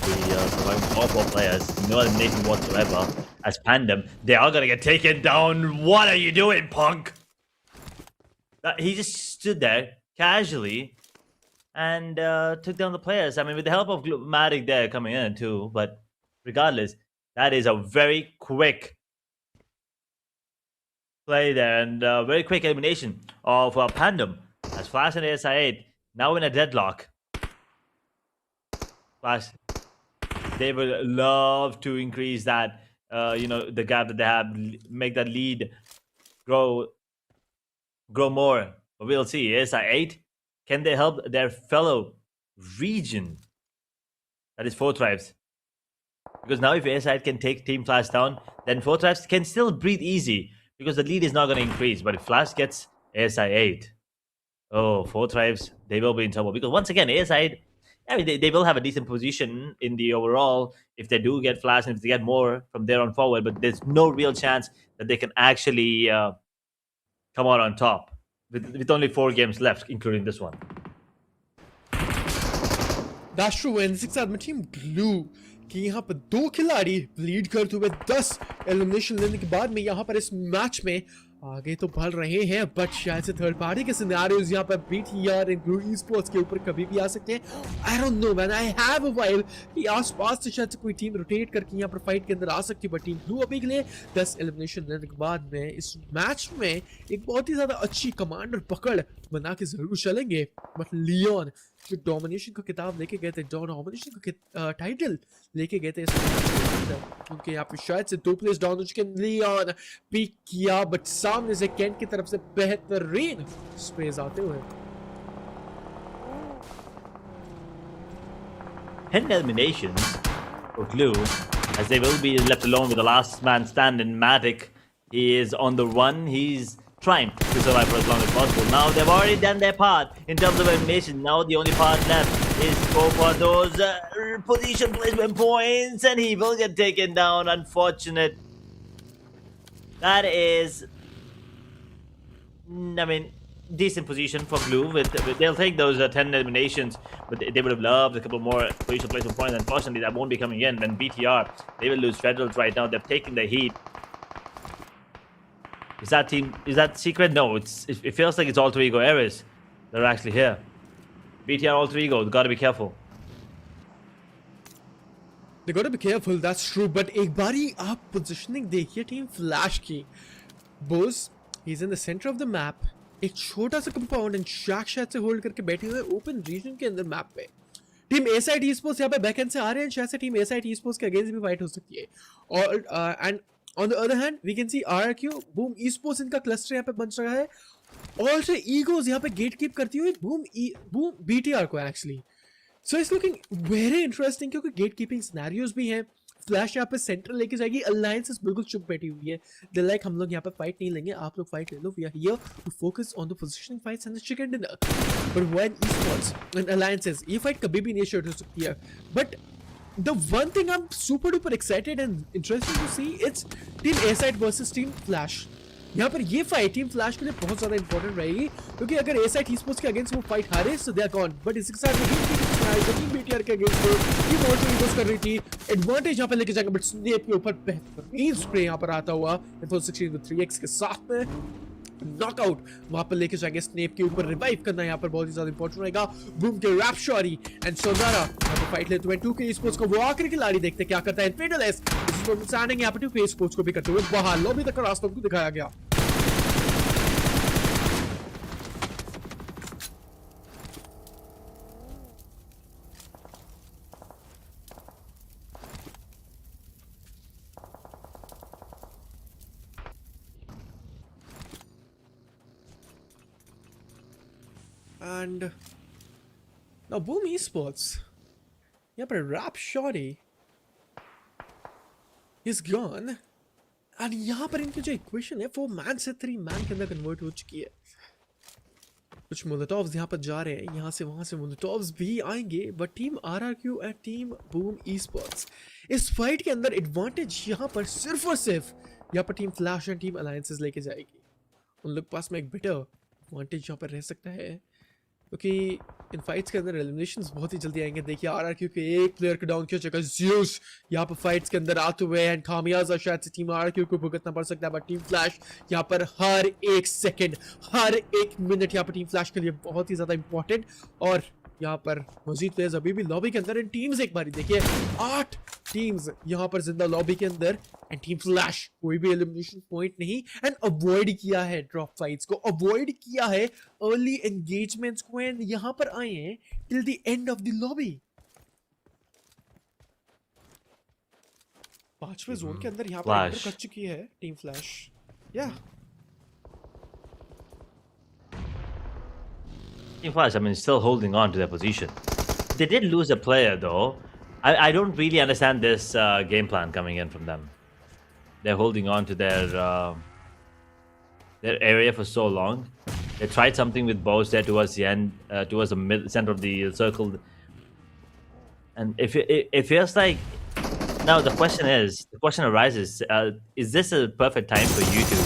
The surviving all 4 players, no elimination whatsoever. As PANDUM, they are gonna get taken down. What are you doing, punk? He just stood there casually and took down the players. I mean, with the help of Matic there coming in too, but regardless, that is a very quick play there and very quick elimination of PANDUM as Flash and ASI8 now in a deadlock. Flash, they would love to increase that, the gap that they have, make that lead grow more. But we'll see. ASI8, can they help their fellow region? That is 4 Tribes. Because now if ASI8 can take Team Flash down, then 4 Tribes can still breathe easy, because the lead is not going to increase. But if Flash gets ASI8, oh, 4 Tribes, they will be in trouble. Because once again, ASI8, I mean, they will have a decent position in the overall if they do get Flash and if they get more from there on forward. But there's no real chance that they can actually come out on top with only 4 games left, including this one. That's true. And इसके साथ में team blue कि यहाँ पर 2 खिलाड़ी lead करते हुए 10 elimination लेने के बाद में यहाँ पर इस मैच में आगे तो बढ़ रहे हैं, बट शायद से थर्ड पार्टी के सिनेरियोज यहाँ पर BTR एंड ब्लू esports के ऊपर कभी भी आ सकते हैं। I don't know man, I have a vibe कि आसपास से शायद से कोई टीम रोटेट करके यहाँ पर फाइट के अंदर आ सकती है। बट टीम ब्लू अभी के लिए 10 एलिमिनेशन लेने के बाद में इस मैच में एक बहुत ही ज्यादा अच्छी कमांड और पकड़ बना के जरूर चलेंगे। बट लियोन जो डोमिनेशन का किताब लेके गए थे, डोमिनेशन का टाइटल लेके गए थे इस क्योंकि यहाँ पे शायद से 2 प्लेयर्स डाउन हो चुके हैं। लियोन पिक किया, बट सामने से केंट की तरफ से बेहतरीन स्प्रेज आते हुए। 10 eliminations for Glue, as they will be left alone with the last man standing. Matic, he is on the run. He's trying to survive for as long as possible. Now they've already done their part in terms of elimination. Now the only part left is go for those position placement points, and he will get taken down. Unfortunate. That is, I mean, decent position for Blue. They'll take those 10 eliminations, but they would have loved a couple more position placement points. Unfortunately, that won't be coming in. And BTR, they will lose Federals right now. They've taken the heat. Is that secret? No, it feels like it's alter ego errors that are actually here. BTR alter ego, gotta be careful. They gotta be careful, that's true, but एक बारी आप positioning देखिए team flash की। Boss, he's in the center of the map, एक छोटा सा compound and शायद से होल्ड करके बैठे हुए ओपन रीजन के अंदर मैप पे। टीम एसाइड esports यहाँ पे बैकएंड से आ रहे हैं, शायद से टीम एसाइड esports के अगेंस्ट भी फाइट हो सकती है। और and on the other hand, we can see RQ, boom esports इनका क्लस्टर यहाँ पे बन रहा है। ऑल्टर ईगोज यहाँ पे गेट कीप करती हुई boom BTR को actually. So it's looking very interesting क्योंकि गेट कीपिंग सिनेरियोज भी हैं. फ्लैश यहाँ पे सेंटर लेके जाएगी. अलायंसेस बिल्कुल चुप बैठी हुई है. दे लाइक हम लोग यहाँ पे फाइट नहीं लेंगे, आप लोग फाइट ले लो. We are here to focus on the positioning fights and the chicken dinner. But when esports and alliances ये फाइट कभी भी नहीं शुरू हो सकती है. But the one thing I'm super duper excited and interested to see it's team A side versus team Flash. यहाँ पर ये फाइट टीम फ्लैश के लिए बहुत ज्यादा इंपॉर्टेंट रहेगी क्योंकि अगर ए साइड esports के अगेंस्ट वो फाइट हारे सो दे आर गॉन. बट इसके साथ टीम बीटीआर के अगेंस्ट टीम ऑल्सो यूज कर रही थी. एडवांटेज यहाँ पे लेके जाएगा बट स्नेप के ऊपर बेहतरीन स्प्रे यहाँ पर आता हुआ 416 with 3x के साथ में नॉकआउट वहां पर लेके जाएंगे. स्नेप के ऊपर रिवाइव करना यहाँ पर बहुत ही ज्यादा इंपॉर्टेंट रहेगा. बूम के रैप शॉरी एंड सोनारा यहाँ पर फाइट लेते हुए 2K esports को वो आखिरी खिलाड़ी देखते क्या करता है. फेडलेस स्टैंडिंग यहाँ पर 2K esports को भी करते हुए बाहर लॉबी तक का रास्ता उनको दिखाया गया. And now Boom Esports यहाँ पर रैप शॉरी is gone and यहाँ पर इनकी जो इक्वेशन है 4 मैन से 3 मैन के अंदर कन्वर्ट हो चुकी है. कुछ मोलोटॉव्स यहाँ पर जा रहे हैं, यहाँ से वहां से मोलोटॉव्स भी आएंगे. But team RRQ and team boom esports इस फाइट के अंदर एडवांटेज यहाँ पर सिर्फ और सिर्फ यहाँ पर team flash and team alliances लेके जाएगी. उन लोग पास में एक बेटर एडवांटेज यहाँ पर रह सकता है क्योंकि इन फाइट्स के अंदर एलिमिनेशंस बहुत ही जल्दी आएंगे. देखिए RRQ के एक प्लेयर को डाउन किया जाएगा. ज़्यूस यहाँ पर फाइट्स के अंदर आते हुए एंड खामियाजा शायद से टीम RRQ को भुगतना पड़ सकता है. बट टीम फ्लैश यहाँ पर हर एक सेकंड हर एक मिनट यहाँ पर टीम फ्लैश के लिए बहुत ही ज़्यादा इंपॉर्टेंट. और यहाँ पर मजीद प्लेयर्स अभी भी लॉबी के अंदर. इन टीम्स एक बारी देखिए 8 टीम्स यहाँ पर जिंदा लॉबी के अंदर एंड टीम फ्लैश कोई भी एलिमिनेशन पॉइंट नहीं एंड अवॉइड किया है ड्रॉप फाइट्स को, अवॉइड किया है अर्ली एंगेजमेंट्स को एंड यहाँ पर आए हैं till the end of the lobby. 5वें जोन के अंदर यहाँ पर एंटर कर चुकी है टीम फ्लैश. या Team Flash, I mean, still holding on to their position. They did lose a player, though. I don't really understand this game plan coming in from them. They're holding on to their area for so long. They tried something with bows there towards the end, towards the center of the circle, and it feels like now the question arises: is this a perfect time for you to?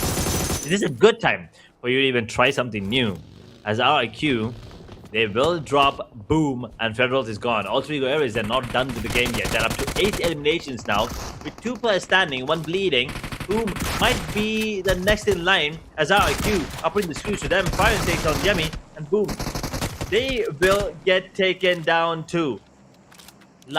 Is this a good time for you to even try something new? As RIQ, they will drop Boom and Federals is gone. All 3 areas are not done with the game yet. They're up to 8 eliminations now with 2 players standing, 1 bleeding. Boom might be the next in line as RIQ are putting the screws to them. Fire takes on Yummy and Boom. They will get taken down too.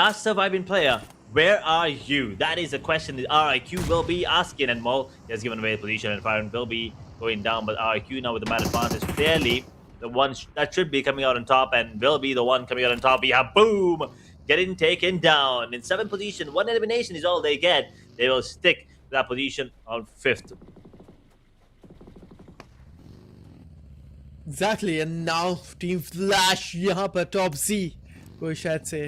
Last surviving player, where are you? That is a question that RIQ will be asking, and Mo has given away the position and Fire will be going down, but RIQ now with the man advantage clearly the one that should be coming out on top and will be the one coming out on top. We have Boom getting taken down in 7th position. 1 elimination is all they get. They will stick to that position on 5th. Exactly, and now Team Flash यहाँ पर top C कोई शायद से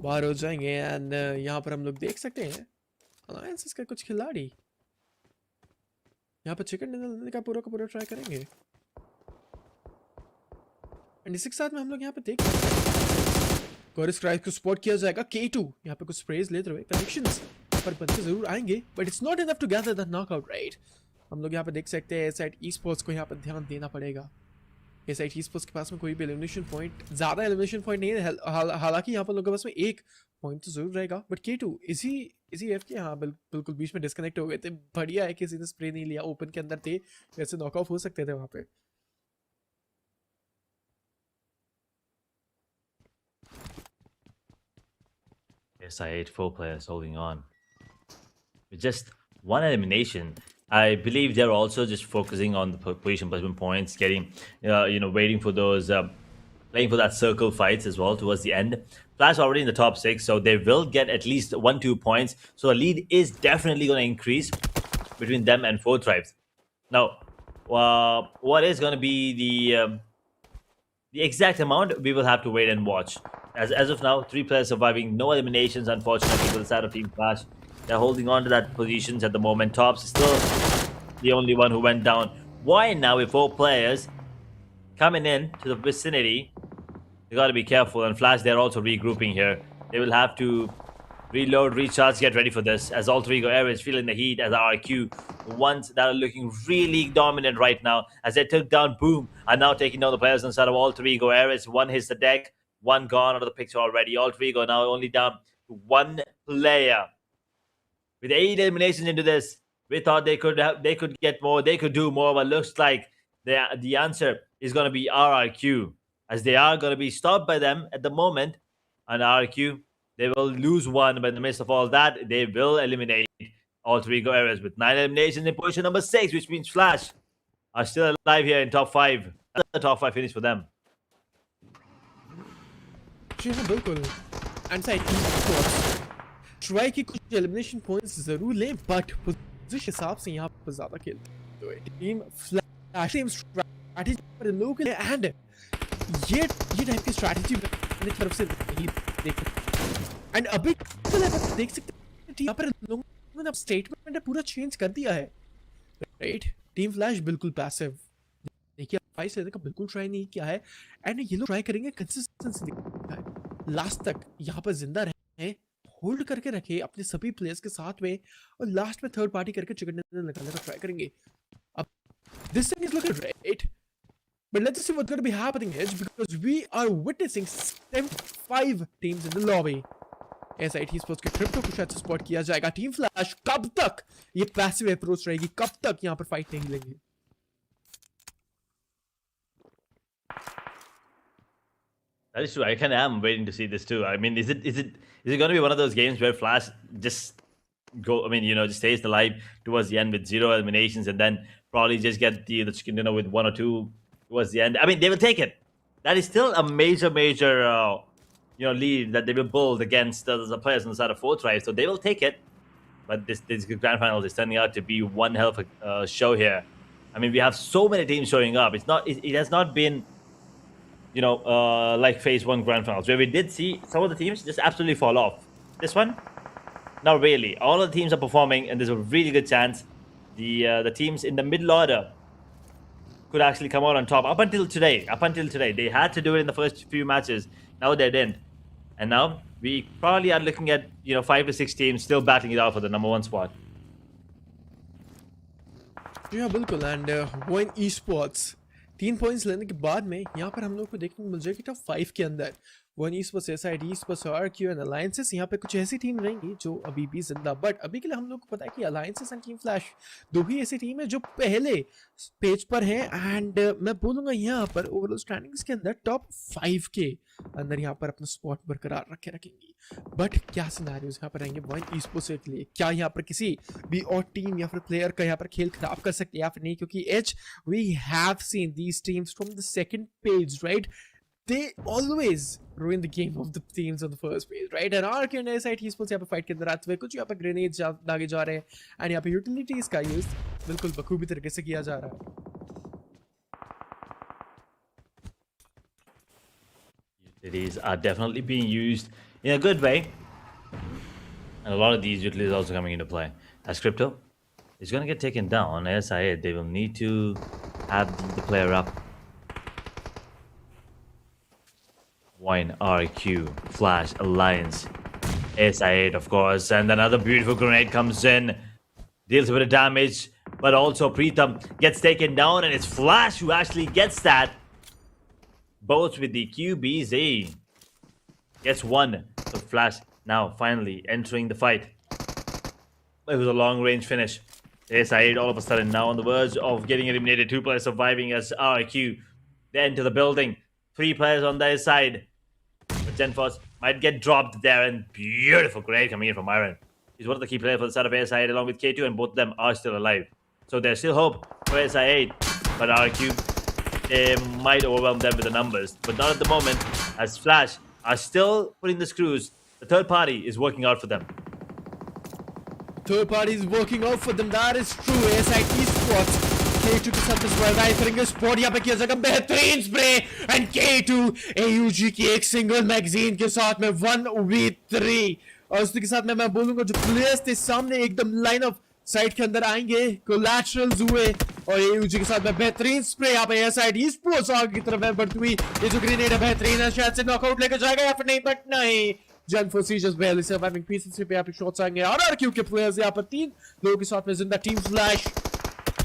बाहर हो जाएंगे. And यहाँ पर हम लोग देख सकते हैं अलायंसेस का कुछ खिलाड़ी यहाँ पर चिकन डिनर लेने का पूरा ट्राई करेंगे. एंड इसी के साथ में हम लोग यहाँ पे देख कोरिस क्राइस को स्पॉट किया जाएगा. K2 यहाँ पे कुछ स्प्रेज लेते हुए कनेक्शंस पर बनते जरूर आएंगे but it's not enough to gather the knockout right. हम लोग यहाँ पे देख सकते हैं साइड esports को यहाँ पर ध्यान देना पड़ेगा. ये साइड esports के पास में कोई भी एलिमिनेशन पॉइंट ज़्यादा एलिमिनेशन पॉइंट नहीं है. हालांकि यहाँ पर लोगों के पास में एक पॉइंट तो जरूर रहेगा. बट K2 इसी एफ के हाँ बिल्कुल बीच में डिस्कनेक्ट हो गए थे. बढ़िया है किसी ने स्प्रे नहीं लिया, ओपन के अंदर थे, वैसे नॉकआउट हो सकते थे वहाँ पे. SI8 4 players holding on. With just 1 elimination, I believe they're also just focusing on the position placement points, getting, waiting for those, playing for that circle fights as well towards the end. Flash already in the top 6, so they will get at least 1-2 points. So the lead is definitely going to increase between them and 4 tribes. Now, what is going to be The exact amount, we will have to wait and watch. As of now, 3 players surviving, no eliminations, unfortunately, for the side of Team Flash. They're holding on to that positions at the moment. Tops is still the only one who went down. Why now with 4 players coming in to the vicinity? You got to be careful. And Flash, they're also regrouping here. They will have to reload, recharge, get ready for this. As all 3 go airways, feeling the heat as RQ. The ones that are looking really dominant right now. As they took down Boom, are now taking down the players inside of all 3 go airways. 1 hits the deck, 1 gone out of the picture already. All 3 go now only down to 1 player. With 8 eliminations into this, we thought they could get more, they could do more, but looks like the answer is going to be RRQ, as they are going to be stopped by them at the moment. And RRQ, they will lose 1, but in the midst of all that, they will eliminate all 3 go areas with 9 eliminations in position number 6, which means Flash are still alive here in top 5. The top 5 finish for them. जी हाँ बिल्कुल and side esports try की कुछ elimination points जरूर लें but position हिसाब से यहाँ पर ज्यादा खेलते हुए टीम फ्लैश टीम स्ट्रैटेजी पर इन लोगों के लिए एंड ये टाइप की स्ट्रैटेजी अपनी तरफ से नहीं देख एंड अभी देख सकते हैं यहाँ पर लोगों ने स्टेटमेंट पूरा चेंज कर दिया है राइट टीम फ्लैश बिल्कुल पैसिव देखिए फाइट लेने का बिल्कुल ट्राई नहीं किया है एंड ये लोग ट्राई करेंगे कंसिस्टेंसी दिखा है लास्ट तक यहाँ पर जिंदा रहे होल्ड करके रखे अपने सभी प्लेयर्स के साथ में और लास्ट में थर्ड पार्टी करके चिकन डिनर निकालने का ट्राई करेंगे अब this thing is looking right but let's see what's going to be happening here because we are witnessing 75 teams in the lobby SIT Sports के ट्रिप को शायद spot किया जाएगा टीम फ्लैश कब तक ये पैसिव अप्रोच रहेगी कब तक यहाँ पर फाइट नहीं लेंगे That is true. I kind of am waiting to see this too. I mean, is it going to be one of those games where Flash just go? I mean, just stays alive towards the end with 0 eliminations, and then probably just get the chicken dinner with 1 or 2 towards the end. I mean, they will take it. That is still a major lead that they will build against the players on the side of 4th drive. So they will take it. But this grand finals is turning out to be one hell of a show here. I mean, we have so many teams showing up. It has not been like phase 1 grand finals where we did see some of the teams just absolutely fall off. This one, not really. All of the teams are performing, and there's a really good chance the teams in the middle order could actually come out on top. Up until today, they had to do it in the first few matches. Now they didn't, and now we probably are looking at 5 to 6 teams still battling it out for the number 1 spot. Yeah, बिल्कुल and VOIN esports 3 points लेने के बाद में यहाँ पर हम लोग को देखने को मिल जाएगी टॉप 5 के अंदर VOIN esports SID esports RQ and alliances यहाँ पे कुछ ऐसी टीम रहेंगी जो अभी भी जिंदा बट अभी के लिए हम लोग को पता है कि अलायंसेस एंड टीम फ्लैश 2 ही ऐसी टीम है जो पहले पेज पर है एंड मैं बोलूँगा यहाँ पर ओवरऑल स्टैंडिंग्स के अंदर टॉप 5 के अंदर यहाँ पर अपना स्पॉट बरकरार रखेंगी बट क्या सिनेरियोस यहाँ पर रहेंगे VOIN esports के लिए क्या यहाँ पर किसी भी और टीम या फिर प्लेयर का यहाँ पर खेल खराब कर सकते हैं या फिर नहीं क्योंकि H we have seen these teams from the second page right they always ruin the game of the teams on the first page, right? And RK and SIT Sports यहाँ पे फाइट के अंदर आते हुए कुछ यहाँ पे ग्रेनेड दागे जा रहे हैं एंड यहाँ पे यूटिलिटीज का यूज बिल्कुल बखूबी तरीके से किया जा रहा है. Utilities are definitely being used in a good way, and a lot of these utilities also coming into play. As Crypto is going to get taken down, SIA they will need to have the player up. VOIN, RQ, Flash, Alliance, SI8 of course, and another beautiful grenade comes in, deals a bit of damage, but also Preetham gets taken down, and it's Flash who actually gets that. Both with the QBZ. Gets 1. So Flash now finally entering the fight. It was a long range finish. SI8 all of a sudden now on the verge of getting eliminated. 2 players surviving as RQ. They enter the building. 3 players on their side. But GenForce might get dropped there, and beautiful grenade coming in from Iron. He's one of the key players for the side of SI8 along with K2, and both of them are still alive. So there's still hope for SI8, but RQ, they might overwhelm them with the numbers. But not at the moment, as Flash are still putting the screws. The third party is working out for them. Third party is working out for them, that is true. SIT Sports K2 के साथ में वारगाई करेंगे spot यहाँ पे किया जाएगा बेहतरीन spray and K2 AUG की एक सिंगल मैगजीन के साथ में 1v3 और उसके साथ में मैं बोलूंगा जो प्लेयर्स थे सामने एकदम लाइन ऑफ साइड के अंदर आएंगे कोलैटरल्स हुए और AUG के साथ में बेहतरीन स्प्रे यहाँ पे साइड ESPORTS आगे की तरफ है बढ़ती हुई ये जो ग्रेनेड है बेहतरीन है शायद से नॉकआउट लेकर जाएगा या फिर नहीं बट नहीं Gen 4 just barely surviving pieces पे यहाँ पे शॉट्स आएंगे RRQ के प्लेयर्स यहाँ पर 3 लोगों के साथ में जिंदा team flash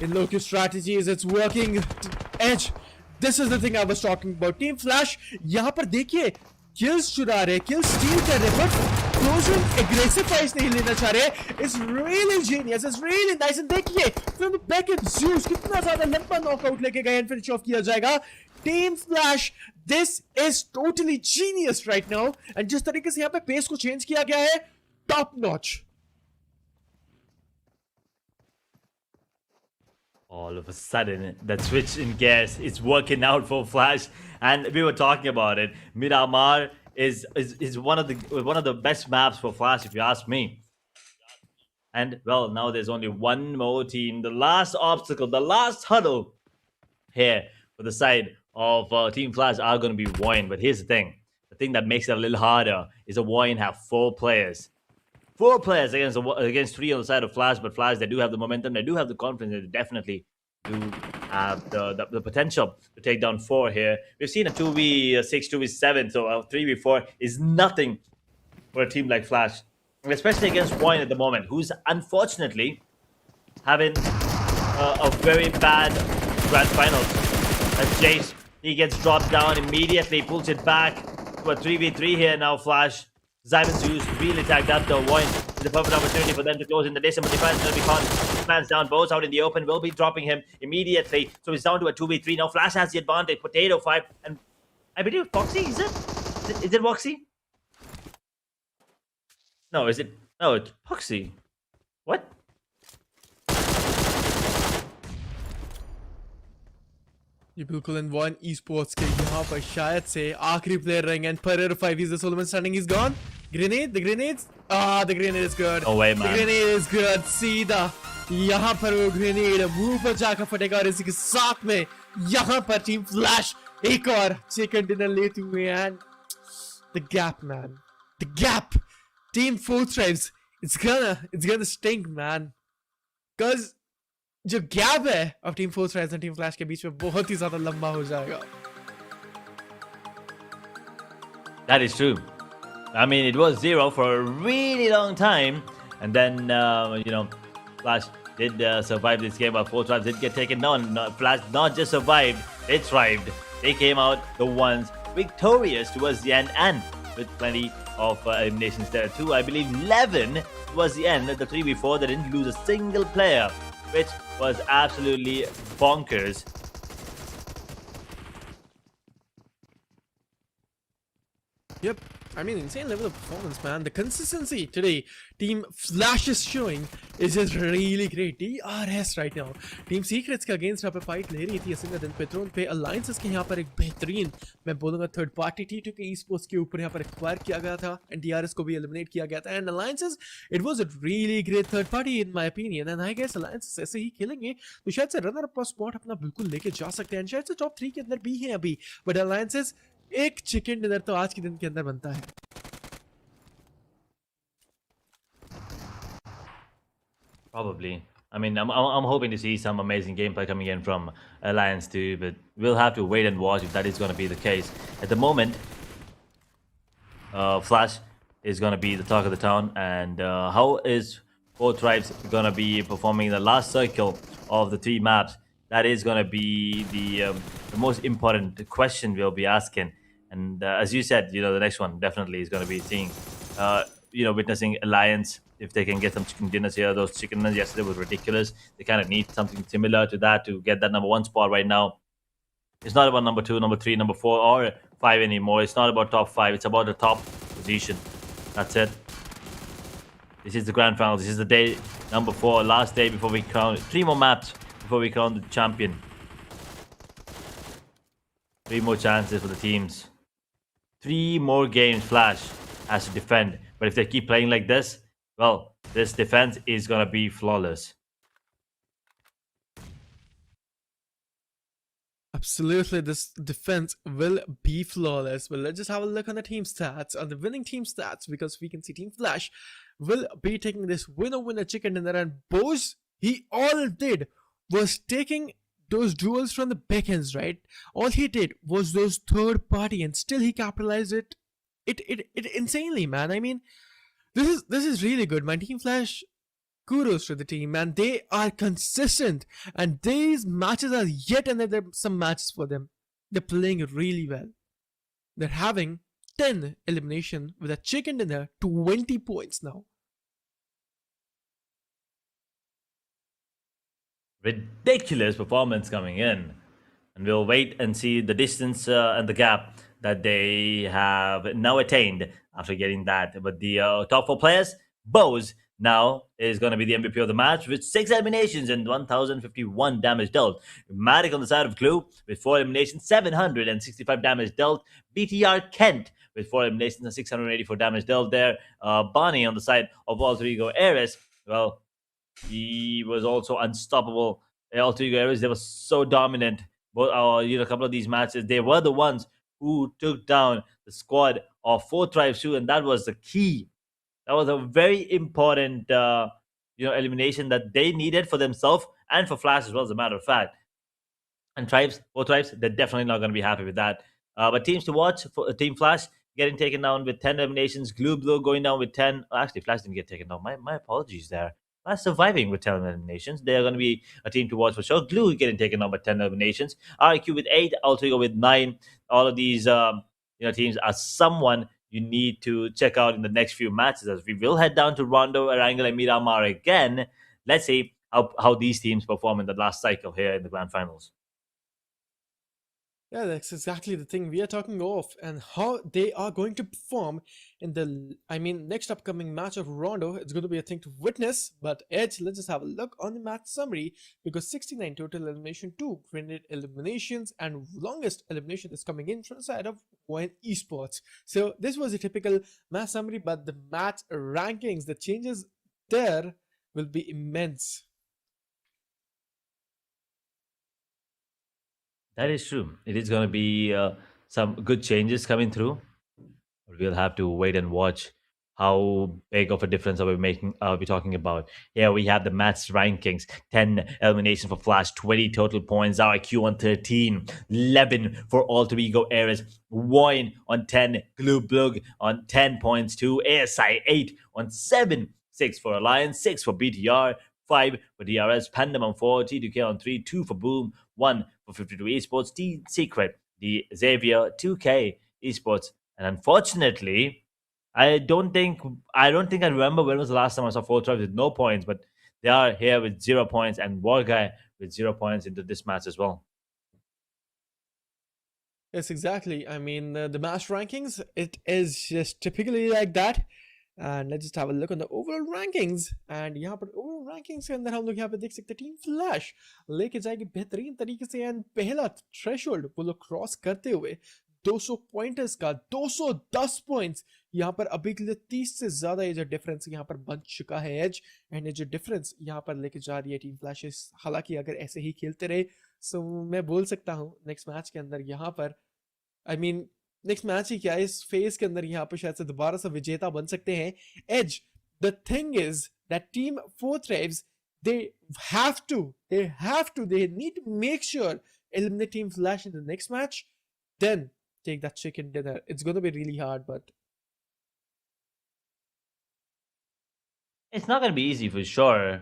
in local strategies it's working edge this is the thing I was talking about team flash यहाँ पर देखिए kills चुरा रहे kills steal कर रहे but close and aggressive fights नहीं लेना चाह रहे it's really genius it's really nice and देखिए from the back at Zeus कितना ज़्यादा लंबा नॉकआउट लेके गए and finish off किया जाएगा Team Flash, this is totally genius right now and जिस तरीके से यहाँ पे पेस को चेंज किया गया है top notch All of a sudden, that switch in gears is working out for Flash, and we were talking about it. Miramar is one of the best maps for Flash, if you ask me. And well, now there's only one more team. The last obstacle, the last hurdle here for the side of Team Flash are going to be VOIN. But here's the thing that makes it a little harder is a VOIN have 4 players. 4 players against 3 on the side of Flash, but Flash, they do have the momentum, they do have the confidence, they definitely do have the potential to take down 4 here. We've seen a 2v6, 2v7, so a 3v4 is nothing for a team like Flash, especially against VOIN at the moment, who's unfortunately having a very bad grand finals. As Jace, he gets dropped down immediately, pulls it back to a 3v3 here now, Flash. Zyman Zeus really tagged up the VOIN. It's a perfect opportunity for them to close in the distance, but defense will be caught. Man's down, both out in the open, will be dropping him immediately. So he's down to a 2v3. Now Flash has the advantage. Potato 5, and I believe Foxy, is it? Is it Foxy? No, is it? No, it's Foxy. What? ये बिल्कुल इन VOIN esports के यहाँ पर शायद से आखिरी player रहेंगे and Pereira 5 is the Solomon standing is gone grenade the grenades the grenade is good oh wait man the grenade is good सीधा यहाँ पर वो grenade मुंह पर जाकर फटेगा और इसी के साथ में यहाँ पर टीम फ्लैश एक और चिकन डिनर लेती हुई and the gap man the gap team 4 tribes it's gonna stink man cause जो गैप है अब टीम 4 ट्राइब्स और टीम फ्लैश के बीच में बहुत ही ज्यादा लंबा हो जाएगा That is true. I mean, it was 0 for a really long time, and then Flash did survive this game, but 4 tribes did get taken down. Flash not just survived, they thrived. They came out the ones victorious towards the end, and with plenty of eliminations there too. I believe 11 was the end. The 3v4, they didn't lose a single player, which was absolutely bonkers. Yep, I mean, insane level of performance, man. The consistency today Team Flash is showing is just really great. DRS right now. Team Secrets के against यहाँ पे fight ले रही थी असल दिन Patreon पे Alliances के यहाँ पर एक बेहतरीन मैं बोलूँगा थर्ड पार्टी T2 के esports के ऊपर यहाँ पर एक्वायर किया गया था and DRS को भी eliminate किया गया था and Alliances it was a really great third party in my opinion and I guess Alliances ऐसे ही खेलेंगे तो शायद से रनर अप स्पॉट अपना बिल्कुल लेके जा सकते हैं शायद से टॉप 3 के अंदर भी हैं अभी बट Alliances एक चिकन डिनर तो आज के दिन के अंदर बनता है Probably. I mean, I'm hoping to see some amazing gameplay coming in from Alliance too, but we'll have to wait and watch if that is going to be the case. At the moment, Flash is going to be the talk of the town, and how is 4 tribes going to be performing in the last circle of the 3 maps? That is going to be the most important question we'll be asking. And as you said, the next one definitely is going to be seeing, witnessing Alliance. If they can get some chicken dinners here, those chicken dinners yesterday was ridiculous. They kind of need something similar to that to get that number 1 spot right now. It's not about number 2, number 3, number 4, or 5 anymore. It's not about top 5. It's about the top position. That's it. This is the grand final. This is the day number 4, last day before we crown 3 more maps before we crown the champion. 3 more chances for the teams. 3 more games Flash has to defend. But if they keep playing like this, well, this defense is going to be flawless. Absolutely, this defense will be flawless. But let's just have a look on the team stats, on the winning team stats, because we can see Team Flash will be taking this winner chicken dinner, and Bose, he all did was taking those duels from the backends, right? All he did was those third party, and still he capitalized it insanely, man. I mean, this is really good. My Team Flash, kudos to the team, man. They are consistent, and these matches are yet another some matches for them. They're playing really well. They're having 10 elimination with a chicken dinner, 20 points now. Ridiculous performance coming in. And we'll wait and see the distance and the gap that they have now attained after getting that. But the top four players, Bose now is going to be the MVP of the match with 6 eliminations and 1051 damage dealt. Matic on the side of Clue with 4 eliminations, 765 damage dealt. BTR Kent with 4 eliminations and 684 damage dealt there. Barney on the side of Alter Ego Ares, well, he was also unstoppable. Alter Ego Ares, they were so dominant. But a couple of these matches, they were the ones who took down the squad of 4 Tribes 2, and that was the key. That was a very important, elimination that they needed for themselves and for Flash as well, as a matter of fact. And Tribes, 4 Tribes, they're definitely not going to be happy with that. But teams to watch for Team Flash getting taken down with 10 eliminations. BLUG going down with 10. Actually, Flash didn't get taken down. My apologies there. Flash surviving with 10 eliminations. They're going to be a team to watch for sure. Glue getting taken down by 10 eliminations. RQ with 8. Alter Ego with 9. All of these teams are someone you need to check out in the next few matches, as we will head down to Rondo, Erangel, and Miramar again. Let's see how these teams perform in the last cycle here in the Grand Finals. Yeah, that's exactly the thing we are talking of, and how they are going to perform in the, next upcoming match of Rondo. It's going to be a thing to witness. But Edge, let's just have a look on the match summary, because 69 total elimination, 2 graded eliminations, and longest elimination is coming in from the side of VOIN esports. So this was a typical match summary, but the match rankings, the changes there will be immense. That is true. It is going to be some good changes coming through. We'll have to wait and watch how big of a difference are we making. Are we talking about? Here we have the match rankings: 10 elimination for Flash, 20 total points. RQ on 13, 11 for Alter Ego Ares, VOIN on 10, BLUG on 10 points, 2 ASI 8 on 7, 6 for Alliance, 6 for BTR, 5 for DRS, PANDUM on 4, T2K on 3, 2 for Boom, 1 for 52 Esports, T Secret, the Xavier, 2K Esports, and unfortunately, I don't think I remember when was the last time I saw 4 Tribes with no points, but they are here with 0 points, and WARGAYE with 0 points into this match as well. Yes, exactly. The match rankings, it is just typically like that. And let's just have a look on the overall rankings. And यहाँ पर overall rankings के अंदर हम लोग यहाँ पे देख सकते हैं टीम फ्लैश लेके जाएगी बेहतरीन तरीके से, एंड पहला थ्रेशोल्ड वो लोग क्रॉस करते हुए 200 पॉइंटर्स का 210 पॉइंट्स यहाँ पर अभी के लिए 30 से ज्यादा ये जो डिफरेंस यहाँ पर बन चुका है एज, एंड ये जो डिफरेंस यहाँ पर लेके जा रही है टीम फ्लैशेस. हालांकि अगर ऐसे ही खेलते रहे सो मैं बोल सकता हूँ नेक्स्ट मैच के अंदर यहाँ पर नेक्स्ट मैच ही क्या इस फेज के अंदर यहाँ पे शायद से दोबारा से विजेता बन सकते हैं as. The thing is that team 4 Thrives, they need to make sure eliminate Team Flash in the next match, then take that chicken dinner. It's going to be really hard, but it's not going to be easy for sure.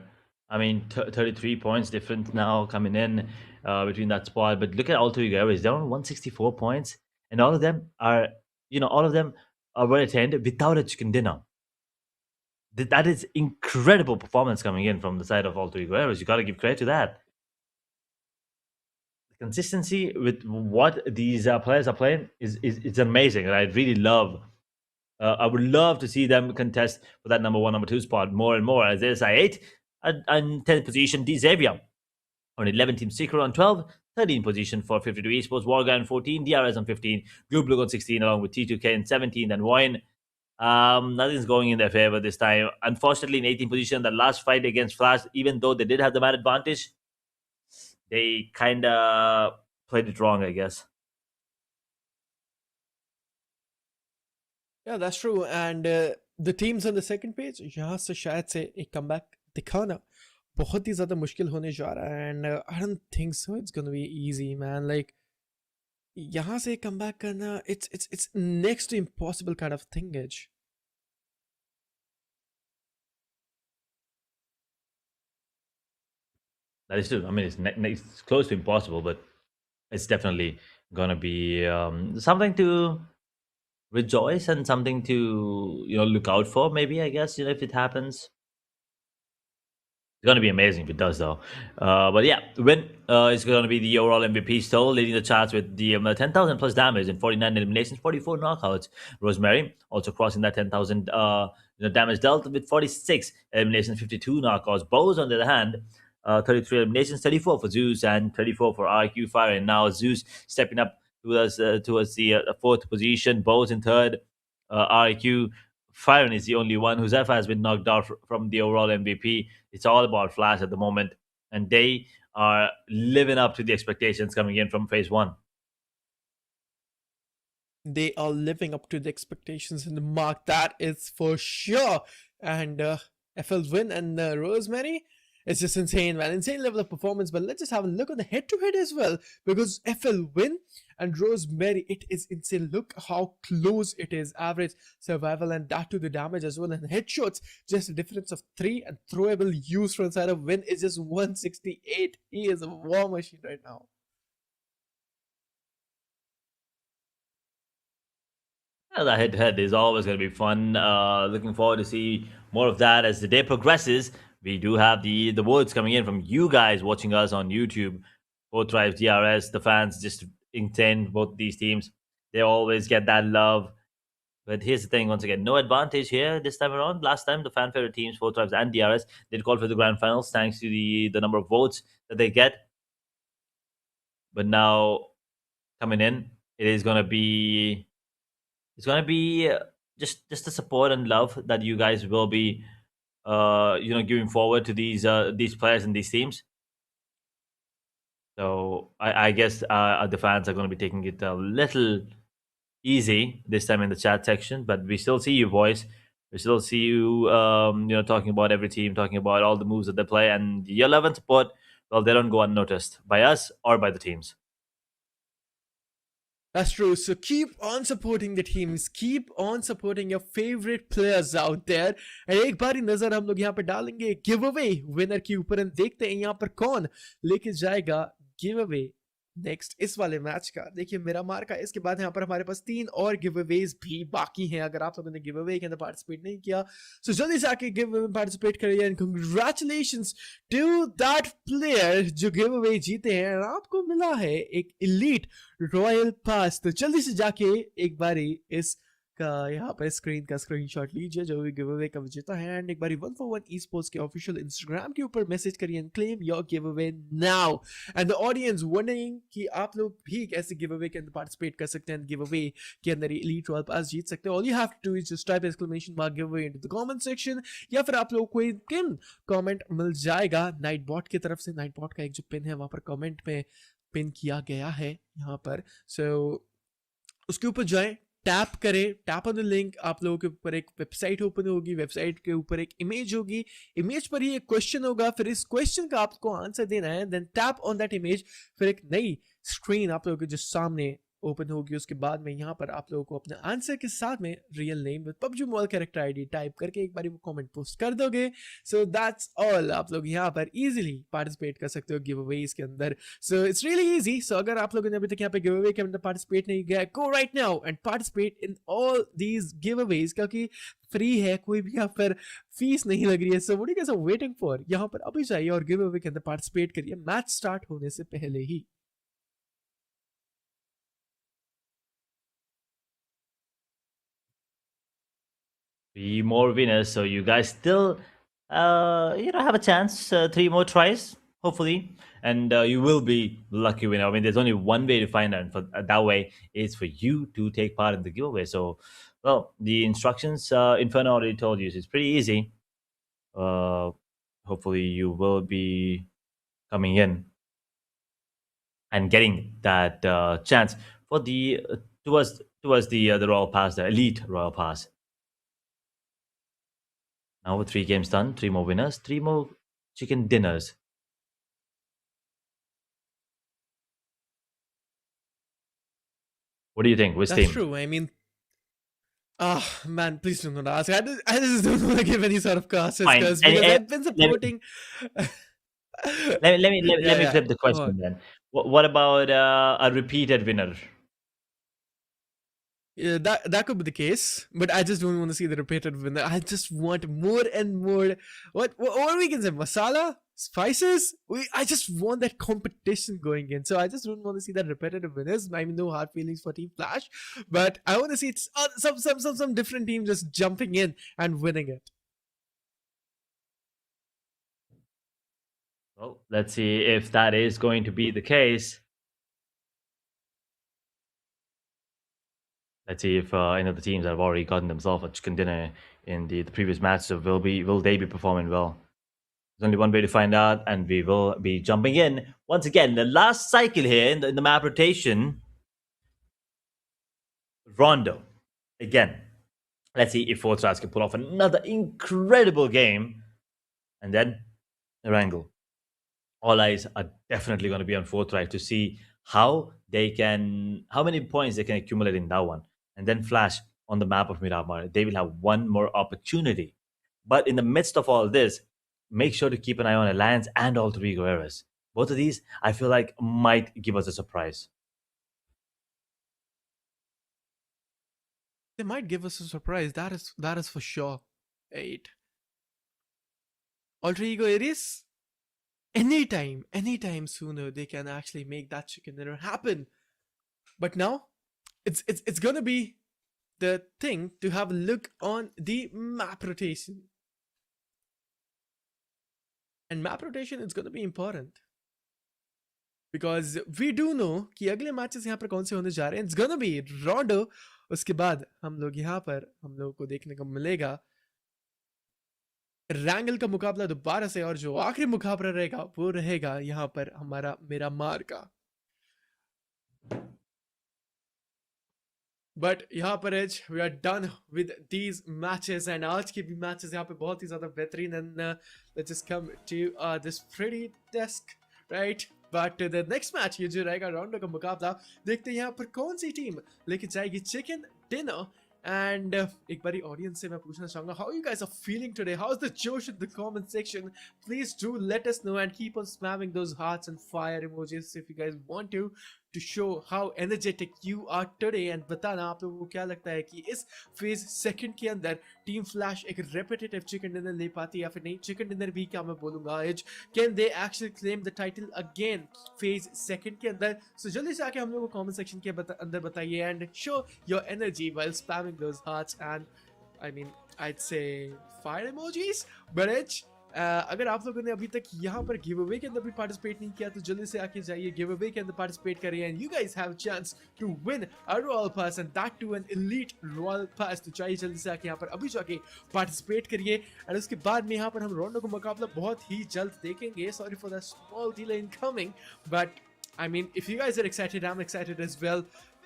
33 points difference now coming in between that spot. But look at Alter Ego Ares. They're on 164 points, and all of them are were attained without a chicken dinner. That is incredible performance coming in from the side of Alter Ego Ares. You got to give credit to that. The consistency with what these players are playing is amazing, and I really love. I would love to see them contest for that number 1, number 2 spot more and more. As there's 8 and 10th position, D Xavier on 11, Team Secret on 12, 13th position for 52 Esports, WARGAYE on 14, DRS on 15, BLUG on 16, along with T2K in 17, and VOIN. Nothing's going in their favor this time. Unfortunately, in 18th position, the last fight against Flash, even though they did have the man advantage, they kind of played it wrong, I guess. Yeah, that's true. And the teams on the second page, यहाँ से शायद से एक comeback दिखाना बहुत ही ज़्यादा मुश्किल होने जा रहा है. And I don't think so it's gonna be easy, man. Like यहाँ से comeback करना, it's next to impossible kind of thing, Edge. That is true. I mean, it's close to impossible, but it's definitely gonna be something to rejoice and something to look out for. Maybe, I guess, if it happens. It's going to be amazing if it does, though. But yeah, Win is going to be the overall MVP still, leading the charts with the 10,000 plus damage in 49 eliminations, 44 knockouts. Rosemary also crossing that 10,000 damage dealt with 46 eliminations, 52 knockouts. Bows, on the other hand, 33 eliminations, 34 for Zeus and 34 for RQ Fire. And now Zeus stepping up towards the fourth position. Bows in third. RQ Fire is the only one whose F has been knocked out from the overall MVP. It's all about Flash at the moment, and they are living up to the expectations coming in from phase one. They are living up to the expectations in the mark, that is for sure. And FL Win and Rosemary, it's just insane, man. Insane level of performance. But let's just have a look on the head-to-head as well, because FL Win and Rosemary, it is insane. Look how close it is. Average survival and that to the damage as well. And headshots, just a difference of 3, and throwable use from side of Win is just 168. He is a war machine right now. Yeah, that head to head is always going to be fun. Looking forward to see more of that as the day progresses. We do have the votes coming in from you guys watching us on YouTube. Both Tribes, DRS, the fans just insane. Both these teams, they always get that love. But here's the thing, once again, no advantage here this time around. Last time, the fan favorite teams, Four Tribes and DRS, did call for the grand finals thanks to the number of votes that they get. But now coming in, it is gonna be just the support and love that you guys will be giving forward to these players and these teams. So I guess the fans are going to be taking it a little easy this time in the chat section, but we still see you, boys. We still see you, talking about every team, talking about all the moves that they play, and your love and support. Well, they don't go unnoticed by us or by the teams. That's true. So keep on supporting the teams. Keep on supporting your favorite players out there. And एक बारी नजर हम लोग यहाँ पर डालेंगे give away winner के ऊपर, देखते हैं यहाँ पर कौन लेके जाएगा गिव अवे नेक्स्ट इस वाले मैच का. देखिए मेरा मार का, इसके बाद यहाँ पर हमारे पास 3 और गिव अवेज भी बाकी हैं. अगर आप लोगों ने गिव अवे के अंदर पार्टिसिपेट नहीं किया तो जल्दी से आके गिव अवे में पार्टिसिपेट करिए. And congratulations to that player जो गिव अवे जीते हैं. आपको मिला है एक इलीट रॉयल पास. तो जल्दी से जाके एक बारी इस का यहाँ पर स्क्रीन का स्क्रीनशॉट लीजिए जो भी गिव अवे का विजेता है, एंड एक बारी 141 esports के ऑफिशियल इंस्टाग्राम के ऊपर मैसेज करिए and claim your give away now. And the audience wondering कि आप लोग भी कैसे गिव अवे के अंदर पार्टिसिपेट कर सकते हैं, गिव अवे के अंदर एलीट रॉयल पास जीत सकते हैं. All you have to do is just type exclamation mark giveaway into the comment section, या फिर आप लोग को एक पिन कमेंट मिल जाएगा नाइट बॉट की तरफ से. नाइट बॉट का एक जो पिन है वहां पर कमेंट में पिन किया गया है यहाँ पर. सो उसके ऊपर जाएं, टैप करें, टैप ऑन द लिंक. आप लोगों के ऊपर एक वेबसाइट ओपन होगी, वेबसाइट के ऊपर एक इमेज होगी, इमेज पर ही एक क्वेश्चन होगा. फिर इस क्वेश्चन का आपको आंसर देना है. Then tap on that image, फिर एक नई स्क्रीन आप लोगों के जो सामने ओपन होगी. उसके बाद में यहाँ पर आप लोगों को अपने आंसर के साथ में real name with PUBG mobile character ID type करके एक बार वो कमेंट पोस्ट कर दोगे. So that's all. आप लोग यहाँ पर इजीली पार्टिसिपेट कर सकते हो गिव अवेज के अंदर. So it's really easy. So अगर आप लोगों ने अभी तक यहाँ पे गिव अवे के अंदर पार्टिसिपेट नहीं किया, गो right now and participate in all these give Awez, क्योंकि फ्री है, कोई भी यहाँ पर फीस नहीं लग रही है. So what are you guys waiting for? यहाँ पर अभी जाइए और गिव अवे के अंदर पार्टिसिपेट करिए मैच स्टार्ट होने से पहले ही. 3 more winners, so you guys still have a chance. 3 more tries, hopefully, and you will be the lucky winner. I mean, there's only one way to find out, and for that way is for you to take part in the giveaway. So, well, the instructions Inferno already told you, so it's pretty easy. Hopefully you will be coming in. and getting that chance for the towards the royal pass, the elite royal pass. Now with 3 games done, 3 more winners, 3 more chicken dinners. What do you think? Which That's team? true. I mean, man, please do not ask. I just don't want to give any sort of classes Fine. because I've been Let me supporting. let Yeah, me yeah. flip the Go on. question then. What about a repeated winner? Yeah, that could be the case, but I just don't want to see the repeated winner. I just want more and more. What we can say? Masala, spices. I just want that competition going in. So I just don't want to see that repetitive winners. I mean, no hard feelings for Team Flash, but I want to see it's, some different team just jumping in and winning it. Well, let's see if that is going to be the case. Let's see if any of the teams that have already gotten themselves a chicken dinner in the previous match, so will they be performing well? There's only one way to find out, and we will be jumping in once again. The last cycle here in the map rotation, Rondo. Again, let's see if Fortress can pull off another incredible game, and then Wrangle. All eyes are definitely going to be on Forthright to see how many points they can accumulate in that one. And then Flash on the map of Miramar. They will have one more opportunity. But in the midst of all this, make sure to keep an eye on Alliance and Alter Ego Eras. Both of these, I feel like, might give us a surprise. They might give us a surprise. That is for sure. 8. Alter Ego Aries. Anytime sooner they can actually make that chicken dinner happen. But now, it's gonna be the thing to have a look on the map rotation. And map rotation is gonna be important. Because we do know कि अगले matches यहाँ पर कौन से होने जा रहे हैं. It's gonna be Rondo. उसके बाद हम लोग यहाँ पर हम लोगों को देखने को मिलेगा रैंगल का मुकाबला दोबारा से, और जो आखिरी मुकाबला रहेगा वो रहेगा यहाँ पर हमारा मेरा मार का. बट यहाँ पर as we are done with these matches, and आज के भी मैचेस यहाँ पे बहुत ही ज़्यादा बेहतरीन. And let's just come to this pretty desk, right. But the next match ये जो रहेगा राउंडो का मुकाबला, देखते हैं यहाँ पर कौन सी टीम लेके जाएगी चिकन डिनर. And एक बारी audience से मैं पूछना चाहूँगा, how you guys are feeling today? How's the Josh in the comment section? Please do let us know and keep on spamming those hearts and fire emojis if you guys want to show how energetic you are today. And बताना आप लोगों को क्या लगता है कि इस phase second के अंदर टीम फ्लैश एक repetitive chicken dinner ले पाती या फिर नहीं. chicken dinner भी क्या मैं बोलूँगा आज, can they actually claim the title again phase second के अंदर? So जल्दी से आके हम लोगों को comment section के अंदर बताइए and show your energy while spamming those hearts and I mean I'd say fire emojis. But अगर आप लोगों ने अभी तक यहाँ पर गिव अवे के अंदर भी पार्टिसिपेट नहीं किया तो जल्दी से आके जाइए गिव अवे के अंदर पार्टिसिपेट करिए and you guys have a chance to win a royal pass and that too an elite royal pass. तो चाहिए जल्दी से आके यहाँ पर अभी जाके पार्टिसिपेट करिए and उसके बाद में यहाँ पर हम रोंडो का मुकाबला बहुत ही जल्द देखेंगे. Sorry for the small delay in coming, but I mean if you guys are excited, I'm excited as well.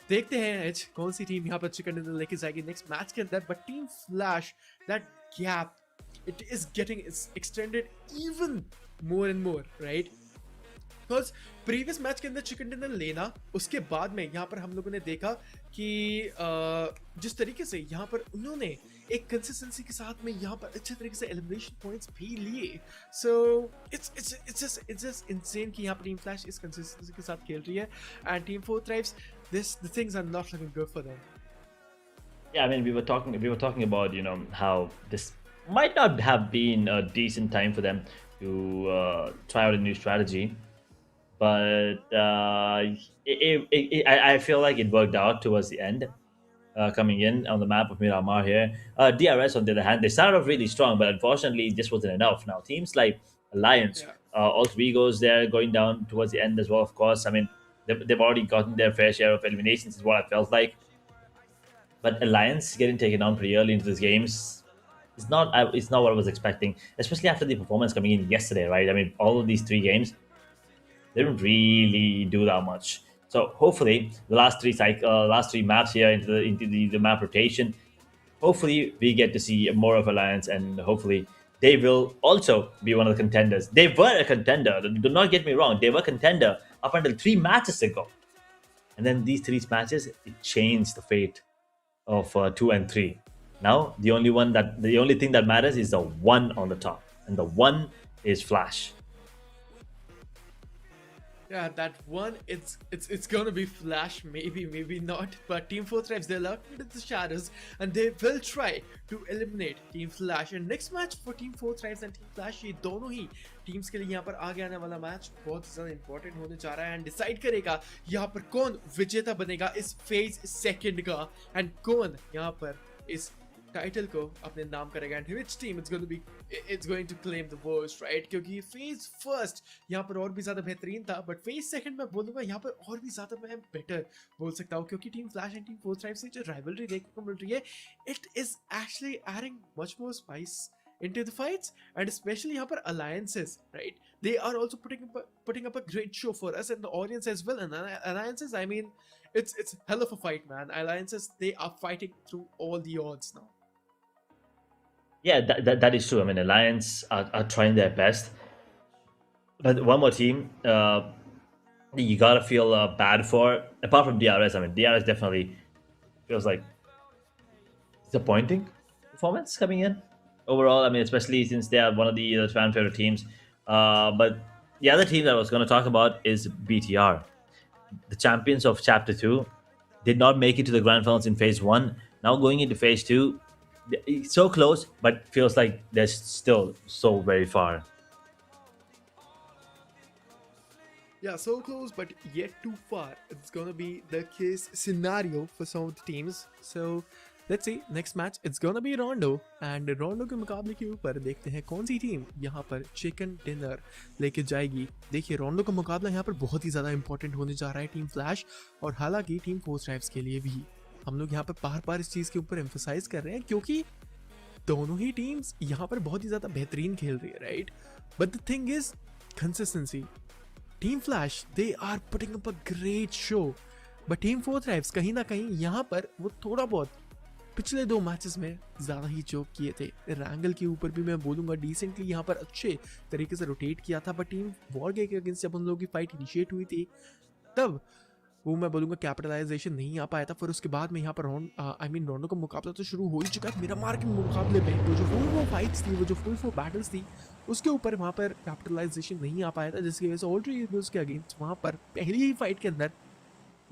देखते हैं एज कौन सी टीम यहाँ पर चिकन डिनर लेके जाएगी नेक्स्ट मैच के अंदर. But team flash that gap it is getting extended even more and more, right? Because previous match के अंदर चिकन डिनर लेना, उसके बाद में यहाँ पर हम लोगों ने देखा कि जिस तरीके से यहाँ पर उन्होंने एक कंसिस्टेंसी के साथ में यहाँ पर अच्छे तरीके से एलिमिनेशन पॉइंट्स भी लिए. सो it's just insane कि यहाँ पर टीम फ्लैश इस कंसिस्टेंसी के साथ खेल रही है and team 4 thrives. The things are not looking good for them. Yeah, I mean, we were talking about how this might not have been a decent time for them to try out a new strategy, but I feel like it worked out towards the end. Coming in on the map of Miramar here, DRS on the other hand, they started off really strong, but unfortunately this wasn't enough. Now teams like Alliance, Alter Egos, they're going down towards the end as well. Of course, I mean they've already gotten their fair share of eliminations, is what I felt like. But Alliance getting taken down pretty early into these games is it's not what I was expecting, especially after the performance coming in yesterday, right? I mean, all of these 3 games, they didn't really do that much. So hopefully, the last three maps here into the map rotation, hopefully we get to see more of Alliance, and hopefully they will also be one of the contenders. They were a contender. Do not get me wrong. They were a contender up until 3 matches ago, and then these 3 matches, it changed the fate of 2 and 3. Now the only thing that matters is the one on the top, and the one is Flash. Yeah, that one, it's gonna be Flash, maybe not, but Team 4 Thrives, they're lurking into the shadows and they will try to eliminate Team Flash. And next match for Team 4 Thrives and Team Flash, ये दोनों ही teams के लिए यहाँ पर आगे आने वाला match बहुत ज़्यादा इंपॉर्टेंट होने जा रहा है एंड डिसाइड करेगा यहाँ पर कौन विजेता बनेगा इस फेज सेकंड का एंड कौन यहाँ पर इस टाइटल को अपने नाम करेगा and which team it's going to claim the worst, right? क्योंकि फेज फर्स्ट यहाँ पर और भी ज्यादा बेहतरीन था, बट फेज सेकंड में बोलूंगा यहाँ पर और भी ज्यादा मैं बेटर बोल सकता हूँ, क्योंकि Team flash and team 4 thrive से जो राइवलरी देखने को मिल रही है, it is actually adding much more spice into the fights, and especially यहाँ पर alliances, right? They are also putting up a great show for us and the audience as well. And alliances, I mean, it's hell of a fight, man. Alliances, they are fighting through all the odds now. Yeah, that is true. I mean, Alliance are trying their best, but one more team you gotta feel bad for. Apart from DRS, I mean, DRS definitely feels like disappointing performance coming in overall. I mean, especially since they are one of the fan favorite teams. But the other team that I was going to talk about is BTR, the champions of Chapter 2. Did not make it to the grand finals in Phase 1. Now going into Phase 2, so close, but feels like they're still so very far. Yeah, so close, but yet too far. It's gonna be the case scenario for some of the teams. So let's see, next match, it's gonna be Rondo, and Rondo के मुकाबले के ऊपर देखते हैं कौन सी team यहाँ पर चिकन डिनर लेके जाएगी। देखिए, रोंडो का मुकाबला यहाँ पर बहुत ही ज़्यादा इंपॉर्टेंट होने जा रहा है टीम फ्लैश और हालांकि टीम 4 थ्राइव्स के लिए भी। हम लोग यहाँ पर बार इस चीज़ के ऊपर एम्फोसाइज कर रहे हैं क्योंकि दोनों ही टीम्स यहाँ पर बहुत ही ज़्यादा बेहतरीन खेल रही है, right? But the thing is consistency. Team Flash, they are putting up a great show, but team 4 Thrives कहीं ना कहीं यहाँ पर वो थोड़ा बहुत पिछले 2 मैचेस में ज़्यादा ही चोक किए थे। रैंगल के ऊपर भी मैं बोलूँगा डिसेंटली यहाँ पर अच्छे तरीके से रोटेट किया था, बट टीम वॉरगे के अगेंस्ट जब उन लोगों की फाइट इनिशिएट हुई थी तब वो मैं बोलूँगा कैपिटलाइजेशन नहीं आ पाया था। फिर उसके बाद में यहाँ पर रोंडो का मुकाबला तो शुरू हो ही चुका है। मेरा मार के मुकाबले में वो जो फुल फाइट्स थी, वो जो फुल बैटल्स थी, उसके ऊपर वहाँ पर कैपिटलाइजेशन नहीं आ पाया था, जिसकी वजह से ऑल्ट्री के अगेंस्ट वहाँ पर पहली ही फाइट के अंदर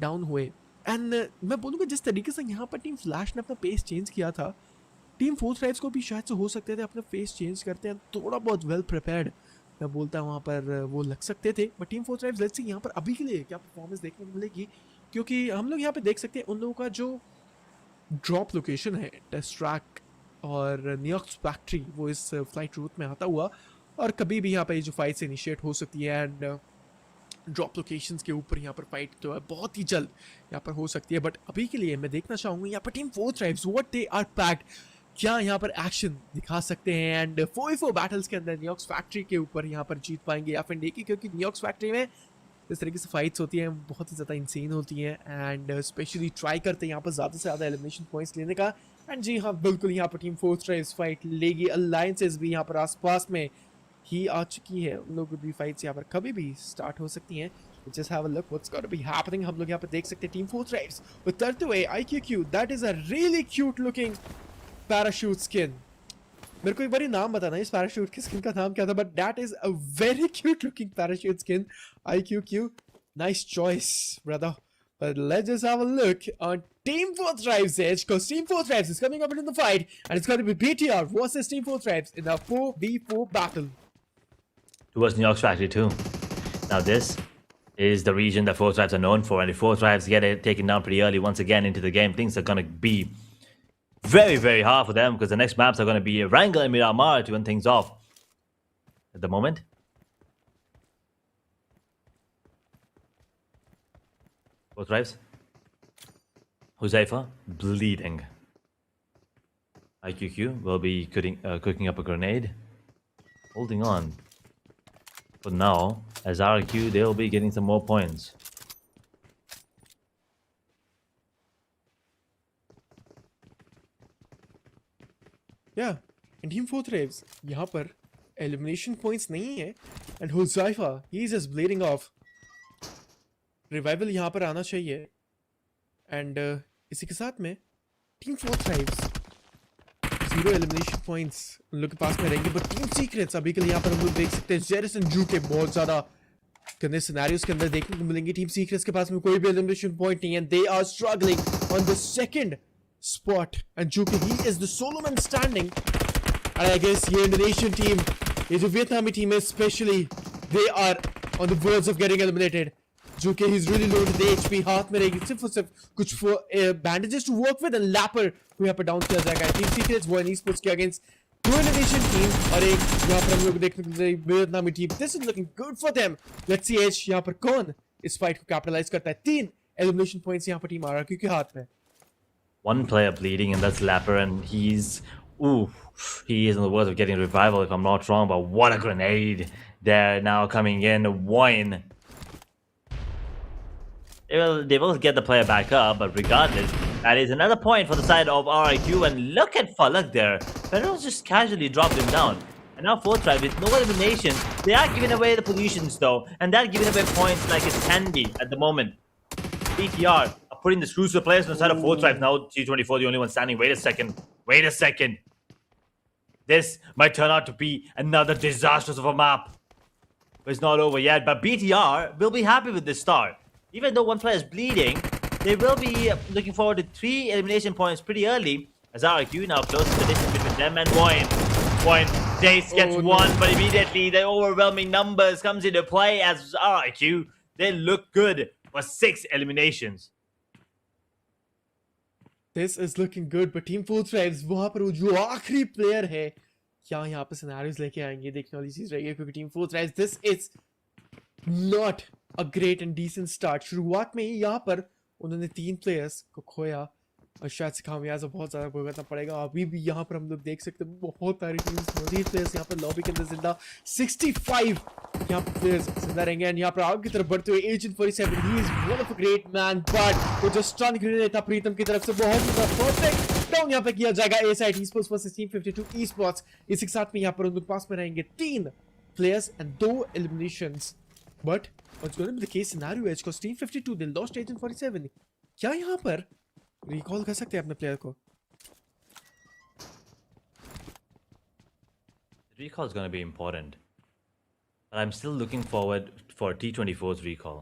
डाउन हुए। एंड मैं बोलूँगा जिस तरीके से यहाँ पर टीम फ्लैश ने अपना पेस चेंज किया था, टीम 4 थ्राइव्स को भी शायद से हो सकते थे अपना फेस चेंज करते हैं थोड़ा बहुत वेल प्रिपेयर्ड, मैं बोलता हूँ वहाँ पर वो लग सकते थे। But team 4 thrives, let's see यहाँ पर अभी के लिए क्या परफॉर्मेंस देखने को मिलेगी, क्योंकि हम लोग यहाँ पे देख सकते हैं उन लोगों का जो ड्रॉप लोकेशन है टेस्ट ट्रैक और न्यूयॉर्क फैक्ट्री, वो इस फ्लाइट रूट में आता हुआ, और कभी भी यहाँ पे जो फाइट से इनिशिएट हो सकती है एंड ड्रॉप लोकेशंस के ऊपर यहाँ पर फाइट तो है बहुत ही जल्द यहाँ पर हो सकती है। बट अभी के लिए मैं देखना चाहूँगा यहाँ पर team 4 Thrives what they are packed, क्या यहाँ पर एक्शन दिखा सकते हैं एंड 4v4 बैटल्स के अंदर न्यूयॉर्क फैक्ट्री के ऊपर यहाँ पर जीत पाएंगे या फिर नहीं, क्योंकि न्यूयॉर्क फैक्ट्री में इस तरीके से फाइट्स होती हैं बहुत ही ज़्यादा इंसेन होती हैं एंड स्पेशली ट्राई करते हैं यहाँ पर ज़्यादा से ज़्यादा एलिमिनेशन पॉइंट्स लेने का। एंड जी हाँ, बिल्कुल यहाँ पर टीम 4 थ्राइव्स फाइट लेगी। अलायंसेस भी यहाँ पर आसपास में ही आ चुकी है, उन लोगों की फाइट्स यहाँ पर कभी भी स्टार्ट हो सकती हैं। Just have a look what's going to be happening। हम लोग यहाँ पर देख सकते हैं टीम 4 थ्राइव्स उतरते हुए IQQ, that is a really cute looking parachute skin। मेरे को एक बार नाम बताना इस पैराशूट की स्किन का नाम क्या था, but that is a very cute looking parachute skin. IQQ, nice choice brother, but let's just have a look on Team 4 Thrives edge, because Team 4 Thrives is coming up into the fight and it's going to be BTR versus Team 4 Thrives in a 4v4 battle Towards New York's factory too. Now this is the region that 4 Thrives are known for, and if 4 Thrives get it taken down pretty early once again into the game, things are going to be very hard for them, because the next maps are going to be Wrangler and Miramar to end things off at the moment. 4 Thrives. Huzaifa bleeding. IQQ will be cooking up a grenade. Holding on. But now, as RQ, they'll be getting some more points. Yeah, and Team 4 thrives. यहाँ पर elimination points नहीं है, and Huzaifa, he is just bleeding off. Revival यहाँ पर आना चाहिए, and इसी के साथ में Team 4 thrives. 0 elimination points उन लोग के पास में रहेंगे, but Team Secrets अभी के लिए यहाँ पर हम लोग देख सकते हैं जेरस एंड जू के बहुत ज़्यादा गंदे सिनेरियोज के अंदर देखने को मिलेंगे. टीम सीक्रेट्स के पास में कोई भी एलिमिनेशन पॉइंट नहीं है. They are struggling on the second spot and जो कि he is the solo man standing. And I guess ये इंडोनेशियन टीम, ये जो वियतनामी टीम है specially, they are on the words of getting eliminated. जो कि he is really low to the HP. हाथ में रहेगी सिर्फ और सिर्फ कुछ bandages to work with and लैपर को यहाँ पर डाउन किया जाएगा. टीम सीक्रेट्स वोइन esports के अगेंस्ट दो इंडोनेशियन टीम और एक यहाँ पर हम लोग देखने को मिल वियतनामी team. This is looking good for them. Let's see as यहाँ पर कौन इस फाइट को कैपिटलाइज करता है. 3 एलिमिनेशन पॉइंट्स यहाँ पर टीम आरआरक्यू के हाथ में. One player bleeding, and that's Lapper, and he is on the verge of getting revival if I'm not wrong. But what a grenade! They're now coming in. VOIN. They will get the player back up, but regardless, that is another point for the side of RIQ. And look at Falak there. Ferrell's just casually dropped him down. And now 4th Tribe with no elimination. They are giving away the positions though, and they're giving away points like it's candy at the moment. BTR are putting the screws to players on the side of 4th Tribe now. T24 the only one standing. Wait a second. Wait a second. This might turn out to be another disastrous of a map. But it's not over yet. But BTR will be happy with this start. Even though one player is bleeding, they will be looking forward to 3 elimination points pretty early. As RIQ now closes the distance between them and VOIN. VOIN, Jace gets one, but immediately the overwhelming numbers comes into play as RIQ. They look good for 6 eliminations. This is looking good, but Team 4 Thrives वहाँ पर जो आखिरी player है क्या यहाँ पर scenarios लेके आएंगे देखने वाली चीज रहेगी. क्योंकि Team 4 Thrives, this is not a great and decent start. शुरुआत में ही यहाँ पर उन्होंने 3 प्लेयर्स को खोया और शायद से खामियाजा बहुत ज़्यादा भुगतना पड़ेगा. अभी भी यहाँ पर हम लोग देख सकते हैं बहुत सारी टीम्स मजीद प्लेयर्स यहाँ पर लॉबी के अंदर जिंदा. 65 यहाँ पर प्लेयर्स जिंदा रहेंगे. एंड यहाँ पर आगे की तरफ बढ़ते हुए agent 47, he is one of a great man, but वो जो स्टन ग्रेनेड था प्रीतम की तरफ से बहुत परफेक्ट डाउन यहाँ पे किया जाएगा. Aside esports versus team 52 esports. इसी के साथ में यहाँ पर उनके पास में रहेंगे 3 players and 2 eliminations. But what's going to be the case scenario is because Team 52 they lost Agent 47. क्या यहाँ पर रिकॉल कर सकते हैं अपने प्लेयर को? Recall is going to be important, but I'm still looking forward for T24's recall.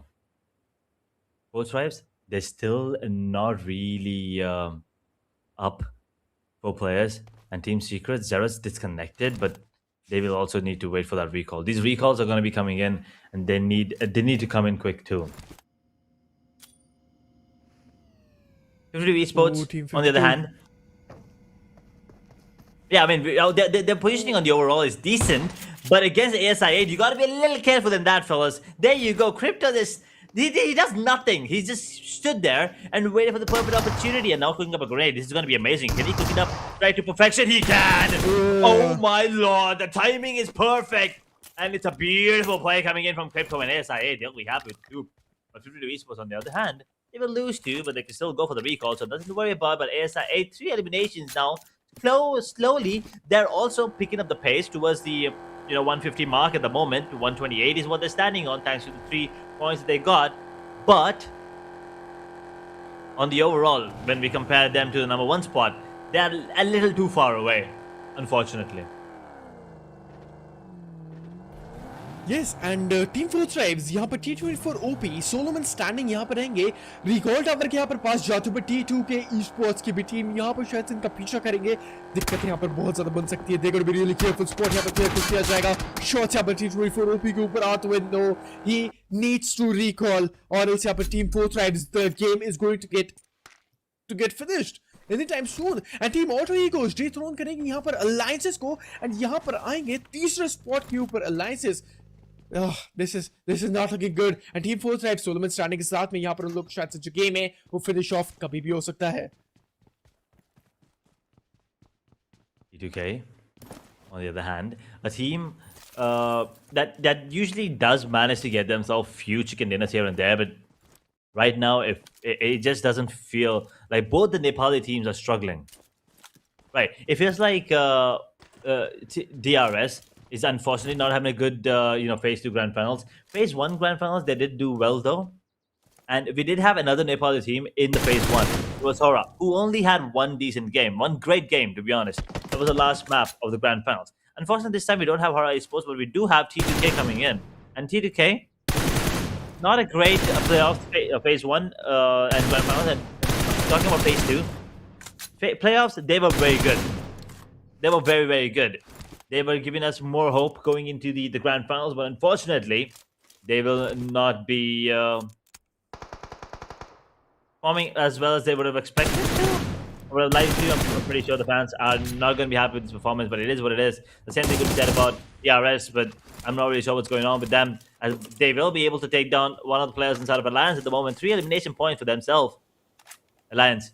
4th Tribes, they're still not really up for players, and Team Secret, Zera's disconnected, but they will also need to wait for that recall. These recalls are going to be coming in, and they need to come in quick too. 52 esports, on the other hand, yeah, I mean, their positioning on the overall is decent, but against ASI8, you got to be a little careful than that, fellas. There you go, Crypto. He does nothing. He just stood there and waited for the perfect opportunity, and now cooking up a grenade. This is going to be amazing. Can he cook it up right to perfection? He can. Oh my lord, the timing is perfect, and it's a beautiful play coming in from Crypto and ASI8. They'll be happy with 2. But 52 esports on the other hand, they will lose 2, but they can still go for the recall, so nothing to worry about. But ASI8, 3 eliminations now. Slowly, they're also picking up the pace towards the 150 mark at the moment. 128 is what they're standing on, thanks to the 3 points that they got. But on the overall, when we compare them to the number 1 spot, they're a little too far away, unfortunately. Yes, and Team 4 Tribes यहाँ पर T24 OP Solomon standing यहाँ पर रहेंगे recall tower के यहाँ पर पास जाते हुए T2 के esports की भी टीम यहाँ पर शायद इनका पीछा करेंगे. दिक्कत यहाँ पर बहुत ज्यादा बन सकती है. देखो भी रियली केयरफुल स्पॉट यहाँ पर क्लियर किया जाएगा. शॉट्स यहाँ पर T24 OP के ऊपर आते हुए no he needs to recall और इस यहाँ पर Team 4 Tribes the game is going to get finished anytime soon. And Team Auto Egos dethrone करेंगे यहाँ पर alliances को and यहाँ पर आएंगे तीसरे स्पॉट के ऊपर alliances. This is not looking good. And Team 4 Tribes Solomon standing के साथ में यहाँ पर उन लोग शायद से जो गेम है वो फिनिश ऑफ कभी भी हो सकता है. T2K, on the other hand, a team that usually does manage to get themselves few chicken dinners here and there, but right now, if it just doesn't feel like both the Nepali teams are struggling. Right, it feels like DRS is unfortunately not having a good phase 2 grand finals. Phase 1 grand finals they did do well though, and we did have another Nepali team in the phase 1. It was HORAA, who only had one decent game, one great game to be honest. That was the last map of the grand finals. Unfortunately, this time we don't have HORAA esports, but we do have T2K coming in, and T2K not a great playoff phase 1 and grand finals. And talking about phase 2 playoffs, they were very good. They were very, very good. They were giving us more hope going into the grand finals, but unfortunately, they will not be performing as well as they would have expected to. Or would have liked to. I'm pretty sure the fans are not going to be happy with this performance, but it is what it is. The same thing could be said about DRS, but I'm not really sure what's going on with them. As they will be able to take down one of the players inside of Alliance at the moment. 3 elimination points for themselves. Alliance,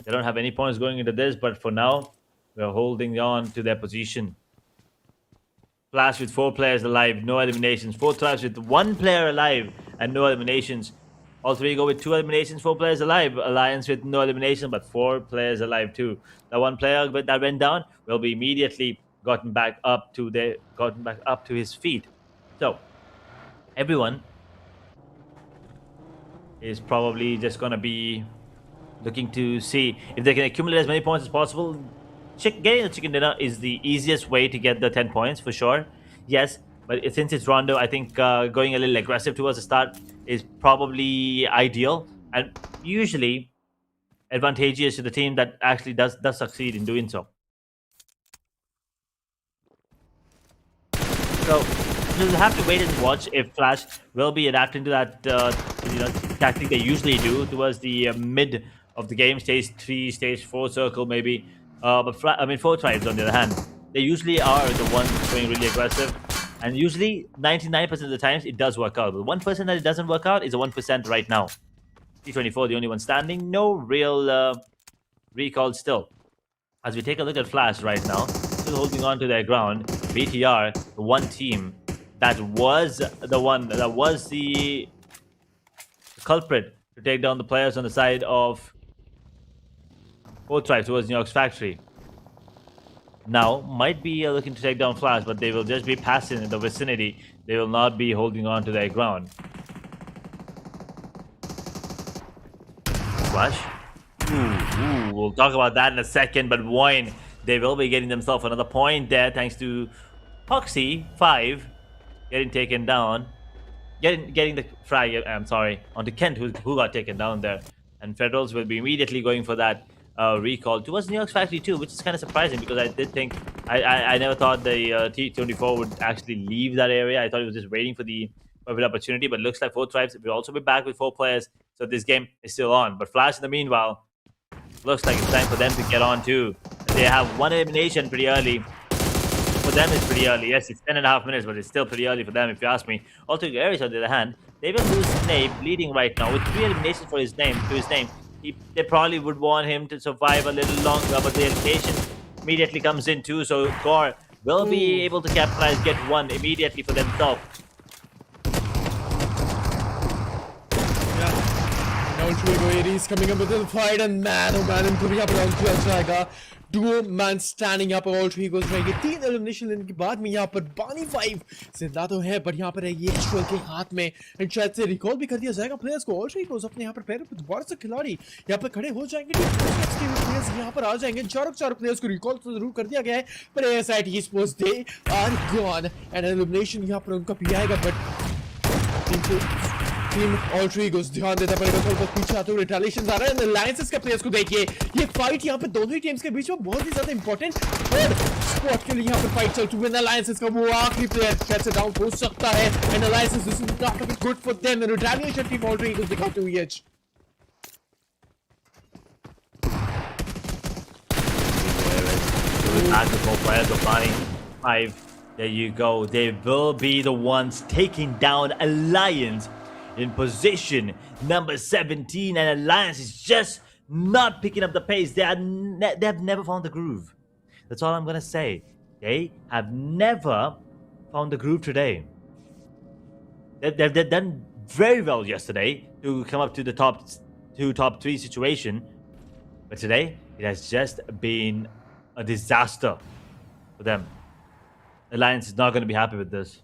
they don't have any points going into this, but for now, we're holding on to their position. Flash with 4 players alive, no eliminations. 4 Tribes with 1 player alive and no eliminations. All 3 go with 2 eliminations, 4 players alive. Alliance with no elimination, but 4 players alive too. The 1 player that went down will be immediately gotten back up to his feet. So everyone is probably just gonna be looking to see if they can accumulate as many points as possible. Getting the chicken dinner is the easiest way to get the 10 points for sure. Yes, but since it's Rondo, I think going a little aggressive towards the start is probably ideal and usually advantageous to the team that actually does succeed in doing so. So we'll have to wait and watch if Flash will be adapting to that tactic they usually do towards the mid of the game, stage 3, stage 4 circle maybe. But 4 Tribes on the other hand, they usually are the ones going really aggressive, and usually 99% of the times it does work out. But 1% that it doesn't work out is a 1% right now. T24, the only one standing, no real recall still. As we take a look at Flash right now, still holding on to their ground. BTR, the one team that was the culprit to take down the players on the side of 4 Tribes towards New York's factory. Now, might be looking to take down Flash, but they will just be passing in the vicinity. They will not be holding on to their ground. Flash. Ooh, we'll talk about that in a second, but VOIN, they will be getting themselves another point there thanks to Poxy 5 getting taken down. Getting the frag, I'm sorry, onto Kent who got taken down there. And Federals will be immediately going for that recall towards New York's factory too, which is kind of surprising because I did think I never thought the T24 would actually leave that area. I thought it was just waiting for the perfect opportunity, but it looks like 4 Tribes will also be back with 4 players, so this game is still on. But Flash in the meanwhile, looks like it's time for them to get on too. They have 1 elimination pretty early. For them it's pretty early. Yes, it's 10.5 minutes, but it's still pretty early for them if you ask me. Also, Aries on the other hand, they will lose Snape leading right now with 3 eliminations for his name. They probably would want him to survive a little longer, but the elimination immediately comes in too, so Gore will be able to capitalize, get 1 immediately for themselves. Now Aries coming up with the fight, and man oh man, इनको भी यहाँ पर round किया जाएगा. Duo man standing up, all 3 goes रहेंगे. 3 elimination लेने के बाद में यहाँ पर बानी 5 जिंदा तो है, but यहाँ पर है ये एचुअल के हाथ में, and शायद से रिकॉल भी कर दिया जाएगा प्लेयर्स को. all 3 goes अपने यहाँ पर पैरों पर दोबारा से खिलाड़ी यहाँ पर खड़े हो जाएंगे. प्लेयर्स यहाँ पर आ जाएंगे. 4 प्लेयर्स को रिकॉल तो जरूर कर दिया गया है, but ASIT esports they are gone, and elimination यहाँ पर उनका भी आएगा, but टीम ऑल 3 गोस ध्यान देना पड़ेगा. थोड़ा बहुत पीछे आते हुए रिटेलिएशंस आ रहा है. अलायंसेस के प्लेयर्स को देखिए, ये फाइट यहाँ पे दोनों ही टीम्स के बीच में बहुत ही ज्यादा इंपॉर्टेंट थर्ड स्पॉट के लिए यहाँ पर फाइट चल चुकी है. अलायंसेस का वो आखिरी प्लेयर शायद से डाउन हो सकता है, and alliances this is not looking good for them. Retaliation team all 3 गोस दिखाते हुए as. Players of Bonnie 5. There you go. They will be the ones taking down Alliance in position number 17, and Alliance is just not picking up the pace. They have never found the groove. That's all I'm gonna say. They have never found the groove today. They've done very well yesterday to come up to the top 3 situation, but today it has just been a disaster for them. Alliance is not going to be happy with this.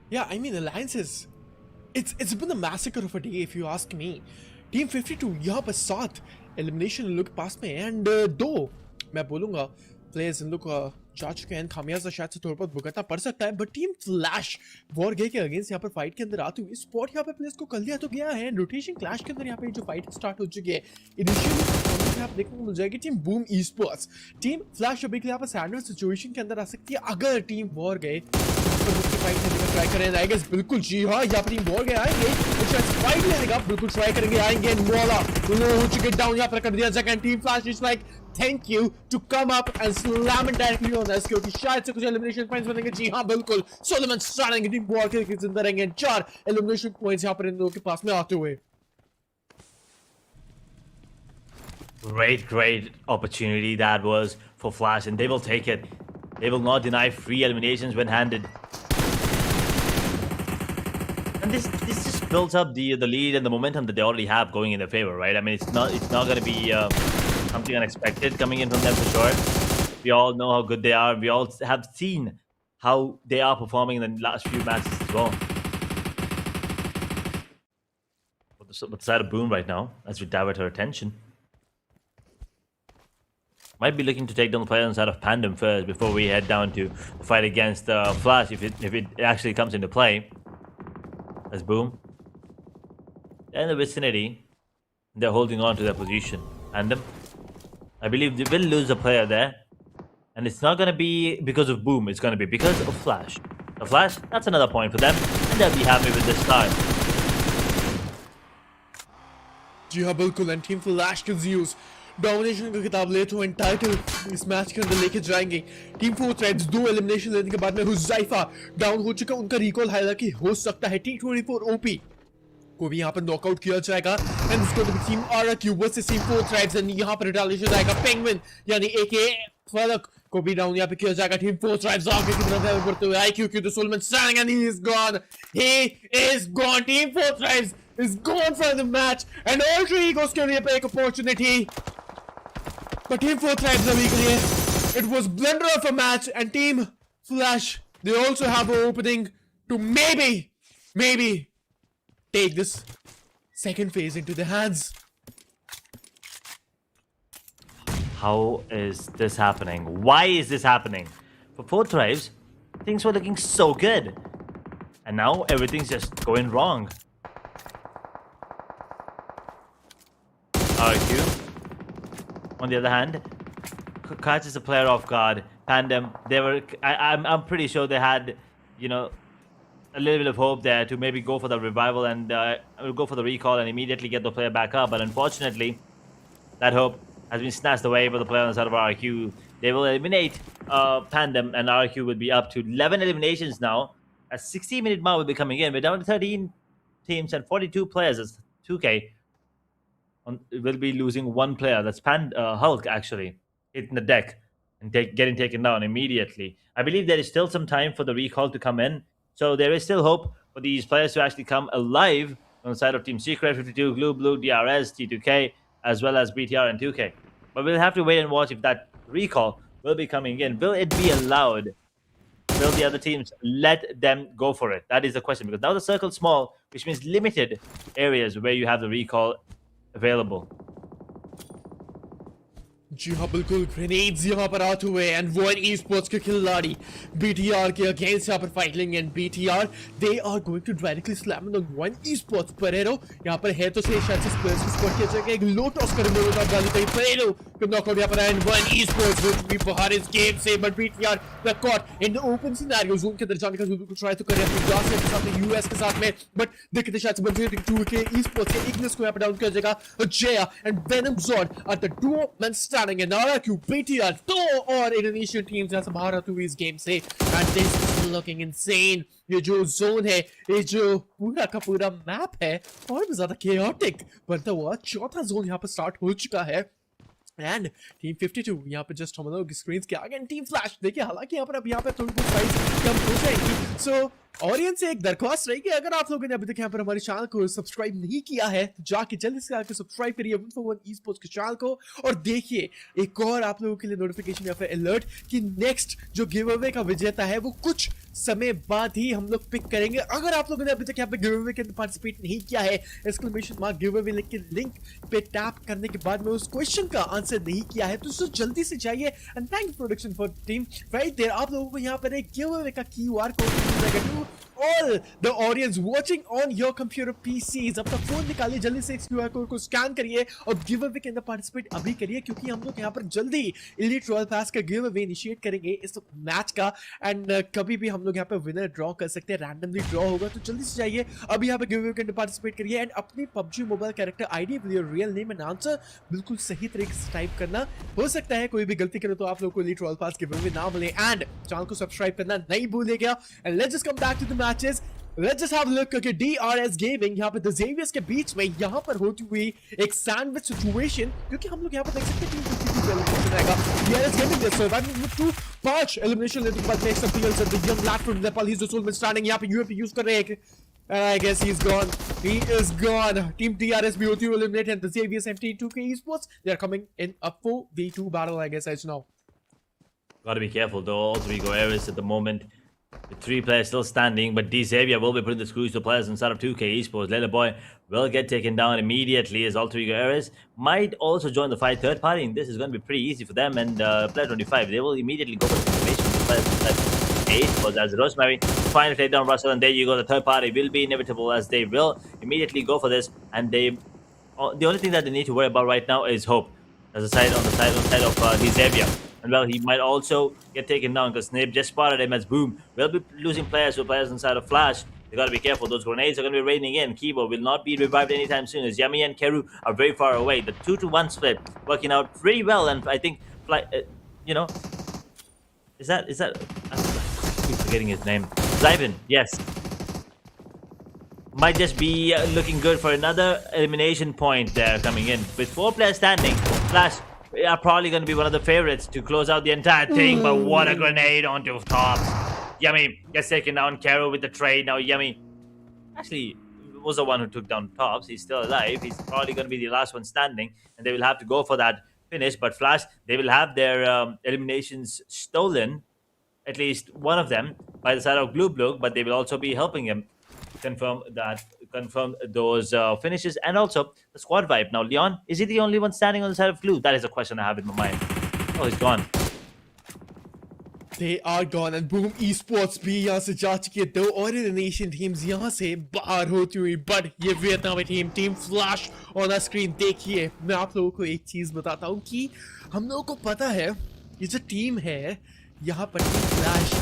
Yeah, I mean, alliances. It's been a massacre of a day, if you ask me. Team 52 यहाँ पर 7 elimination look पास में है, and 2 मैं बोलूँगा players इन लोग जा चुके हैं, खामियाजा शायद से थोड़ा बहुत भुगतना पड़ सकता है, बट टीम फ्लैश वॉरगे के अगेंस्ट यहाँ पर फाइट के अंदर आती हुई स्पॉट यहाँ पे प्लेयर्स को कर लिया तो गया है, रोटेशन क्लैश के अंदर यहाँ पे जो फाइट स्टार्ट हो चुकी है इनिशियली आप देखने को मिल जाएगी team boom esports. Team flash अभी के लिए यहाँ पर सैंडविच सिचुएशन के अंदर आ सकती है अगर टीम वॉरगे ट्राई करें। आई गेस बिल्कुल जी हाँ, यहाँ पर टीम वॉरगे आएंगे फाइट लेगा, बिल्कुल ट्राई करेंगे, आएंगे मोला लो हो चुके डाउन यहाँ पर कर दिया जाएगा। Team Flash is like thank you to come up and slam it directly on us क्योंकि शायद से कुछ elimination points बनेंगे। जी हाँ बिल्कुल, सोलोमन स्टार्टिंग टीम वॉरगे के जिंदा रहेंगे, 4 elimination points यहाँ पर इन लोगों के पास में आते हुए। Great opportunity that was for Flash, and they will take it. They will not deny free eliminations when handed. And this just builds up the lead and the momentum that they already have going in their favor, right? I mean, it's not going to be something unexpected coming in from them for sure. We all know how good they are. We all have seen how they are performing in the last few matches as well. What's the side of Boom right now as we divert her attention? Might be looking to take down the player inside of Pandum first before we head down to the fight against Flash if it actually comes into play. As Boom, they're in the vicinity, they're holding on to their position. Pandum, I believe they will lose a player there, and it's not going to be because of Boom, it's going to be because of Flash. The Flash, that's another point for them, and they'll be happy with this start. जी हाँ बिल्कुल, and Team flash के ज़्यूज़ domination का खिताब लेते हुए title इस match के अंदर लेके जाएंगे। टीम 4 थ्रेड्स 2 एलिमिनेशन लेने के बाद में हुज़ैफा डाउन हो चुका, उनका रिकॉल हालांकि हो सकता है। T24 ओपी को भी यहाँ पर नॉकआउट किया जाएगा, एंड उसको तो team RQ versus team 4 threads, and यहाँ पर रिटेलिएशन आएगा पेंगुइन यानी एके फलक को भी डाउन यहाँ पे किया जाएगा। टीम 4 थ्रेड्स आगे की तरफ बढ़ते हुए IQ की तो Solomon standing and he is gone. Team 4 threads is gone from the match, and Alter Egos के लिए एक opportunity, but Team 4 Threads अभी के लिए it was blunder of a match, and Team Flash they also have an opening to maybe take this second phase into their hands. How is this happening? Why is this happening? For 4 Thrives, things were looking so good, and now everything's just going wrong. RQ, on the other hand, catches a player off guard. Pandum, they were. I'm pretty sure they had, a little bit of hope there to maybe go for the revival and go for the recall and immediately get the player back up. But unfortunately, that hope has been snatched away by the player on the side of RQ. They will eliminate Pandum, and RQ will be up to 11 eliminations now. A 60-minute mark will be coming in. We're down to 13 teams and 42 players. That's 2K. Will be losing 1 player. That's Hulk actually hitting the deck and getting taken down immediately. I believe there is still some time for the recall to come in, so there is still hope for these players to actually come alive on the side of Team Secret, 52, BLUG, DRS, T2K, as well as BTR and 2K. But we'll have to wait and watch if that recall will be coming in. Will it be allowed? Will the other teams let them go for it? That is the question, because now the circle's small, which means limited areas where you have the recall available. जी हाँ बिल्कुल, grenades यहाँ पर आते हुए, and वॉइन esports के खिलाड़ी BTR के against यहाँ पर फाइट लेंगे, and BTR they are going to directly slam on वॉइन ई-स्पोर्ट्स। परेरो यहाँ पर है तो सही, शायद से स्पेस को स्पॉट किया जाएगा, एक लो टॉस करेंगे वो डाल देते हैं परेरो को नॉकआउट यहाँ पर, एंड वॉइन ई-स्पोर्ट्स विल बी बाहर इस गेम से, but BTR the caught in the open scenario zone के अंदर जाने का बिल्कुल ट्राई तो कर रहे हैं अपनी के साथ यूएस के साथ में, बट देखते शायद से बन जाएगी 2K ई-स्पोर्ट्स के इग्निस को यहाँ पर डाउन किया जाएगा। Jaya and Venom Zord are the duo men standing, and RQ, BTR, 2 और Indonesian teams यहाँ से बाहर आते हुए इस गेम से, and this is looking insane। ये जो जोन है, ये जो पूरा का पूरा मैप है, और भी ज्यादा chaotic बनता हुआ चौथा जोन यहाँ पर स्टार्ट हो चुका है। एंड टीम 52 यहाँ पे जस्ट हम लोग की स्क्रीन के आगे टीम फ्लैश देखिए, हालांकि यहाँ पर अब यहाँ पे थोड़ी बहुत प्राइस कम हो जाएगी। सो ऑडियंस से एक दरख्वास्त रही कि अगर आप लोगों ने अभी तक यहाँ पर हमारे चैनल को सब्सक्राइब नहीं किया है तो जाके जल्दी से आके सब्सक्राइब करिए VOIN esports के चैनल को, और देखिए एक और आप लोगों के लिए नोटिफिकेशन या फिर अलर्ट कि नेक्स्ट जो गिव अवे का विजेता है वो कुछ समय बाद ही हम लोग पिक करेंगे। अगर आप लोगों ने अभी तक यहाँ पे गिव अवे के अंदर पार्टिसिपेट नहीं किया है, एक्सक्लेमेशन मार्क गिव अवे लिख के लिंक पे टैप करने के बाद में उस क्वेश्चन का आंसर नहीं किया है तो जल्दी से जाइए। And thank you production for team right there. आप लोगों को यहाँ पर एक गिव अवे का QR कोड मिल जाएगा to all the audience watching on your computer PCs। अपना फोन निकालिए, जल्दी से इस QR कोड को स्कैन करिए और गिव अवे के अंदर पार्टिसिपेट अभी करिए, क्योंकि हम लोग यहाँ पर जल्दी एलीट रॉयल पास का गिव अवे इनिशिएट करेंगे इस मैच का। एंड कभी भी हम लोग यहाँ पे विनर ड्रॉ कर सकते हैं, रैंडमली ड्रॉ होगा, तो जल्दी से जाइए अभी यहाँ पे गिव अवे के अंदर पार्टिसिपेट करिए। एंड अपनी PUBG mobile character ID with your real name and answer बिल्कुल सही तरीके से टाइप करना। हो सकता है कोई भी गलती करे तो आप लोग को elite royale pass giveaway ना मिले। एंड चैनल को सब्सक्राइब करना नहीं भूलिएगा। And let's just come back to the matches. Let's just have a look at DRS Gaming यहाँ पे The Xaviers के बीच में यहाँ पर होती हुई एक सैंडविच सिचुएशन, क्योंकि हम लोग यहाँ पर देख सकते हैं टीम 52 का एलिमिनेशन रहेगा। DRS Gaming ने सर्वाइव विद 2 5 एलिमिनेशन लेने के बाद next something else the young lad from Nepal, he is the solo man standing. यहाँ पे यूएमपी यूज कर रहे हैं, I guess he's gone. He is gone. Team DRS भी होती हुई eliminate and The Xaviers MT2K esports they are coming in a 4v2 battle, I guess as now. Gotta be careful though. All three go areas at the moment. The 3 players still standing, but Xavier will be putting the screws to players inside of 2K esports. Little boy will get taken down immediately as all three go areas might also join the fight. Third party, and this is going to be pretty easy for them. And player 25, they will immediately go for the information to players inside esports as Rosemary trying to take down Russell, and there you go. The third party will be inevitable as they will immediately go for this. And they, the only thing that they need to worry about right now is Hope. There's a side on the side of Xavier. And well, he might also get taken down because Snape just spotted him as Boom will be losing players with players inside of Flash. They gotta be careful. Those grenades are gonna be raining in. Kibo will not be revived anytime soon as Yami and Keru are very far away. The 2-to-1 split working out pretty well, and I think, you know, is that? I keep forgetting his name. Zyban, yes. Might just be looking good for another elimination point there coming in with 4 players standing. Flash are probably going to be one of the favorites to close out the entire thing, but what a grenade onto top. Yummy gets taken down. Kero with the trade. Now Yummy actually was the one who took down Tops. He's still alive. He's probably going to be the last one standing, and they will have to go for that finish. But Flash, they will have their eliminations stolen, at least one of them, by the side of BLUG, but they will also be helping him confirm those finishes and also the squad vibe. Now Leon, is he the only one standing on the side of Glue? That is a question I have in my mind. Oh, he's gone. They are gone and Boom esports भी यहाँ से जा चुकी है। 2 और nation teams यहाँ से बाहर होती हुई, बट ये वियतनामी टीम फ्लैश ऑन स्क्रीन। देखिए मैं आप लोगों को एक चीज बताता हूँ कि हम लोगों को पता है ये जो टीम है यहाँ पर टीम फ्लैश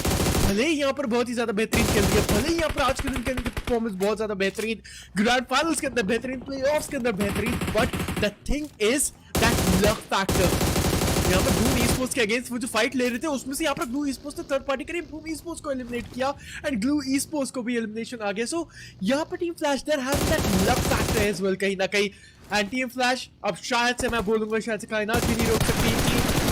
भले ही यहाँ पर बहुत ही ज्यादा बेहतरीन खेल रही है, भले ही यहाँ पर आज के दिन के अंदर परफॉर्मेंस बहुत ज्यादा बेहतरीन, ग्रैंड फाइनल्स के अंदर बेहतरीन, प्लेऑफ्स के अंदर बेहतरीन, but the thing is that luck factor. यहाँ पर ब्लू esports के अगेंस्ट वो जो फाइट ले रहे थे उसमें से यहाँ पर ब्लू esports ने थर्ड पार्टी करी, ब्लू esports को एलिमिनेट किया एंड ब्लू esports को भी एलिमिनेशन आ गया। सो यहाँ पर team Flash there have that luck factor as well कहीं ना कहीं। एंड टीम फ्लैश अब शायद से मैं बोलूंगा शायद से कायनात भी नहीं रोक सकती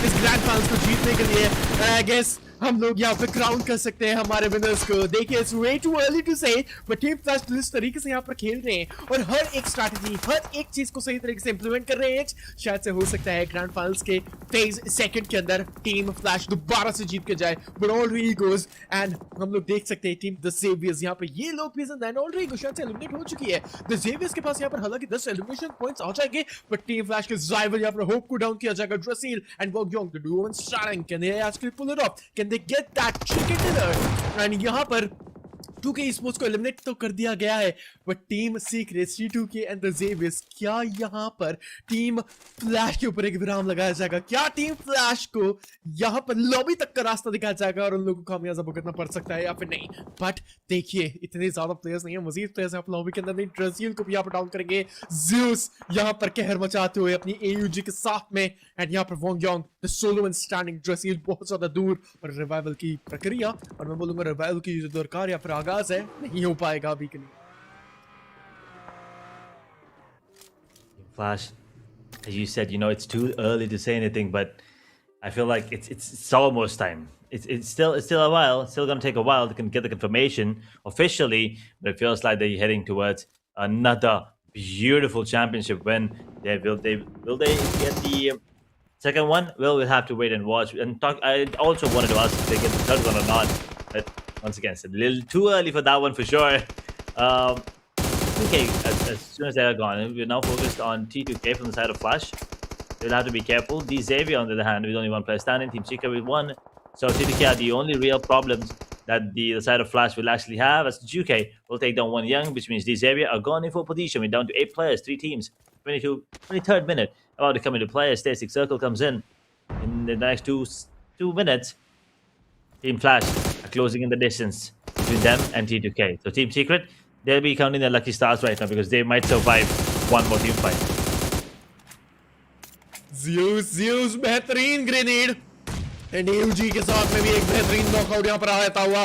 इस ग्रैंड फाइनल्स को जीतने के लिए। आई गेस हम लोग यहाँ पे क्राउन कर सकते हैं हमारे विनर्स को। देखिए it's way too early to say, but team Flash जिस तरीके से यहाँ पर खेल रहे हैं और हर एक स्ट्रैटेजी हर एक चीज को सही तरीके से इंप्लीमेंट कर रहे हैं, शायद से हो सकता है ग्रैंड फाइनल्स के फेज सेकंड के अंदर टीम फ्लैश दोबारा से जीत के जाए। बट ऑलरेडी गोज एंड हम लोग देख सकते हैं टीम द ज़ेवियर्स यहाँ पे ये लोग भी ऑलरेडी शायद से एलिमिनेट हो चुकी है। द ज़ेवियर्स के पास यहाँ पर हालांकि 10 एलिमिनेशन पॉइंट्स आ जाएंगे, बट टीम फ्लैश के राइवल यहाँ पर होप को डाउन किया जाएगा। ड्रेसिल एंड वर्गयोंग the duo and starting can they actually pull it off, can they get that chicken dinner? And यहाँ पर 2K esports को एलिमिनेट तो कर दिया गया है, but team secrets G2K and the Xavier's, क्या यहाँ पर टीम फ्लैश के ऊपर एक विराम लगाया जाएगा? क्या टीम फ्लैश को यहाँ पर लॉबी तक का रास्ता दिखाया जाएगा और उन लोगों को खामियाजा भुगतना पड़ सकता है या फिर नहीं? बट देखिए इतने ज्यादा प्लेयर्स नहीं है, मजीद प्लेयर्स आप लॉबी के अंदर नहीं। ड्रेसिल को भी यहाँ पर डाउन करेंगे, ज़्यूस यहाँ पर कहर मचाते हुए अपनी AUG के साथ में, एंड यहाँ पर वोंगयोंग द सोलो एंड स्टैंडिंग। ड्रेसिल बहुत ज्यादा दूर और रिवाइवल की प्रक्रिया, और मैं बोलूंगा रिवाइवल की जो दरकार या फिर आगाज है नहीं हो पाएगा अभी के लिए। Flash as you said, it's too early to say anything, but I feel like it's almost time. It's still a while. It's still gonna take a while to get the confirmation officially, but it feels like they're heading towards another beautiful championship win. Will they get the second one? Well, we'll have to wait and watch and talk. I also wanted to ask if they get the third one or not, but once again, it's a little too early for that one for sure. Okay, as soon as they're gone, we're now focused on T2K from the side of Flash. They'll have to be careful. D Xavier, on the other hand, with only one player standing, Team Secret with one. So T2K are the only real problems that the side of Flash will actually have, as Juke will take down one young, which means D Xavier are gone in for position. We're down to 8 players, 3 teams. 23rd minute, about to come into play. Static Circle comes in the next two minutes. Team Flash are closing in the distance between them and T2K. So Team Secret, they'll be counting their lucky stars right now because they might survive one more team fight. Zeus बेहतरीन grenade and AUG के साथ में भी एक बेहतरीन knockout यहाँ पर आता हुआ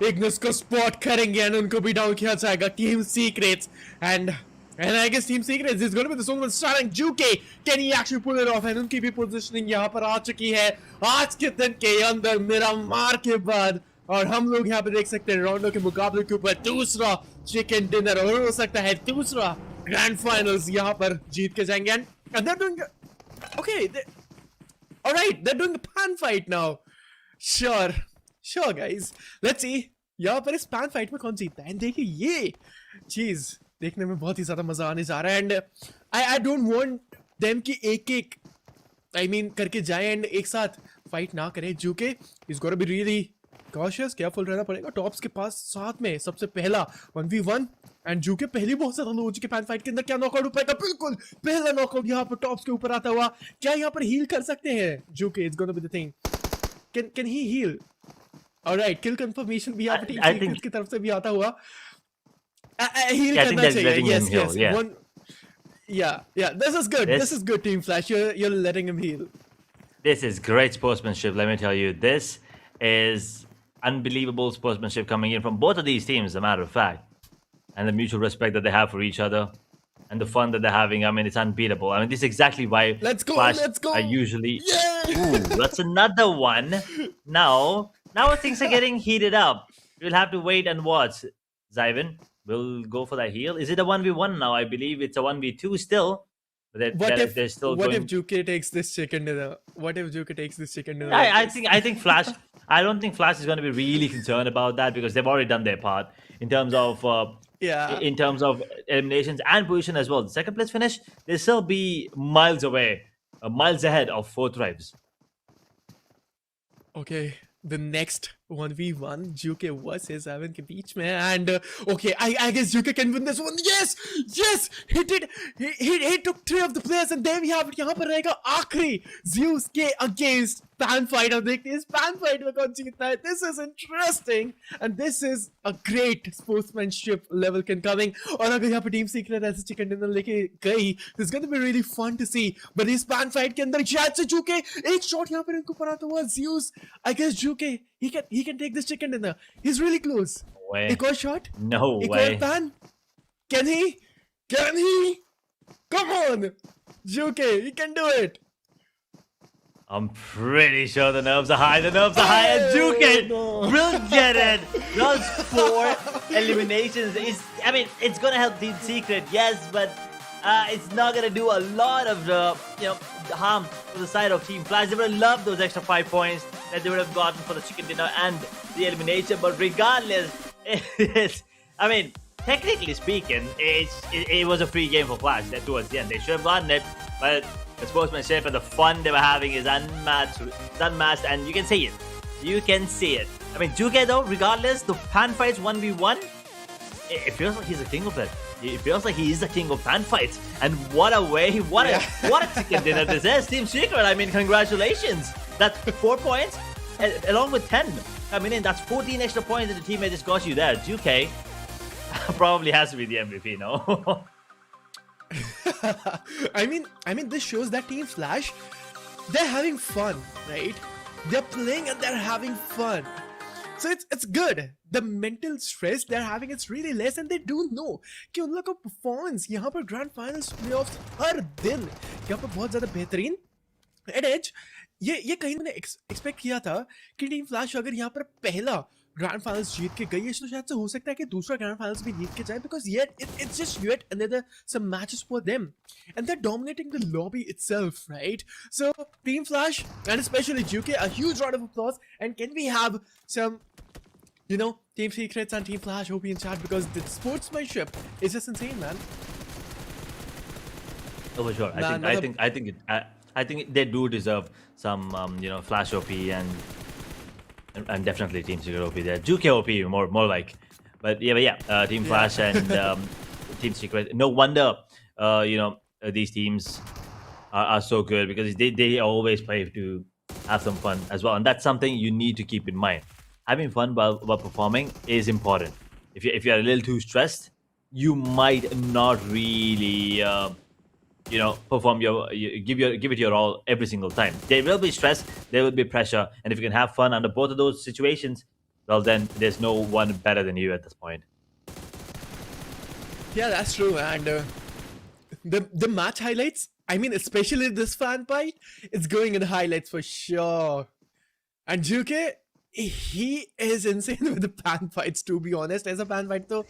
इग्निस को स्पॉट करेंगे एंड उनको भी डाउन किया जाएगा team secrets and I guess Team Secrets is going to be the one starting Juke. Can he actually pull it off? And उनकी भी पोजीशनिंग यहाँ पर आ चुकी है आज के दिन के अंदर मेरा मार के बाद और हम लोग यहाँ पे देख सकते हैं राउंडों के मुकाबले के ऊपर दूसरा चिकन डिनर और हो सकता है दूसरा ग्रैंड फाइनल्स यहाँ पर जीत के जाएंगे and they're doing okay all right, they're doing the pan fight now. Sure guys, let's see यहाँ पर इस pan fight में कौन जीतता है देखिए ये चीज देखने में बहुत ही ज्यादा मजा आने जा रहा है and I don't want them कि एक करके जाए एंड एक साथ फाइट ना करें जुके is gonna be really cautious careful रहना पड़ेगा टॉप्स के पास साथ में सबसे पहला 1v1 एंड जुके पहली बहुत ज्यादा लो हो चुके पैन फाइट के अंदर क्या नॉकआउट हो पाएगा बिल्कुल पहला नॉकआउट यहाँ पर टॉप्स के ऊपर आता हुआ क्या यहाँ पर हील कर सकते हैं जुके it's gonna be the thing can he heal alright kill confirmation भी यहाँ पर टीम सीक्रेट्स की तरफ से भी आता हुआ heal I think that's letting him heal. Yeah. This is good. This is good, Team Flash. You're letting him heal. This is great sportsmanship. Let me tell you, this is unbelievable sportsmanship coming in from both of these teams. As a matter of fact, and the mutual respect that they have for each other, and the fun that they're having. I mean, it's unbeatable. I mean, this is exactly why Flash are usually. Yeah. Ooh, that's another one. Now things are getting heated up. We'll have to wait and watch. Zyvin will go for that heal. Is it a 1v1 now? I believe it's a 1v2 still. But they're still what going... if Juke takes this chicken dinner? What if Juke takes this chicken dinner? I think Flash... I don't think Flash is going to be really concerned about that because they've already done their part in terms of... in terms of eliminations and position as well. The second place finish, they'll still be miles away. Miles ahead of 4th tribes. Okay. The next 1v1 Juke versus Evan के बीच में and okay I guess Juke can win this one. Yes he did. He took 3 of the players and then we have यहाँ पर रहेगा आखिरी Zeus के against pan fight. अब देखते हैं इस pan fight में कौन जीतता है. This is interesting and this is a great sportsmanship level coming. और अगर यहाँ पर Team Secret ऐसे chicken dinner लेके गई this is going to be really fun to see. But इस pan fight के अंदर शायद से Juke एक shot यहाँ पर इनको पड़ा हुआ Zeus. I guess Juke he can take this chicken dinner. He's really close. No way. एक और shot. No way. एक और pan. Can he? Come on, Juke, he can do it. I'm pretty sure the nerves are high. And Juke will get it. Those 4 eliminations it's gonna help Team Secret, yes, but it's not gonna do a lot of harm to the side of Team Flash. They would have loved those extra 5 points that they would have gotten for the chicken dinner and the elimination. But regardless, technically speaking, it was a free game for Flash. That towards the end, they should have gotten it, but the sportsmanship and the fun they were having is unmatched, and you can see it. I mean, Juke though, regardless, the pan fights 1v1, it feels like he's the king of it. It feels like he is the king of fan fights. And what a chicken dinner this is. Team Secret, I mean, congratulations. That's 4 points along with 10. I mean, that's 14 extra points that the teammate just got you there. Juke probably has to be the MVP, no? I mean, this shows that Team Flash, they're having fun, right? They're playing and they're having fun. So it's good. The mental stress they're having, it's really less, and they do know कि उन लोगों का performance यहाँ पर grand finals playoffs हर दिन यहाँ पर बहुत ज़्यादा बेहतरीन एज ये कहीं मैंने एक्सपेक्ट किया था कि टीम फ्लैश अगर यहाँ पर पहला ग्रैंड फाइनल्स जीत के गई है तो शायद से हो सकता है कि दूसरा ग्रैंड फाइनल्स भी जीत के जाए because yet it's just yet another some matches for them and they're dominating the lobby itself, right? So Team Flash and especially UK, a huge round of applause. And can we have some, you know, Team Secrets and Team Flash OP in chat, because the sportsmanship is just insane, man. Oh, for sure. Man, I think they do deserve some, you know, Flash OP and definitely Team Secret OP there. Juke OP more like, but yeah, Team Flash and Team Secret. No wonder, you know, these teams are so good, because they always play to have some fun as well, and that's something you need to keep in mind. Having fun while performing is important. If you're a little too stressed, you might not really. You know, perform give it your all every single time. There will be stress, there will be pressure, and if you can have fun under both of those situations, well, then there's no one better than you at this point. Yeah, that's true. And the match highlights, I mean, especially this fan fight, it's going in the highlights for sure. And Juke, he is insane with the fan fights, to be honest. As a fan fight though,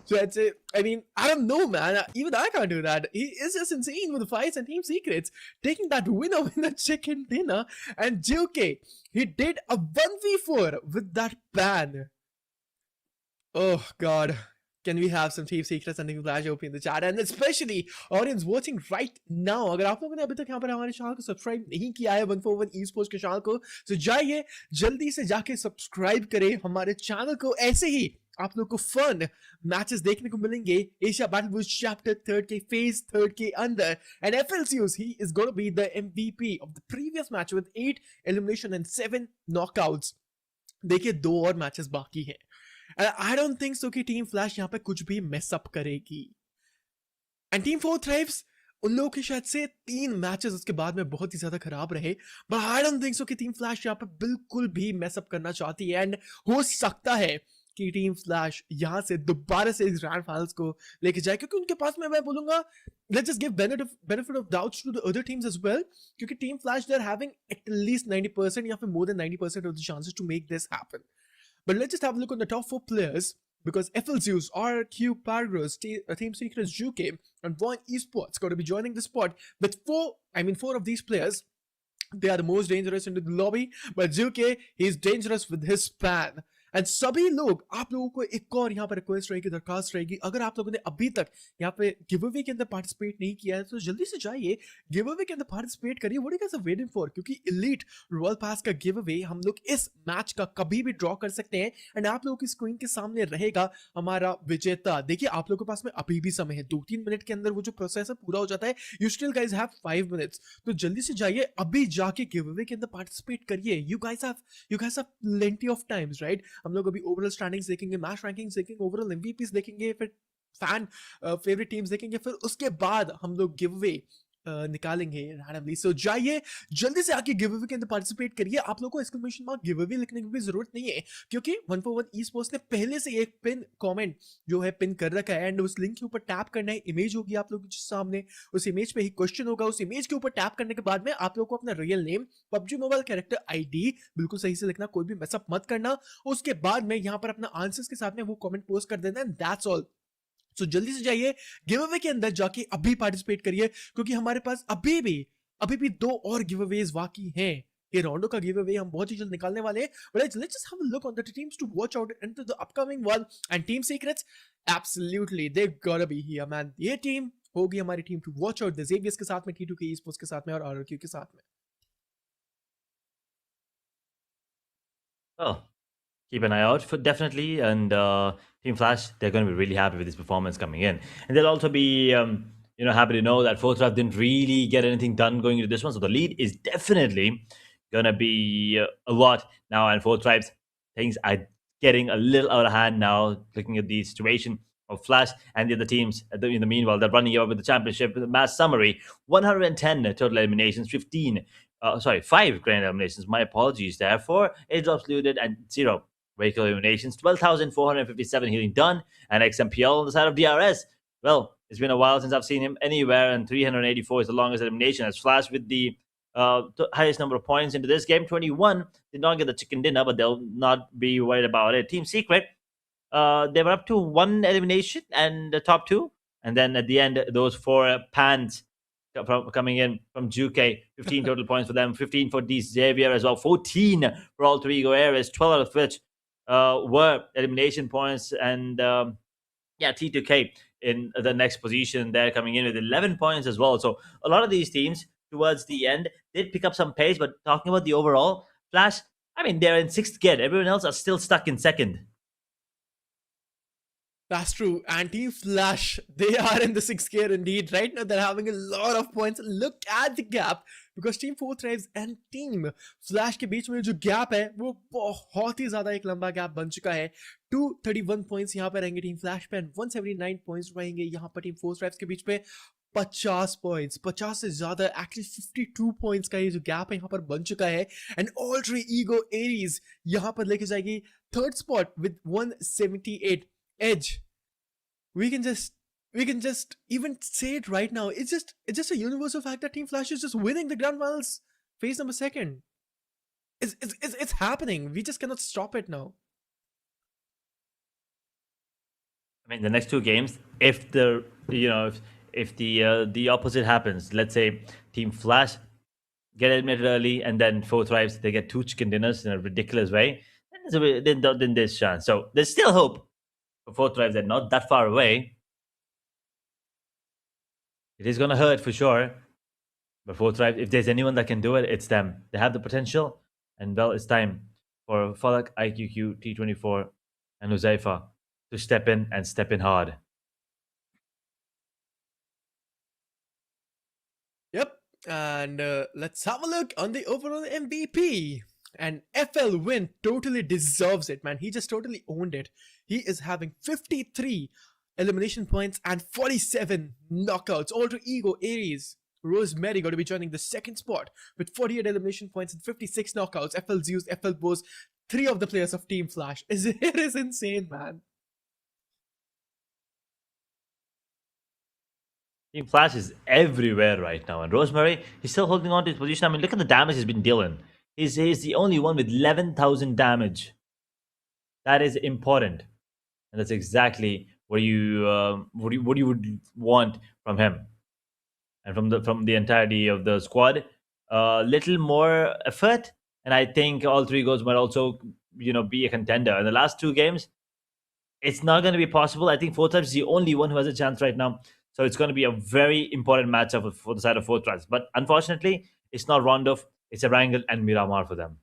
so I'd say, I mean, I don't know, man. Even I can't do that. He is just insane with the fights and Team Secrets, taking that winner chicken dinner. And Juke, he did a 1v4 with that ban. Oh god. Can we have some Team Secrets and Team Flash OP in the chat? And especially audience watching right now, अगर आप लोगों ने अभी तक यहाँ पर हमारे channel को सब्सक्राइब नहीं किया है 141 esports के चैनल को, तो जाइए जल्दी से जाके सब्सक्राइब करें हमारे चैनल को. ऐसे ही आप लोग को फन मैचेस देखने को मिलेंगे एशिया बैटल वुड चैप्टर 3 के फेज 3 के अंदर. And FLCUs, he is going to be the MVP of the previous match with 8 elimination and 7 knockouts. देखिए 2 और मैचेस बाकी हैं. And I don't think so कि टीम फ्लैश यहाँ पे कुछ भी mess up करेगी. And टीम 4 Thrives, उन लोगों के शायद से 3 मैचेस उसके बाद में बहुत ही ज्यादा खराब रहे, but I don't think so कि टीम फ्लैश यहाँ पे बिल्कुल भी mess up करना चाहती है. And हो सकता है कि टीम फ्लैश यहाँ से दोबारा से इस ग्रैंड फाइनल्स को लेके जाए, क्योंकि उनके पास में मैं बोलूंगा let's just give benefit of doubts to the other teams as well, क्योंकि Team flash they're having at least 90% या फिर more than 90% of the chances to make this happen. But let's just have a look on the top 4 players, because FLCUs, RQ, Pargros, Team Secrets, Juke, and VOIN Esports got to be joining the spot with 4 of these players. They are the most dangerous into the lobby, but Juke, he's dangerous with his span. And सभी लोग, आप लोगों को एक और यहाँ पर request रहेगी, दरखास्त रहेगी, अगर आप लोगों ने अभी तक यहाँ पे गिव अवे के अंदर पार्टिसिपेट नहीं किया है तो जल्दी से जाइए गिव अवे के अंदर पार्टिसिपेट करिए. What are you guys waiting for? क्योंकि एलीट रॉयल पास का गिव अवे हम लोग इस मैच का कभी भी ड्रॉ कर सकते हैं. एंड आप लोगों की स्क्रीन के सामने रहेगा हमारा विजेता. देखिए आप लोगों के पास में अभी भी समय है, 2-3 मिनट के अंदर वो जो प्रोसेस है पूरा हो जाता है. You still guys have 5 minutes, तो जल्दी से जाइए अभी जाके गिव अवे के अंदर पार्टिसिपेट करिए. You guys have plenty of times, right? हम लोग अभी ओवरऑल स्टैंडिंग्स देखेंगे, मैच रैंकिंग्स देखेंगे, ओवरऑल एमवीपीज देखेंगे, फिर फैन फेवरेट टीम्स देखेंगे, फिर उसके बाद हम लोग गिव अवे निकालेंगे रैंडमली. सो जाइए जल्दी से आके गिव अवे के अंदर पार्टिसिपेट करिए. आप लोगों को एक्सक्लेमेशन मार्क गिव अवे लिखने की भी जरूरत नहीं है, क्योंकि 141 esports ने पहले से एक पिन कमेंट जो है पिन कर रखा है. एंड उस लिंक के ऊपर टैप करना है, इमेज होगी आप लोगों के सामने, उस इमेज पे ही क्वेश्चन होगा. उस इमेज के ऊपर टैप करने के बाद में आप लोगों को अपना real name, PUBG mobile character ID बिल्कुल सही से लिखना, कोई भी मैसअप मत करना. उसके बाद में यहाँ पर अपना आंसर्स के साथ में वो कमेंट पोस्ट कर देना, एंड दैट्स ऑल. सो जल्दी से जाइए गिव अवे के अंदर जाके अभी पार्टिसिपेट करिए, क्योंकि हमारे पास अभी भी 2 और गिव अवेज बाकी हैं. ये राउंडो का गिव अवे हम बहुत ही जल्द निकालने वाले हैं. But let's just have a look on the teams to watch out into the upcoming one. And team secrets, absolutely they gotta be here man. ये टीम होगी हमारी team to watch out, the Xaviers के साथ में, T2K esports के साथ में, और RRQ के साथ में. Oh, keep an eye out for definitely, and Team Flash, they're going to be really happy with this performance coming in, and they'll also be happy to know that 4th Drive didn't really get anything done going into this one, so the lead is definitely going to be a lot now. And 4th Drive's things are getting a little out of hand now, looking at the situation of Flash and the other teams. In the meanwhile, they're running over with the championship with a mass summary: 110 total eliminations, 5 grand eliminations. My apologies there. 4 airdrops looted and 0 vehicle eliminations. 12,457 healing done. And XMPL on the side of DRS. Well, It's been a while since I've seen him anywhere, and 384 is the longest elimination. As Flash with the highest number of points into this game, 21, did not get the chicken dinner, but they'll not be worried about it. Team Secret, they were up to one elimination and the top two, and then at the end, those four pans coming in from Juke, 15 total points for them, 15 for D Xavier as well, 14 for all three Go areas, 12 out of which were elimination points, and yeah, T2K in the next position there, coming in with 11 points as well. So a lot of these teams towards the end did pick up some pace, but talking about the overall, Flash, I mean, they're in sixth gear. Everyone else are still stuck in second. That's true. And Team Flash, they are in the sixth gear indeed. Right now, they're having a lot of points. Look at the gap. Because Team 4 Thrives and Team Flash के बीच में जो gap है वो बहुत ही ज़्यादा एक लंबा gap बन चुका है. 231 points यहाँ पे रहेंगे Team Flash पे, 179 points रहेंगे यहाँ पर Team 4 Thrives के बीच में. 50 points, 50 से ज़्यादा, actually 52 points का ये जो gap है यहाँ पर बन चुका है. And Alter Ego Aries यहाँ पर लेके जाएगी third spot with 178. Edge, we can just even say it right now. It's just a universal fact that Team Flash is just winning the grand finals phase number second. It's happening. We just cannot stop it now. I mean, the next two games, if the if the opposite happens, let's say Team Flash get eliminated early, and then 4 Thrives they get 2 chicken dinners in a ridiculous way, then there's chance. So there's still hope. 4 Thrives, they're not that far away. It is going to hurt for sure. But 4 Thrives, if there's anyone that can do it, it's them. They have the potential. And well, it's time for Falak, IQQ, T24, and Uzaifa to step in and step in hard. Yep. And let's have a look on the overall MVP. And FL Win totally deserves it, man. He just totally owned it. He is having 53 elimination points and 47 knockouts. Alter Ego Aries Rosemary going to be joining the second spot with 48 elimination points and 56 knockouts. FL Zeus, FL Bose, 3 of the players of Team Flash. It is insane, man. Team Flash is everywhere right now. And Rosemary, he's still holding on to his position. I mean, look at the damage he's been dealing. He's the only one with 11,000 damage. That is important, and that's exactly what you would want from him, and from the entirety of the squad. Little more effort, and I think all 3 goals might also be a contender. In the last 2 games, it's not going to be possible. I think 4 Thrives is the only one who has a chance right now, so it's going to be a very important matchup for the side of 4 Thrives. But unfortunately, it's not Rondov. It's Erangel and Miramar for them.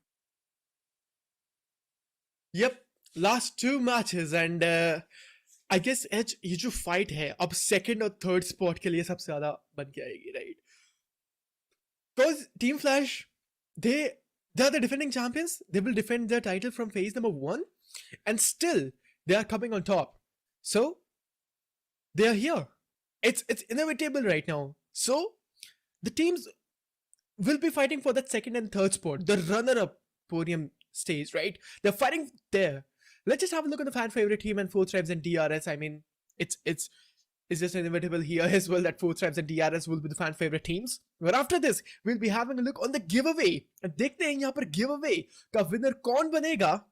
Yep, last 2 matches, and I guess Edge ये जो fight है अब second और third spot के लिए सबसे ज़्यादा बन के आएगी, right? Because Team Flash, they are the defending champions. They will defend their title from phase number 1, and still they are coming on top. So they are here. It's inevitable right now. So the teams will be fighting for that second and third spot, the runner-up podium stage, right? They're fighting there. Let's just have a look at the fan favorite team and 4 Thrives and DRS. I mean, it's just inevitable here as well that 4 Thrives and DRS will be the fan favorite teams. But after this, we'll be having a look on the giveaway. And देखते हैं यहाँ पर giveaway का winner कौन बनेगा.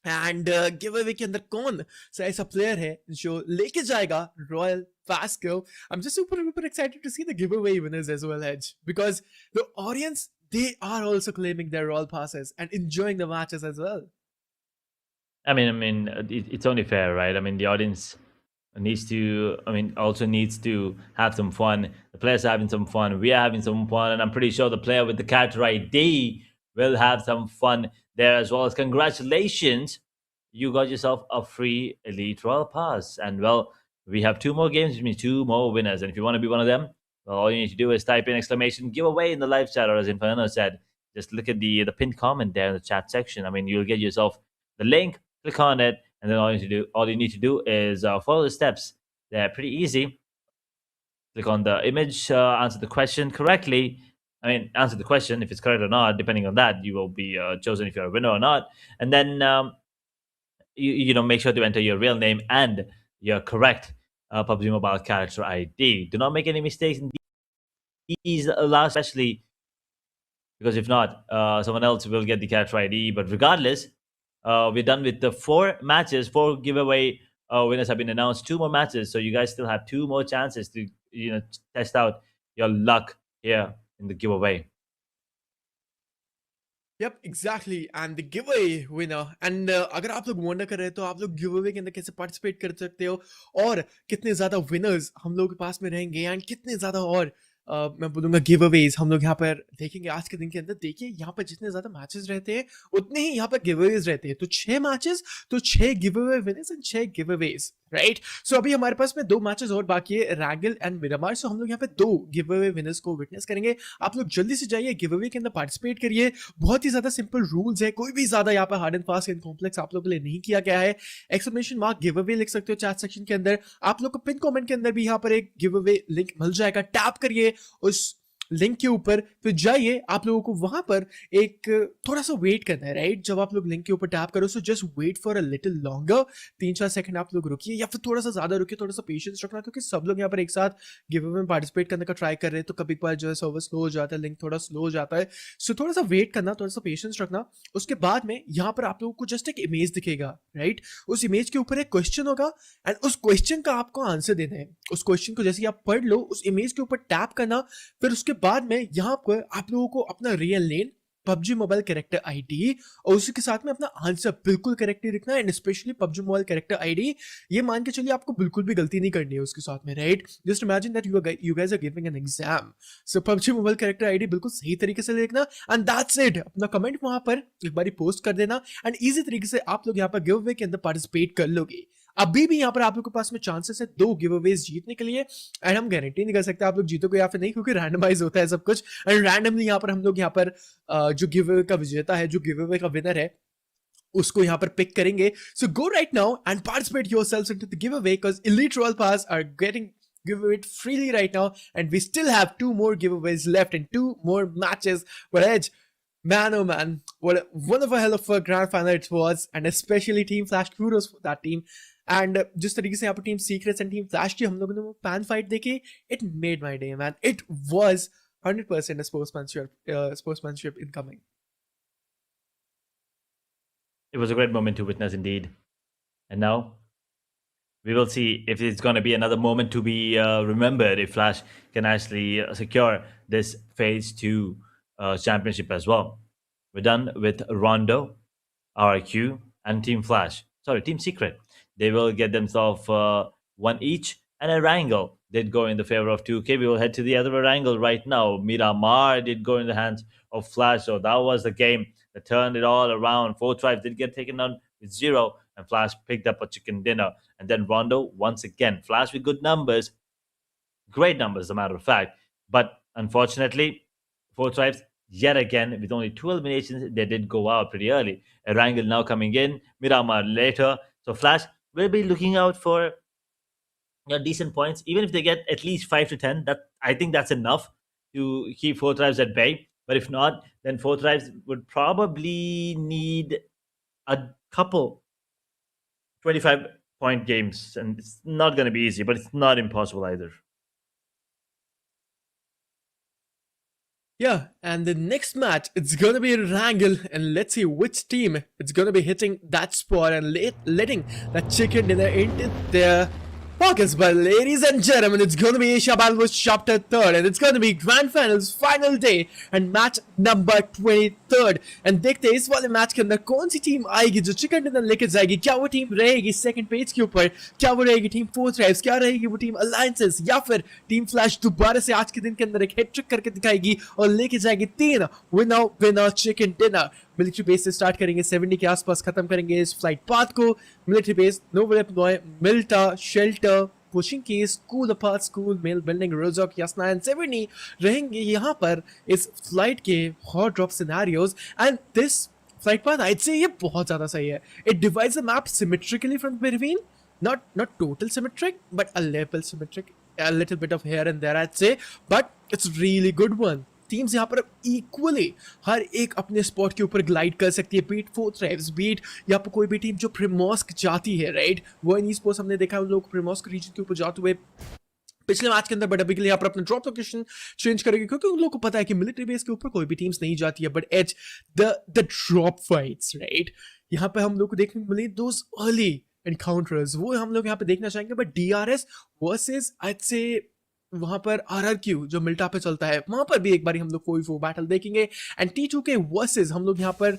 And giveaway के अंदर कौन सा ऐसा player है जो लेके जाएगा Royal Vasco. I'm just super excited to see the giveaway winners as well, Edge, because the audience, they are also claiming their Royal passes and enjoying the matches as well. I mean, it's only fair, right? I mean, the audience needs to, also needs to have some fun. The players are having some fun. We are having some fun, and I'm pretty sure the player with the character ID will have some fun there as well. As congratulations, you got yourself a free Elite Royal Pass, and well, we have 2 more games, which means 2 more winners. And if you want to be one of them, well, all you need to do is type in exclamation giveaway in the live chat, or as Inferno said, just look at the pinned comment there in the chat section. I mean, you'll get yourself the link, click on it, and then all you need to do is follow the steps. They're pretty easy. Click on the image, answer the question correctly. Answer the question. If it's correct or not, depending on that, you will be chosen if you're a winner or not. And then you make sure to enter your real name and your correct PUBG Mobile character ID. Do not make any mistakes in these last, especially because if not, someone else will get the character ID. But regardless, we're done with the 4 matches. 4 giveaway winners have been announced. 2 more matches, so you guys still have 2 more chances to test out your luck here in the giveaway. Yep, exactly. And the giveaway winner. And अगर आप लोग wonder कर रहे हैं तो आप लोग giveaway के अंदर कैसे पार्टिसिपेट कर सकते हो और कितने ज्यादा विनर्स हम लोग के पास में रहेंगे एंड कितने ज्यादा और मैं बोलूंगा गिव अवेज हम लोग यहाँ पर देखेंगे आज के दिन के अंदर। देखिए यहाँ पर जितने ज्यादा मैचेस रहते हैं उतने ही यहाँ पर गिव अवेज रहते हैं। तो 6 मैचेस तो 6 giveaway winners and 6 giveaways, right. So अभी हमारे पास में 2 मैचेस और बाकी है, रैगल एंड मिरामार। सो हम लोग यहाँ पे 2 गिव अवे विनर्स को विटनेस करेंगे। आप लोग जल्दी से जाइए गिव अवे के अंदर पार्टिसिपेट करिए। बहुत ही ज्यादा सिंपल रूल्स है, कोई भी ज्यादा यहाँ पर hard and fast and complex आप लोग के लिए नहीं किया गया है। एक्सक्लेमेशन मार्क गिव अवे लिख सकते हो चैट सेक्शन के अंदर। आप लोग को पिन कमेंट के अंदर भी यहाँ पर एक गिव अवे लिंक मिल जाएगा। टैप करिए उस लिंक के ऊपर, फिर जाइए। आप लोगों को वहां पर एक थोड़ा सा वेट करना है, राइट। जब आप लोग लिंक के ऊपर टैप करो, so just wait for a little longer. 3-4 second आप लोग रुकिए या फिर थोड़ा सा ज्यादा रुकिए, थोड़ा सा पेशेंस रखना, क्योंकि सब लोग यहाँ पर एक साथ गिव अवे में पार्टिसिपेट करने का ट्राई कर रहे हैं। तो कभी कभार जो है सर्वर स्लो हो जाता है, लिंक थोड़ा स्लो हो जाता है। सो थोड़ा सा वेट करना, थोड़ा सा पेशेंस रखना। उसके बाद में यहाँ पर आप लोगों को जस्ट एक इमेज दिखेगा, राइट। उस इमेज के ऊपर एक क्वेश्चन होगा एंड उस क्वेश्चन का आपको आंसर देना है। उस क्वेश्चन को जैसे आप पढ़ लो, उस इमेज के ऊपर टैप करना। फिर उसके बाद में यहाँ पर आप लोगों को अपना real name, PUBG mobile character ID और उसी के साथ में अपना आंसर बिल्कुल करेक्टली लिखना है। And specially PUBG mobile character ID, ये मान के चलिए आपको बिल्कुल भी गलती नहीं करनी है उसके साथ में, right. Just imagine that you guys are giving an exam. So PUBG mobile character ID बिल्कुल सही तरीके से लिखना एंड दैट्स इट। अपना कमेंट वहां पर एक बारी पोस्ट कर देना एंड इजी तरीके से आप लोग यहाँ पर गिव अवे के अंदर पार्टिसिपेट कर लोगे। अभी भी यहाँ पर आप लोग के पास में चांसेस है 2 गिव अवेज जीतने के लिए एंड हम गारंटी नहीं कर सकते आप लोग जीतोगे या फिर नहीं, क्योंकि रैंडमाइज होता है सब कुछ एंड रैंडमली यहाँ पर हम लोग यहाँ पर जो गिव अवे का विजेता है, जो गिव अवे का विनर है, उसको यहाँ पर पिक करेंगे। So go right now and participate yourselves into the giveaway because elite royale pass are getting give it freely right now and we still have 2 more giveaways left and 2 more matches. But Edge, man, oh man, what one of a hell of a grand final it was, and especially Team Flash, kudos for that team. And जिस तरीके से यहाँ पर team secrets and Team flash की हम लोगों ने वो पैन फाइट देखे, it made my day, man. It was 100% a sportsmanship incoming. It was a great moment to witness indeed. And now we will see if it's going to be another moment to be remembered if Flash can actually secure this phase 2 championship as well. We're done with Rondo, RQ, and Team Flash. Sorry, Team Secret. They will get themselves 1 each, and a Wrangle did go in the favor of 2K. We will head to the other Wrangle right now. Miramar did go in the hands of Flash, so that was the game that turned it all around. 4 tribes did get taken on with 0, and Flash picked up a chicken dinner. And then Rondo, once again, Flash with good numbers, great numbers, as a matter of fact. But unfortunately, 4 tribes, yet again, with only 2 eliminations, they did go out pretty early. Erangel now coming in, Miramar later. So Flash will be looking out for decent points. Even if they get at least 5 to 10, that I think that's enough to keep 4 tribes at bay. But if not, then 4 tribes would probably need a couple 25-point games, and it's not going to be easy, but it's not impossible either. Yeah, and the next match, it's gonna be a wrangle, and let's see which team it's gonna be hitting that spot and letting that chicken dinner into their pockets. But ladies and gentlemen, it's gonna be Asia Battle Chapter 3rd, and it's gonna be Grand Finals final day and match number 23rd. And देखते हैं इस वाले match के अंदर कौन सी team आएगी जो चिकन डिनर लेके जाएगी। क्या वो टीम रहेगी सेकंड पेज के ऊपर, क्या वो रहेगी टीम 4 ट्राइब्स, क्या रहेगी वो टीम अलायंसेस, या फिर टीम फ्लैश दोबारा से आज के दिन के अंदर एक हैट्रिक करके दिखाएगी और लेके जाएगी 3 winner chicken dinner. Military base से स्टार्ट करेंगे, 70 के आसपास खत्म करेंगे इस फ्लाइट पाथ को। मिलिट्री बेस, नोवेल मिल्टा, शेल्टर, पुशिंग केस, स्कूल अपार्ट, स्कूल मेल बिल्डिंग, रोजॉक, यासना एंड 70 रहेंगे यहाँ पर इस फ्लाइट के hot drop scenarios. And this flight path I'd say ये बहुत ज्यादा सही है। It divides the map symmetrically from between, not total symmetric, but a little symmetric, a little bit of here and there I'd say, but it's really good one. Teams यहाँ पर equally हर एक अपने spot के ऊपर glide कर सकती है, beat fourth रेव्स, beat यहाँ पर कोई भी टीम जो प्रीमॉस्क जाती है, राइट। वो इन स्पोर्ट्स हमने देखा उन लोग प्रीमॉस्क रीजन के ऊपर जाते हुए पिछले मैच के अंदर, बट अभी के लिए यहाँ पर अपना ड्रॉप लोकेशन चेंज करेंगे क्योंकि उन लोगों को पता है कि मिलिट्री बेस के ऊपर कोई भी टीम्स नहीं जाती है। But as the drop fights, right, यहाँ पे हम लोग को देखने को मिली दोस अर्ली एनकाउंटर्स, वो हम लोग यहाँ पे देखना चाहेंगे। बट डीआरएस वर्सेस आज से वहां पर आरआरक्यू जो मिल्टा पे चलता है, वहां पर भी एक बार हम लोग कोई वो बैटल देखेंगे। एंड T2 के वर्सेस हम लोग यहाँ पर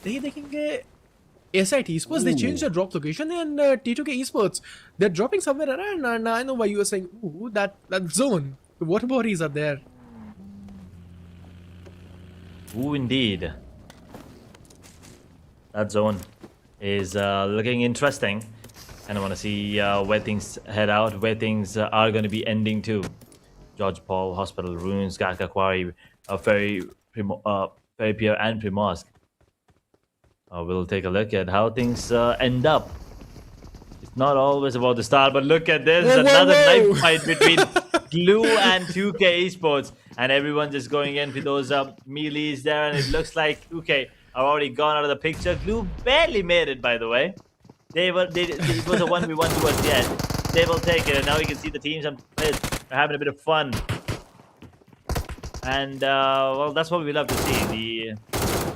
नहीं देखेंगे SIT esports. They changed their drop location, and T2K esports, they're dropping somewhere around. And I know why you were saying, ooh, that zone, the water bodies are there. Ooh, indeed. That zone is looking interesting. And I want to see where things head out, where things are going to be ending too. George Paul Hospital, Ruins, Gaka Quarry, Ferry Pier, and Primorsk. We'll take a look at how things end up. It's not always about the start, but look at this. Another knife fight between Glue and 2K Esports. And everyone just going in for those melees there. And it looks like 2K are already gone out of the picture. Glue barely made it, by the way. It was a 1v1 towards the end. They will take it. And now you can see the teams and players are having a bit of fun. And, well, that's what we love to see.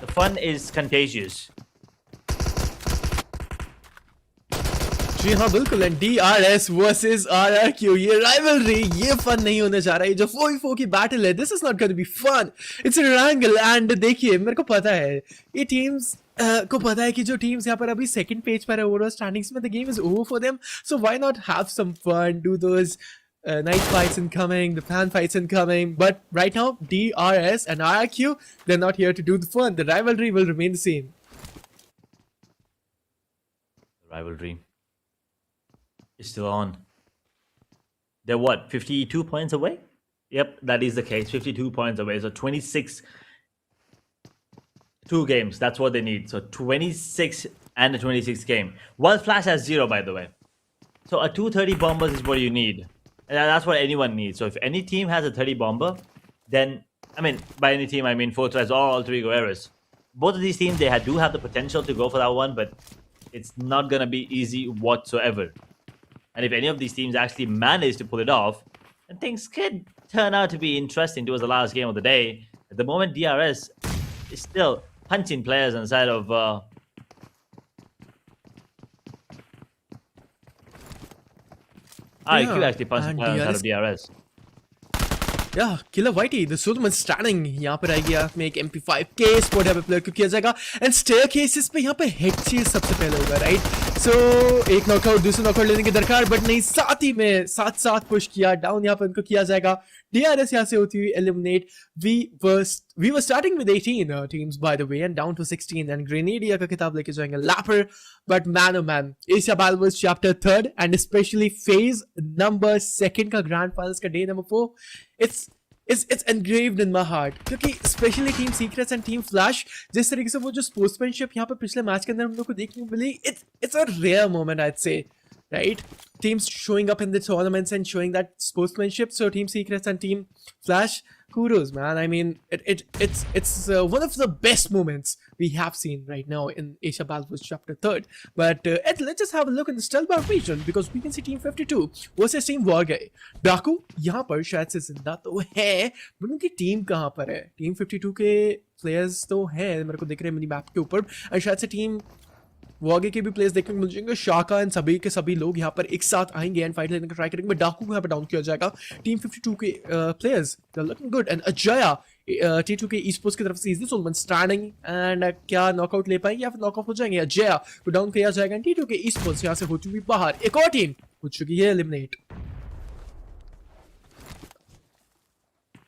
The fun is contagious. जी हाँ बिल्कुल। And DRS versus RRQ, ये rivalry, ये fun नहीं होने जा रहा है। जो 4v4 की बैटल है, this is not going to be fun, it's a Erangel. And देखिए, मेरे को पता है ये टीम्स को पता है कि जो टीम्स यहाँ पर अभी सेकंड पेज पर है ओवरऑल स्टैंडिंग्स में, the game is over for them, so why not have some fun, do those night fights incoming, the fan fights incoming. But right now, DRS and RRQ, they're not here to do the fun. The rivalry will remain the same. The rivalry is still on. They're what, 52 points away? Yep, that is the case. 52 points away. So 26, 2 games. That's what they need. So 26 and a 26 game. While Flash has 0, by the way. So a 230 bombers is what you need. And that's what anyone needs. So if any team has a 30 bomber, then, I mean, by any team, I mean Fortress or Alter Ego Eras. Both of these teams, they do have the potential to go for that one, but it's not going to be easy whatsoever. And if any of these teams actually manage to pull it off, then things could turn out to be interesting towards the last game of the day. At the moment, DRS is still punching players on the side of... IQ actually punching players on the side of DRS. Yeah, Killer Whitey, the Sulman standing यहाँ पर आएगी आप में एक MP5 case spot यहाँ पे player को किया जाएगा। एंड स्टेयर केसेस पे यहाँ पे हेड चेज सबसे पहले होगा, राइट। सो एक नॉकआउट दूसरा नॉकआउट लेने की दरकार, बट नहीं, साथ ही में साथ पुश किया डाउन यहाँ पर उनको किया जाएगा। DRS यहाँ से होती हुई eliminate. We were starting with 18 teams by the way, and down to 16, and Grenadier का खिताब लेके जाएंगे Lapper. But man oh man, Asia Balwas chapter 3rd and especially phase number 2 का grand finals का day number 4, it's engraved in my heart, क्योंकि especially team secrets and team flash, जिस तरीके से वो जो sportsmanship यहाँ पे पिछले मैच के अंदर हम लोग को देखने को मिली, it's a rare moment I'd say, right? Teams showing up in the tournaments and showing that sportsmanship. So team secrets and team flash, kudos man. I mean, it's one of the best moments we have seen right now in Asia Balwas chapter 3rd. But let's just have a look in the Stelbar region, because we can see team 52 versus team WARGAYE. डाकू यहाँ पर शायद से जिंदा तो है, but उनकी team कहाँ पर है? टीम 52 के प्लेयर्स तो हैं मेरे को दिख रहे हैं मिनी मैप के ऊपर, और शायद से टीम WARGAYE के भी प्लेयर्स देखने को मिल जाएंगे। शाका एंड सभी के सभी लोग यहाँ पर एक साथ आएंगे एंड फाइट लेने का ट्राई करेंगे, बट डाकू को यहाँ पर डाउन किया जाएगा। टीम 52 के players they are looking good, and अजया T2 के esports की तरफ से इज सोलमन स्टैंडिंग, एंड क्या नॉकआउट ले पाएंगे या फिर नॉकआउट हो जाएंगे? अजया को डाउन किया जाएगा एंड T2 के esports यहाँ से हो चुकी बाहर। एक और टीम हो चुकी है eliminate.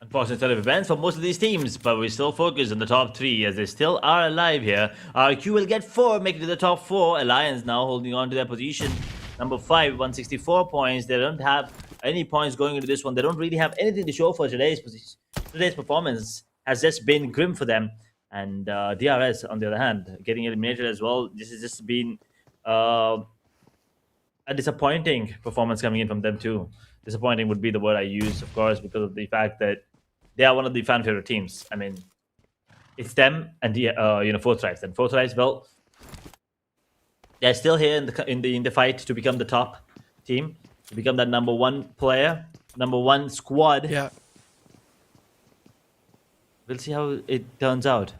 Unfortunate set of events for most of these teams, but we still focus on the top 3 as they still are alive here. RQ will get 4, make it to the top 4. Alliance now holding on to their position. Number 5, 164 points. They don't have any points going into this one. They don't really have anything to show for today's position. Today's performance has just been grim for them. And DRS, on the other hand, getting eliminated as well. This has just been a disappointing performance coming in from them too. Disappointing would be the word I use, of course, because of the fact that they are one of the fan favorite teams. I mean, it's them and the Forthrights. And Forthrights, well, they're still here in the fight to become the top team, to become that number one player, number one squad. Yeah. We'll see how it turns out.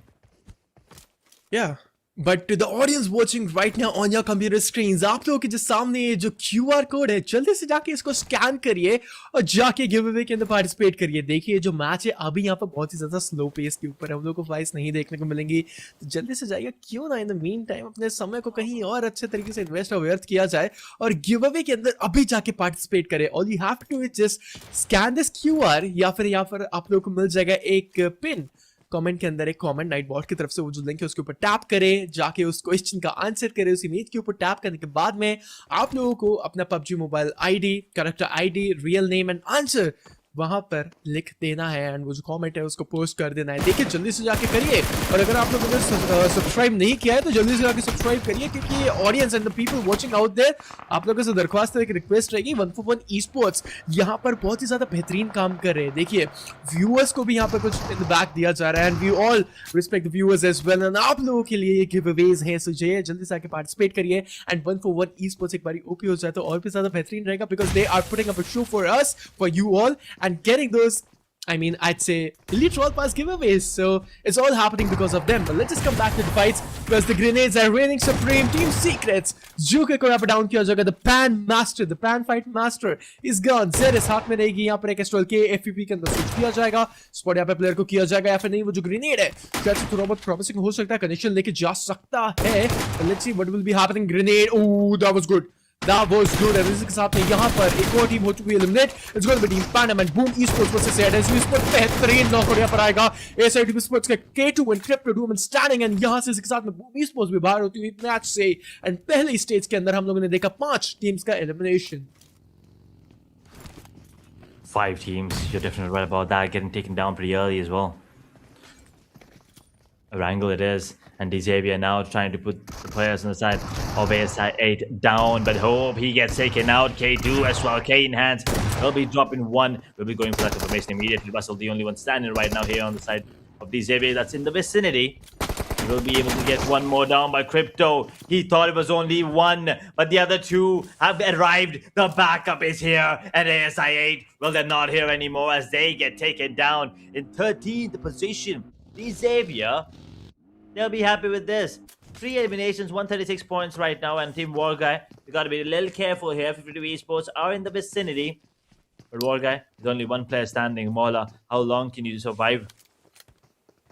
Yeah. But to the audience watching right now on your computer screens, आप लोगों के जो सामने ये जो QR code है, जल्दी से जाके इसको स्कैन करिए और जाके गिव अवे के अंदर पार्टिसिपेट करिए। देखिए जो मैच है अभी यहाँ पर बहुत ही ज़्यादा स्लो पेस के ऊपर है, हम लोग को फाइट्स नहीं देखने को मिलेंगी, तो जल्दी से जाइए। क्यों ना इन द मीन टाइम अपने समय को कहीं और अच्छे तरीके से इन्वेस्ट और व्यर्थ किया जाए और गिव अवे के अंदर अभी जाके पार्टिसिपेट करें। All you have to do is just scan this QR, या फिर यहाँ पर आप लोग को मिल जाएगा एक पिन कमेंट के अंदर, एक कमेंट नाइट बॉट की तरफ से वो जो लिंक है उसके ऊपर टैप करें, जाके उस क्वेश्चन का आंसर करें। उस इमेज के ऊपर टैप करने के बाद में आप लोगों को अपना PUBG mobile ID, character ID, real name and answer वहां पर लिख देना है एंड वो जो कमेंट है उसको पोस्ट कर देना है। देखिए जल्दी से जाके करिए, और अगर आप लोगों ने सब्सक्राइब नहीं किया है तो जल्दी से जाके सब्सक्राइब करिए, क्योंकि audience and the people watching out there, आप लोगों से दरख्वास्त है, एक रिक्वेस्ट रहेगी, 141 esports यहाँ पर बहुत ही ज्यादा बेहतरीन काम कर रहे हैं। देखिए व्यूअर्स को भी यहाँ पर कुछ इन द बैक दिया जा रहा है and we all respect the viewers as well, and आप लोगों के लिए ये गिव अवेज हैं, सो जल्दी से आके पार्टिसिपेट करिए एंड 141 esports एक बारी ओपी हो जाए तो और भी ज्यादा बेहतरीन रहेगा, because they are putting up a show for us, for you all, and getting those, I mean, I'd say elite roll pass giveaways, so it's all happening because of them. But let's just come back to the fights, because the grenades are reigning supreme. Team Secrets, Juke को यहाँ पर down किया जाएगा, the pan master, the pan fight master is gone. Zeris हाथ में रहेगी, यहाँ पर एक एस्ट्रल के FPP के अंदर स्विच किया जाएगा, स्पॉट यहाँ पे प्लेयर को किया जाएगा, या फिर नहीं वो जो ग्रेनेड है क्या थोड़ा बहुत प्रॉमिसिंग हो सकता है, कनेक्शन लेके जा सकता है। Let's see what will be happening. Grenade, oh that was good. That was good. And इसके साथ में यहाँ पर एक और टीम हो चुकी है eliminate. It's going to be team Pandum and Boom esports versus AMINZ esports. बेहतरीन नॉकआउट यहाँ पर आएगा ASID esports के K2 and Crypto Doom and Standing, and यहाँ से इसके साथ में Boom esports भी बाहर होती हुई मैच से, and पहले स्टेज के अंदर हम लोगों ने देखा 5 टीम्स का elimination. 5 teams, you're definitely right about that, getting taken down pretty early as well. A wrangle it is, and Xavier now trying to put the players on the side of ASI8 down, but hope he gets taken out. K2 as well, K in hands, will be dropping one, will be going for that information immediately. Russell the only one standing right now here on the side of Xavier that's in the vicinity. He will be able to get one more down by Crypto. He thought it was only one, but the other two have arrived. The backup is here, and ASI8, well, they're not here anymore as they get taken down in 13th position. Xavier, they'll be happy with this. 3 eliminations, 136 points right now, and Team WARGAYE, you got to be a little careful here. 52 esports are in the vicinity, but WARGAYE, there's only one player standing. Mola, how long can you survive?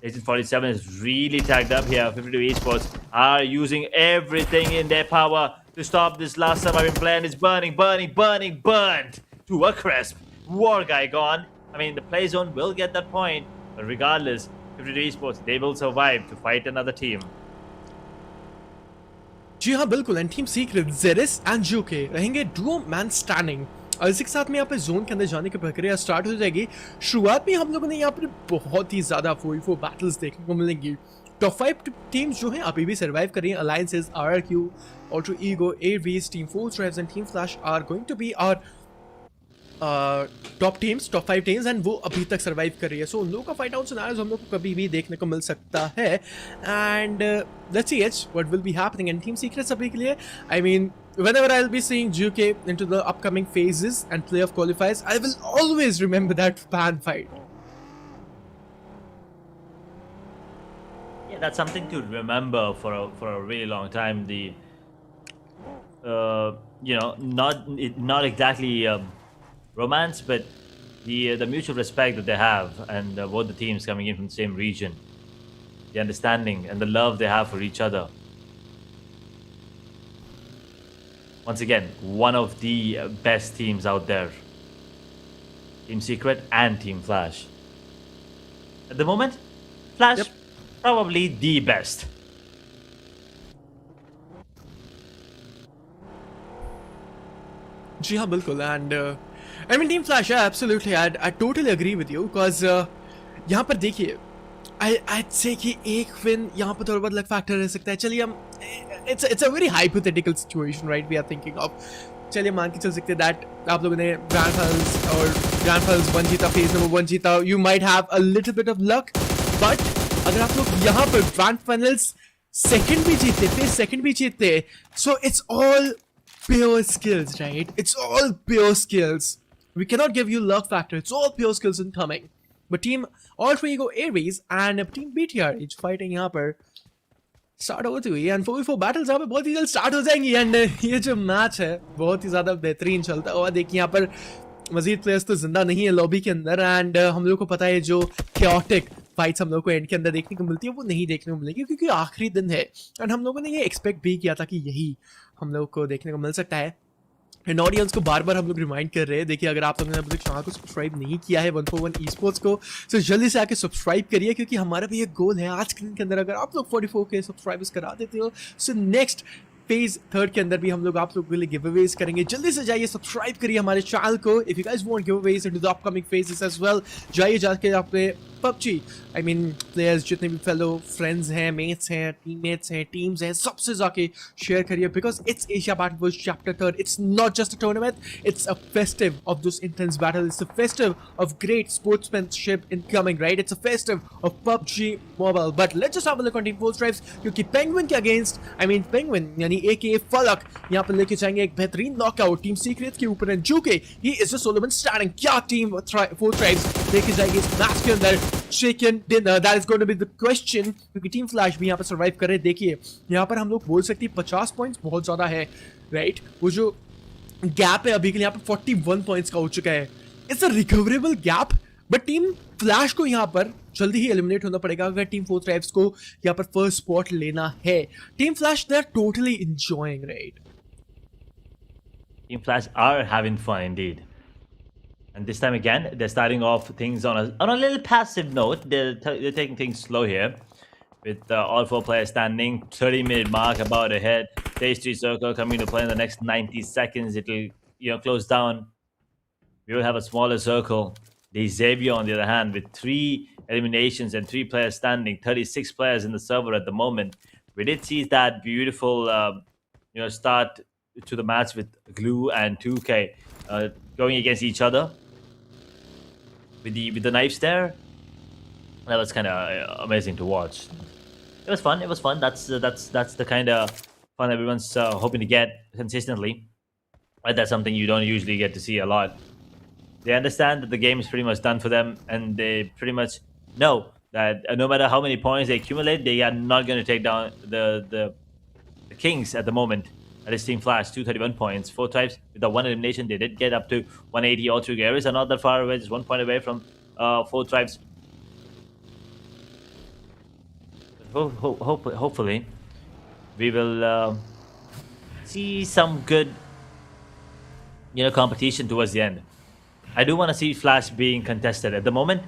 Agent 47 is really tagged up here. 52 esports are using everything in their power to stop this last surviving player, and it's burning, burned to a crisp. WARGAYE gone. I mean, the play zone will get that point, but regardless, 52 esports, they will survive to fight another team. जी हाँ बिल्कुल, and team secret जेरिस and जूके रहेंगे Duo man standing, और इसी के साथ में यहाँ पे जोन के अंदर जाने की प्रक्रिया स्टार्ट हो जाएगी। शुरुआत में हम लोगों ने यहाँ पर बहुत ही ज्यादा 4v4 बैटल्स देखने को मिलेंगी। टॉप 5 टीम्स जो हैं अभी भी सर्वाइव कर रही हैं। अलायंसेस, RRQ, अल्ट्रा ईगो, एवीज, Team Fortress and Team Flash are going to be our top 5 teams, and वो अभी तक सर्वाइव कर रही है। सो उन लोगों का फाइट आउट सिनेरियोस हम लोग को कभी भी देखने को मिल सकता है, and let's see what will be happening in team secrets अभी के लिए। I mean whenever I'll be seeing GK into the upcoming phases and playoff qualifiers, I will always remember that fan fight. Yeah, that's something to remember for a really long time. Not exactly romance, but the mutual respect that they have, and both the teams coming in from the same region, the understanding and the love they have for each other. Once again, one of the best teams out there. Team Secret and Team Flash. At the moment, Flash, probably the best. जी हाँ बिल्कुल, and I mean team Flash, absolutely I totally agree with you, because यहाँ पर देखिए I'd say कि एक win यहाँ पर थोड़ा बहुत लक फैक्टर रह सकता है। चलिए हम it's a very hypothetical situation, right? We are thinking of, चलिए मान के चल सकते हैं दैट आप लोगों ने ग्रैंड फाइनल्स और ग्रैंड फाइनल्स 1 जीता, फेज नंबर 1 जीता, you might have a little bit of luck, but अगर आप लोग यहाँ पर ग्रैंड फाइनल्स सेकंड भी जीतते, फेज सेकंड भी जीतते, so it's all pure skills, right? It's all pure skills. We cannot give you luck factor. It's all pure skills incoming. But team all three go Aries and team BTR fighting यहाँ पर start होती हुई and 4v4 battles यहाँ पे बहुत ही जल्द start हो जाएंगी एंड ये जो मैच है बहुत ही ज़्यादा बेहतरीन चलता हुआ। देखिए यहाँ पर मजीद प्लेयर्स तो जिंदा नहीं है लॉबी के अंदर एंड हम लोग को पता है जो chaotic फाइट्स हम लोग को एंड के अंदर देखने को मिलती है वो नहीं देखने को मिलेगी क्योंकि आखिरी दिन है एंड हम लोगों ने ये एक्सपेक्ट भी किया था कि यही हम लोग को देखने को मिल सकता है। एंड ऑडियंस को बार बार हम लोग रिमाइंड कर रहे हैं, देखिए अगर आप लोगों ने अभी तक चैनल को सब्सक्राइब नहीं किया है 141 esports को, तो जल्दी से आके सब्सक्राइब करिए क्योंकि हमारा भी एक गोल है आज के दिन के अंदर अगर आप लोग 44 के सब्सक्राइबर्स करा देते हो सो नेक्स्ट फेज थर्ड के अंदर भी हम लोग आप लोगों के लिए गिव अवेज करेंगे। जल्दी से जाइए सब्सक्राइब करिए हमारे चैनल को। If you guys want giveaways into the upcoming phases as well, जाइए जाके अपने पबजी प्लेयर्स जितने भी फेलो फ्रेंड्स हैं, मेट्स हैं, टीममेट्स हैं, टीम्स हैं, सबसे जाके शेयर करिए because it's Asia battle chapter 3। It's not just a tournament, it's a festive of this intense battle, it's a festive of great sportsmanship incoming, right? It's a festive of PUBG mobile. But let's just have a look on team four stripes क्योंकि penguin के against penguin यानी एके फलक यहाँ पर लेके जाएंगे एक बेहतरीन नॉकआउट टीम सीक्रेट के ऊपर जो कि he is a solo one starting. क्या टीम फोर स्ट्राइप्स लेके जाएगी इस मैच के अंदर? Chicken dinner, that is going to be the question क्योंकि टीम फ्लैश भी यहाँ पर सर्वाइव कर रहे हैं। देखिए यहाँ पर हम लोग बोल सकते हैं 50 पॉइंट्स बहुत ज्यादा है, राइट? वो जो गैप है अभी के लिए यहाँ पर 41 पॉइंट्स का हो चुका है। It's a recoverable gap but team flash को यहाँ पर जल्दी ही एलिमिनेट होना पड़ेगा अगर टीम फोर ट्राइब्स को यहाँ पर फर्स्ट स्पॉट लेना है। Team Flash they are totally enjoying, right? Team Flash are having fun indeed. And this time again, they're starting off things on a little passive note. They're taking things slow here. With all four players standing, 30-minute mark about ahead. Stage 3 circle coming to play in the next 90 seconds. It'll close down. We will have a smaller circle. The Xavier, on the other hand, with 3 eliminations and 3 players standing, 36 players in the server at the moment. We did see that beautiful, start to the match with Glue and 2K going against each other with the knives there. That was kind of amazing to watch. It was fun. It was fun. That's the kind of fun everyone's hoping to get consistently. But that's something you don't usually get to see a lot. They understand that the game is pretty much done for them, and they pretty much know that no matter how many points they accumulate, they are not going to take down the Kings at the moment. That is Team Flash, 231 points. 4 tribes with the 1 elimination. They did get up to 180 all 3 areas, are not that far away, just 1 point away from 4 tribes. Hopefully, we will see some good, competition towards the end. I do want to see Flash being contested. At the moment,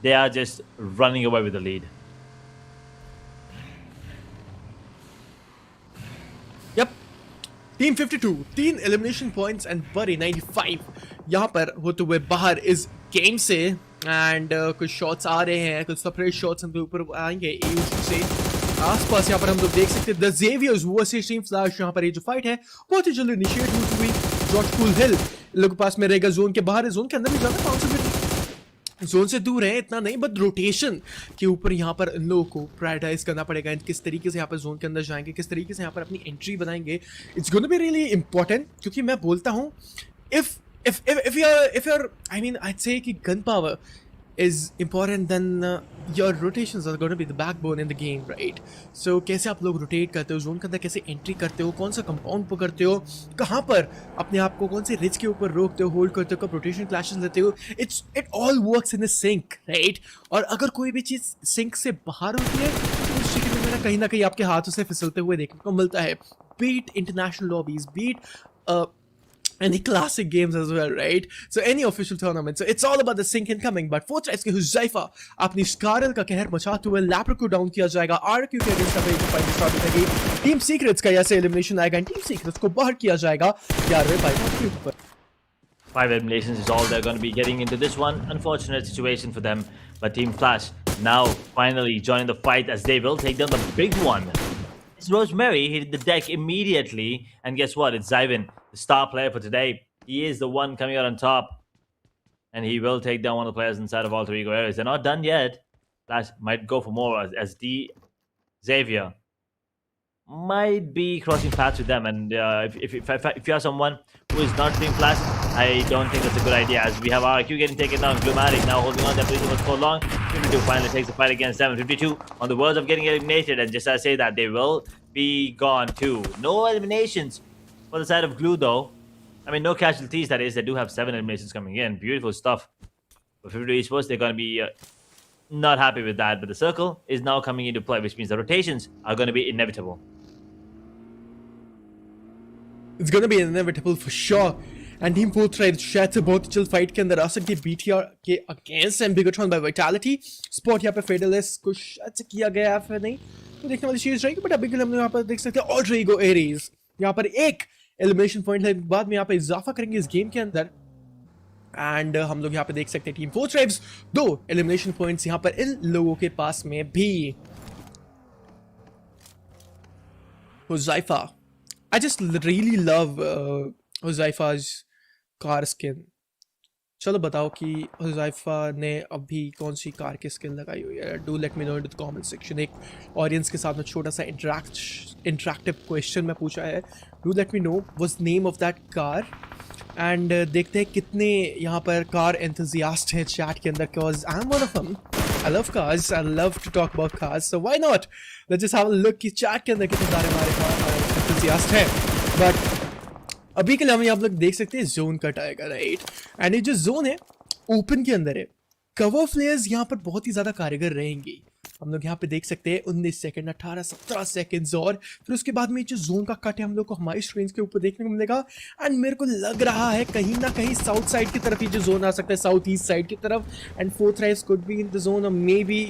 they are just running away with the lead. Yep. Team 52, 3 elimination points and Buddy 95 यहाँ पर होते हुए बाहर इस game से and कुछ shots आ रहे हैं, कुछ सेपरेट शॉट्स हम ऊपर आएंगे AUC से आसपास। यहाँ पर हम लोग देख सकते हैं the Xavier's versus team Flash. यहाँ पर ये जो फाइट है बहुत ही जल्दी इनिशिएट होती हुई जॉर्ज कूल हिल लोग पास में रहेगा, जोन के बाहर है, जोन के अंदर भी जाना, 500 फीट जोन से दूर है, इतना नहीं बट रोटेशन के ऊपर यहाँ पर इन लोगों को प्रायोरिटाइज करना पड़ेगा। किस तरीके से यहाँ पर जोन के अंदर जाएंगे, किस तरीके से यहाँ पर अपनी एंट्री बनाएंगे, it's gonna be really important. क्योंकि मैं बोलता हूँ if you're I'd say कि gun power is important, then your rotations are going to be the backbone in the game, right? So कैसे आप लोग रोटेट करते हो, जोन के अंदर कैसे एंट्री करते हो, कौन सा कंपाउंड पकड़ते हो, कहाँ पर अपने आप को कौन से रिच के ऊपर रोकते हो, होल्ड करते हो, कब रोटेशन क्लैशेस लेते हो, it all works in a sync, right? और अगर कोई भी चीज़ सिंक से बाहर होती है तो उस चीज़ में कहीं ना कहीं आपके हाथों से फिसलते हुए देखने को मिलता है। Beat international lobbies, beat any classic games as well, right? So any official tournament. So it's all about the sync incoming. But 4 tribes के हुज़ैफा अपनी स्कारल का कहर मचाते हुए लैपर को डाउन किया जाएगा। RQ के अगेंस्ट का फाइट स्टार्ट हो जाएगी। टीम सीक्रेट्स का यहाँ से एलिमिनेशन आएगा एंड टीम सीक्रेट्स को बाहर किया जाएगा 11वें फाइट के ऊपर। 5 eliminations is all they're going to be getting into this one. Unfortunate situation for them. But Team Flash now finally joining the fight as they will take down the big one. It's Rosemary hit the deck immediately. And guess what? It's Zyvin, the star player for today. He is the one coming out on top. and he will take down one of the players inside of alter ego areas. They're not done yet. Flash might go for more as the Xavier might be crossing paths with them. And if you have someone who is not being flashed, I don't think that's a good idea, as we have RQ getting taken down. Glumatic now holding on their position for so long. 52 finally takes the fight against them. 52 on the verge of getting eliminated, and just as I say that, they will be gone too. No eliminations for the side of Glue though. I mean, no casualties, that is. They do have 7 eliminations coming in. Beautiful stuff. For 52 esports, they're going to be not happy with that, but the circle is now coming into play, which means the rotations are going to be inevitable. It's gonna be inevitable for sure. And Team 4 Thrive शायद से बहुत जल्द fight के अंदर आ सकती है BTR के against and Bigetron by Vitality. Spot यहाँ पे फेडरलेस को शायद से किया गया है फिर नहीं, तो देखने वाली चीज रहेगी. बट अभी के लिए हम यहाँ पर देख सकते हैं ऑल्टर ईगो एरीज यहाँ पर एक एलिमिनेशन पॉइंट है, बाद में यहाँ पे इजाफा करेंगे इस गेम के अंदर. एंड हम लोग यहाँ पे देख सकते हैं टीम 4 Thrives 2 एलिमिनेशन पॉइंट्स यहाँ पर इन लोगों के पास में भी. Huzaifa, I just really love Huzaifa's car skin. चलो बताओ कि हुज़ैफा ने अभी कौन सी कार की स्किन लगाई हुई है. Do let me know in the comment section. एक ऑडियंस के साथ में छोटा सा इंटरेक्टिव क्वेश्चन मैं पूछा है. Do let me know what's name of that car. And देखते हैं कितने यहाँ पर कार एंथुसियास्ट हैं चैट के अंदर, because I am one of them. I love cars. I love to talk about cars. So why not? Let's just have a look कि chat के अंदर कितने सारे हमारे कार enthusiast हैं. But अभी के लिए हम यहाँ पर देख सकते हैं जोन कट आएगा, राइट. एंड ये जो जोन है ओपन के अंदर है. कवर फ्लेयर्स यहाँ पर बहुत ही ज़्यादा कारगर रहेंगी. हम लोग यहाँ पे देख सकते हैं 19 सेकंड, 18, 17 सेकंड्स, और फिर उसके बाद में जो जोन का कट है हम लोग को हमारी स्क्रीन के ऊपर देखने को मिलेगा. एंड मेरे को लग रहा है कहीं ना कहीं साउथ साइड की तरफ ये जो जोन आ सकता है, साउथ ईस्ट साइड की तरफ. And 4 Thrives could be in the zone, और मे बी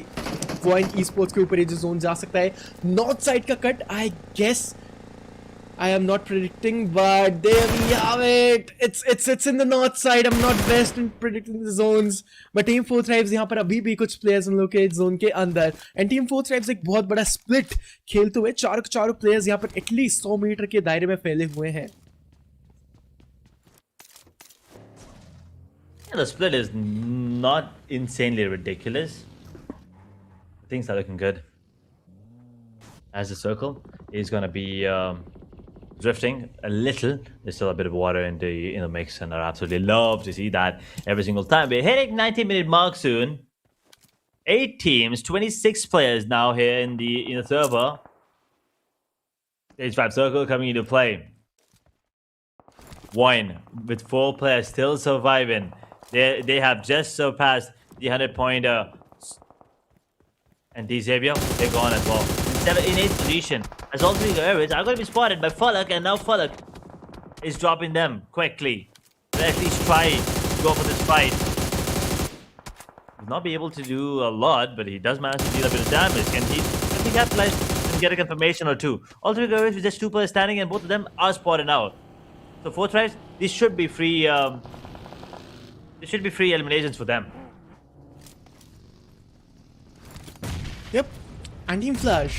वॉइन esports के ऊपर ये जो जोन जा सकता है. नॉर्थ साइड का cut I guess, I am not predicting, but there we have it. It's in the north side. I'm not best in predicting the zones. But Team 4 Thrives यहाँ पर अभी भी कुछ players उन लोग के जोन के अंदर. And Team 4 Thrives एक बहुत बड़ा split खेलते हुए चारों players यहाँ पर एटलीस्ट 100 मीटर के दायरे में फैले हुए हैं. The split is not insanely ridiculous. Things are looking good. As the circle is going to be drifting a little. There's still a bit of water in the mix, and I absolutely love to see that every single time. We're hitting 90-minute mark soon. 8 teams, 26 players now here in the server. Stage 5 circle coming into play. VOIN with 4 players still surviving. They have just surpassed the 100-pointer. And Xavier, they're gone as well. In 8th position, as all 3 areas are going to be spotted by Falak, and now Falak is dropping them quickly. They'll at least try to go for this fight. Will not be able to do a lot, but he does manage to deal a bit of damage. Can he capitalize and get a confirmation or 2? All 3 areas with just 2 players standing, and both of them are spotted out. So 4 Thrives, these should be free. There should be free eliminations for them. Yep. And Team Flash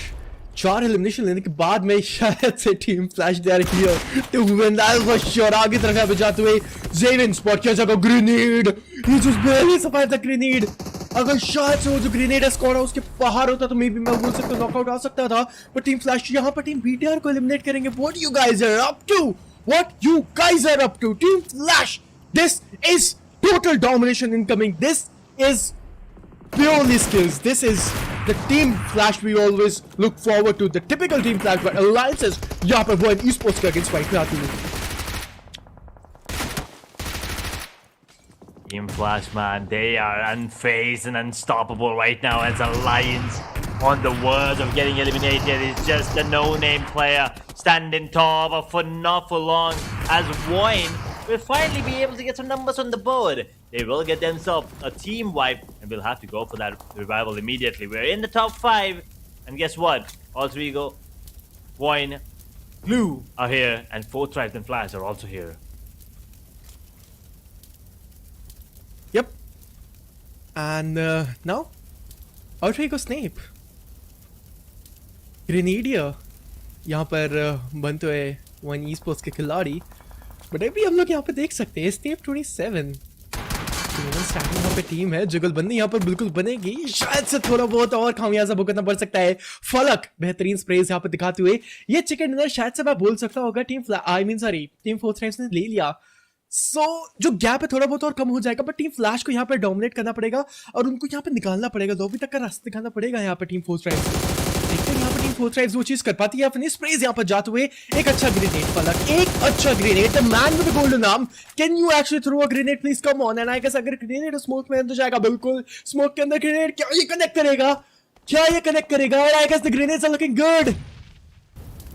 4 elimination लेने के बाद में शायद से Team Flash दे रही है to win that for sure. आगे तरफ पे जाते हुए ज़ेविन स्पॉट किया जाएगा. Grenade, he just barely survive the grenade. अगर शायद से वो जो ग्रेनेड स्क्वाड है उसके बाहर होता तो मे बी मैं बोल सकता नॉकआउट आ सकता था. बट टीम फ्लैश यहाँ पर टीम बीटीआर को एलिमिनेट करेंगे. What you guys are up to, what you guys are up to. Team Flash, this is total domination incoming. This is purely skills. This is the Team Flash we always look forward to. The typical Team Flash, but alliances यहाँ पर VOIN esports के against fight में आती है. Team Flash, man, they are unfazed and unstoppable right now as Alliance on the verge of getting eliminated. It's just a no-name player standing tall, but for not for long, as VOIN will finally be able to get some numbers on the board. They will get themselves a team wipe, and we'll have to go for that revival immediately. We're in the top 5, and guess what? All 3 go. VOIN, BLUG are here, and 4 Thrives and Flash are also here. Yep. And now, alter ego Snape, Grenadier यहाँ पर बनते हुए VOIN esports के खिलाड़ी. But अभी हम लोग यहाँ पे देख सकते हैं Snape 27 स्टार्टिंग यहाँ पे टीम है, जुगलबंदी यहाँ पर बिल्कुल बनेगी, शायद से थोड़ा बहुत और खामियाजा भुगतना पड़ सकता है। फलक बेहतरीन स्प्रेज यहाँ पे दिखाते हुए ये चिकन डिनर शायद से मैं बोल सकता होगा टीम फोर्थ ने ले लिया। जो गैप है थोड़ा बहुत और कम हो जाएगा, बट टीम फ्लैश को यहाँ पे डोमिनेट करना पड़ेगा और उनको यहाँ पे निकालना पड़ेगा, लॉबी तक का रास्ता दिखाना पड़ेगा यहाँ पे टीम फोर्थ। देखते हैं यहाँ पे टीम फोर्थ वो चीज कर पाती है। फिनिश स्प्रेज यहाँ पर जाते हुए एक अच्छा ग्रेनेड फलक, एक अच्छा grenade, the man with the golden arm, can you actually throw a grenade please, come on. And I guess अगर ग्रेनेड स्मोक में अंदर जाएगा, बिल्कुल स्मोक के अंदर ग्रेनेड, क्या ये कनेक्ट करेगा? और I guess the grenades are looking good,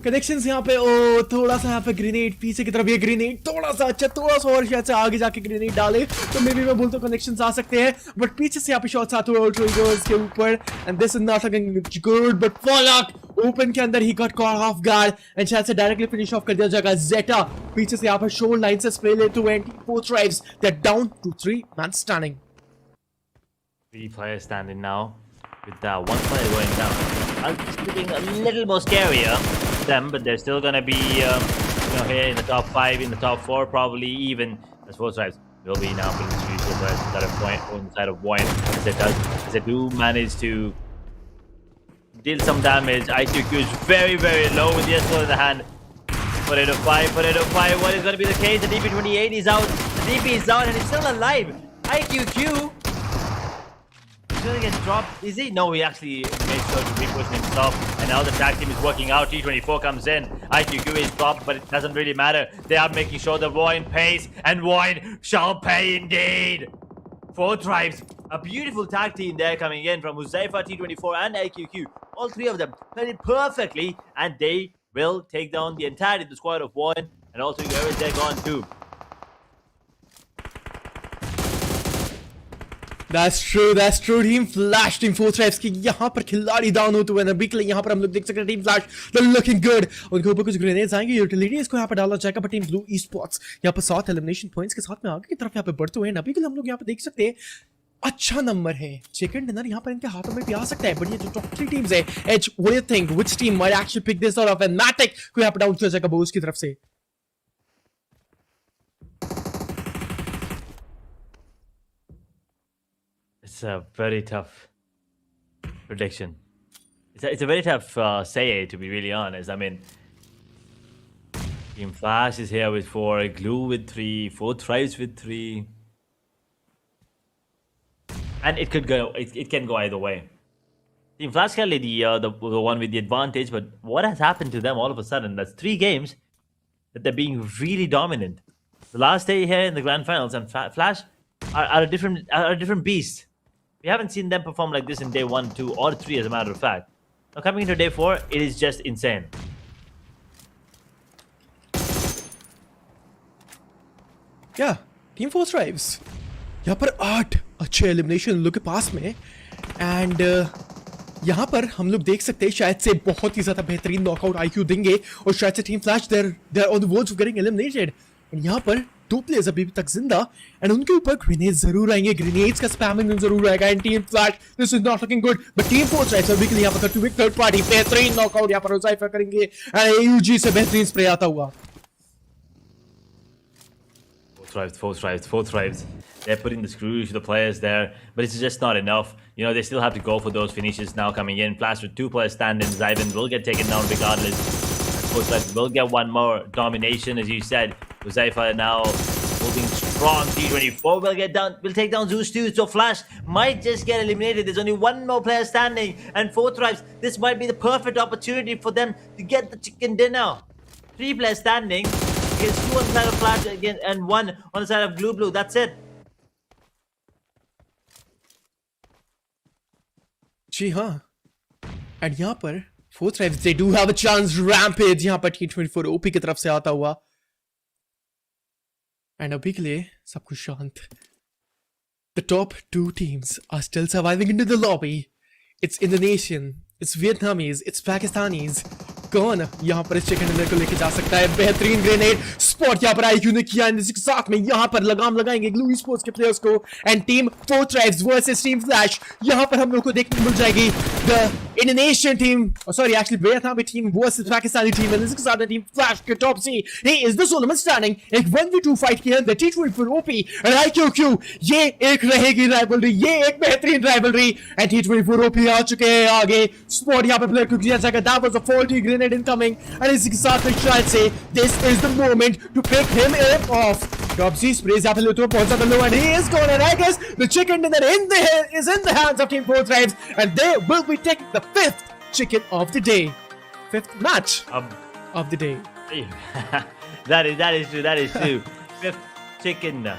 connections यहाँ पे। ओ थोड़ा सा यहाँ पे ग्रेनेड पीछे की तरफ, ये ग्रेनेड थोड़ा सा अच्छा, थोड़ा सा और शायद से आगे जाके ग्रेनेड डाले तो मे बी मैं बोलता हूँ कनेक्शंस आ सकते हैं, बट पीछे से यहाँ पे शॉट्स आते हुए ट्रिगर्स के ऊपर, and this is not looking good. But फलक ओपन के अंदर he got caught of guard and शायद से डायरेक्टली फिनिश ऑफ कर दिया जाएगा। जेटा पीछे से यहाँ पर शोर लाइन से स्प्रे लेते हुए, Fourth Tribes they are down to 3 man standing. 3 players standing now with that 1 player going down. It's looking a little more scarier them, but they're still gonna be here in the top 5, in the top 4, probably even as 4 tribes will be now putting the that a point on the side of VOIN as they do manage to deal some damage. IQQ is very, very low with the S4 in the hand. Put it on 5. What is gonna be the case? The DP28 is out. The DP is out and he's still alive. IQQ gonna get dropped. Is he? No, he actually made sure to repush himself, and now the tag team is working out. T24 comes in. IQQ is dropped, but it doesn't really matter. They are making sure the VOIN pays, and VOIN shall pay indeed. 4 tribes, a beautiful tag team there coming in from Huzaifa, T24, and IQQ. All 3 of them played it perfectly, and they will take down the entirety of the squad of VOIN, and also whoever they're gone too. That's true. Team flash, team fourth tribes की यहाँ पर खिलाड़ी down होते हुए अभी के लिए यहाँ पर हम लोग देख सकते हैं टीम फ्लैश लुकिंग गुड। उनके ऊपर कुछ ग्रेनेड्स आएंगे, यूटिलिटीज को यहाँ पर डाला जाएगा, बट टीम ब्लू ई-स्पोर्ट्स यहाँ पर 7 एलिमिनेशन पॉइंट्स के साथ में आगे की तरफ यहाँ पे बढ़ते हुए अभी के लिए हम लोग यहाँ पे देख सकते हैं अच्छा नंबर है। चिकन डिनर यहाँ पर इनके हाथों में भी आ सकता है, बट ये जो टॉप 3 टीम्स है, as what do you think which team might actually pick this out of, and मैटिक को यहाँ पर डाउन किया जाएगा बोस की तरफ से। It's a very tough prediction. It's a very tough say, to be really honest. I mean, Team Flash is here with 4, Glue with 3, 4 Tribes with 3. And it could go, it can go either way. Team Flash clearly the one with the advantage, but what has happened to them all of a sudden? That's 3 games that they're being really dominant. The last day here in the grand finals, and Flash are a different beast. We haven't seen them perform like this in day 1, 2, or 3, as a matter of fact. Now coming into day 4, it is just insane. Yeah, Team 4 Tribes यहाँ पर 8 अच्छे elimination लोग के पास में, and यहाँ पर हम लोग देख सकते हैं शायद से बहुत ही ज्यादा बेहतरीन नॉकआउट आईक्यू देंगे, और शायद से Team Flash there on the verge of getting eliminated. यहाँ पर 2 प्लेयर्स अभी तक जिंदा, एंड उनके ऊपर ग्रेनेड जरूर आएंगे, ग्रेनेड्स का स्पैमिंग जरूर आएगा, and Team Flash this is not looking good, but team fourth tribes अभी के लिए यहाँ पर करते हुए थर्ड पार्टी बेहतरीन नॉकआउट यहाँ पर हुज़ैफा करेंगे, एंड एयूजी से बेहतरीन स्प्रे आता हुआ। Fourth tribes. They're putting the screws to the players there, but it's just not enough. You know, they still have to go for those finishes now coming in. Flash with 2 players standing. Zyvan will get taken down regardless. Fourth tribes will get one more domination, as you said. Huzaifa now holding strong. T24 will take down Zeus too. So Flash might just get eliminated. There's only 1 more player standing, and 4 tribes, this might be the perfect opportunity for them to get the chicken dinner. 3 players standing. Against 2 on the side of Flash again, and 1 on the side of Blue. That's it. जी हाँ, and यहाँ पर 4 tribes they do have a chance. Rampage यहाँ पर T24 OP की तरफ से आता हुआ, एंड अभी के लिए सब कुछ शांत। The top 2 teams are still surviving into the lobby. It's Indonesian, it's Vietnamese, it's Pakistanis. कौन यहाँ पर इस चिकन डिनर को लेके जा सकता है? बेहतरीन ग्रेनेड स्पॉट यहाँ पर आईक्यू ने किया, इसके साथ में यहाँ पर लगाम लगाएंगे ग्लू ई-स्पोर्ट्स के प्लेयर्स को, and team 4 tribes versus team Flash. यहाँ पर हम लोग को देखने को मिल जाएगी the Indonesian team, oh sorry, actually Vietnam team versus Pakistani team, and this is the team Flash के top C. He is the Solomon standing. एक 1v2 fight के अंदर T24 OP and IQQ. ये एक रहेगी rivalry, ये एक बेहतरीन rivalry. And T24 OP आ चुके हैं आगे. Spot यहाँ पे player को किया जाएगा. That was a faulty grenade incoming. And इसी के साथ में शायद से this is the moment to pick him off. Top C sprays यहाँ पे लेते हुए पहुंचा the low, and he is gone. And I guess the chicken dinner is in the hands of Team 4 Tribes, and they will be taking the 5th chicken of the day. 5th match of the day. that is true. That is true. 5th chicken,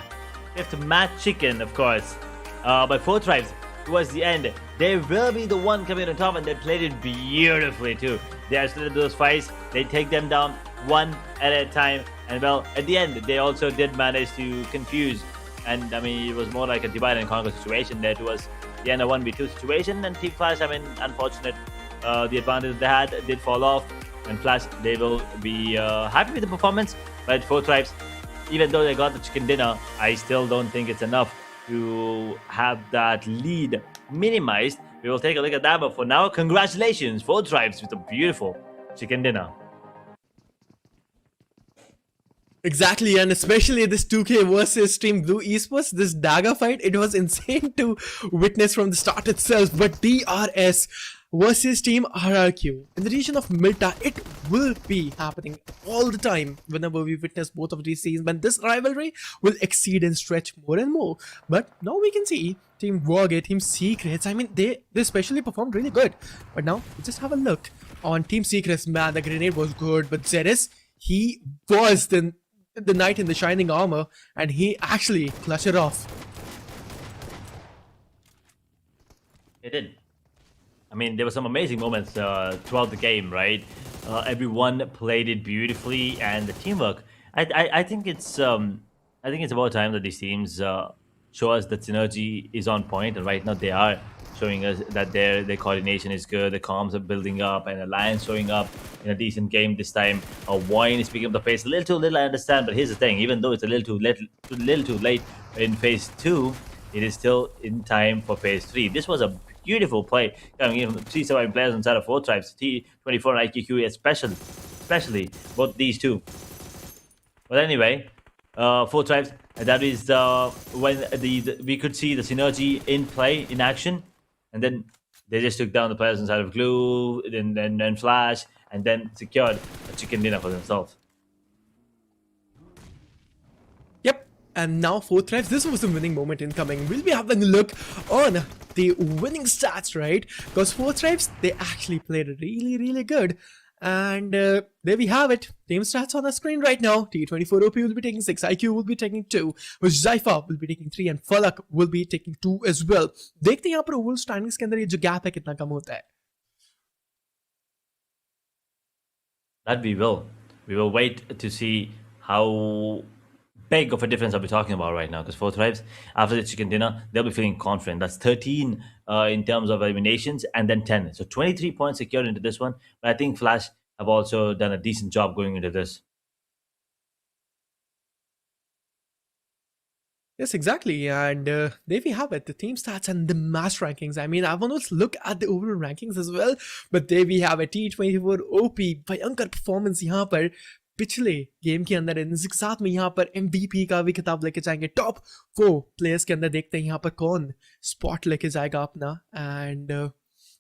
5th match chicken, of course. But 4 Tribes towards the end, they will be the one coming on top, and they played it beautifully too. They are still in those fights. They take them down one at a time, and well, at the end, they also did manage to confuse. And I mean, it was more like a divide and conquer situation there towards the end, a 1v2 situation. And Team Flash, I mean, unfortunate, the advantage they had did fall off. And Flash, they will be happy with the performance. But 4 Tribes, even though they got the chicken dinner, I still don't think it's enough to have that lead minimized. We will take a look at that. But for now, congratulations, 4 Tribes, with a beautiful chicken dinner. Exactly, and especially this 2K versus Team Blue Esports, this dagger fight, it was insane to witness from the start itself. But DRS versus Team RRQ in the region of Milta, it will be happening all the time whenever we witness both of these scenes, when this rivalry will exceed and stretch more and more. But now we can see Team WARGAYE, Team Secrets, I mean, they especially performed really good. But now, just have a look on Team Secrets. Man, the grenade was good, but Zeres, he was the knight in the shining armor, and he actually clutched it off. It did. I mean, there were some amazing moments throughout the game, right? Everyone played it beautifully, and the teamwork. I think it's about time that these teams show us that synergy is on point, and right now they are showing us that their coordination is good, the comms are building up, and Alliance showing up in a decent game this time. VOIN is picking up the pace a little too little, I understand, but here's the thing: even though it's a little too late in phase 2, it is still in time for phase 3. This was a beautiful play coming in from 3 surviving players inside of 4 Tribes, T24 and IQQ especially both these two. But anyway, 4 Tribes, that is when we could see the synergy in play, in action. And then they just took down the players inside of Glue, then Flash, and then secured a chicken dinner for themselves. Yep, and now 4 Tribes, this was the winning moment incoming. We'll be having a look on the winning stats, right? Because 4 Tribes, they actually played really good. And there we have it. Team stats on the screen right now. T24 OP will be taking 6, IQ will be taking 2, Zypher will be taking 3, and Falak will be taking 2 as well. देखते हैं यहाँ पर overall standings के अंदर ये जो gap है कितना कम होता है. That we will. We will wait to see how big of a difference I'll be talking about right now, because 4 Tribes, after the chicken dinner, they'll be feeling confident. That's 13 in terms of eliminations, and then 10. So 23 points secured into this one. But I think Flash have also done a decent job going into this. Yes, exactly. And there we have it, the team stats and the match rankings. I mean, I want to look at the overall rankings as well. But there we have a T24 OP, भयंकर performance यहाँ पर पिछले game के अंदर. इनके साथ में यहाँ पर MVP का भी खिताब लेके जाएंगे. टॉप 4 प्लेयर्स के अंदर देखते हैं यहाँ पर कौन स्पॉट लेके जाएगा अपना. एंड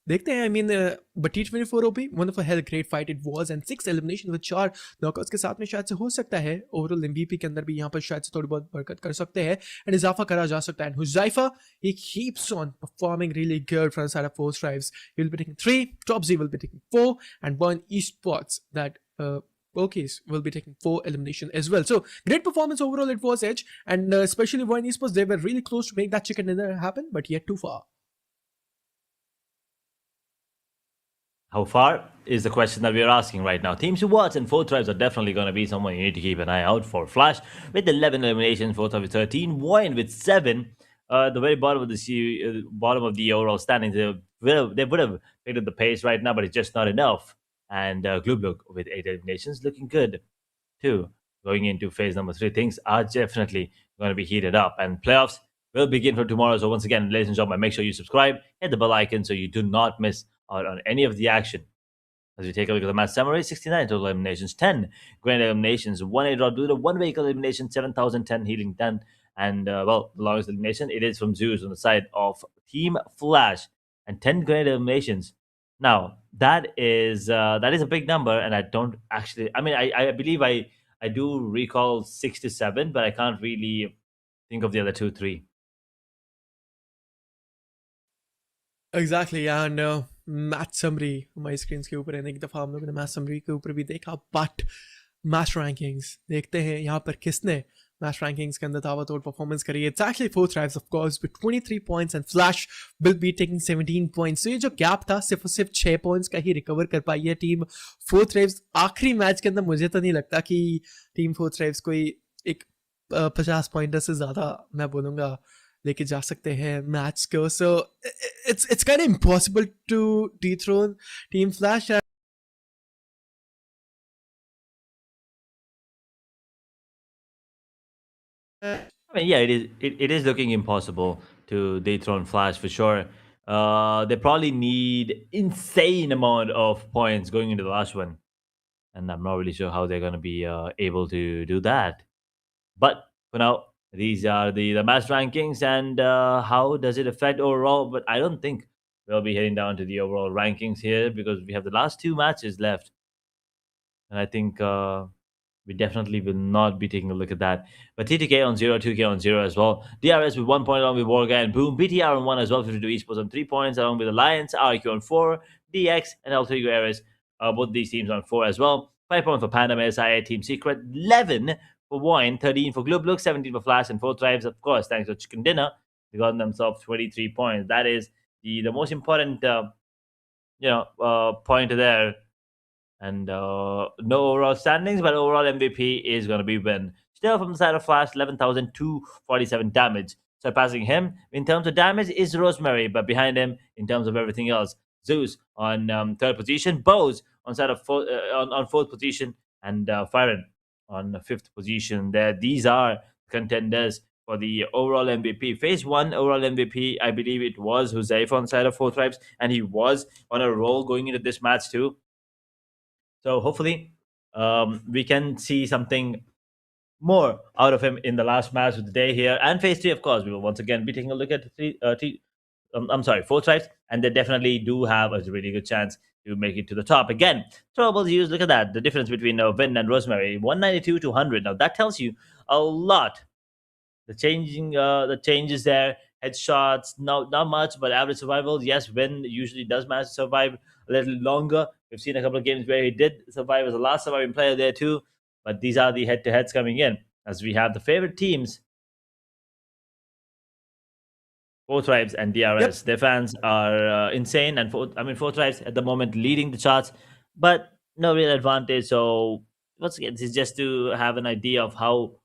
देखते हैं. I mean, but T24 OP, one of a hell great fight it was, and 6 elimination with 4 knockouts के साथ में शायद से हो सकता है ओवरऑल MVP के अंदर भी यहाँ पर शायद से थोड़ी बहुत बरकत कर सकते हैं एंड इजाफा करा जा सकता है. And Huzaifa, he keeps on performing really good from the side of 4 Tribes. He will be taking 3, Top Z will be taking 4, and VOIN eSports, that Okies, will be taking 4 elimination as well. So great performance overall it was, Edge, and especially VOIN eSports, they were really close to make that chicken dinner happen, but yet too far. How far is the question that we are asking right now. Team Squads and 4 Tribes are definitely going to be someone you need to keep an eye out for. Flash with 11 eliminations, 4 Tribes with 13, VOIN with 7. The very bottom of the overall standings, they would have picked up the pace right now, but it's just not enough. And BLUG with 8 eliminations, looking good too. Going into phase number 3, things are definitely going to be heated up, and playoffs will begin from tomorrow. So once again, ladies and gentlemen, make sure you subscribe, hit the bell icon so you do not miss out on any of the action. As we take a look at the match summary, 69 total eliminations, 10 grand eliminations, 1 8 draw due to 1 vehicle elimination, 7,010 healing done. And, well, the longest elimination, it is from Zeus on the side of Team Flash, and 10 grand eliminations. Now, that is a big number, and I don't actually, I mean, I believe I do recall 6 to 7, but I can't really think of the other 2, 3. Exactly, and match summary हमारी screen के ऊपर है ना, एक दफ़ा हम लोगों ने मैच समरी के ऊपर भी देखा, बट मैच रैंकिंग्स देखते हैं यहाँ पर किसने मैच रैंकिंग्स के अंदर ताबड़तोड़ परफॉर्मेंस करी है. It's actually fourth tribes of course with 23 points and flash will be taking 17 points. तो ये जो गैप था सिर्फ और सिर्फ 6 पॉइंट्स का ही रिकवर कर पाई है टीम फोर्थ ट्राइब्स. आखिरी मैच के अंदर मुझे तो नहीं लगता कि टीम फोर्थ ट्राइब्स कोई एक 50 पॉइंटर से ज़्यादा मैं बोलूँगा लेके जा सकते हैं मैच को. सो it's kind of impossible to dethrone Team Flash. I mean, yeah, it is looking impossible to dethrone Flash for sure. They probably need insane amount of points going into the last one, and I'm not really sure how they're going to be able to do that. But for now, these are the match rankings, and how does it affect overall? But I don't think we'll be heading down to the overall rankings here because we have the last 2 matches left, and I think we definitely will not be taking a look at that. But TTK on 0, 2K on 0 as well. DRS with 1 point along with WARGAYE and Boom. BTR on 1 as well. 52 Esports on 3 points along with Alliance, RQ on 4, DX and Altrigo Ares. Both these teams on 4 as well. 5 points for PANDUM, SIA, Team Secret. 11 for VOIN, 13 for BLUG, 17 for Flash, and 4 Tribes, of course, thanks to Chicken Dinner. They got themselves 23 points. That is the most important, point there. And no overall standings, but overall MVP is going to be Win. Still from the side of Flash, 11,247 damage. Surpassing him in terms of damage is Rosemary, but behind him in terms of everything else, Zeus on third position, Bose on side of on fourth position, and Firen on the fifth position. There, these are contenders for the overall MVP. Phase 1 overall MVP, I believe it was Huzaifa on side of 4 Tribes, and he was on a roll going into this match too. So hopefully, we can see something more out of him in the last match of the day here. And phase 3, of course, we will once again be taking a look at the 4 Tribes, and they definitely do have a really good chance to make it to the top. Again, throwables used, look at that. The difference between Vin and Rosemary, 192 to 100. Now, that tells you a lot. The changes there, headshots, not much, but average survival. Yes, Vin usually does manage to survive a little longer. We've seen a couple of games where he did survive as the last surviving player there too. But these are the head-to-heads coming in as we have the favorite teams. 4 Tribes and DRS. Yep. Their fans are insane, and 4 Tribes at the moment leading the charts, but no real advantage. So once again, this is just to have an idea of how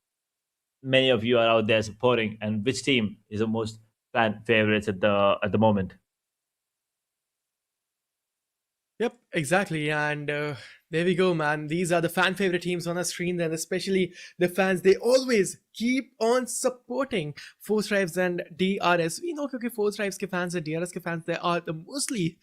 many of you are out there supporting and which team is the most fan favorites at the moment. Yep, exactly. And there we go, man. These are the fan favorite teams on the screen, and especially the fans, they always keep on supporting 4 Tribes and DRS. We know because 4 Tribes ke fans and DRS ke fans, they are the mostly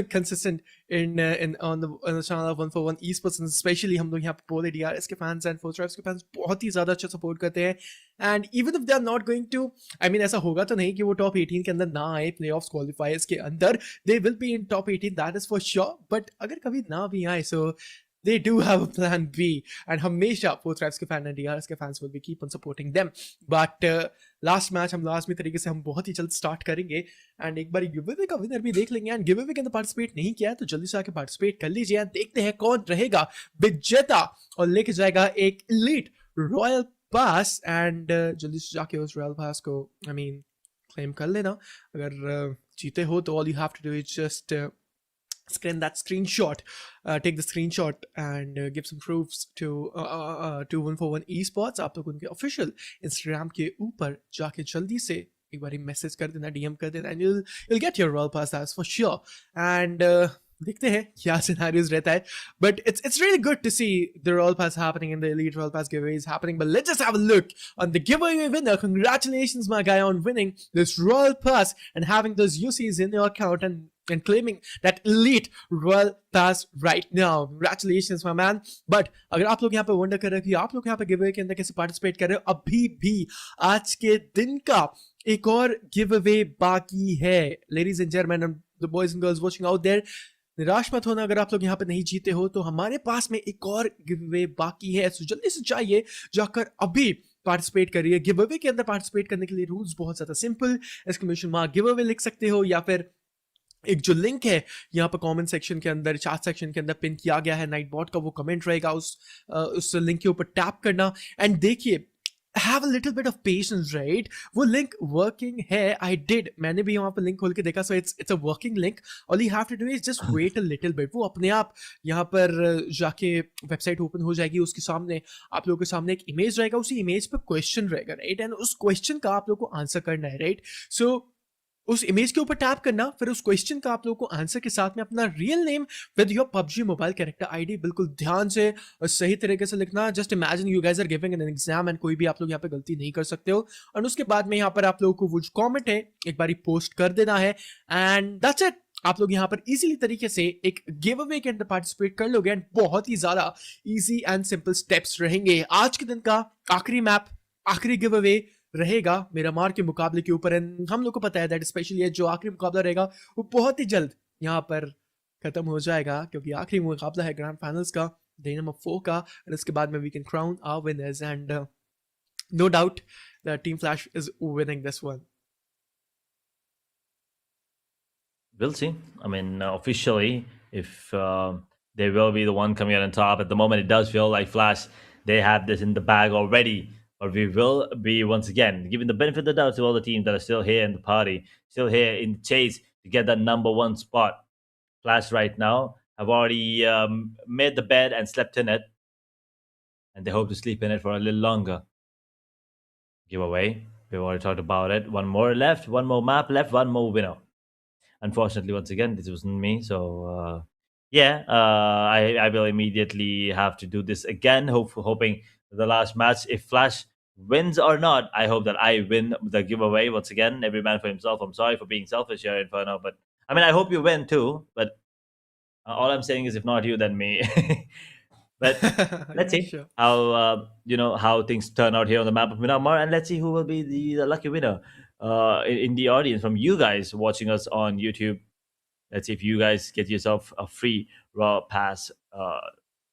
consistent on the channel of 141 esports, and especially हम लोग यहाँ पे पूरे DRS के fans and 4 Tribes के fans बहुत ही ज़्यादा अच्छा support करते हैं. And even if they are not going to, I mean, ऐसा होगा तो नहीं कि वो top 18 के अंदर ना आए playoffs qualifiers के अंदर, they will be in top 18, that is for sure. But अगर कभी ना भी आए, so they do have a plan B, and हमेशा 4 Tribes के fan and DRS के fans will be keep on supporting them. But last match हम लाजमी तरीके से हम बहुत ही जल्द start करेंगे, and एक बार गिवअवे का विनर भी देख लेंगे. एंड गिवअवे के अंदर पार्टिसिपेट नहीं किया है तो जल्दी से आके पार्टिसिपेट कर लीजिए, and देखते हैं कौन रहेगा विजेता और लेके जाएगा एक elite royal pass. and जल्दी से जाके उस royal pass को claim कर लेना. अगर जीते हो तो all you have to do is just scan that screenshot, take the screenshot and give some proofs to 141 esports. आप लोग उनके official Instagram के ऊपर जाके जल्दी से एक बारी मैसेज कर देना, DM कर देना, and you'll get your royal pass, that's for sure. And देखते हैं क्या scenarios रहता है, but it's really good to see the royal pass happening and the elite royal pass giveaways happening. But let's just have a look on the giveaway winner. Congratulations, my guy, on winning this royal pass and having those UCs in your account. And and claiming that elite royal pass right now. Congratulations my man. But अगर आप लोग यहाँ पे wonder कर रहे हो कि आप लोग यहाँ पे गिव के अंदर कैसे पार्टिसिपेट कर रहे हो, अभी भी आज के दिन का एक और गिव अवे बाकी है. Ladies and gentleman, the boys and girls watching out there, निराश मत होना अगर आप लोग यहाँ पे नहीं जीते हो, तो हमारे पास में एक और गिव अवे बाकी है. सो जल्दी से जाइए, जाकर अभी पार्टिसिपेट करिए. गिव अवे के अंदर पार्टिसिपेट करने के लिए रूल्स बहुत ज्यादा simple. Exclamation mark give away लिख सकते हो, या फिर एक जो लिंक है यहाँ पर कमेंट सेक्शन के अंदर, चैट सेक्शन के अंदर पिन किया गया है नाइट बॉट का, वो कमेंट रहेगा, उस लिंक के ऊपर टैप करना. एंड देखिए, have a little bit of patience, right? वो लिंक वर्किंग है. I did, मैंने भी वहाँ पर लिंक खोल के देखा. So it's a working link. All you have to do is just wait a little bit. वो अपने आप यहाँ पर जाके वेबसाइट ओपन हो जाएगी. उसके सामने आप लोगों के सामने एक इमेज रहेगा, उसी इमेज पे क्वेश्चन रहेगा, राइट? एंड उस क्वेश्चन का आप लोग को आंसर करना है, राइट? सो उस इमेज के ऊपर टैप करना, फिर उस क्वेश्चन का आप लोगों को आंसर के साथ में अपना real name with your PUBG mobile character ID बिल्कुल ध्यान से और सही तरीके से लिखना. Just imagine you guys are giving an exam and कोई भी आप लोग यहाँ पे गलती नहीं कर सकते हो. और उसके बाद में यहाँ पर आप लोगों को वो जो कॉमेंट है एक बारी पोस्ट कर देना है, एंड दैट्स इट. आप लोग यहाँ पर इजीली तरीके से एक गिव अवे के अंदर पार्टिसिपेट कर लोगे, एंड बहुत ही ज्यादा इजी एंड सिंपल स्टेप्स रहेंगे. आज के दिन का आखिरी मैप, आखिरी गिव अवे रहेगा मिरामार के मुकाबले के ऊपर. एंड हम लोग को पता है दैट स्पेशली ये जो आखिरी मुकाबला रहेगा वो बहुत ही जल्द यहाँ पर खत्म हो जाएगा, क्योंकि आखिरी मुकाबला है ग्रैंड फाइनल्स का, डे नंबर 4 का. और इसके बाद में we can crown our winners, and no doubt the Team Flash is winning this one. We'll see. I mean, officially, if they will be the one coming out on top. At the moment, it does feel like Flash, they have this in the bag already. But we will be, once again, giving the benefit of the doubt to all the teams that are still here in the party, still here in the chase to get that number 1 spot. Flash right now have already made the bed and slept in it. And they hope to sleep in it for a little longer. Giveaway. We've already talked about it. One more left, one more map left, one more winner. Unfortunately, once again, this wasn't me. So, I will immediately have to do this again, hoping the last match, if Flash wins or not, I hope that I win the giveaway once again. Every man for himself. I'm sorry for being selfish here, Inferno, but I mean, I hope you win too. But all I'm saying is, if not you, then me. But let's see Sure. how how things turn out here on the map of Myanmar, and let's see who will be the lucky winner in the audience from you guys watching us on YouTube. Let's see if you guys get yourself a free raw pass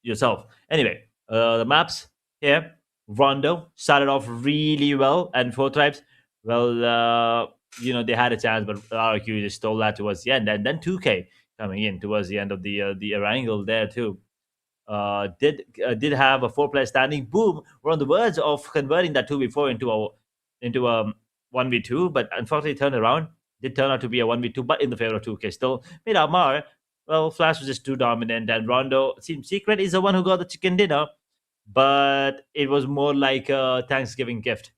yourself. Anyway, the maps here. Rondo started off really well, and 4 Tribes, well, they had a chance, but RQ just stole that towards the end, and then 2K coming in towards the end of the Erangel there too. Did have a 4-player standing. Boom, we're on the verge of converting that 2v4 into a 1v2, but unfortunately turned around. Did turn out to be a 1v2, but in the favor of 2K still. Miramar, well, Flash was just too dominant, and Rondo seems Secret is the one who got the chicken dinner, but it was more like a Thanksgiving gift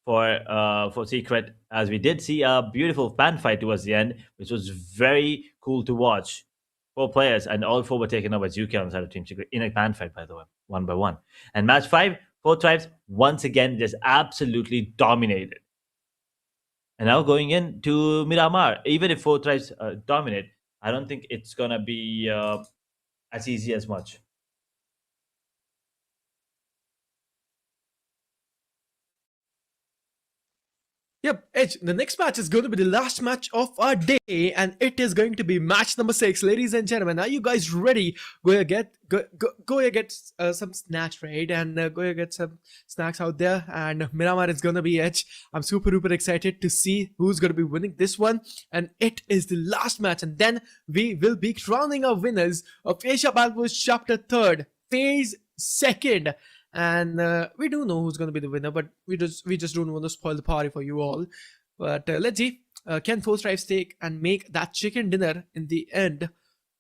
for Secret, as we did see a beautiful fan fight towards the end, which was very cool to watch. 4 players, and all 4 were taken over by Zuki on the side of Team Secret in a fan fight, by the way, 1 by 1. And match 5, 4 Tribes once again just absolutely dominated. And now going into Miramar, even if 4 Tribes dominate, I don't think it's gonna be as easy as much. Yep, Edge, the next match is going to be the last match of our day, and it is going to be match number 6. Ladies and gentlemen, are you guys ready? Go get some snacks, right? And go get some snacks out there. And Miramar is going to be Edge. I'm super excited to see who's going to be winning this one. And it is the last match, and then we will be crowning our winners of Asia Battlewars Chapter 3rd, Phase 2nd. And we do know who's going to be the winner, but we just don't want to spoil the party for you all. But let's see, can 4 Tribes take and make that chicken dinner in the end?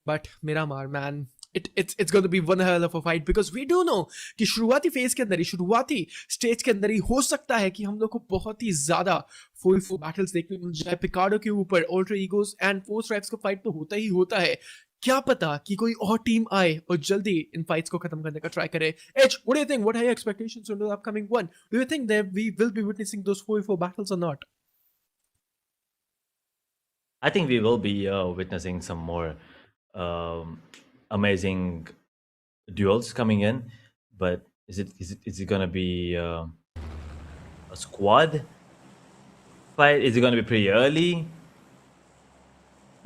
But Miramar, man, it's going to be one hell of a fight, because we do know कि शुरुआती phase के अंदर ही, शुरुआती stage के अंदर ही हो सकता है कि हम लोग को बहुत ही ज्यादा 4v4 बैटल्स देखने को मिल जाए. पिकाडो के ऊपर अल्टर ईगोस एंड 4 Tribes का फाइट तो होता ही होता है. क्या पता कि कोई और टीम आए और जल्दी इन फाइट्स को खत्म करने का ट्राई करे. Edge, what do you think? What are your expectations on the upcoming one? Do you think that we will be witnessing those 4v4 battles or not? I think we will be witnessing some more um, amazing duels coming in, but is it gonna be a squad fight? Is it gonna be pretty early?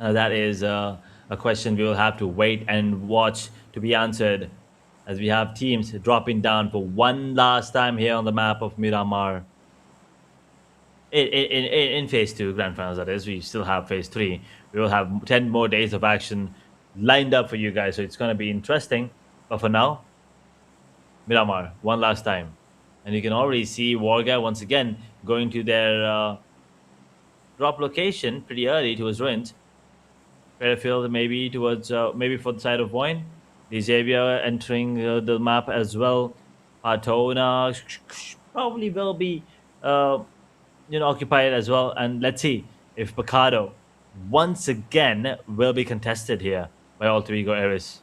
That is a question we will have to wait and watch to be answered, as we have teams dropping down for one last time here on the map of Miramar. In phase 2 grand finals, that is, we still have phase 3. We will have 10 more days of action lined up for you guys, so it's going to be interesting. But for now, Miramar one last time, and you can already see WARGAYE once again going to their drop location pretty early towards ruins. Fairfield maybe towards maybe for the side of VOIN. Xavier entering the map as well. Artona probably will be occupied as well. And let's see if Picado once again will be contested here by Alter Ego Eris.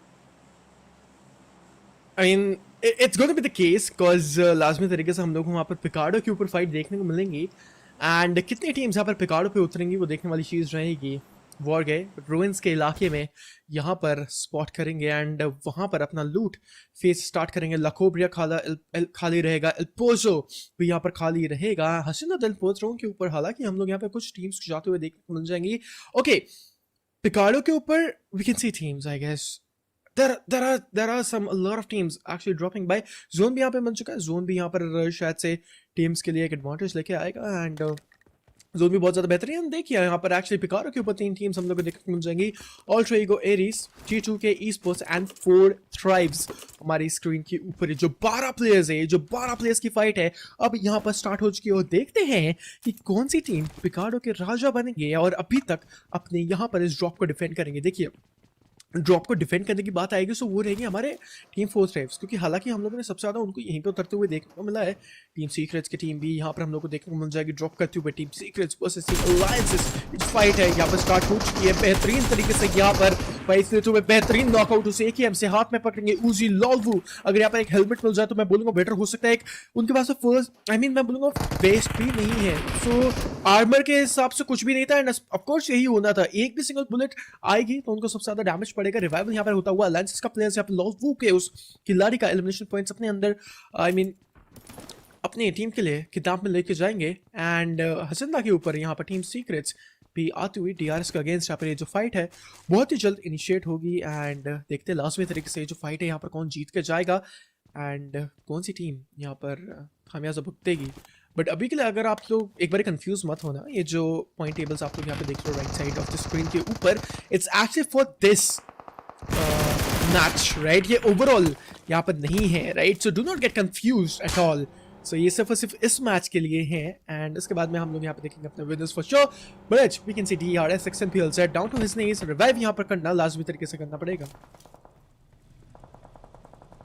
I mean, it's going to be the case because लाजमी तरीके से हम लोग को वहाँ पर पिकाडो के ऊपर फाइट देखने को मिलेंगी एंड कितनी टीम्स यहाँ पर पिकाडो पे उतरेंगी वो देखने वाली चीज़ रहेगी. वॉरगाये रूइंस के इलाके में यहाँ पर स्पॉट करेंगे एंड वहाँ पर अपना लूट फेस स्टार्ट करेंगे. लकोब्रिया खाली रहेगा, एल्पोजो भी यहाँ पर खाली रहेगा. हसीना दिल पोत्रों के ऊपर हालांकि हम लोग यहाँ पर कुछ टीम्स जाते हुए देखने को मिल जाएंगी. ओके, पिकाडो के ऊपर we can see teams I guess. There are a lot of teams actually dropping by. Zone भी यहाँ पे बन चुका है. जोन भी यहाँ पर शायद से टीम्स के लिए एक एडवांटेज लेके आएगा एंड जोन भी बहुत ज़्यादा बेहतरीन. देखिए यहाँ पर एक्चुअली पिकारो के ऊपर 3 टीम्स हम लोग को देखने को मिल जाएंगी. Alter Ego Ares, G2K esports and 4 Tribes हमारी स्क्रीन के ऊपर. जो 12 प्लेयर्स है, जो 12 प्लेयर्स की फाइट है अब यहाँ पर स्टार्ट हो चुकी है. और देखते हैं कि कौन सी टीम पिकारो के राजा बनेंगे और अभी तक अपने यहाँ पर इस ड्रॉप को डिफेंड करेंगे. देखिए ड्रॉप को डिफेंड करने की बात आएगी सो वो रहेगी हमारे टीम 4 ट्राइब्स, क्योंकि हालांकि हम लोगों ने सबसे ज़्यादा उनको यहीं पे उतरते हुए देखने को मिला है. टीम सीक्रेट्स की टीम भी यहाँ पर हम लोग को देखने को मिल जाएगी ड्रॉप करते हुए. Team secrets versus team alliances fight है यहाँ पर स्टार्ट हो चुकी है बेहतरीन तरीके से. यहाँ पर फाइट लेते हुए बेहतरीन नॉकआउट उसे एक ही एम से हाथ में पकड़ेंगे उजी लॉल्वू. अगर यहाँ पर एक हेलमेट मिल जाए तो मैं बोलूँगा बेटर हो सकता है. एक उनके पास फर्स्ट मैं बोलूँगा वेस्ट भी नहीं है, सो आर्मर के हिसाब से कुछ भी नहीं था एंड ऑफकोर्स यही होना था. एक भी सिंगल बुलेट आएगी तो उनको सबसे ज़्यादा डैमेज पड़ेगा. रिवाइवल यहाँ पर होता हुआ अलायंसेस का प्लेयर्स यहाँ पर लॉल्वू के उस खिलाड़ी का एलिमिनेशन पॉइंट्स अपने अंदर अपनी टीम के लिए किताब में लेके जाएंगे. एंड हसंदा के ऊपर यहाँ पर टीम सीक्रेट्स भी आती हुई डीआरएस का अगेंस्ट यहाँ पर ये जो फाइट है बहुत ही जल्द इनिशिएट होगी. एंड देखते हैं लास्ट में तरीके से जो फाइट है यहाँ पर कौन जीत के जाएगा एंड कौन सी टीम यहाँ पर खामियाजा भुगतेगी. बट अभी के लिए अगर आप लोग एक बार कंफ्यूज मत होना, ये जो पॉइंट टेबल्स आप लोग यहाँ पे देख रहे हो right side of the screen के ऊपर, it's actually for this match right. ये ओवरऑल यहाँ पर नहीं है right, so do not get confuse at all. So ये सिर्फ और सिर्फ इस मैच के लिए हैं एंड इसके बाद में हम लोग यहाँ पे देखेंगे अपने winners for sure. But we can see DRS XNPLZ down to his knees. Revive यहाँ पर करना लाजमी तरीके से करना पड़ेगा.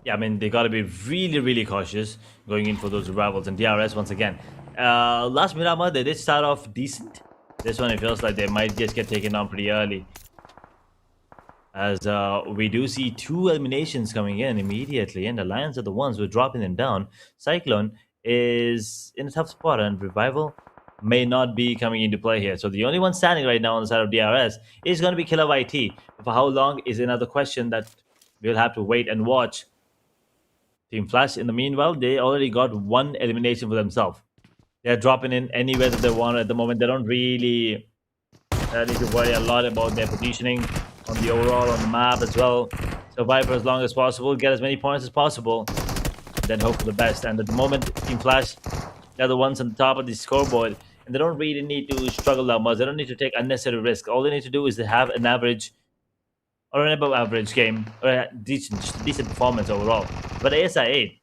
Yeah, I mean, they got to be really, really cautious going in for those revivals. And DRS, once again, last Miramar, they did start off decent. This one, it feels like they might just get taken down pretty early. As we do see 2 eliminations coming in immediately, and Alliance are the ones who are dropping them down. Cyclone is in a tough spot, and Revival may not be coming into play here. So the only one standing right now on the side of DRS is going to be Killer YT. For how long is another question that we'll have to wait and watch. Team Flash, in the meanwhile, they already got 1 elimination for themselves. They're dropping in anywhere that they want at the moment. They don't really need to worry a lot about their positioning on the overall on the map as well. Survive for as long as possible, get as many points as possible, then hope for the best. And at the moment, Team Flash, they're the ones on the top of the scoreboard, and they don't really need to struggle that much. They don't need to take unnecessary risks. All they need to do is to have an average or an above average game, or a decent performance overall. But ASI8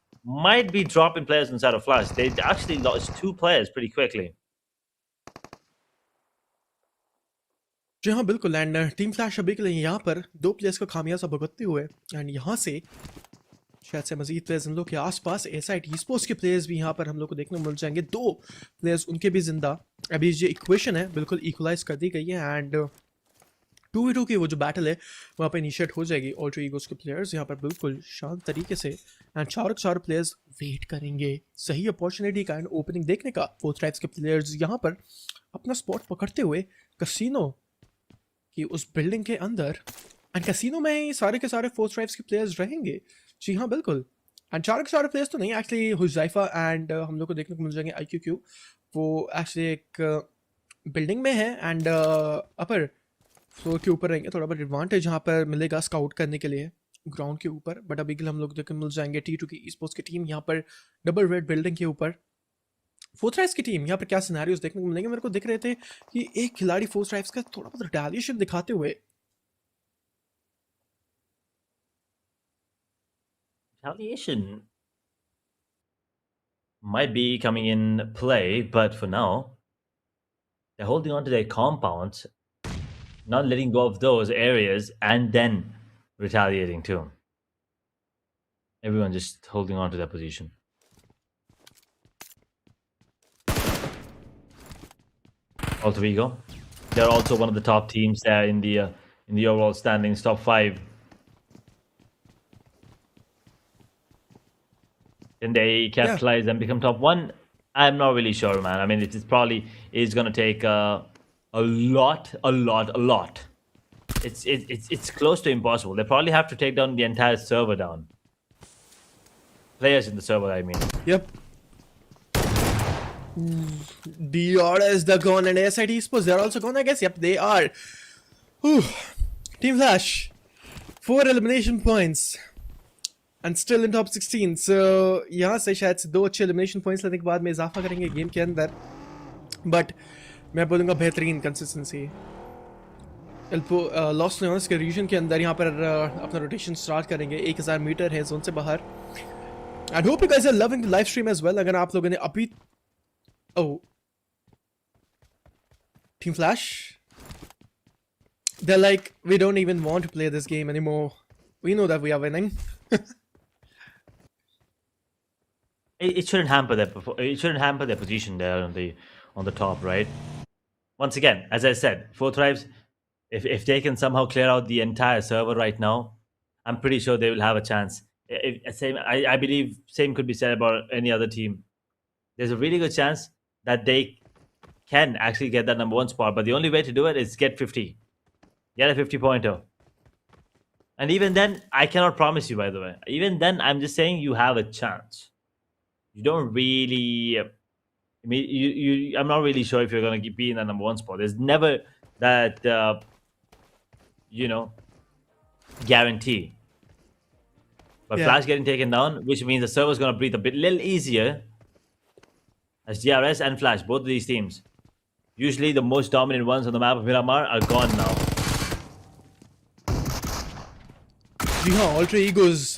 might be dropping players inside of Flash. They actually lost 2 players pretty quickly. जी हाँ बिल्कुल. And Team flash अभी के लिए यहाँ पर 2 players को खामियाजा भुगतते हुए एंड यहाँ से शायद से मजीद प्लेयर्स हम लोग के आसपास एसाइट esports के प्लेयर्स भी यहाँ पर हम लोग को देखने को मिल जाएंगे. 2 प्लेयर्स उनके भी जिंदा. अभी जो इक्वेशन है बिल्कुल इक्वलाइज कर दी गई है एंड 2v2 की वो जो बैटल है वहाँ पर इनिशिएट हो जाएगी. ऑल्टर ईगोस के प्लेयर्स यहाँ पर बिल्कुल शांत तरीके से एंड 4 प्लेयर्स वेट करेंगे सही अपॉर्चुनिटी का एंड ओपनिंग देखने का. 4 ट्राइब्स के प्लेयर्स यहाँ पर अपना स्पॉट पकड़ते हुए. कसिनो कि उस बिल्डिंग के अंदर एंड कैसीनो में ही सारे के सारे फोर्थ ड्राइव्स के प्लेयर्स रहेंगे। जी हाँ बिल्कुल, एंड सारे के सारे प्लेयर्स तो नहीं, एक्चुअली हुज़ैफा एंड हम लोग को देखने को मिल जाएंगे IQQ, वो एक्चुअली एक बिल्डिंग में है एंड अपर फ्लोर के ऊपर रहेंगे। थोड़ा बहुत एडवांटेज यहाँ पर मिलेगा स्काउट करने के लिए ग्राउंड के ऊपर, बट अभी के लिए हम लोग देखने मिल जाएंगे T2 की esports की टीम यहाँ पर डबल रेड बिल्डिंग के ऊपर। फोर्थ राइव्स की टीम यहाँ पर क्या सिनेरियोस देखने को मिलेंगे, मेरे को दिख रहे थे कि एक खिलाड़ी फोर्थ राइव्स का थोड़ा बहुत रिटेलिएशन दिखाते हुए Retaliation might be coming in play, but for now, they're holding on to their compounds, not letting go of those areas, and then retaliating too. Everyone just holding on to their position. Alter Ego, they're also one of the top teams there in the overall standings, top 5. Can they capitalize and become top 1? I'm not really sure, man. I mean, it's probably is going to take a lot. It's close to impossible. They probably have to take down the entire server down. Players in the server, I mean. Yep. DR is the gone and ASID esports, they're also gone, I guess. Yep, they are. Whew. Team Flash, 4 elimination points and still in top 16. So यहाँ से शायद से 2 अच्छे elimination points लेने के बाद में इजाफा करेंगे गेम के अंदर, बट मैं बोलूँगा बेहतरीन कंसिस्टेंसी। लॉस लेओन्स के रीजन के अंदर यहाँ पर अपना रोटेशन स्टार्ट करेंगे। 1000 मीटर है जोन से बाहर। I hope you guys are loving the live stream as well. अगर आप लोगों ने अभी Team Flash, they're like, we don't even want to play this game anymore. We know that we are winning. It shouldn't hamper their position there on the top, right? Once again, as I said, 4 tribes, if they can somehow clear out the entire server right now, I'm pretty sure they will have a chance. I believe same could be said about any other team. There's a really good chance that they can actually get that number 1 spot, but the only way to do it is get 50. Get a 50-pointer. And even then, I cannot promise you, by the way. Even then, I'm just saying you have a chance. You don't really... I mean, I'm not really sure if you're going to be in that number 1 spot. There's never that, guarantee. But Flash getting taken down, which means the server's going to breathe a little easier. As DRS and Flash, both of these teams, usually the most dominant ones on the map of Miramar, are gone now. जी हाँ, Alter Egos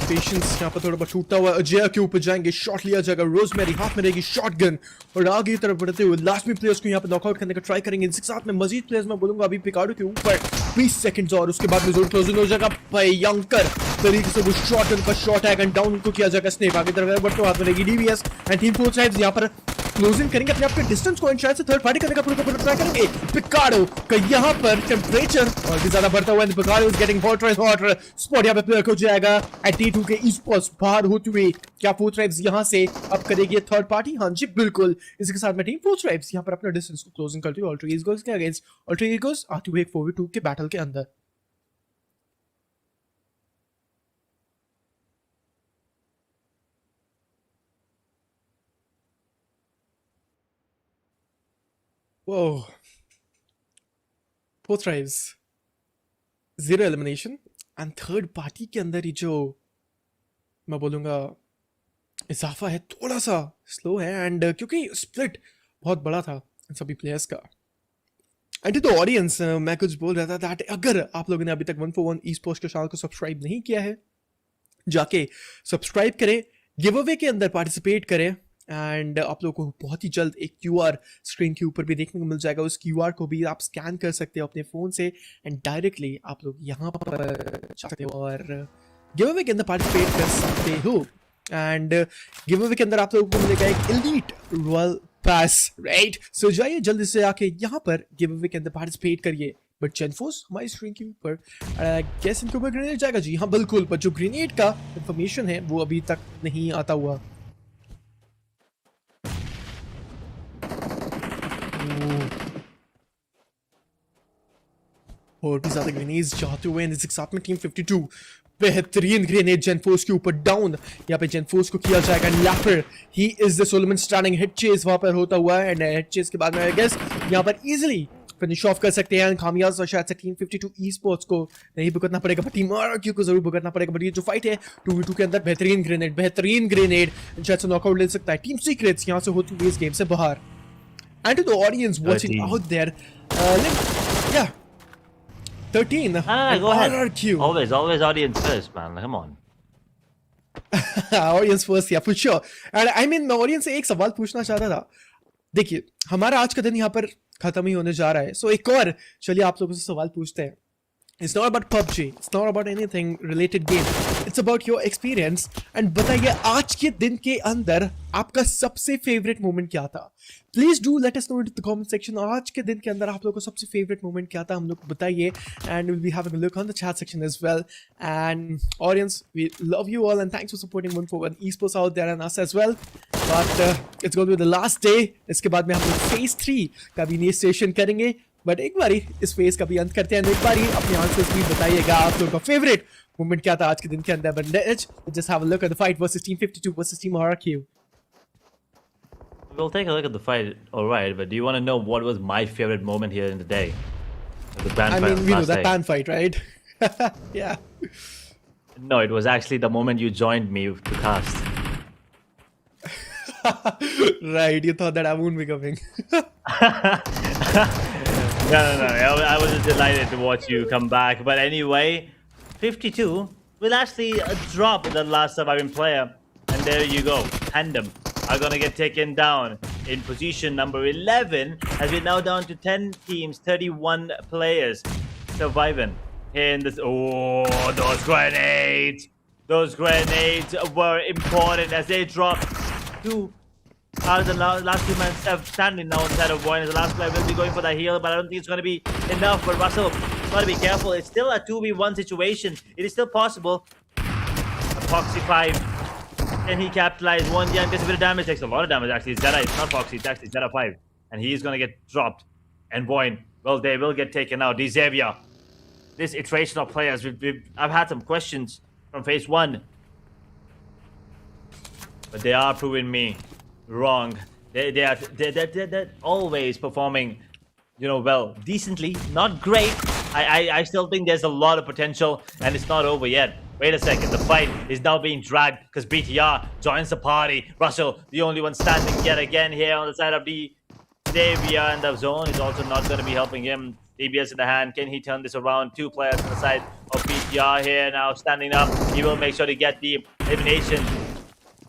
patience यहाँ पर थोड़ा बहुत छूटता हुआ अजय के ऊपर जाएंगे, शॉट लिया जाएगा, रोजमेरी हाथ में रहेगी शॉटगन और आगे की तरफ बढ़ते हुए लास्ट में प्लेयर्स को यहाँ पर नॉकआउट करने का ट्राई करेंगे। इनके साथ में मजीद प्लेयर्स मैं बोलूंगा अभी पिकाडो के ऊपर 20 सेकंड्स और उसके बाद में जोर क्लोजिंग हो जाएगा। भयंकर तरीके से वो शॉटगन का शॉट है एंड डाउन उनको किया जाएगा। स्नेप आगे तरफ बढ़ते हाथ में रहेगी DVS and team fourth sides यहाँ पर क्लोजिंग करेंगे अपने आप के डिस्टेंस को एंड शायद से थर्ड पार्टी करने का पूरा ट्राई करेंगे। पिकाडो का यहाँ पर टेंपरेचर और भी ज्यादा बढ़ता हुआ है। पिकाडो इज गेटिंग हॉटर स्पॉट यहाँ पे प्लेयर हो जाएगा एट T2 के esports बाहर होते हुए। क्या फोर्थ ट्राइब्स यहाँ से अब करेगी थर्ड पार्टी? हाँ जी बिल्कुल। इसके साथ में टीम फोर्थ ट्राइब्स यहाँ पर अपना डिस्टेंस को क्लोजिंग करती हुई अल्टर ईगोस के अगेंस्ट अल्टर ईगोस आते हुए 4v2 के बैटल के अंदर। Whoa. Fourth tribes, 0 elimination and third party के अंदर ही जो मैं बोलूँगा इजाफा है थोड़ा सा स्लो है एंड क्योंकि स्प्लिट बहुत बड़ा था इन सभी प्लेयर्स का। एंड टू द ऑडियंस मैं कुछ बोल रहा था दैट अगर आप लोगों ने अभी तक 141 esports के चैनल को सब्सक्राइब नहीं किया है, जाके सब्सक्राइब करें, गिव अवे के अंदर पार्टिसिपेट करें एंड आप लोगों को बहुत ही जल्द एक QR स्क्रीन के ऊपर भी देखने को मिल जाएगा। उस QR को भी आप स्कैन कर सकते हो अपने फ़ोन से एंड डायरेक्टली आप लोग यहाँ पर जा सकते हो और गिव अवे के अंदर पार्टिसिपेट कर सकते हो। एंड गिव अवे के अंदर आप लोगों को मिलेगा एक एलीट रॉयल पास, राइट? सो जाइए जल्दी से आके यहाँ पर गिव अवे के अंदर पार्टिसिपेट करिए। बट जेनफोर्स हमारी स्क्रीन के ऊपर गैस इनके ऊपर ग्रेनेड जाएगा। जी हाँ बिल्कुल, पर जो ग्रेनेड का इंफॉर्मेशन है वो अभी तक नहीं आता हुआ। और भी ज्यादा ग्रेनेड्स जाते हुए इस साथ में टीम 52 बेहतरीन ग्रेनेड जेनफोर्स के ऊपर डाउन। यहाँ पे जेनफोर्स को किया जाएगा लैपर। He is the solo man standing. हिट चेस वहां पर होता हुआ है एंड हिट चेस के बाद में आई गेस यहाँ पर इजीली फिनिश ऑफ कर सकते हैं खामियाज। और शायद से टीम 52 ई स्पोर्ट्स को नहीं भुगतना पड़ेगा बट टीम आरक्यू को जरूर भुगतना पड़ेगा। बट ये जो फाइट है 2v2 के अंदर बेहतरीन ग्रेनेड शायद से नॉकआउट ले सकता है। टीम सीक्रेट्स यहाँ से होती हुई इस गेम से बाहर। And to the audience watching out there, yeah, 13. Go ahead. RRQ. Always audience first, man. Come on. Audience first, yeah, for sure. And I mean, मैं ऑडियंस से एक सवाल पूछना चाहता था। देखिए, हमारा आज का दिन यहाँ पर खत्म ही होने जा रहा है, so एक और चलिए आप लोगों से सवाल पूछते हैं। It's not about PUBG. It's not about anything related game. It's about your experience. And बताइए आज के दिन के अंदर आपका सबसे फेवरेट मोमेंट क्या था? Please do let us know in the comment section. आज के दिन के अंदर आप लोगों को सबसे फेवरेट मोमेंट क्या था हम लोग को बताइए। And we'll be having a look on the chat section as well. And audience, we love you all and thanks for supporting 141 esports out there and us as well. But it's going to be the last day. इसके बाद में हम लोग phase 3 का भी initiation करेंगे। But एक बारी इस फेज का भी अंत करते हैं। एक बारी अपने आंसर्स भी बताइएगा आप लोगों का फेवरेट मोमेंट क्या था आज के दिन के अंदर। But just have a look at the fight versus Team 52 versus Team RRQ. We'll take a look at the fight, alright, but do you want to know what was my favorite moment here in the day? The pan I fight mean, we know last that day. pan fight, right? Yeah. No, it was actually the moment you joined me to cast. Right, you thought that I won't be coming. No. I was just delighted to watch you come back. But anyway, 52 will actually drop the last surviving player. And there you go. PANDUM are going to get taken down in position number 11 as we're now down to 10 teams, 31 players surviving here in this. Oh, those grenades. Those grenades were important as they dropped two. The last two men standing now inside of VOIN as the last player will be going for the heal, but I don't think it's going to be enough. But Russell, got to be careful. It's still a 2v1 situation. It is still possible. Foxy 5. Can he capitalize? One jam gets a bit of damage. Takes a lot of damage actually. It's Zeta. It's not Foxy. It's actually Zeta 5. And he's going to get dropped. And VOIN, well, they will get taken out. Xavier. This iteration of players, I've had some questions from phase 1. But they are proving me wrong. They're always performing, well, decently, not great. I still think there's a lot of potential and it's not over yet. Wait a second, the fight is now being dragged because BTR joins the party. Russell, the only one standing yet again here on the side of the Xavier, and the zone is also not going to be helping him. DBS in the hand, can he turn this around? Two players on the side of BTR here now standing up. He will make sure to get the elimination.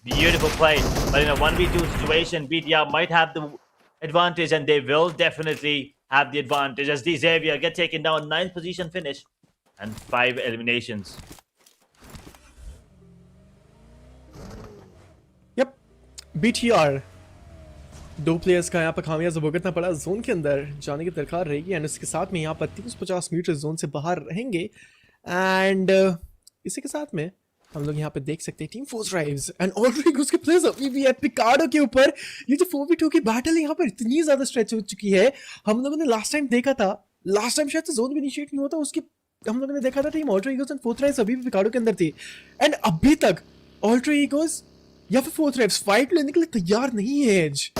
Beautiful play, but in a 1v2 situation, BTR might have the advantage, and they will definitely have the advantage as the Xavier get taken down. 9th position finish and 5 eliminations. Yep, BTR 2 players का यहाँ पर खामियाजा भुगतना पड़ा। Zone के अंदर जाने की दरकार रहेगी एंड इसके साथ में यहाँ पर 350 मीटर जोन से बाहर रहेंगे। एंड इसी के साथ में हम लोग यहाँ पे देख सकते हैं team force drives and already उसके प्लेयर्स अभी भी है पिकार्डो के ऊपर। ये जो 4v2 की बैटल है यहाँ पर इतनी ज्यादा स्ट्रेच हो चुकी है। हम लोगों ने लास्ट टाइम देखा था, लास्ट टाइम शायद जोन भी इनिशिएट नहीं होता, उसकी हम लोगों ने देखा था team ultra egos and fourth drives अभी भी पिकार्डो के अंदर थी। एंड अभी तक अल्ट्रा ईगोस या फिर फोर्थ ड्राइव्स फाइट लेने के लिए तैयार नहीं है। एज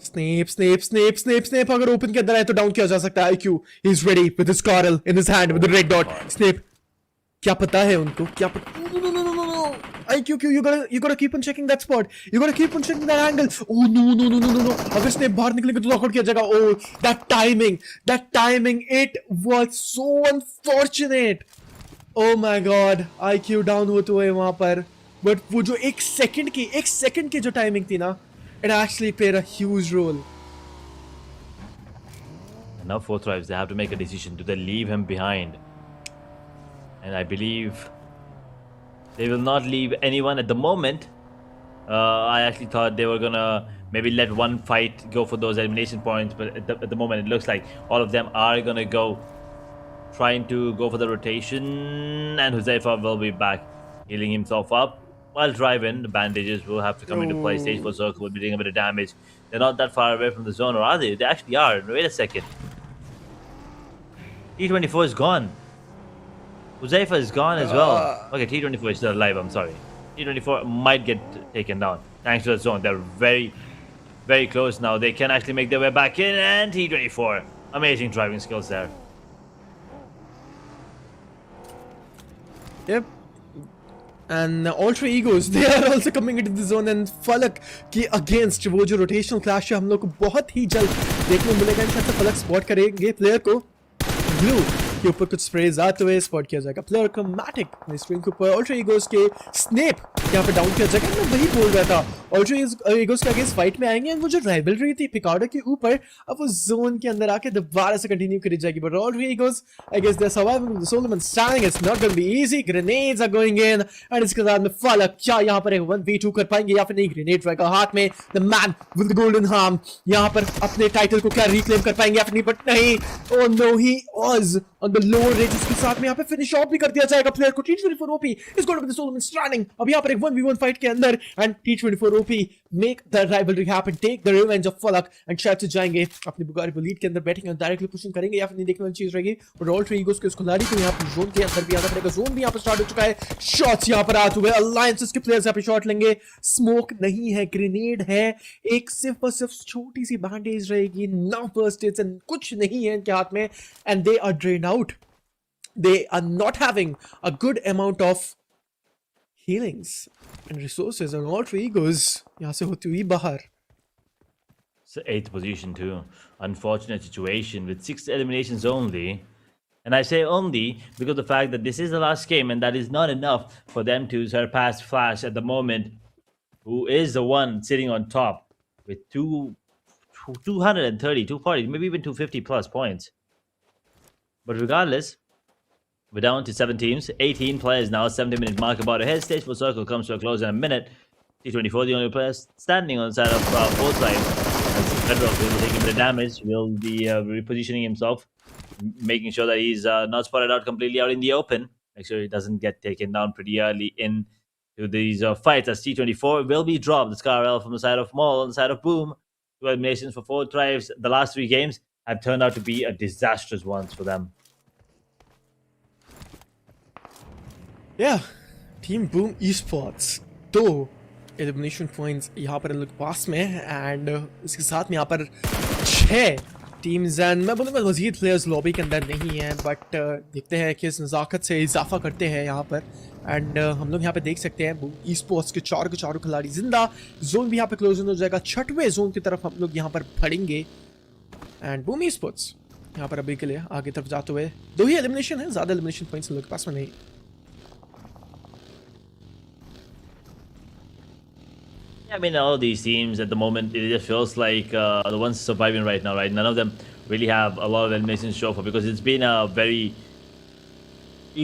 स्नेप अगर ओपन के अंदर आए तो डाउन किया जा सकता है। IQ is ready with his Carl in his hand with the red dot. Snape, क्या पता है उनको, क्या पता? No. IQ, you gotta keep on checking that spot. You gotta keep on checking that angle. Oh no. अगर Snape बाहर निकलेंगे तो नॉकआउट किया जाएगा। Oh, that timing, it was so unfortunate. Oh my God, IQ down होते हुए वहां पर, बट वो जो एक सेकंड की जो टाइमिंग थी ना, it actually played a huge role. And now fourth drives, they have to make a decision. Do they leave him behind? And I believe they will not leave anyone at the moment. I actually thought they were gonna maybe let one fight go for those elimination points, but at the moment it looks like all of them are gonna go trying to go for the rotation, and Huzaifa will be back healing himself up while driving. The bandages will have to come into play. Stage 4 circle will be doing a bit of damage. They're not that far away from the zone, or are they? They actually are. Wait a second. T24 is gone. Huzaifa is gone as well. Okay, T24 is still alive. I'm sorry. T24 might get taken down thanks to the zone. They're very, very close now. They can actually make their way back in. And T24, amazing driving skills there. Yep. And Ultra Egos, they are also coming into the zone, and फलक के against वो जो rotational clash है हम लोग को बहुत ही जल्द देखने को मिलेगा। शायद से फलक स्पॉट करेंगे प्लेयर को, ब्लू के ऊपर कुछ स्प्रेज आते हुए स्पॉट किया जाएगा प्लेयर को। मैटिक स्क्रीन के ऊपर अल्ट्रा ईगोस के स्नेप यहाँ पे डाउन किया जाएगा। मैं वही बोल रहा था, अल्ट्रा ईगोस के अगेंस्ट फाइट में आएंगे, वो जो राइवलरी थी पिकार्डो के ऊपर अब वो जोन के अंदर आके दोबारा से कंटिन्यू करी जाएगी। But Ultra Egos I guess they are surviving the solo man standing, it's not gonna be easy. Grenades are going in and इसके साथ में फलक क्या यहाँ पर 1v2 कर पाएंगे या फिर नहीं। ग्रेनेड रहेगा हाथ में, the man with the golden harm यहाँ पर अपने टाइटल को क्या रिक्लेम कर पाएंगे या फिर नहीं। बट नहीं, oh no, he was on the lower range। इसके साथ में यहाँ पे फिनिश ऑफ भी कर दिया जाएगा प्लेयर को। T24 OP is going to be the Solomon standing अब यहाँ पर एक 1v1 फाइट के अंदर, and T24 OP make the rivalry happen, take the revenge of फलक and शायद से जाएंगे अपनी बुगारी को लीड के अंदर बैठेंगे और डायरेक्टली पुशिंग करेंगे या फिर नहीं, देखने वाली चीज रहेगी। और ऑल थ्री ईगोस के उसको लारी को यहाँ पर जोन के अंदर भी आना पड़ेगा। जोन भी यहाँ पर स्टार्ट हो चुका है, शॉट्स यहाँ पर आते हुए अलायंसेस के प्लेयर्स यहाँ पे शॉट लेंगे। स्मोक नहीं है, ग्रेनेड है, एक सिर्फ और सिर्फ छोटी सी बैंडेज रहेगी, ना फर्स्ट एड्स एंड कुछ नहीं है इनके हाथ में, and they are drain out. They are not having a good amount of healings and resources, and all three egos यहाँ से होती हुई बाहर। It's the 8th position too. Unfortunate situation with 6 eliminations only. And I say only because the fact that this is the last game and that is not enough for them to surpass Flash at the moment, who is the one sitting on top with 230, 240, maybe even 250 plus points. But regardless, we're down to 7 teams, 18 players now, 70-minute mark about ahead. Stage 4 circle comes to a close in a minute. T24, the only player standing on the side of both sides. As Underdogs will be taking the damage, will be repositioning himself, making sure that he's not spotted out completely out in the open. Make sure he doesn't get taken down pretty early into these fights. As T24 will be dropped. The SKYFORCE from the side of Mall, on the side of Boom. 2 eliminations for 4 drives. The last 3 games have turned out to be a disastrous ones for them. Yeah, Team Boom Esports 2 elimination points यहाँ पर लोग पास में, and इसके साथ में यहाँ पर 6 teams, and मैं बोलूँगा मजीद प्लेयर्स लॉबी के अंदर नहीं हैं, बट देखते हैं कि इस नज़ाकत से इजाफा करते हैं यहाँ पर। एंड हम लोग यहाँ पे देख सकते हैं बूम ई-स्पोर्ट्स के चारों खिलाड़ी जिंदा। जोन भी यहाँ पे क्लोज हो जाएगा, 6वें जोन की तरफ हम लोग यहाँ पर बढ़ेंगे, एंड बूम ई-स्पोर्ट्स यहाँ पर अभी के लिए आगे तरफ जाते हुए 2 ही एलिमिनेशन है, ज़्यादा एलिमिनेशन पॉइंट्स हम लोग के पास में नहीं। I mean, all these teams at the moment, it just feels like the ones surviving right now, right? None of them really have a lot of eliminations to show for, because it's been a very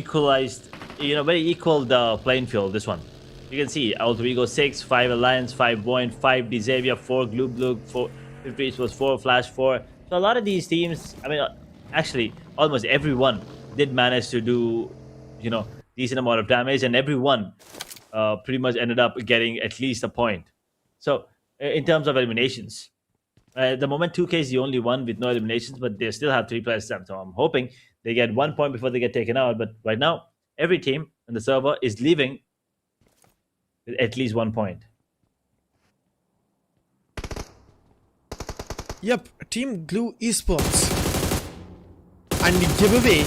equalized, very equal playing field, this one. You can see, Alter Ego 6, 5 Alliance, 5 VOIN, 5 Xavier, 4 BLUG, 4 50 was 4 Flash, 4. So a lot of these teams, I mean, actually, almost everyone did manage to do, decent amount of damage, and everyone pretty much ended up getting at least a point. So, in terms of eliminations, at the moment 2K is the only one with no eliminations, but they still have 3 players left. So I'm hoping they get 1 point before they get taken out. But right now, every team in the server is leaving with at least 1 point. Yep, Team Glue Esports and giveaway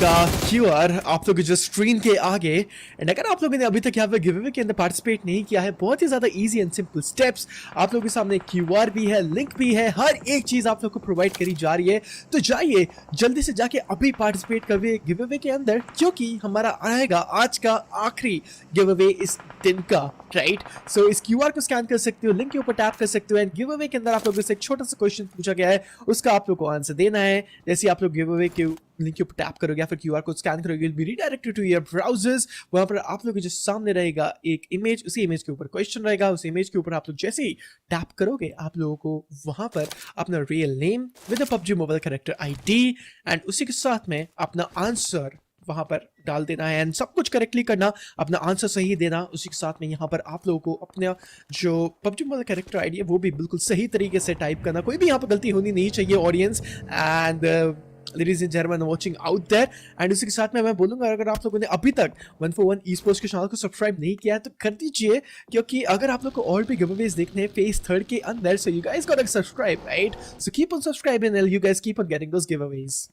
का QR आप लोग जो screen के आगे, and अगर आप लोगों ने अभी तक यहाँ पे गिवअवे के अंदर पार्टिसिपेट नहीं किया है, बहुत ही ज़्यादा इजी एंड सिंपल स्टेप्स आप लोगों के सामने, QR भी है, लिंक भी है, हर एक चीज़ आप लोग को प्रोवाइड करी जा रही है। तो जाइए जल्दी से जाके अभी पार्टिसिपेट करिए गिवअवे के अंदर, क्योंकि हमारा आएगा आज का आखिरी गिवअवे इस दिन का, राइट। सो इस QR को स्कैन कर सकते हो, लिंक के ऊपर टैप कर सकते हो, एंड गिवअवे के अंदर आप लोगों से एक छोटा सा क्वेश्चन पूछा गया है, उसका आप लोग को आंसर देना है। जैसे आप लोग गिवअवे के लिंक के ऊपर टैप करोगे या फिर QR को स्कैन करोगे, will be redirected to your browsers. वहां पर आप लोगों के जो सामने रहेगा एक इमेज, उसी इमेज के ऊपर क्वेश्चन रहेगा, उस इमेज के ऊपर आप लोग जैसे ही टैप करोगे आप लोगों को वहां पर अपना real name with PUBG mobile character ID and उसी के साथ में अपना आंसर वहां पर डाल देना है, एंड सब कुछ करेक्टली करना, अपना आंसर सही देना। उसी के साथ में यहाँ पर आप लोगों को अपना जो PUBG मोबाइल कैरेक्टर ID है वो भी बिल्कुल सही तरीके से टाइप करना, कोई भी यहाँ पर गलती होनी नहीं चाहिए audience. And ladies and gentlemen watching out there. And उसी के साथ में मैं बोलूँगा अगर आप लोगों ने अभी तक 141 esports के चैनल को सब्सक्राइब नहीं किया है तो कर दीजिए, क्योंकि अगर आप लोग को और भी गिवअवेज देखने हैं फेज 3 के अंदर, so you guys gotta subscribe, right? So keep on subscribing and you guys keep on getting those giveaways.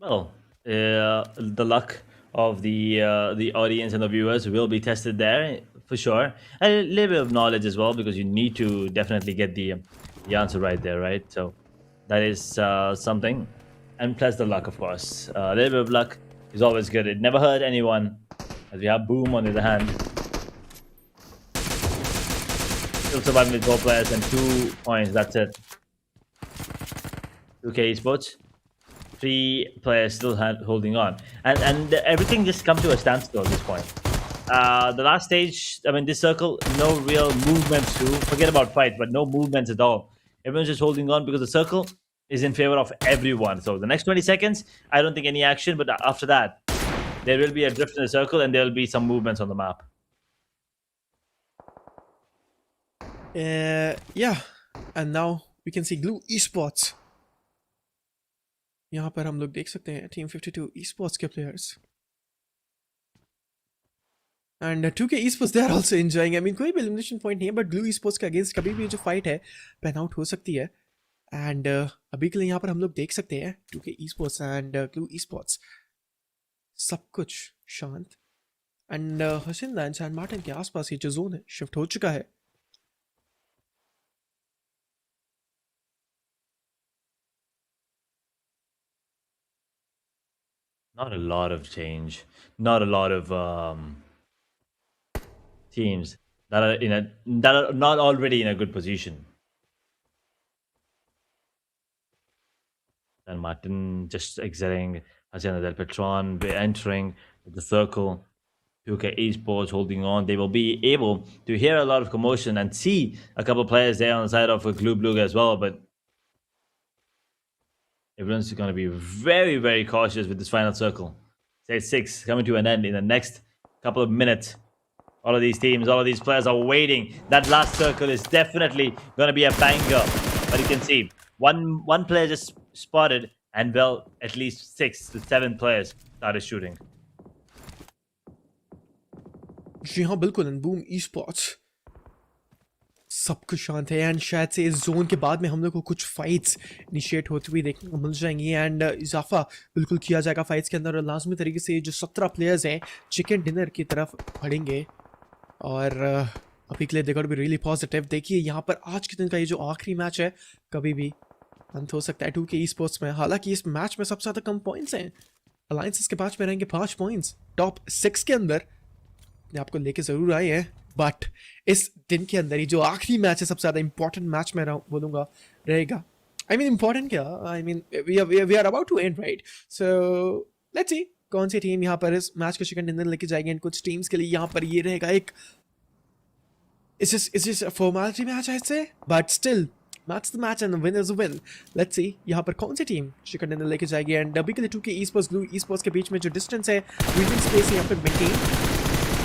Well, the luck of the audience and the viewers will be tested there for sure. And a little bit of knowledge as well, because you need to definitely get the answer right there, right? So that is something, and plus the luck, of course. A little bit of luck is always good. It never hurt anyone. As we have Boom on the other hand, still surviving with 4 players and 2 points. That's it. 2K Esports. 3 players still holding on, and everything just come to a standstill at this point. The last stage, I mean, this circle, no real movements to forget about fight, but no movements at all. Everyone's just holding on because the circle is in favor of everyone. So the next 20 seconds, I don't think any action, but after that, there will be a drift in the circle and there will be some movements on the map. Yeah, and now we can see Glue Esports. यहाँ पर हम लोग देख सकते हैं team 52 esports के players and 2K esports they are also enjoying. I mean कोई भी elimination point नहीं है, but Glue esports के against कभी भी जो fight है pan out हो सकती है. and अभी के लिए यहाँ पर हम लोग देख सकते हैं 2K esports and Glue esports सब कुछ शांत, and हसीन एंड सैन मार्टिन के आसपास ये जो जोन है शिफ्ट हो चुका है. Not a lot of change. Not a lot of teams that are not already in a good position. And Martin just exiting, Hacienda del Petron entering the circle. 2K Esports holding on. They will be able to hear a lot of commotion and see a couple players there on the side of BLUG as well, but everyone's going to be very, very cautious with this final circle. Stage 6 coming to an end in the next couple of minutes. All of these teams, all of these players are waiting. That last circle is definitely going to be a banger. But you can see one player just spotted, and well, at least 6 to 7 players started shooting. जी हाँ बिल्कुल, and Boom Esports सब कुछ शांत है. And शायद से इस zone के बाद में हम लोग को कुछ फाइट्स इनिशिएट होती हुई देखने को मिल जाएंगी एंड इजाफा बिल्कुल किया जाएगा फाइट्स के अंदर. और लाजमी तरीके से जो 17 प्लेयर्स हैं चिकन डिनर की तरफ बढ़ेंगे. और अभी के लिए देखो भी रियली पॉजिटिव. देखिए यहाँ पर आज के दिन का ये जो आखिरी मैच है कभी भी अंत हो सकता है 2K esports में. हालांकि इस मैच में सबसे ज़्यादा कम पॉइंट्स हैं. अलायंसेस के पास में रहेंगे 5 पॉइंट्स. टॉप 6 के अंदर आपको लेके ज़रूर आए हैं, बट इस दिन के अंदर ही जो आखिरी मैच है सबसे ज़्यादा इंपॉर्टेंट मैच मैं बोलूँगा रहेगा. आई मीन इंपॉर्टेंट क्या, I mean we are about to end right. So let's see कौन सी टीम यहाँ पर इस मैच को चिकन डिनर लेके जाएगी. एंड कुछ टीम्स के लिए यहाँ पर ये रहेगा एक इट्स जस्ट फॉर्मेलिटी मैच है इससे, but still match the match and win is a win. Let's see यहाँ पर कौन सी टीम चिकन डिनर लेके जाएगी. एंड अभी के लिए 2K esports ग्लू esports के बीच में जो डिस्टेंस है ब्रीथिंग स्पेस यहाँ पर मेंटेन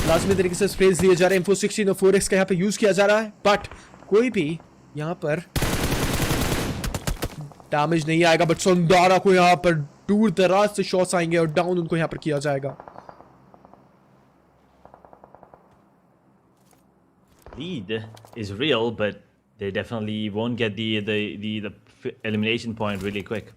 लाजमी तरीके से स्पेस दिए जा रहे हैं. इन्फो 16 और 4x का यहाँ पे यूज किया जा रहा है, बट कोई भी यहाँ पर डैमेज नहीं आएगा. बट संदारा को यहाँ पर दूर दराज से शॉट्स आएंगे और डाउन उनको यहाँ पर किया जाएगा. Lead is real, but they definitely won't get the elimination point really quick.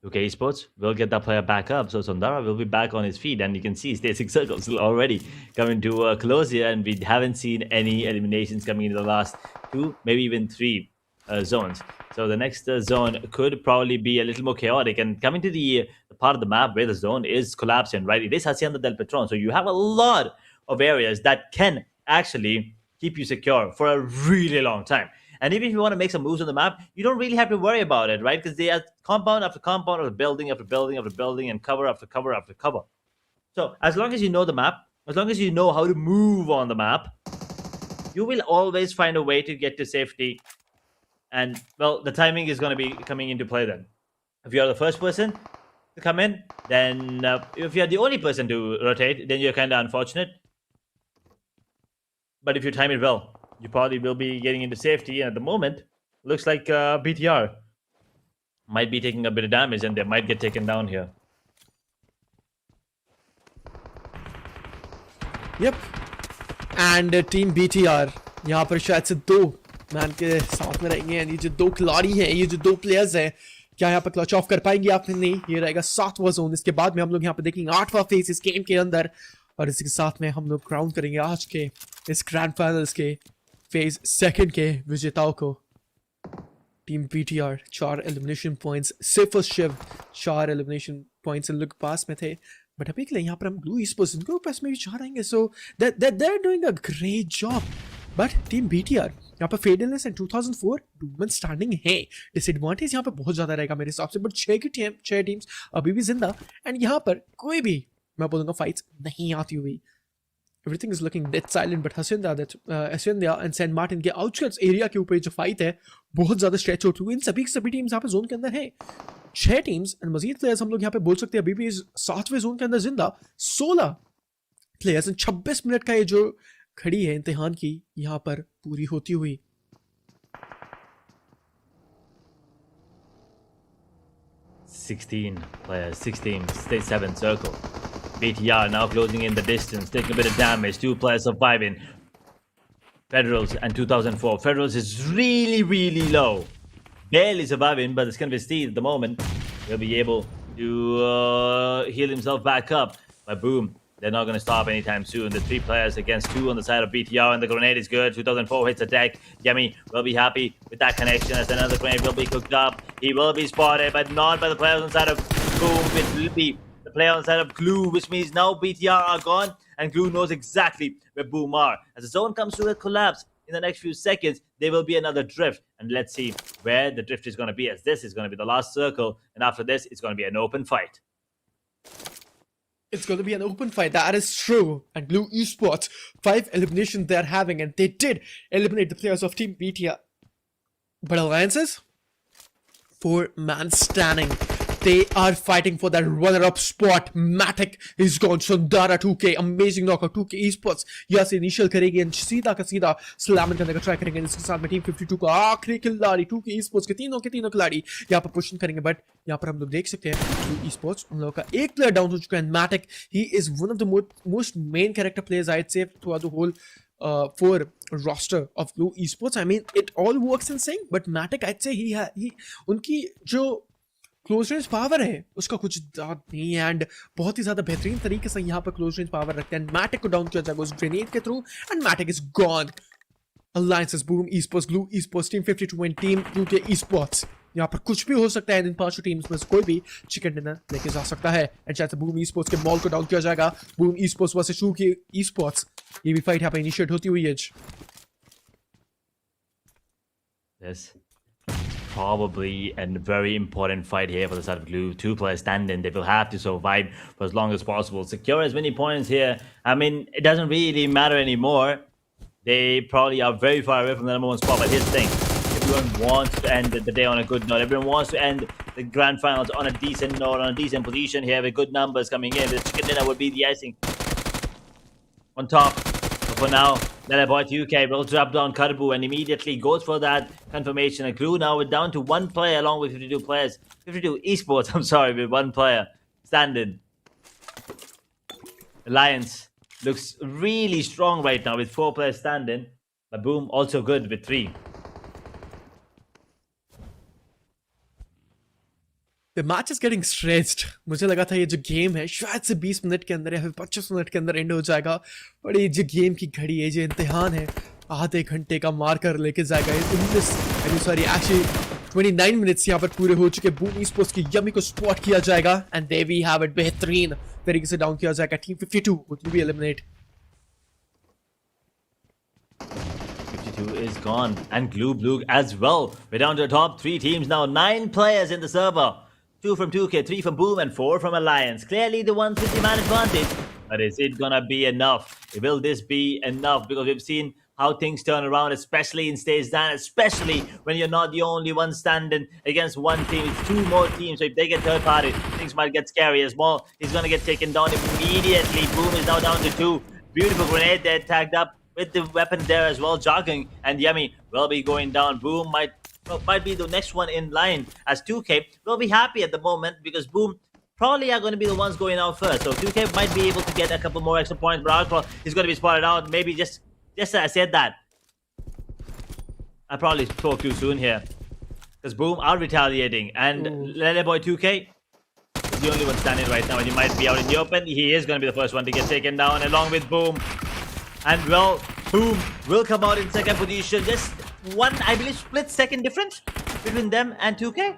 2K esports will get that player back up, so Sondara will be back on his feet, and you can see stage 6 circles already coming to a close here, and we haven't seen any eliminations coming in the last 2, maybe even 3 zones. So the next zone could probably be a little more chaotic, and coming to the part of the map where the zone is collapsing, right? It is Hacienda del Petron, so you have a lot of areas that can actually keep you secure for a really long time. And even if you want to make some moves on the map, you don't really have to worry about it, right? Because they are compound after compound, or building after building after building, and cover after cover after cover. So as long as you know the map, as long as you know how to move on the map, you will always find a way to get to safety. And well, the timing is going to be coming into play then. If you're the first person to come in, then if you're the only person to rotate, then you're kind of unfortunate. But if you time it well, you probably will be getting into safety. And at the moment, looks like BTR might be taking a bit of damage and they might get taken down here. Yep. And team BTR यहाँ पर शायद से 2 man के साथ में रहेंगे, ये जो 2 खिलाड़ी हैं, ये जो 2 प्लेयर्स हैं, क्या यहाँ पर क्लच ऑफ कर पाएंगे या फिर नहीं? ये रहेगा 7वां जोन। इसके बाद में हम लोग यहाँ पे देखेंगे 8वां फेज इस गेम के अंदर, और इसी के साथ में हम लोग क्राउन करेंगे आज के इस ग्रैंड फाइनल्स के फेज 2 के विजेताओं को। टीम BTR 4 एलिमिनेशन पॉइंट्स, सिर्फ और शिव 4 एलिमिनेशन पॉइंट्स इन लोग पास में थे, बट अभी के लिए यहाँ पर हम ब्लू esports इनको पास में भी जा रहेंगे, सो they're doing a great job। But team BTR यहाँ पर फेडलनेस एंड 2004 वुमेन स्टैंडिंग है, डिसएडवांटेज यहाँ पे बहुत ज्यादा रहेगा मेरे हिसाब से, बट 6 टीम्स अभी भी जिंदा, एंड यहाँ पर कोई भी मैं बोलूँगा फाइट्स नहीं आती हुई। Everything is looking dead silent, but Hacienda and San Martin के आउटस्कर्ट्स एरिया के ऊपर जो फाइट है बहुत ज्यादा स्ट्रेच होती हुई। इन सभी टीम्स यहाँ पे जोन के अंदर है, 6 टीम्स एंड मजीद प्लेयर्स हम लोग यहाँ पे बोल सकते हैं अभी भी इस 7वें जोन के अंदर जिंदा। 16 प्लेयर्स एंड 26 मिनट का ये जो खड़ी है इम्तिहान की यहाँ पर पूरी होती हुई। Players, 16, stay 7 circle. BTR now closing in the distance, taking a bit of damage. 2 players surviving. Federals and 2004. Federals is really low. Barely surviving, but it's going to be Steve at the moment. He'll be able to heal himself back up. But boom, they're not going to stop anytime soon. The 3 players against 2 on the side of BTR, and the grenade is good. 2004 hits attack. Yummy will be happy with that connection as another grenade will be cooked up. He will be spotted, but not by the players on the side of Boom. It will be the player on the side of Glue, which means now BTR are gone, and Glue knows exactly where Boom are. As the zone comes to a collapse in the next few seconds, there will be another drift, and let's see where the drift is going to be, as this is going to be the last circle, and after this, it's going to be an open fight. It's going to be an open fight, that is true. And Blue Esports, 5 eliminations they're having, and they did eliminate the players of Team BTR. But Alliances, 4-man standing. They are fighting for that runner-up spot. Matic is gone. Sundara 2K, amazing knockout. 2K Esports यहाँ से initial करेगी and सीधा का सीधा slam करने का try करेंगे। इसके साथ में टीम 52 का आखिरी खिलाड़ी 2K Esports के तीनों खिलाड़ी यहाँ पर पुश करेंगे, बट यहाँ पर हम लोग देख सकते हैं 2 Esports उन लोगों का एक प्लेयर डाउन हो चुका है। Matic, he is one of the most main character players I'd say throughout the whole for roster of Blue Esports. I mean, it all works in sync, but Matic, I'd say he उनकी जो close range power है उसका कुछ दाद नहीं है, and बहुत ही ज्यादा बेहतरीन तरीके से यहाँ पर क्लोज रेंज पावर रखते हैं। मैटिक को डाउन किया जाएगा उस ग्रेनेड के through, and Matic is gone. Alliances, Boom Esports, Blue Esports, Team 52 and Team 2K Esports, यहाँ पर कुछ भी हो सकता है। इन 5 टीम्स में से कोई भी चिकन डिनर लेके जा सकता है, एंड शायद से बूम Esports के मॉल को डाउन किया जाएगा। Boom Esports versus 2K Esports, ये भी फाइट यहाँ पे इनिशिएट होती हुई है। Yes. Probably a very important fight here for the side of Glue. 2 players standing. They will have to survive for as long as possible. Secure as many points here. I mean, it doesn't really matter anymore. They probably are very far away from the #1 spot. But here's the thing. Everyone wants to end the day on a good note. Everyone wants to end the grand finals on a decent note, on a decent position here with good numbers coming in. The chicken dinner would be the icing on top. But for now, that boy 2K will drop down Karbu and immediately goes for that confirmation. And Crew now we're down to 1 player along with 52 players. 52 Esports, I'm sorry, with 1 player standing. Alliance looks really strong right now with 4 players standing. But Boom also good with 3. The match is getting stretched. मुझे लगा था ये जो game है शायद से 20 minute के अंदर या फिर 25 मिनट के अंदर एंड हो जाएगा, और ये जो गेम की घड़ी है, जो इम्तिहान है, आधे घंटे का मार कर लेके जाएगा। 29 मिनट्स यहाँ पर पूरे हो चुके। बूम Esports की यमी को स्पॉट किया जाएगा, and there we have it, बेहतरीन तरीके से डाउन किया जाएगा। Team 52 would be eliminate. 52 is gone, and BLUG as well. We're down to the top 3 teams now. 9 players in the server. 2 from 2K, 3 from Boom, and 4 from Alliance. Clearly the 150-man advantage. But is it gonna be enough? Will this be enough? Because we've seen how things turn around, especially in stage 9, especially when you're not the only one standing against one team. It's 2 more teams, so if they get third party, things might get scary as well. He's gonna get taken down immediately. Boom is now down to 2. Beautiful grenade there, tagged up with the weapon there as well. Jogging and Yummy will be going down. Boom might be the next one in line, as 2K will be happy at the moment because Boom probably are going to be the ones going out first. So 2K might be able to get a couple more extra points, but Alcohol is going to be spotted out. Maybe just as I said that, I probably spoke too soon here. Because Boom are retaliating, and Lele Boy 2K is the only one standing right now, and he might be out in the open. He is going to be the first one to get taken down, along with Boom. And well, Boom will come out in second position. Just one, I believe, split second difference between them and 2K.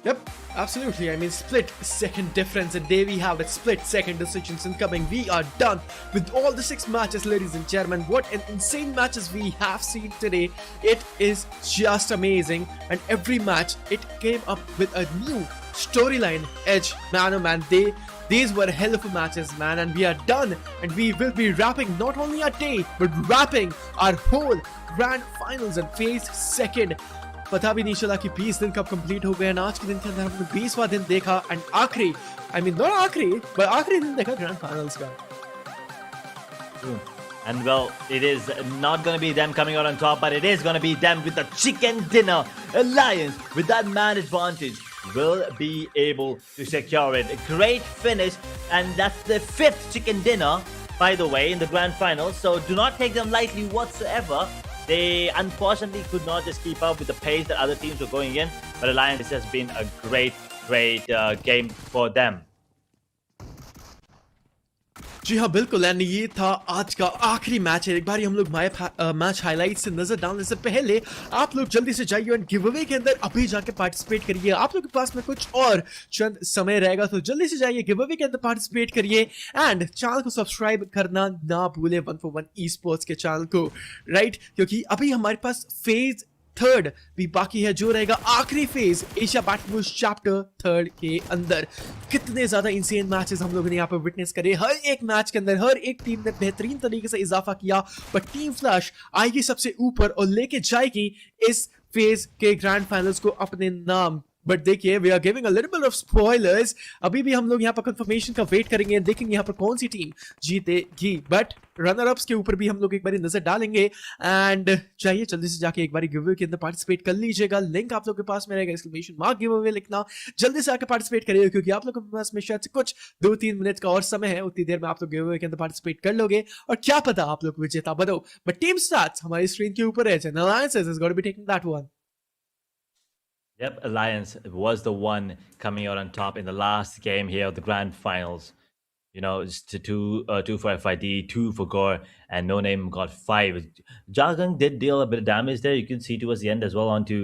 Yep, absolutely. I mean, split second difference, and there we have it. Split second decisions incoming. We are done with all the 6 matches, ladies and gentlemen. What an insane matches we have seen today. It is just amazing, and every match it came up with a new storyline. Edge, man, oh man, these were hell of a matches, man, and we are done. And we will be wrapping not only our day, but wrapping our whole grand finals and phase second. पता भी नहीं चला कि 20 दिन कब complete हो गए हैं। आज के दिन के अंदर हमने 20वां दिन देखा, एंड आखिरी, आई मीन नॉट आखिरी, बट आखिरी दिन देखा ग्रैंड फाइनल्स का। And well, it is not going to be them coming out on top, but it is going to be them with the chicken dinner. Alliance with that man advantage will be able to secure it. A great finish, and that's the 5th chicken dinner, by the way, in the grand final. So do not take them lightly whatsoever. They unfortunately could not just keep up with the pace that other teams were going in, but Alliance has been a great game for them. जी हाँ बिल्कुल, and ये था आज का आखिरी match है। एक बार हम लोग मैच हाईलाइट से नजर डालने से पहले आप लोग जल्दी से जाइए एंड गिव अवे के अंदर अभी जाके पार्टिसिपेट करिए। आप लोग के पास में कुछ और चंद समय रहेगा, तो जल्दी से जाइए, गिव अवे के अंदर पार्टिसिपेट करिए, एंड चैनल को सब्सक्राइब करना ना भूले, 141 ई स्पोर्ट्स के चैनल को, राइट? क्योंकि अभी हमारे पास फेज 3 भी बाकी है, जो रहेगा आखिरी फेज एशिया बैटलवर्स चैप्टर 3 के अंदर। कितने ज्यादा इंसेन मैचेस हम लोगों ने यहाँ पर विटनेस करे। हर एक मैच के अंदर हर एक टीम ने बेहतरीन तरीके से इजाफा किया, बट टीम फ्लैश आएगी सबसे ऊपर और लेके जाएगी इस फेज के ग्रैंड फाइनल्स को अपने नाम। बट देखिए, we are giving a little bit of spoilers. अभी भी हम लोग यहाँ पर कंफर्मेशन का वेट करेंगे, देखेंगे यहाँ पर कौन सी टीम जीतेगी, बट रनर अप्स के ऊपर भी हम लोग एक बार नजर डालेंगे। एंड चाहिए जल्दी से जाके एक बार गिव के अंदर पार्टिसिपेट कर लीजिएगा। लिंक आप लोग के पास में रहेगा, एक्सक्लेमेशन मार्क गिव अवे लिखना, जल्दी से आके पार्टिसिपेट करिएगा, क्योंकि आप लोग के पास में शायद कुछ 2-3 मिनट का और समय है। उतनी देर में आप लोग गिव अवे के अंदर पार्टिसिपेट कर लोगे और क्या पता आप लोग विजेता बनो। बट टीम स्टार्ट्स हमारी स्क्रीन के ऊपर है, Alliance is going to be taking that one. Yep, Alliance was the one coming out on top in the last game here of the grand finals. You know, it's two for FID, 2 for Gore, and No Name got 5. Jargon did deal a bit of damage there. You can see towards the end as well onto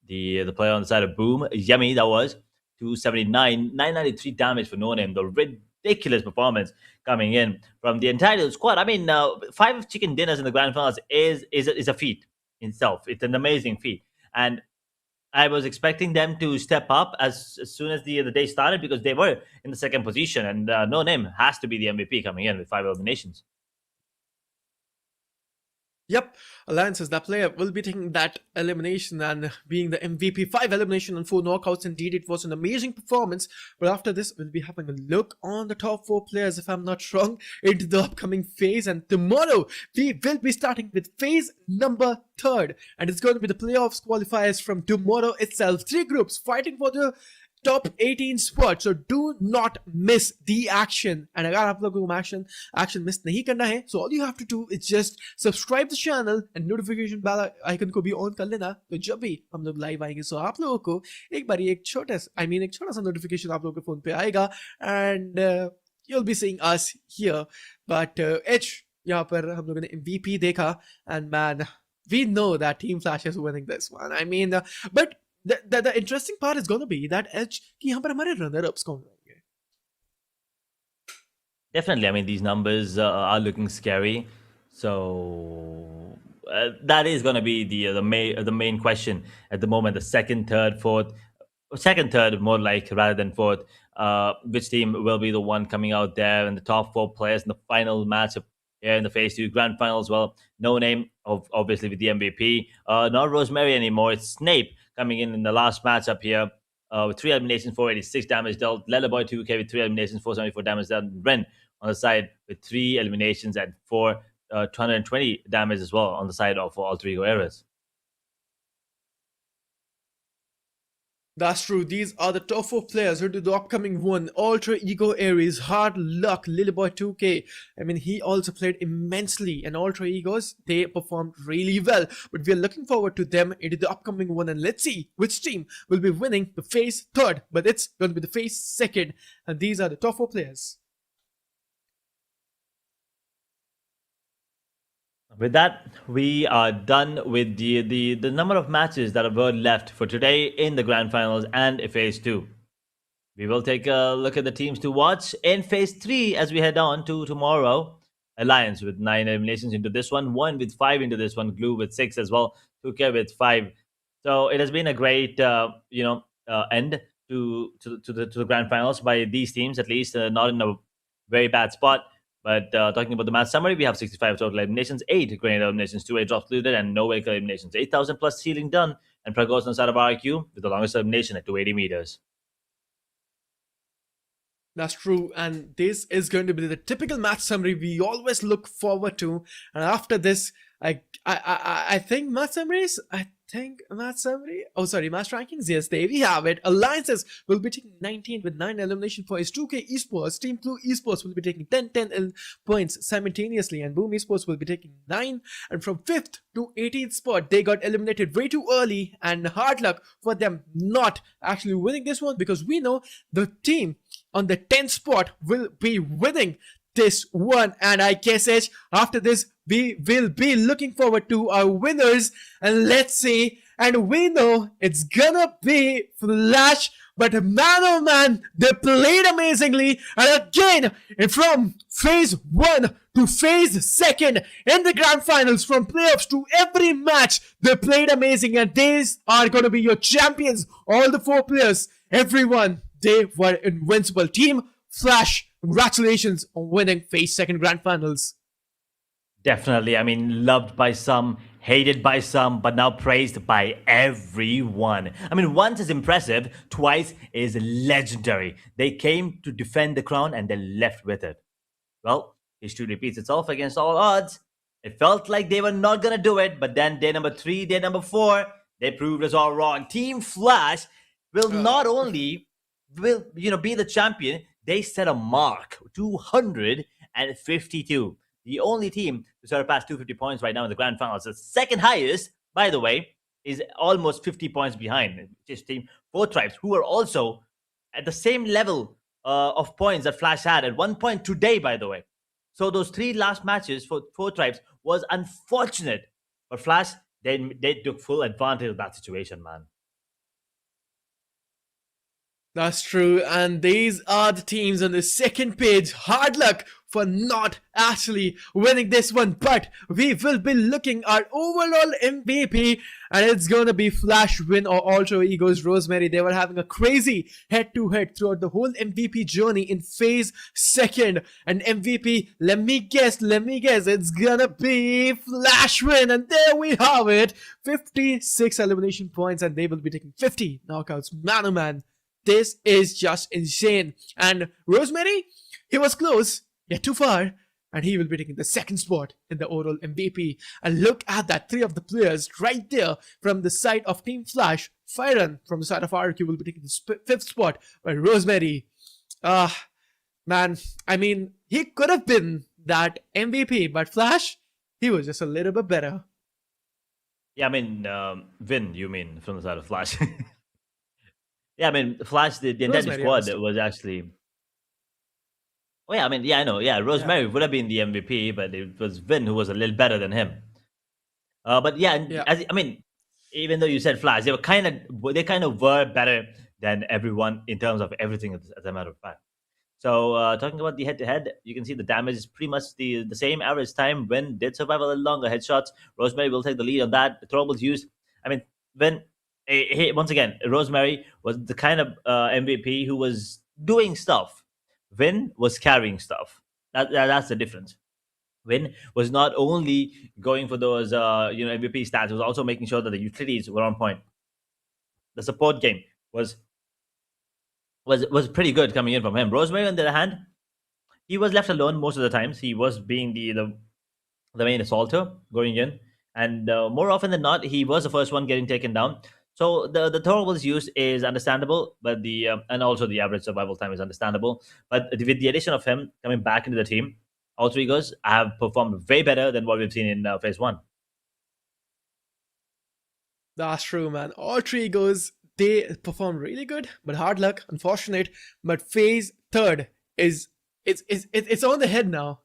the player on the side of Boom. Yummy, that was 279, 993 damage for No Name. The ridiculous performance coming in from the entire squad. I mean, 5 chicken dinners in the grand finals is a feat in itself. It's an amazing feat, and I was expecting them to step up as soon as the day started, because they were in the second position, and No Name has to be the MVP coming in with 5 eliminations. Yep, Alliance is that player will be taking that elimination and being the MVP. 5 elimination and 4 knockouts. Indeed, it was an amazing performance. But after this, we'll be having a look on the top 4 players, if I'm not wrong, into the upcoming phase. And tomorrow, we will be starting with phase number 3. And it's going to be the playoffs qualifiers from tomorrow itself. 3 groups fighting for the top 18 spot, so do not miss the action. And अगर आप लोगों को action miss नहीं करना है, so all you have to do is just subscribe the channel and notification bell icon को भी on कर लेना, तो जब भी हम लोग live आएंगे, so आप लोगों को एक बार एक छोटा सा notification आप लोगों के phone पे आएगा, and you'll be seeing us here. But Edge, यहाँ पर हम लोगों ने MVP देखा, and man, we know that Team Flash is winning this one. I mean, but the interesting part is going to be that Edge कि यहाँ पर हमारे runner ups कौन रहेंगे? Definitely, I mean, these numbers are looking scary, so that is going to be the main question at the moment. The second, third, more like, rather than fourth. Which team will be the one coming out there, and the top 4 players in the final matchup here in the phase 2 grand finals? Well, No Name obviously with the MVP, not Rosemary anymore. It's Snape coming in the last matchup here with 3 eliminations, 486 damage dealt. Leleboy 2K with 3 eliminations, 474 damage dealt. Ren on the side with 3 eliminations and 220 damage as well on the side of all three eras. That's true. These are the top 4 players who do the upcoming one. Ultra Ego Aries, Hard Luck, Lilyboy 2K. I mean, he also played immensely. And Ultra Egos, they performed really well. But we are looking forward to them into the upcoming one. And let's see which team will be winning the phase 3rd. But it's going to be the phase 2nd. And these are the top 4 players. With that, we are done with the number of matches that were left for today in the grand finals and phase 2. We will take a look at the teams to watch in phase 3 as we head on to tomorrow. Alliance with 9 eliminations into this one, one with 5 into this one, Glue with 6 as well, 2K with 5. So it has been a great, end to the grand finals by these teams, at least not in a very bad spot. But talking about the match summary, we have 65 total eliminations, 8 grenade eliminations, 2 drops included, and no vehicle eliminations. 8,000 plus ceiling done, and Pragos on the side of RQ with the longest elimination at 280 meters. That's true, and this is going to be the typical match summary we always look forward to. And after this, I think match summaries. Match rankings. Yes, there we have it. Alliances will be taking 19 with 9 elimination points. 2K Esports, Team Blue Esports will be taking 10 points simultaneously, and Boom Esports will be taking 9. And from 5th to 18th spot, they got eliminated way too early, and hard luck for them not actually winning this one, because we know the team on the 10th spot will be winning this one. And I guess after this we will be looking forward to our winners, and let's see. And we know it's gonna be Flash, but man oh man, they played amazingly. And again, from phase 1 to phase 2nd in the grand finals, from playoffs to every match, they played amazing, and these are gonna be your champions. All the 4 players, everyone, they were invincible. Team Flash, congratulations on winning phase 2nd grand finals. Definitely. I mean, loved by some, hated by some, but now praised by everyone. I mean, once is impressive, twice is legendary. They came to defend the crown and they left with it. Well, history repeats itself against all odds. It felt like they were not going to do it, but then day number 3, day number 4, they proved us all wrong. Team Flash will not only be the champion, they set a mark, 252. The only team to surpass 250 points right now in the grand finals. The second highest, by the way, is almost 50 points behind. Just Team 4 Tribes, who are also at the same level of points that Flash had at one point today, by the way. So those 3 last matches for 4 Tribes was unfortunate. But Flash, they took full advantage of that situation, man. That's true, and these are the teams on the second page. Hard luck for not actually winning this one, but we will be looking at overall MVP, and it's gonna be Flash win or Ultra Egos Rosemary. They were having a crazy head-to-head throughout the whole MVP journey in phase 2nd. And MVP, let me guess, it's gonna be Flash win, and there we have it. 56 elimination points, and they will be taking 50 knockouts. Man oh man, this is just insane. And Rosemary, he was close, yet too far, and he will be taking the 2nd spot in the overall MVP. And look at that, 3 of the players right there from the side of Team Flash. Firen from the side of RQ will be taking the 5th spot, but Rosemary, man, I mean, he could have been that MVP, but Flash, he was just a little bit better. Yeah, I mean, Vin, you mean, from the side of Flash. Yeah, I mean, Flash, the entire squad was actually... Oh, yeah, I mean, yeah, I know. Yeah, Rosemary would have been the MVP, but it was Vin who was a little better than him. But yeah, I mean, even though you said Flash, they kind of were better than everyone in terms of everything, as a matter of fact. So talking about the head-to-head, you can see the damage is pretty much the same average time. Vin did survive a little longer headshots. Rosemary will take the lead on that. The throwables used. I mean, Vin... once again, Rosemary was the kind of MVP who was doing stuff. Vin was carrying stuff. That's the difference. Vin was not only going for those MVP stats, was also making sure that the utilities were on point. The support game was pretty good coming in from him. Rosemary, on the other hand, he was left alone most of the times. He was being the main assaulter going in, and more often than not, he was the first one getting taken down. So the throwables used is understandable, but the and also the average survival time is understandable. But with the addition of him coming back into the team, all three guys have performed way better than what we've seen in phase one. That's true, man. All three goes, they perform really good, but hard luck, unfortunate. But phase third is it's on the head now.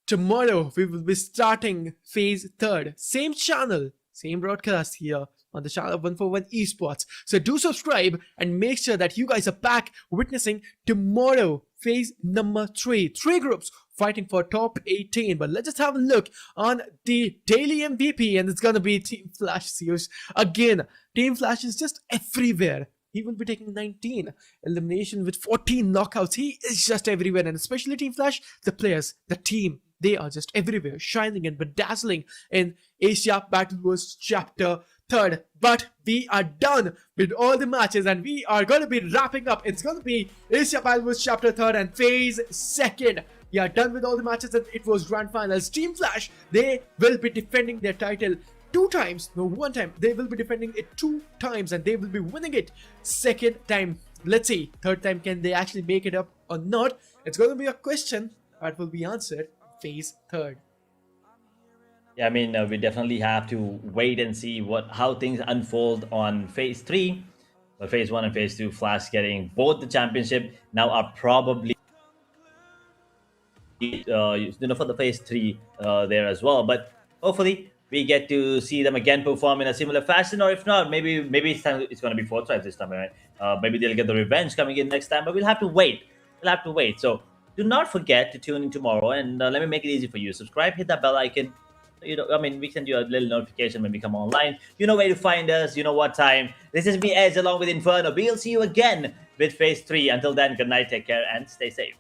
Tomorrow we will be starting phase third. Same channel, same broadcast here on the channel of 141 Esports. So do subscribe and make sure that you guys are back witnessing tomorrow phase number 3. 3 groups fighting for top 18. But let's just have a look on the daily MVP, and it's gonna be Team Flash Zeus again. Team Flash is just everywhere. He will be taking 19 elimination with 14 knockouts. He is just everywhere, and especially Team Flash, the players, the team, they are just everywhere, shining and bedazzling in Asia Battle Wars Chapter 3rd. But we are done with all the matches, and we are going to be wrapping up. It's going to be Asia Battle Wars Chapter 3rd and phase 2nd. We are done with all the matches, and it was grand finals. Team Flash, they will be defending their title 2 times, no 1 time. They will be defending it 2 times, and they will be winning it 2nd time. Let's see, 3rd time, can they actually make it up or not? It's going to be a question that will be answered phase 3rd. Yeah, I mean, we definitely have to wait and see how things unfold on phase 3. But phase 1 and phase 2, Flash getting both the championship now are probably for the phase 3 there as well. But hopefully we get to see them again perform in a similar fashion, or if not, maybe it's going to be 4 tries this time, right? Maybe they'll get the revenge coming in next time, but we'll have to wait. So do not forget to tune in tomorrow, and let me make it easy for you. Subscribe, hit that bell icon. We send you a little notification when we come online. You know where to find us. You know what time. This is me, Edge, along with Inferno. We'll see you again with phase 3. Until then, good night, take care, and stay safe.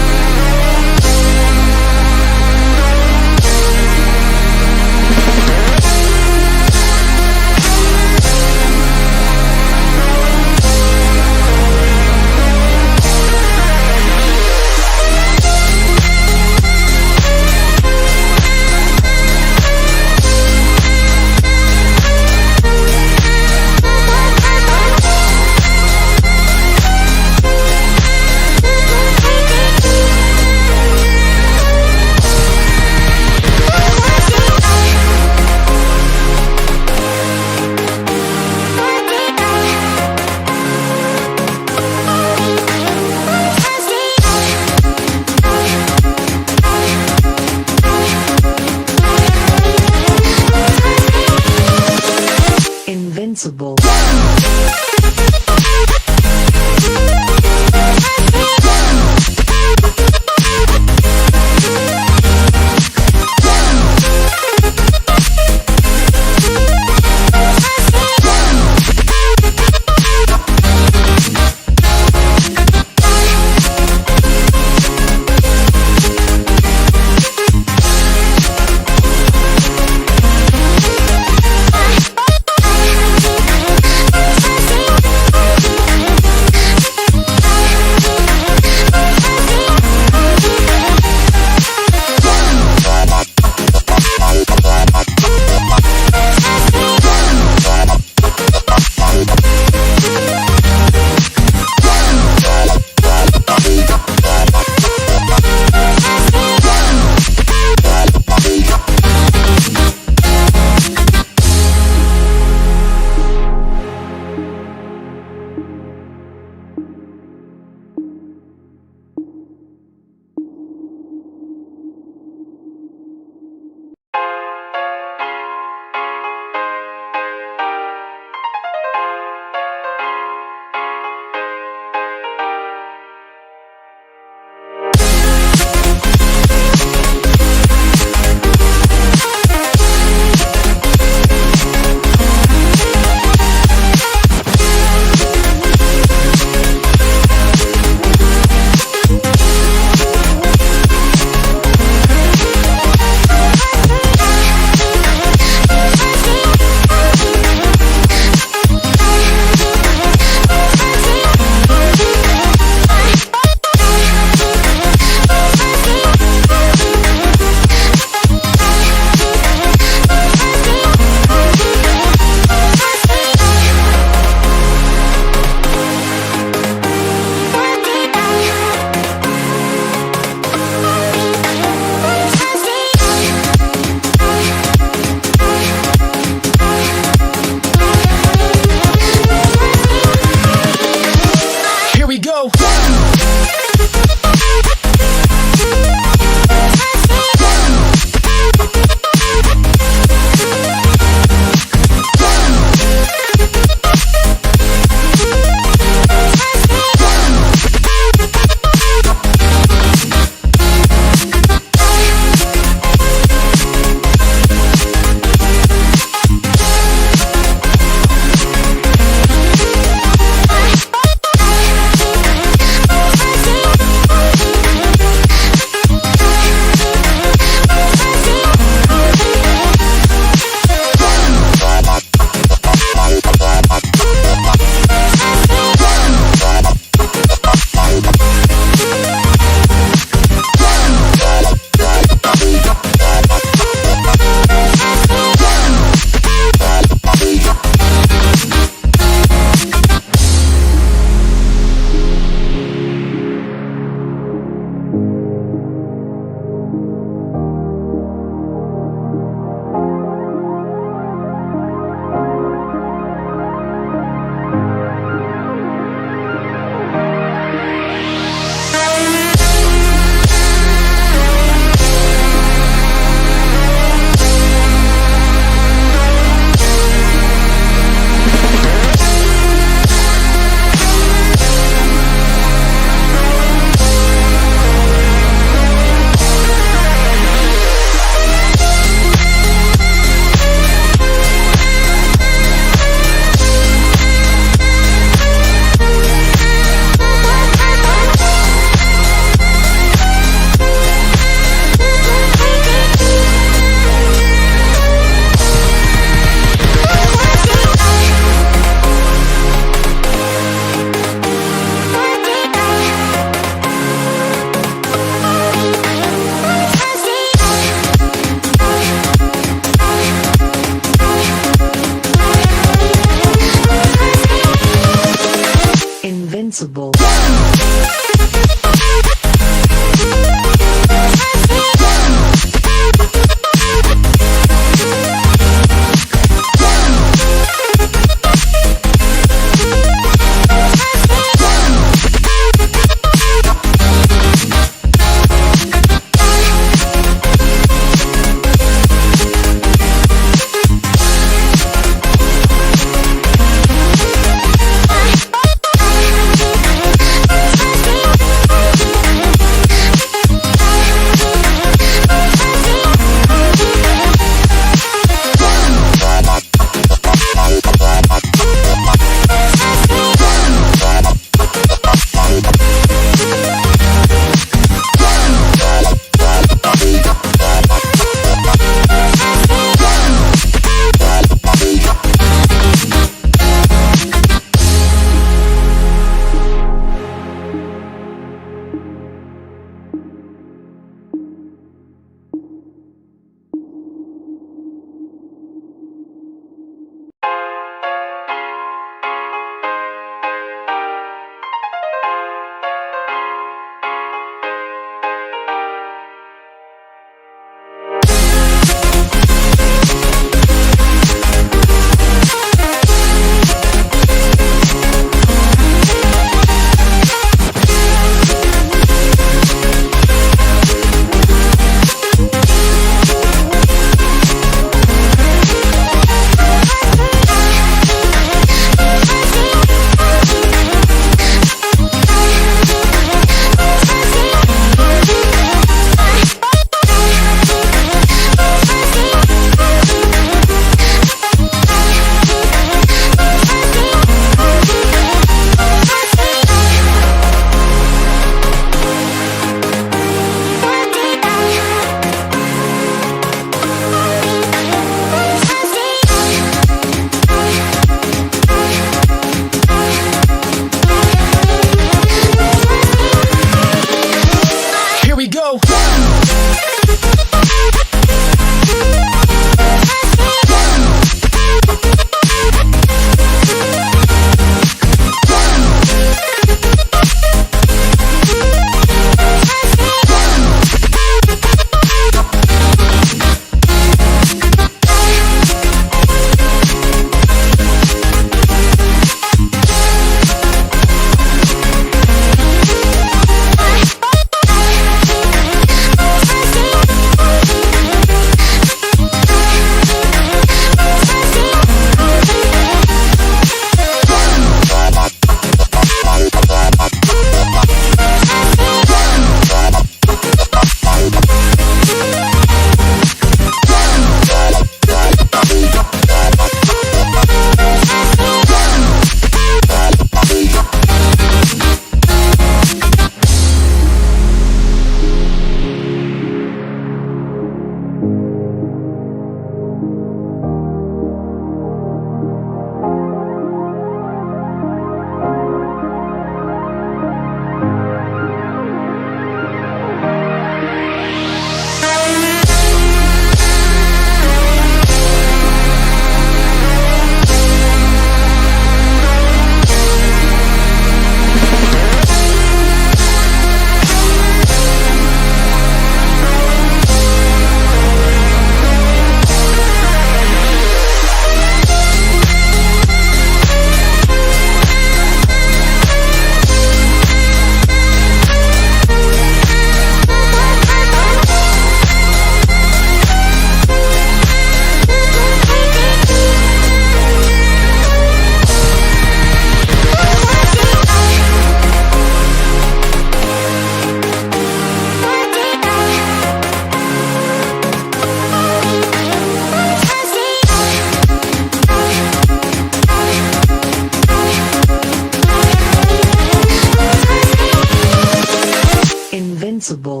Invincible.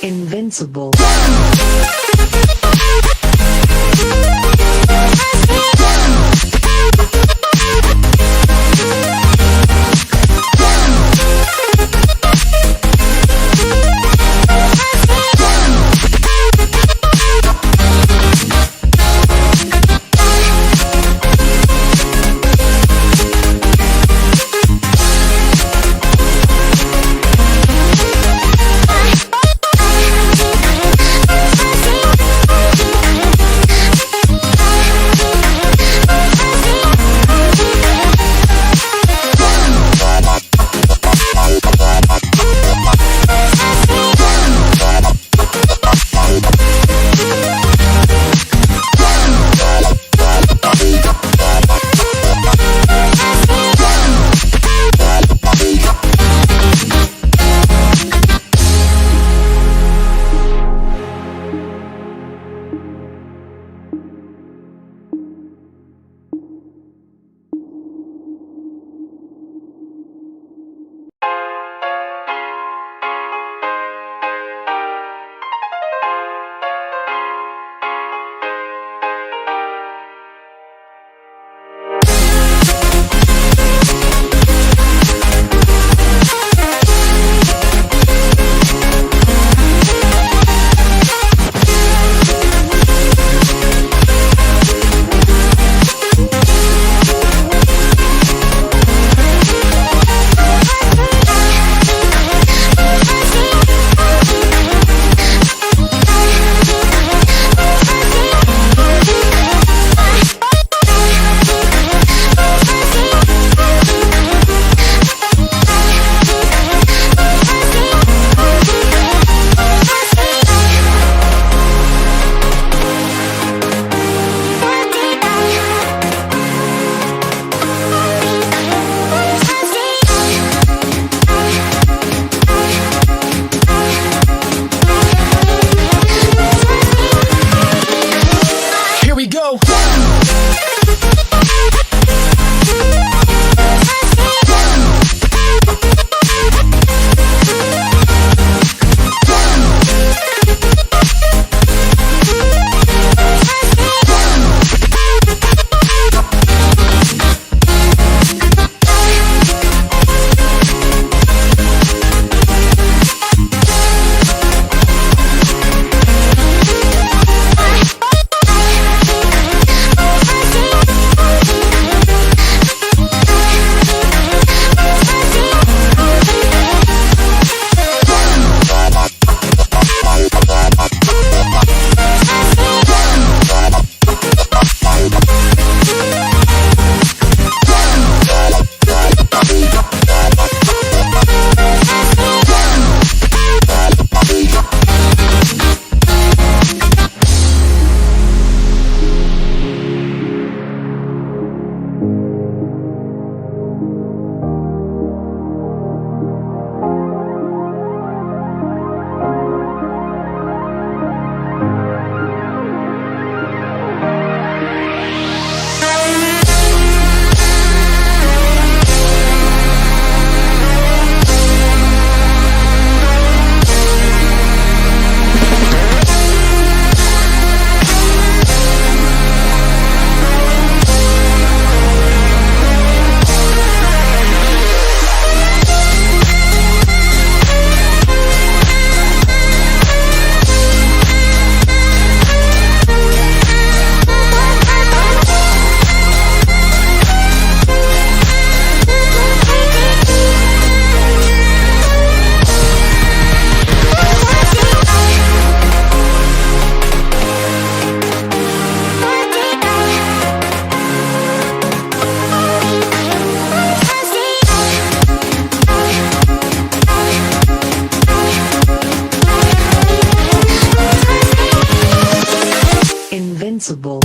Invincible. possible.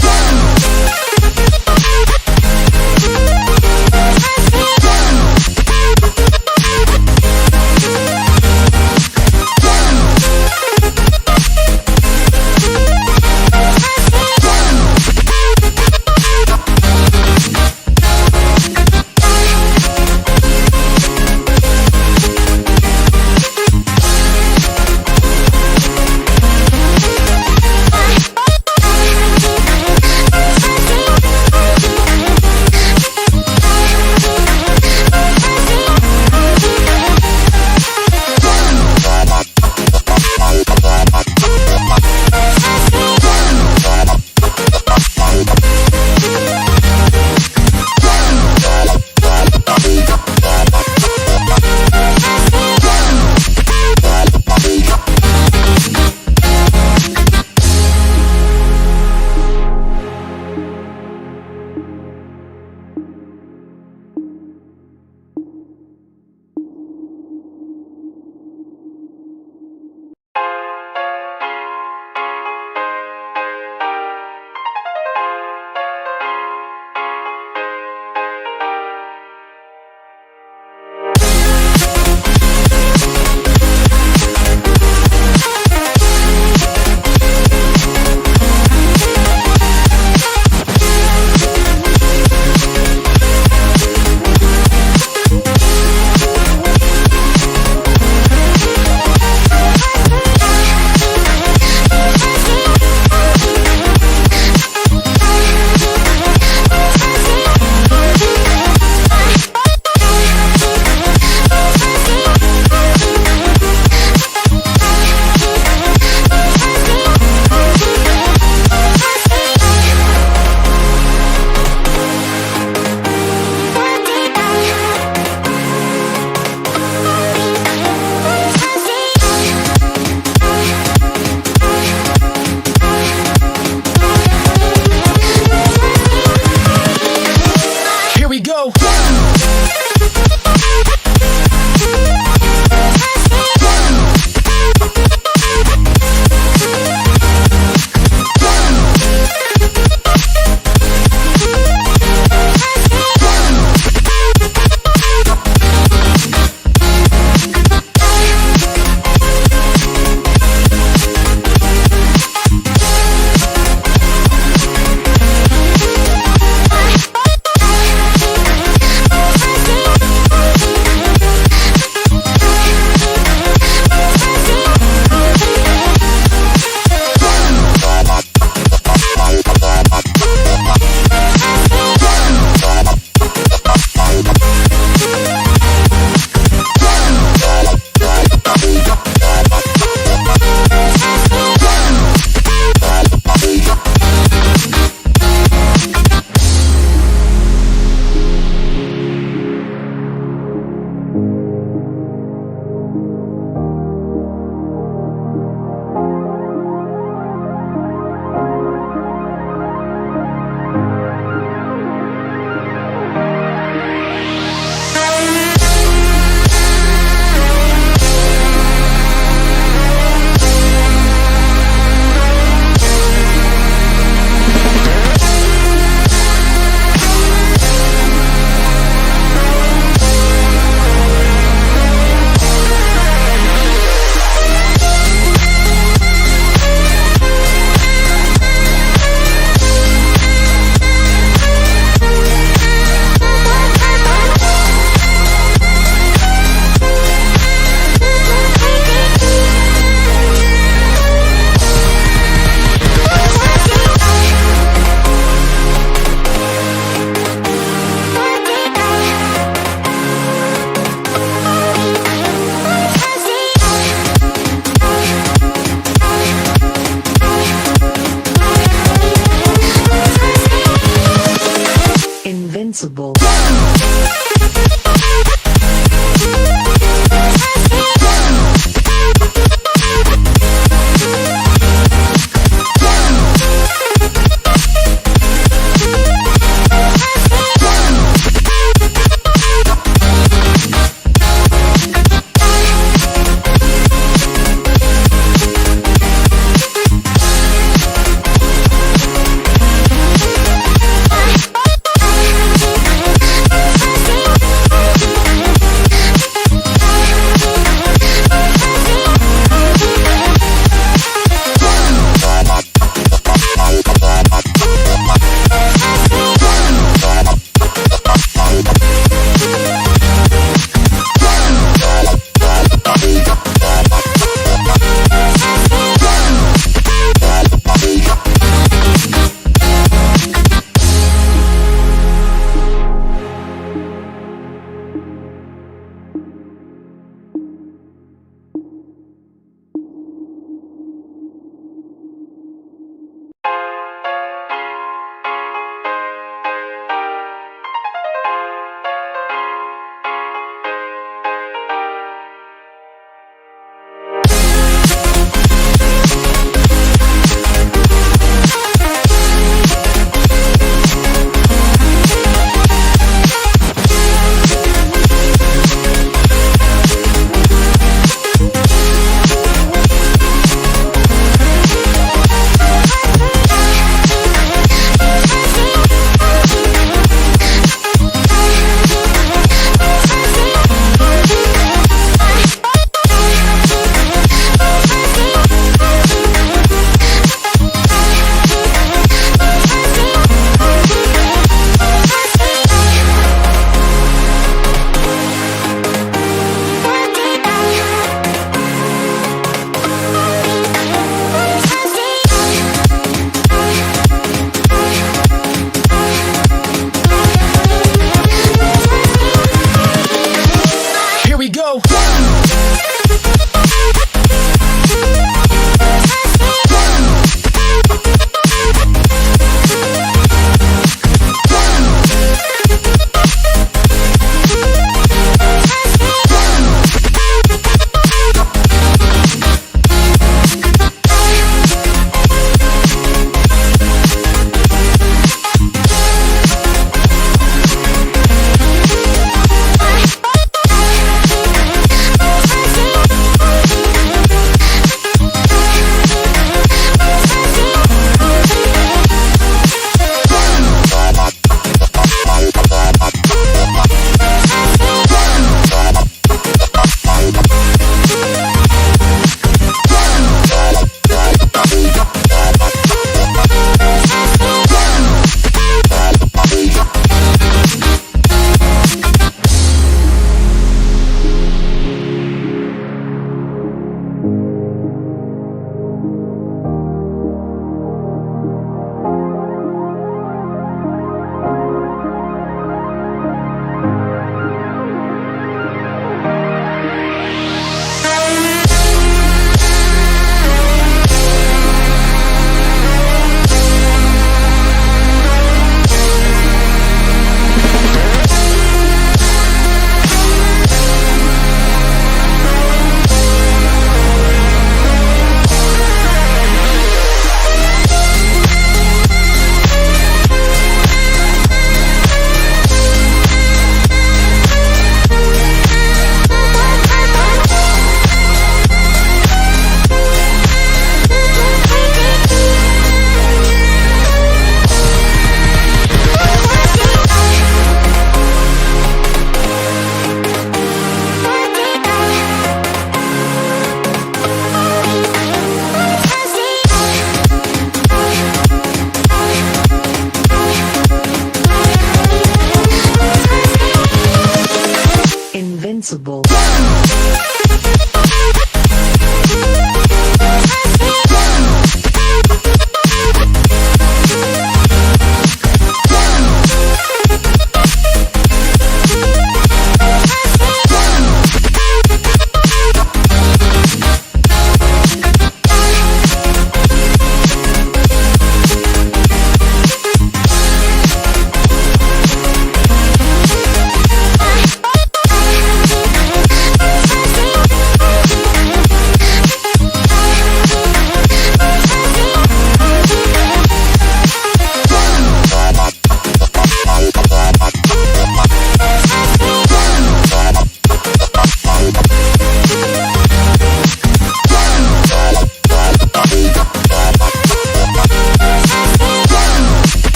go.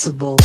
Invincible.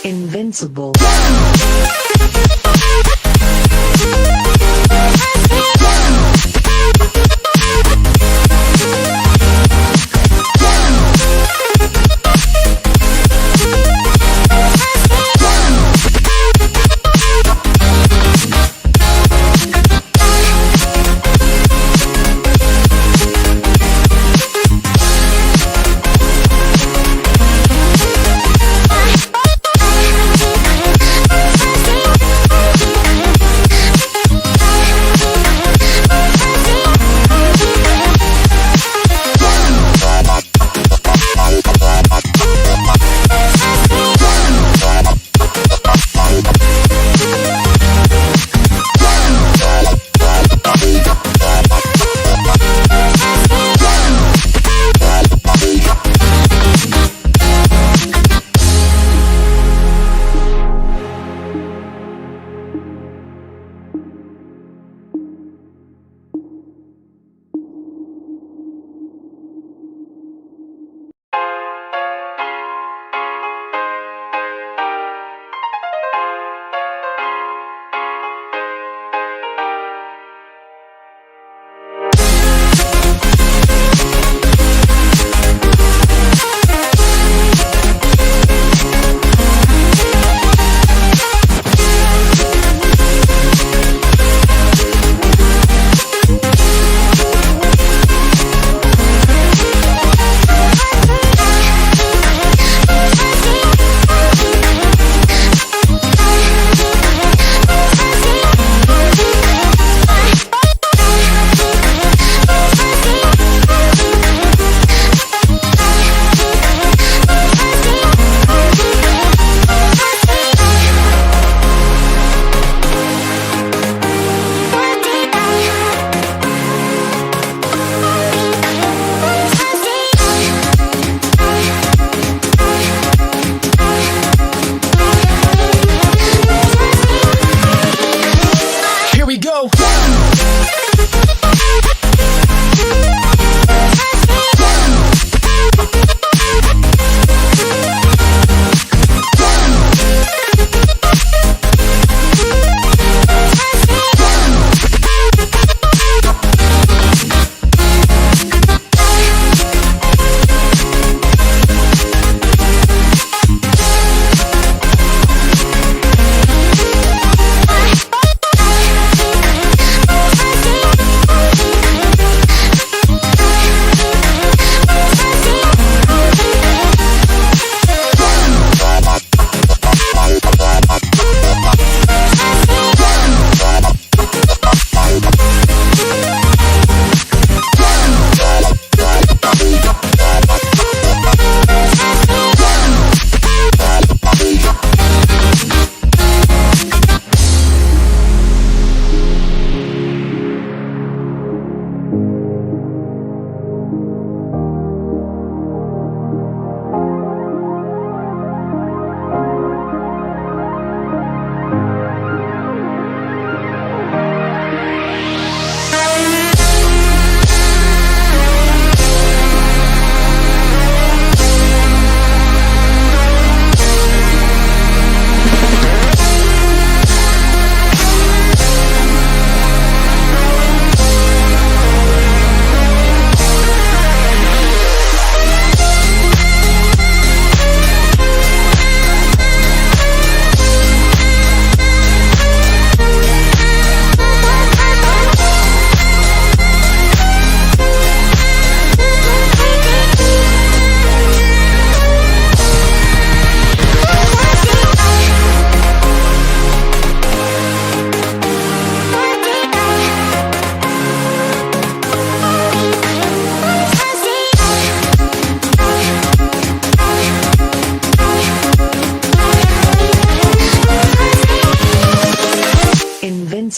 Invincible.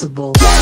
responsible.